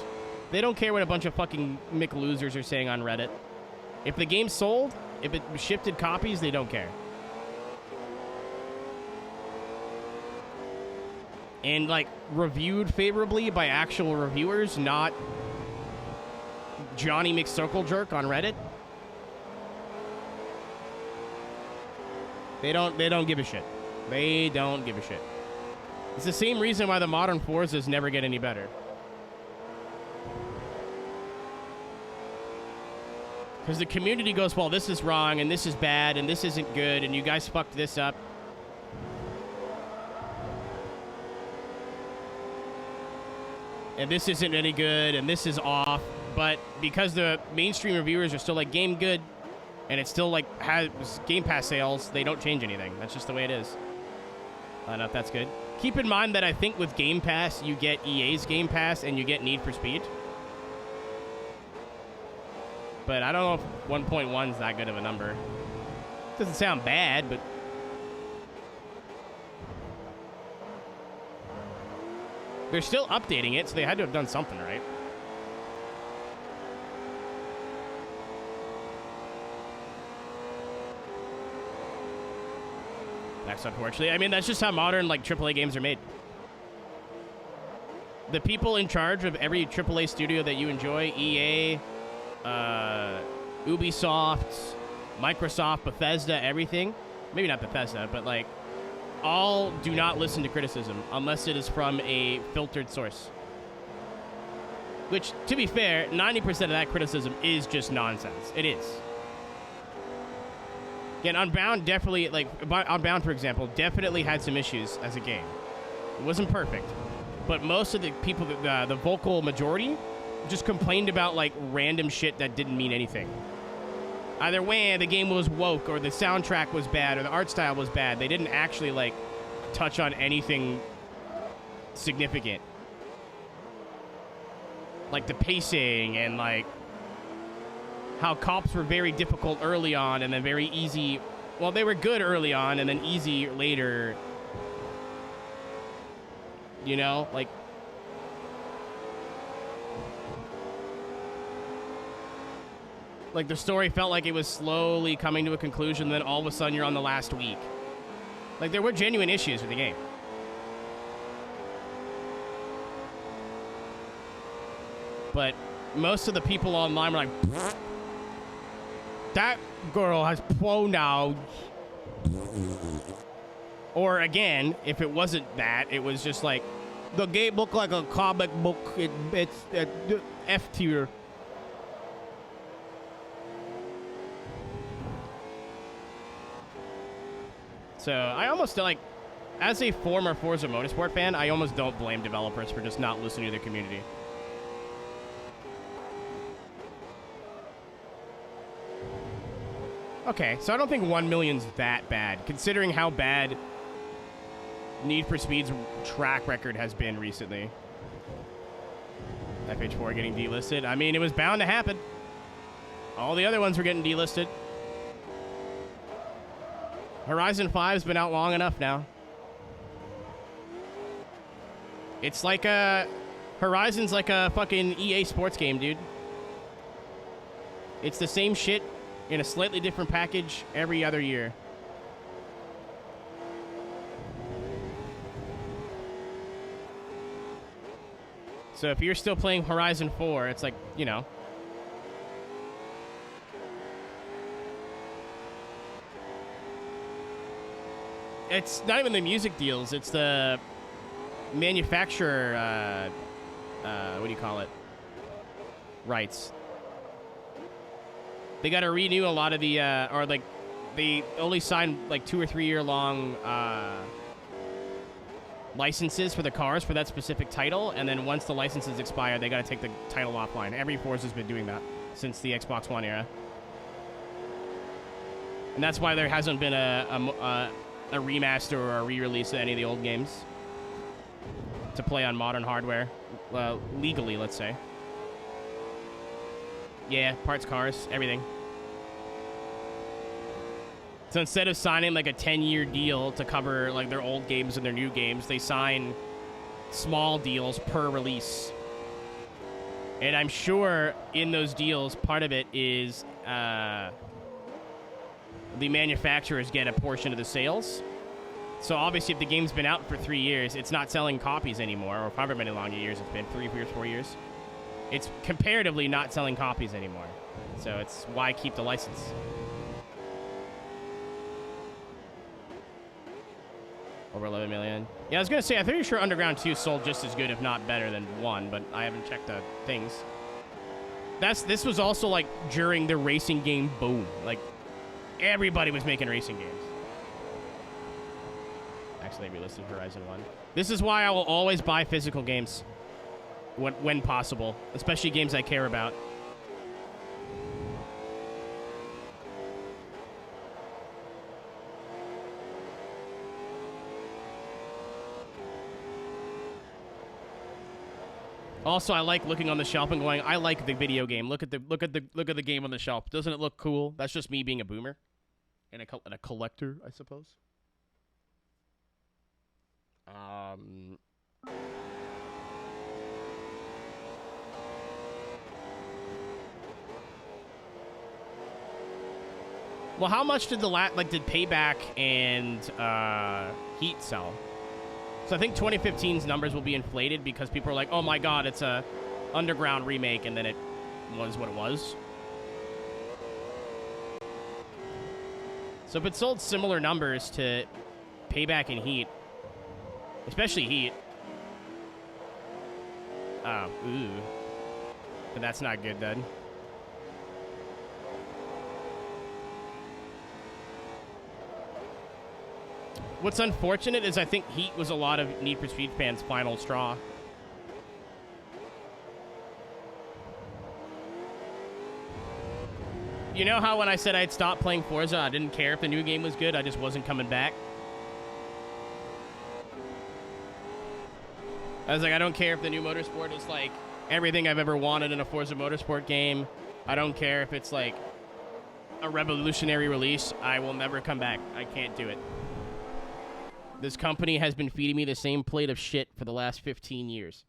They don't care what a bunch of fucking McLosers are saying on Reddit. If the game's sold, if it shifted copies, they don't care. And, like, reviewed favorably by actual reviewers, not Johnny McCirclejerk on Reddit. They don't give a shit. They don't give a shit. It's the same reason why the modern Forzas never get any better. Because the community goes, well, this is wrong, and this is bad, and this isn't good, and you guys fucked this up. And this isn't any good, and this is off. But because the mainstream reviewers are still like, game good, and it still like has Game Pass sales, they don't change anything. That's just the way it is. I don't know if that's good. Keep in mind that I think with Game Pass, you get EA's Game Pass, and you get Need for Speed. But I don't know if 1.1 is that good of a number. Doesn't sound bad, but... They're still updating it, so they had to have done something right. That's unfortunately. I mean, that's just how modern, like, AAA games are made. The people in charge of every AAA studio that you enjoy, EA... Ubisoft, Microsoft, Bethesda, everything. Maybe not Bethesda, but like all do not listen to criticism unless it is from a filtered source. Which, to be fair, 90% of that criticism is just nonsense. It is. Again, Unbound definitely, like, Unbound, for example, definitely had some issues as a game. It wasn't perfect. But most of the people, the vocal majority, just complained about, like, random shit that didn't mean anything. Either way, the game was woke, or the soundtrack was bad, or the art style was bad. They didn't actually, like, touch on anything significant. Like the pacing and, like, how cops were very difficult early on and then very easy. Well, they were good early on and then easy later. You know? Like... Like, the story felt like it was slowly coming to a conclusion, then all of a sudden you're on the last week. Like, there were genuine issues with the game. But most of the people online were like, that girl has pronouns. Or, again, if it wasn't that, it was just like, the game looked like a comic book. It's F tier. So, I almost, like, as a former Forza Motorsport fan, I almost don't blame developers for just not listening to their community. Okay, so I don't think 1 million's that bad, considering how bad Need for Speed's track record has been recently. FH4 getting delisted. I mean, it was bound to happen. All the other ones were getting delisted. Horizon 5's been out long enough now. It's like a... Horizon's like a fucking EA sports game, dude. It's the same shit in a slightly different package every other year. So if you're still playing Horizon 4, it's like, you know... It's not even the music deals. It's the manufacturer, what do you call it? Rights. They got to renew a lot of the, or like, they only sign like 2 or 3 year long licenses for the cars for that specific title. And then once the licenses expire, they got to take the title offline. Every Forza's been doing that. since the Xbox One era. And that's why there hasn't been a remaster or a re-release of any of the old games to play on modern hardware, legally, let's say. Yeah, parts, cars, everything. So instead of signing like a 10-year deal to cover like their old games and their new games, they sign small deals per release. And I'm sure in those deals, part of it is the manufacturers get a portion of the sales. So obviously if the game's been out for 3 years, it's not selling copies anymore, or however many long years it's been, 3 years, 4 years. It's comparatively not selling copies anymore. So it's why keep the license. Over 11 million. Yeah, I was going to say, I'm pretty sure Underground 2 sold just as good, if not better than 1, but I haven't checked the things. This was also, like, during the racing game boom. Like, everybody was making racing games. Actually, we listed Horizon 1. This is why I will always buy physical games when possible, especially games I care about. Also, I like looking on the shelf and going, I like the video game. Look at the game on the shelf. Doesn't it look cool? That's just me being a boomer and a collector, I suppose. Well, how much did did Payback and Heat sell? So I think 2015's numbers will be inflated because people are like, oh my god, it's a Underground remake, and then it was what it was. So if it sold similar numbers to Payback and Heat, especially Heat. Oh, ooh. But that's not good then. What's unfortunate is I think Heat was a lot of Need for Speed fans' final straw. You know how when I said I'd stop playing Forza, I didn't care if the new game was good, I just wasn't coming back? I was like, I don't care if the new Motorsport is like everything I've ever wanted in a Forza Motorsport game. I don't care if it's like a revolutionary release. I will never come back. I can't do it. This company has been feeding me the same plate of shit for the last 15 years,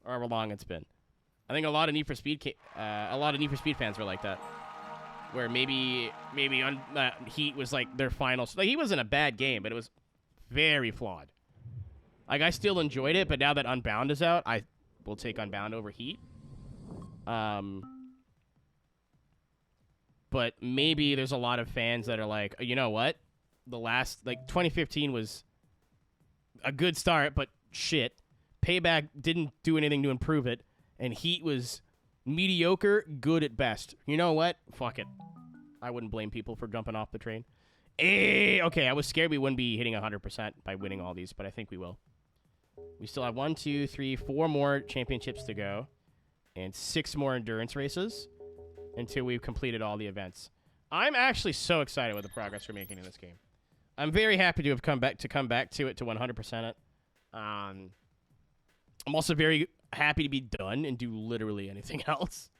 or however long it's been. I think a lot of Need for Speed fans were like that, where maybe Heat was like their final. Like, Heat wasn't a bad game, but it was very flawed. Like, I still enjoyed it, but now that Unbound is out, I will take Unbound over Heat. But maybe there's a lot of fans that are like, you know what? The last, 2015 was a good start, but shit. Payback didn't do anything to improve it, and Heat was mediocre, good at best. You know what? Fuck it. I wouldn't blame people for jumping off the train. Okay, I was scared we wouldn't be hitting 100% by winning all these, but I think we will. We still have 1, 2, 3, 4 more championships to go, and 6 more endurance races until we've completed all the events. I'm actually so excited with the progress we're making in this game. I'm very happy to have come back to it to 100% it. I'm also very happy to be done and do literally anything else.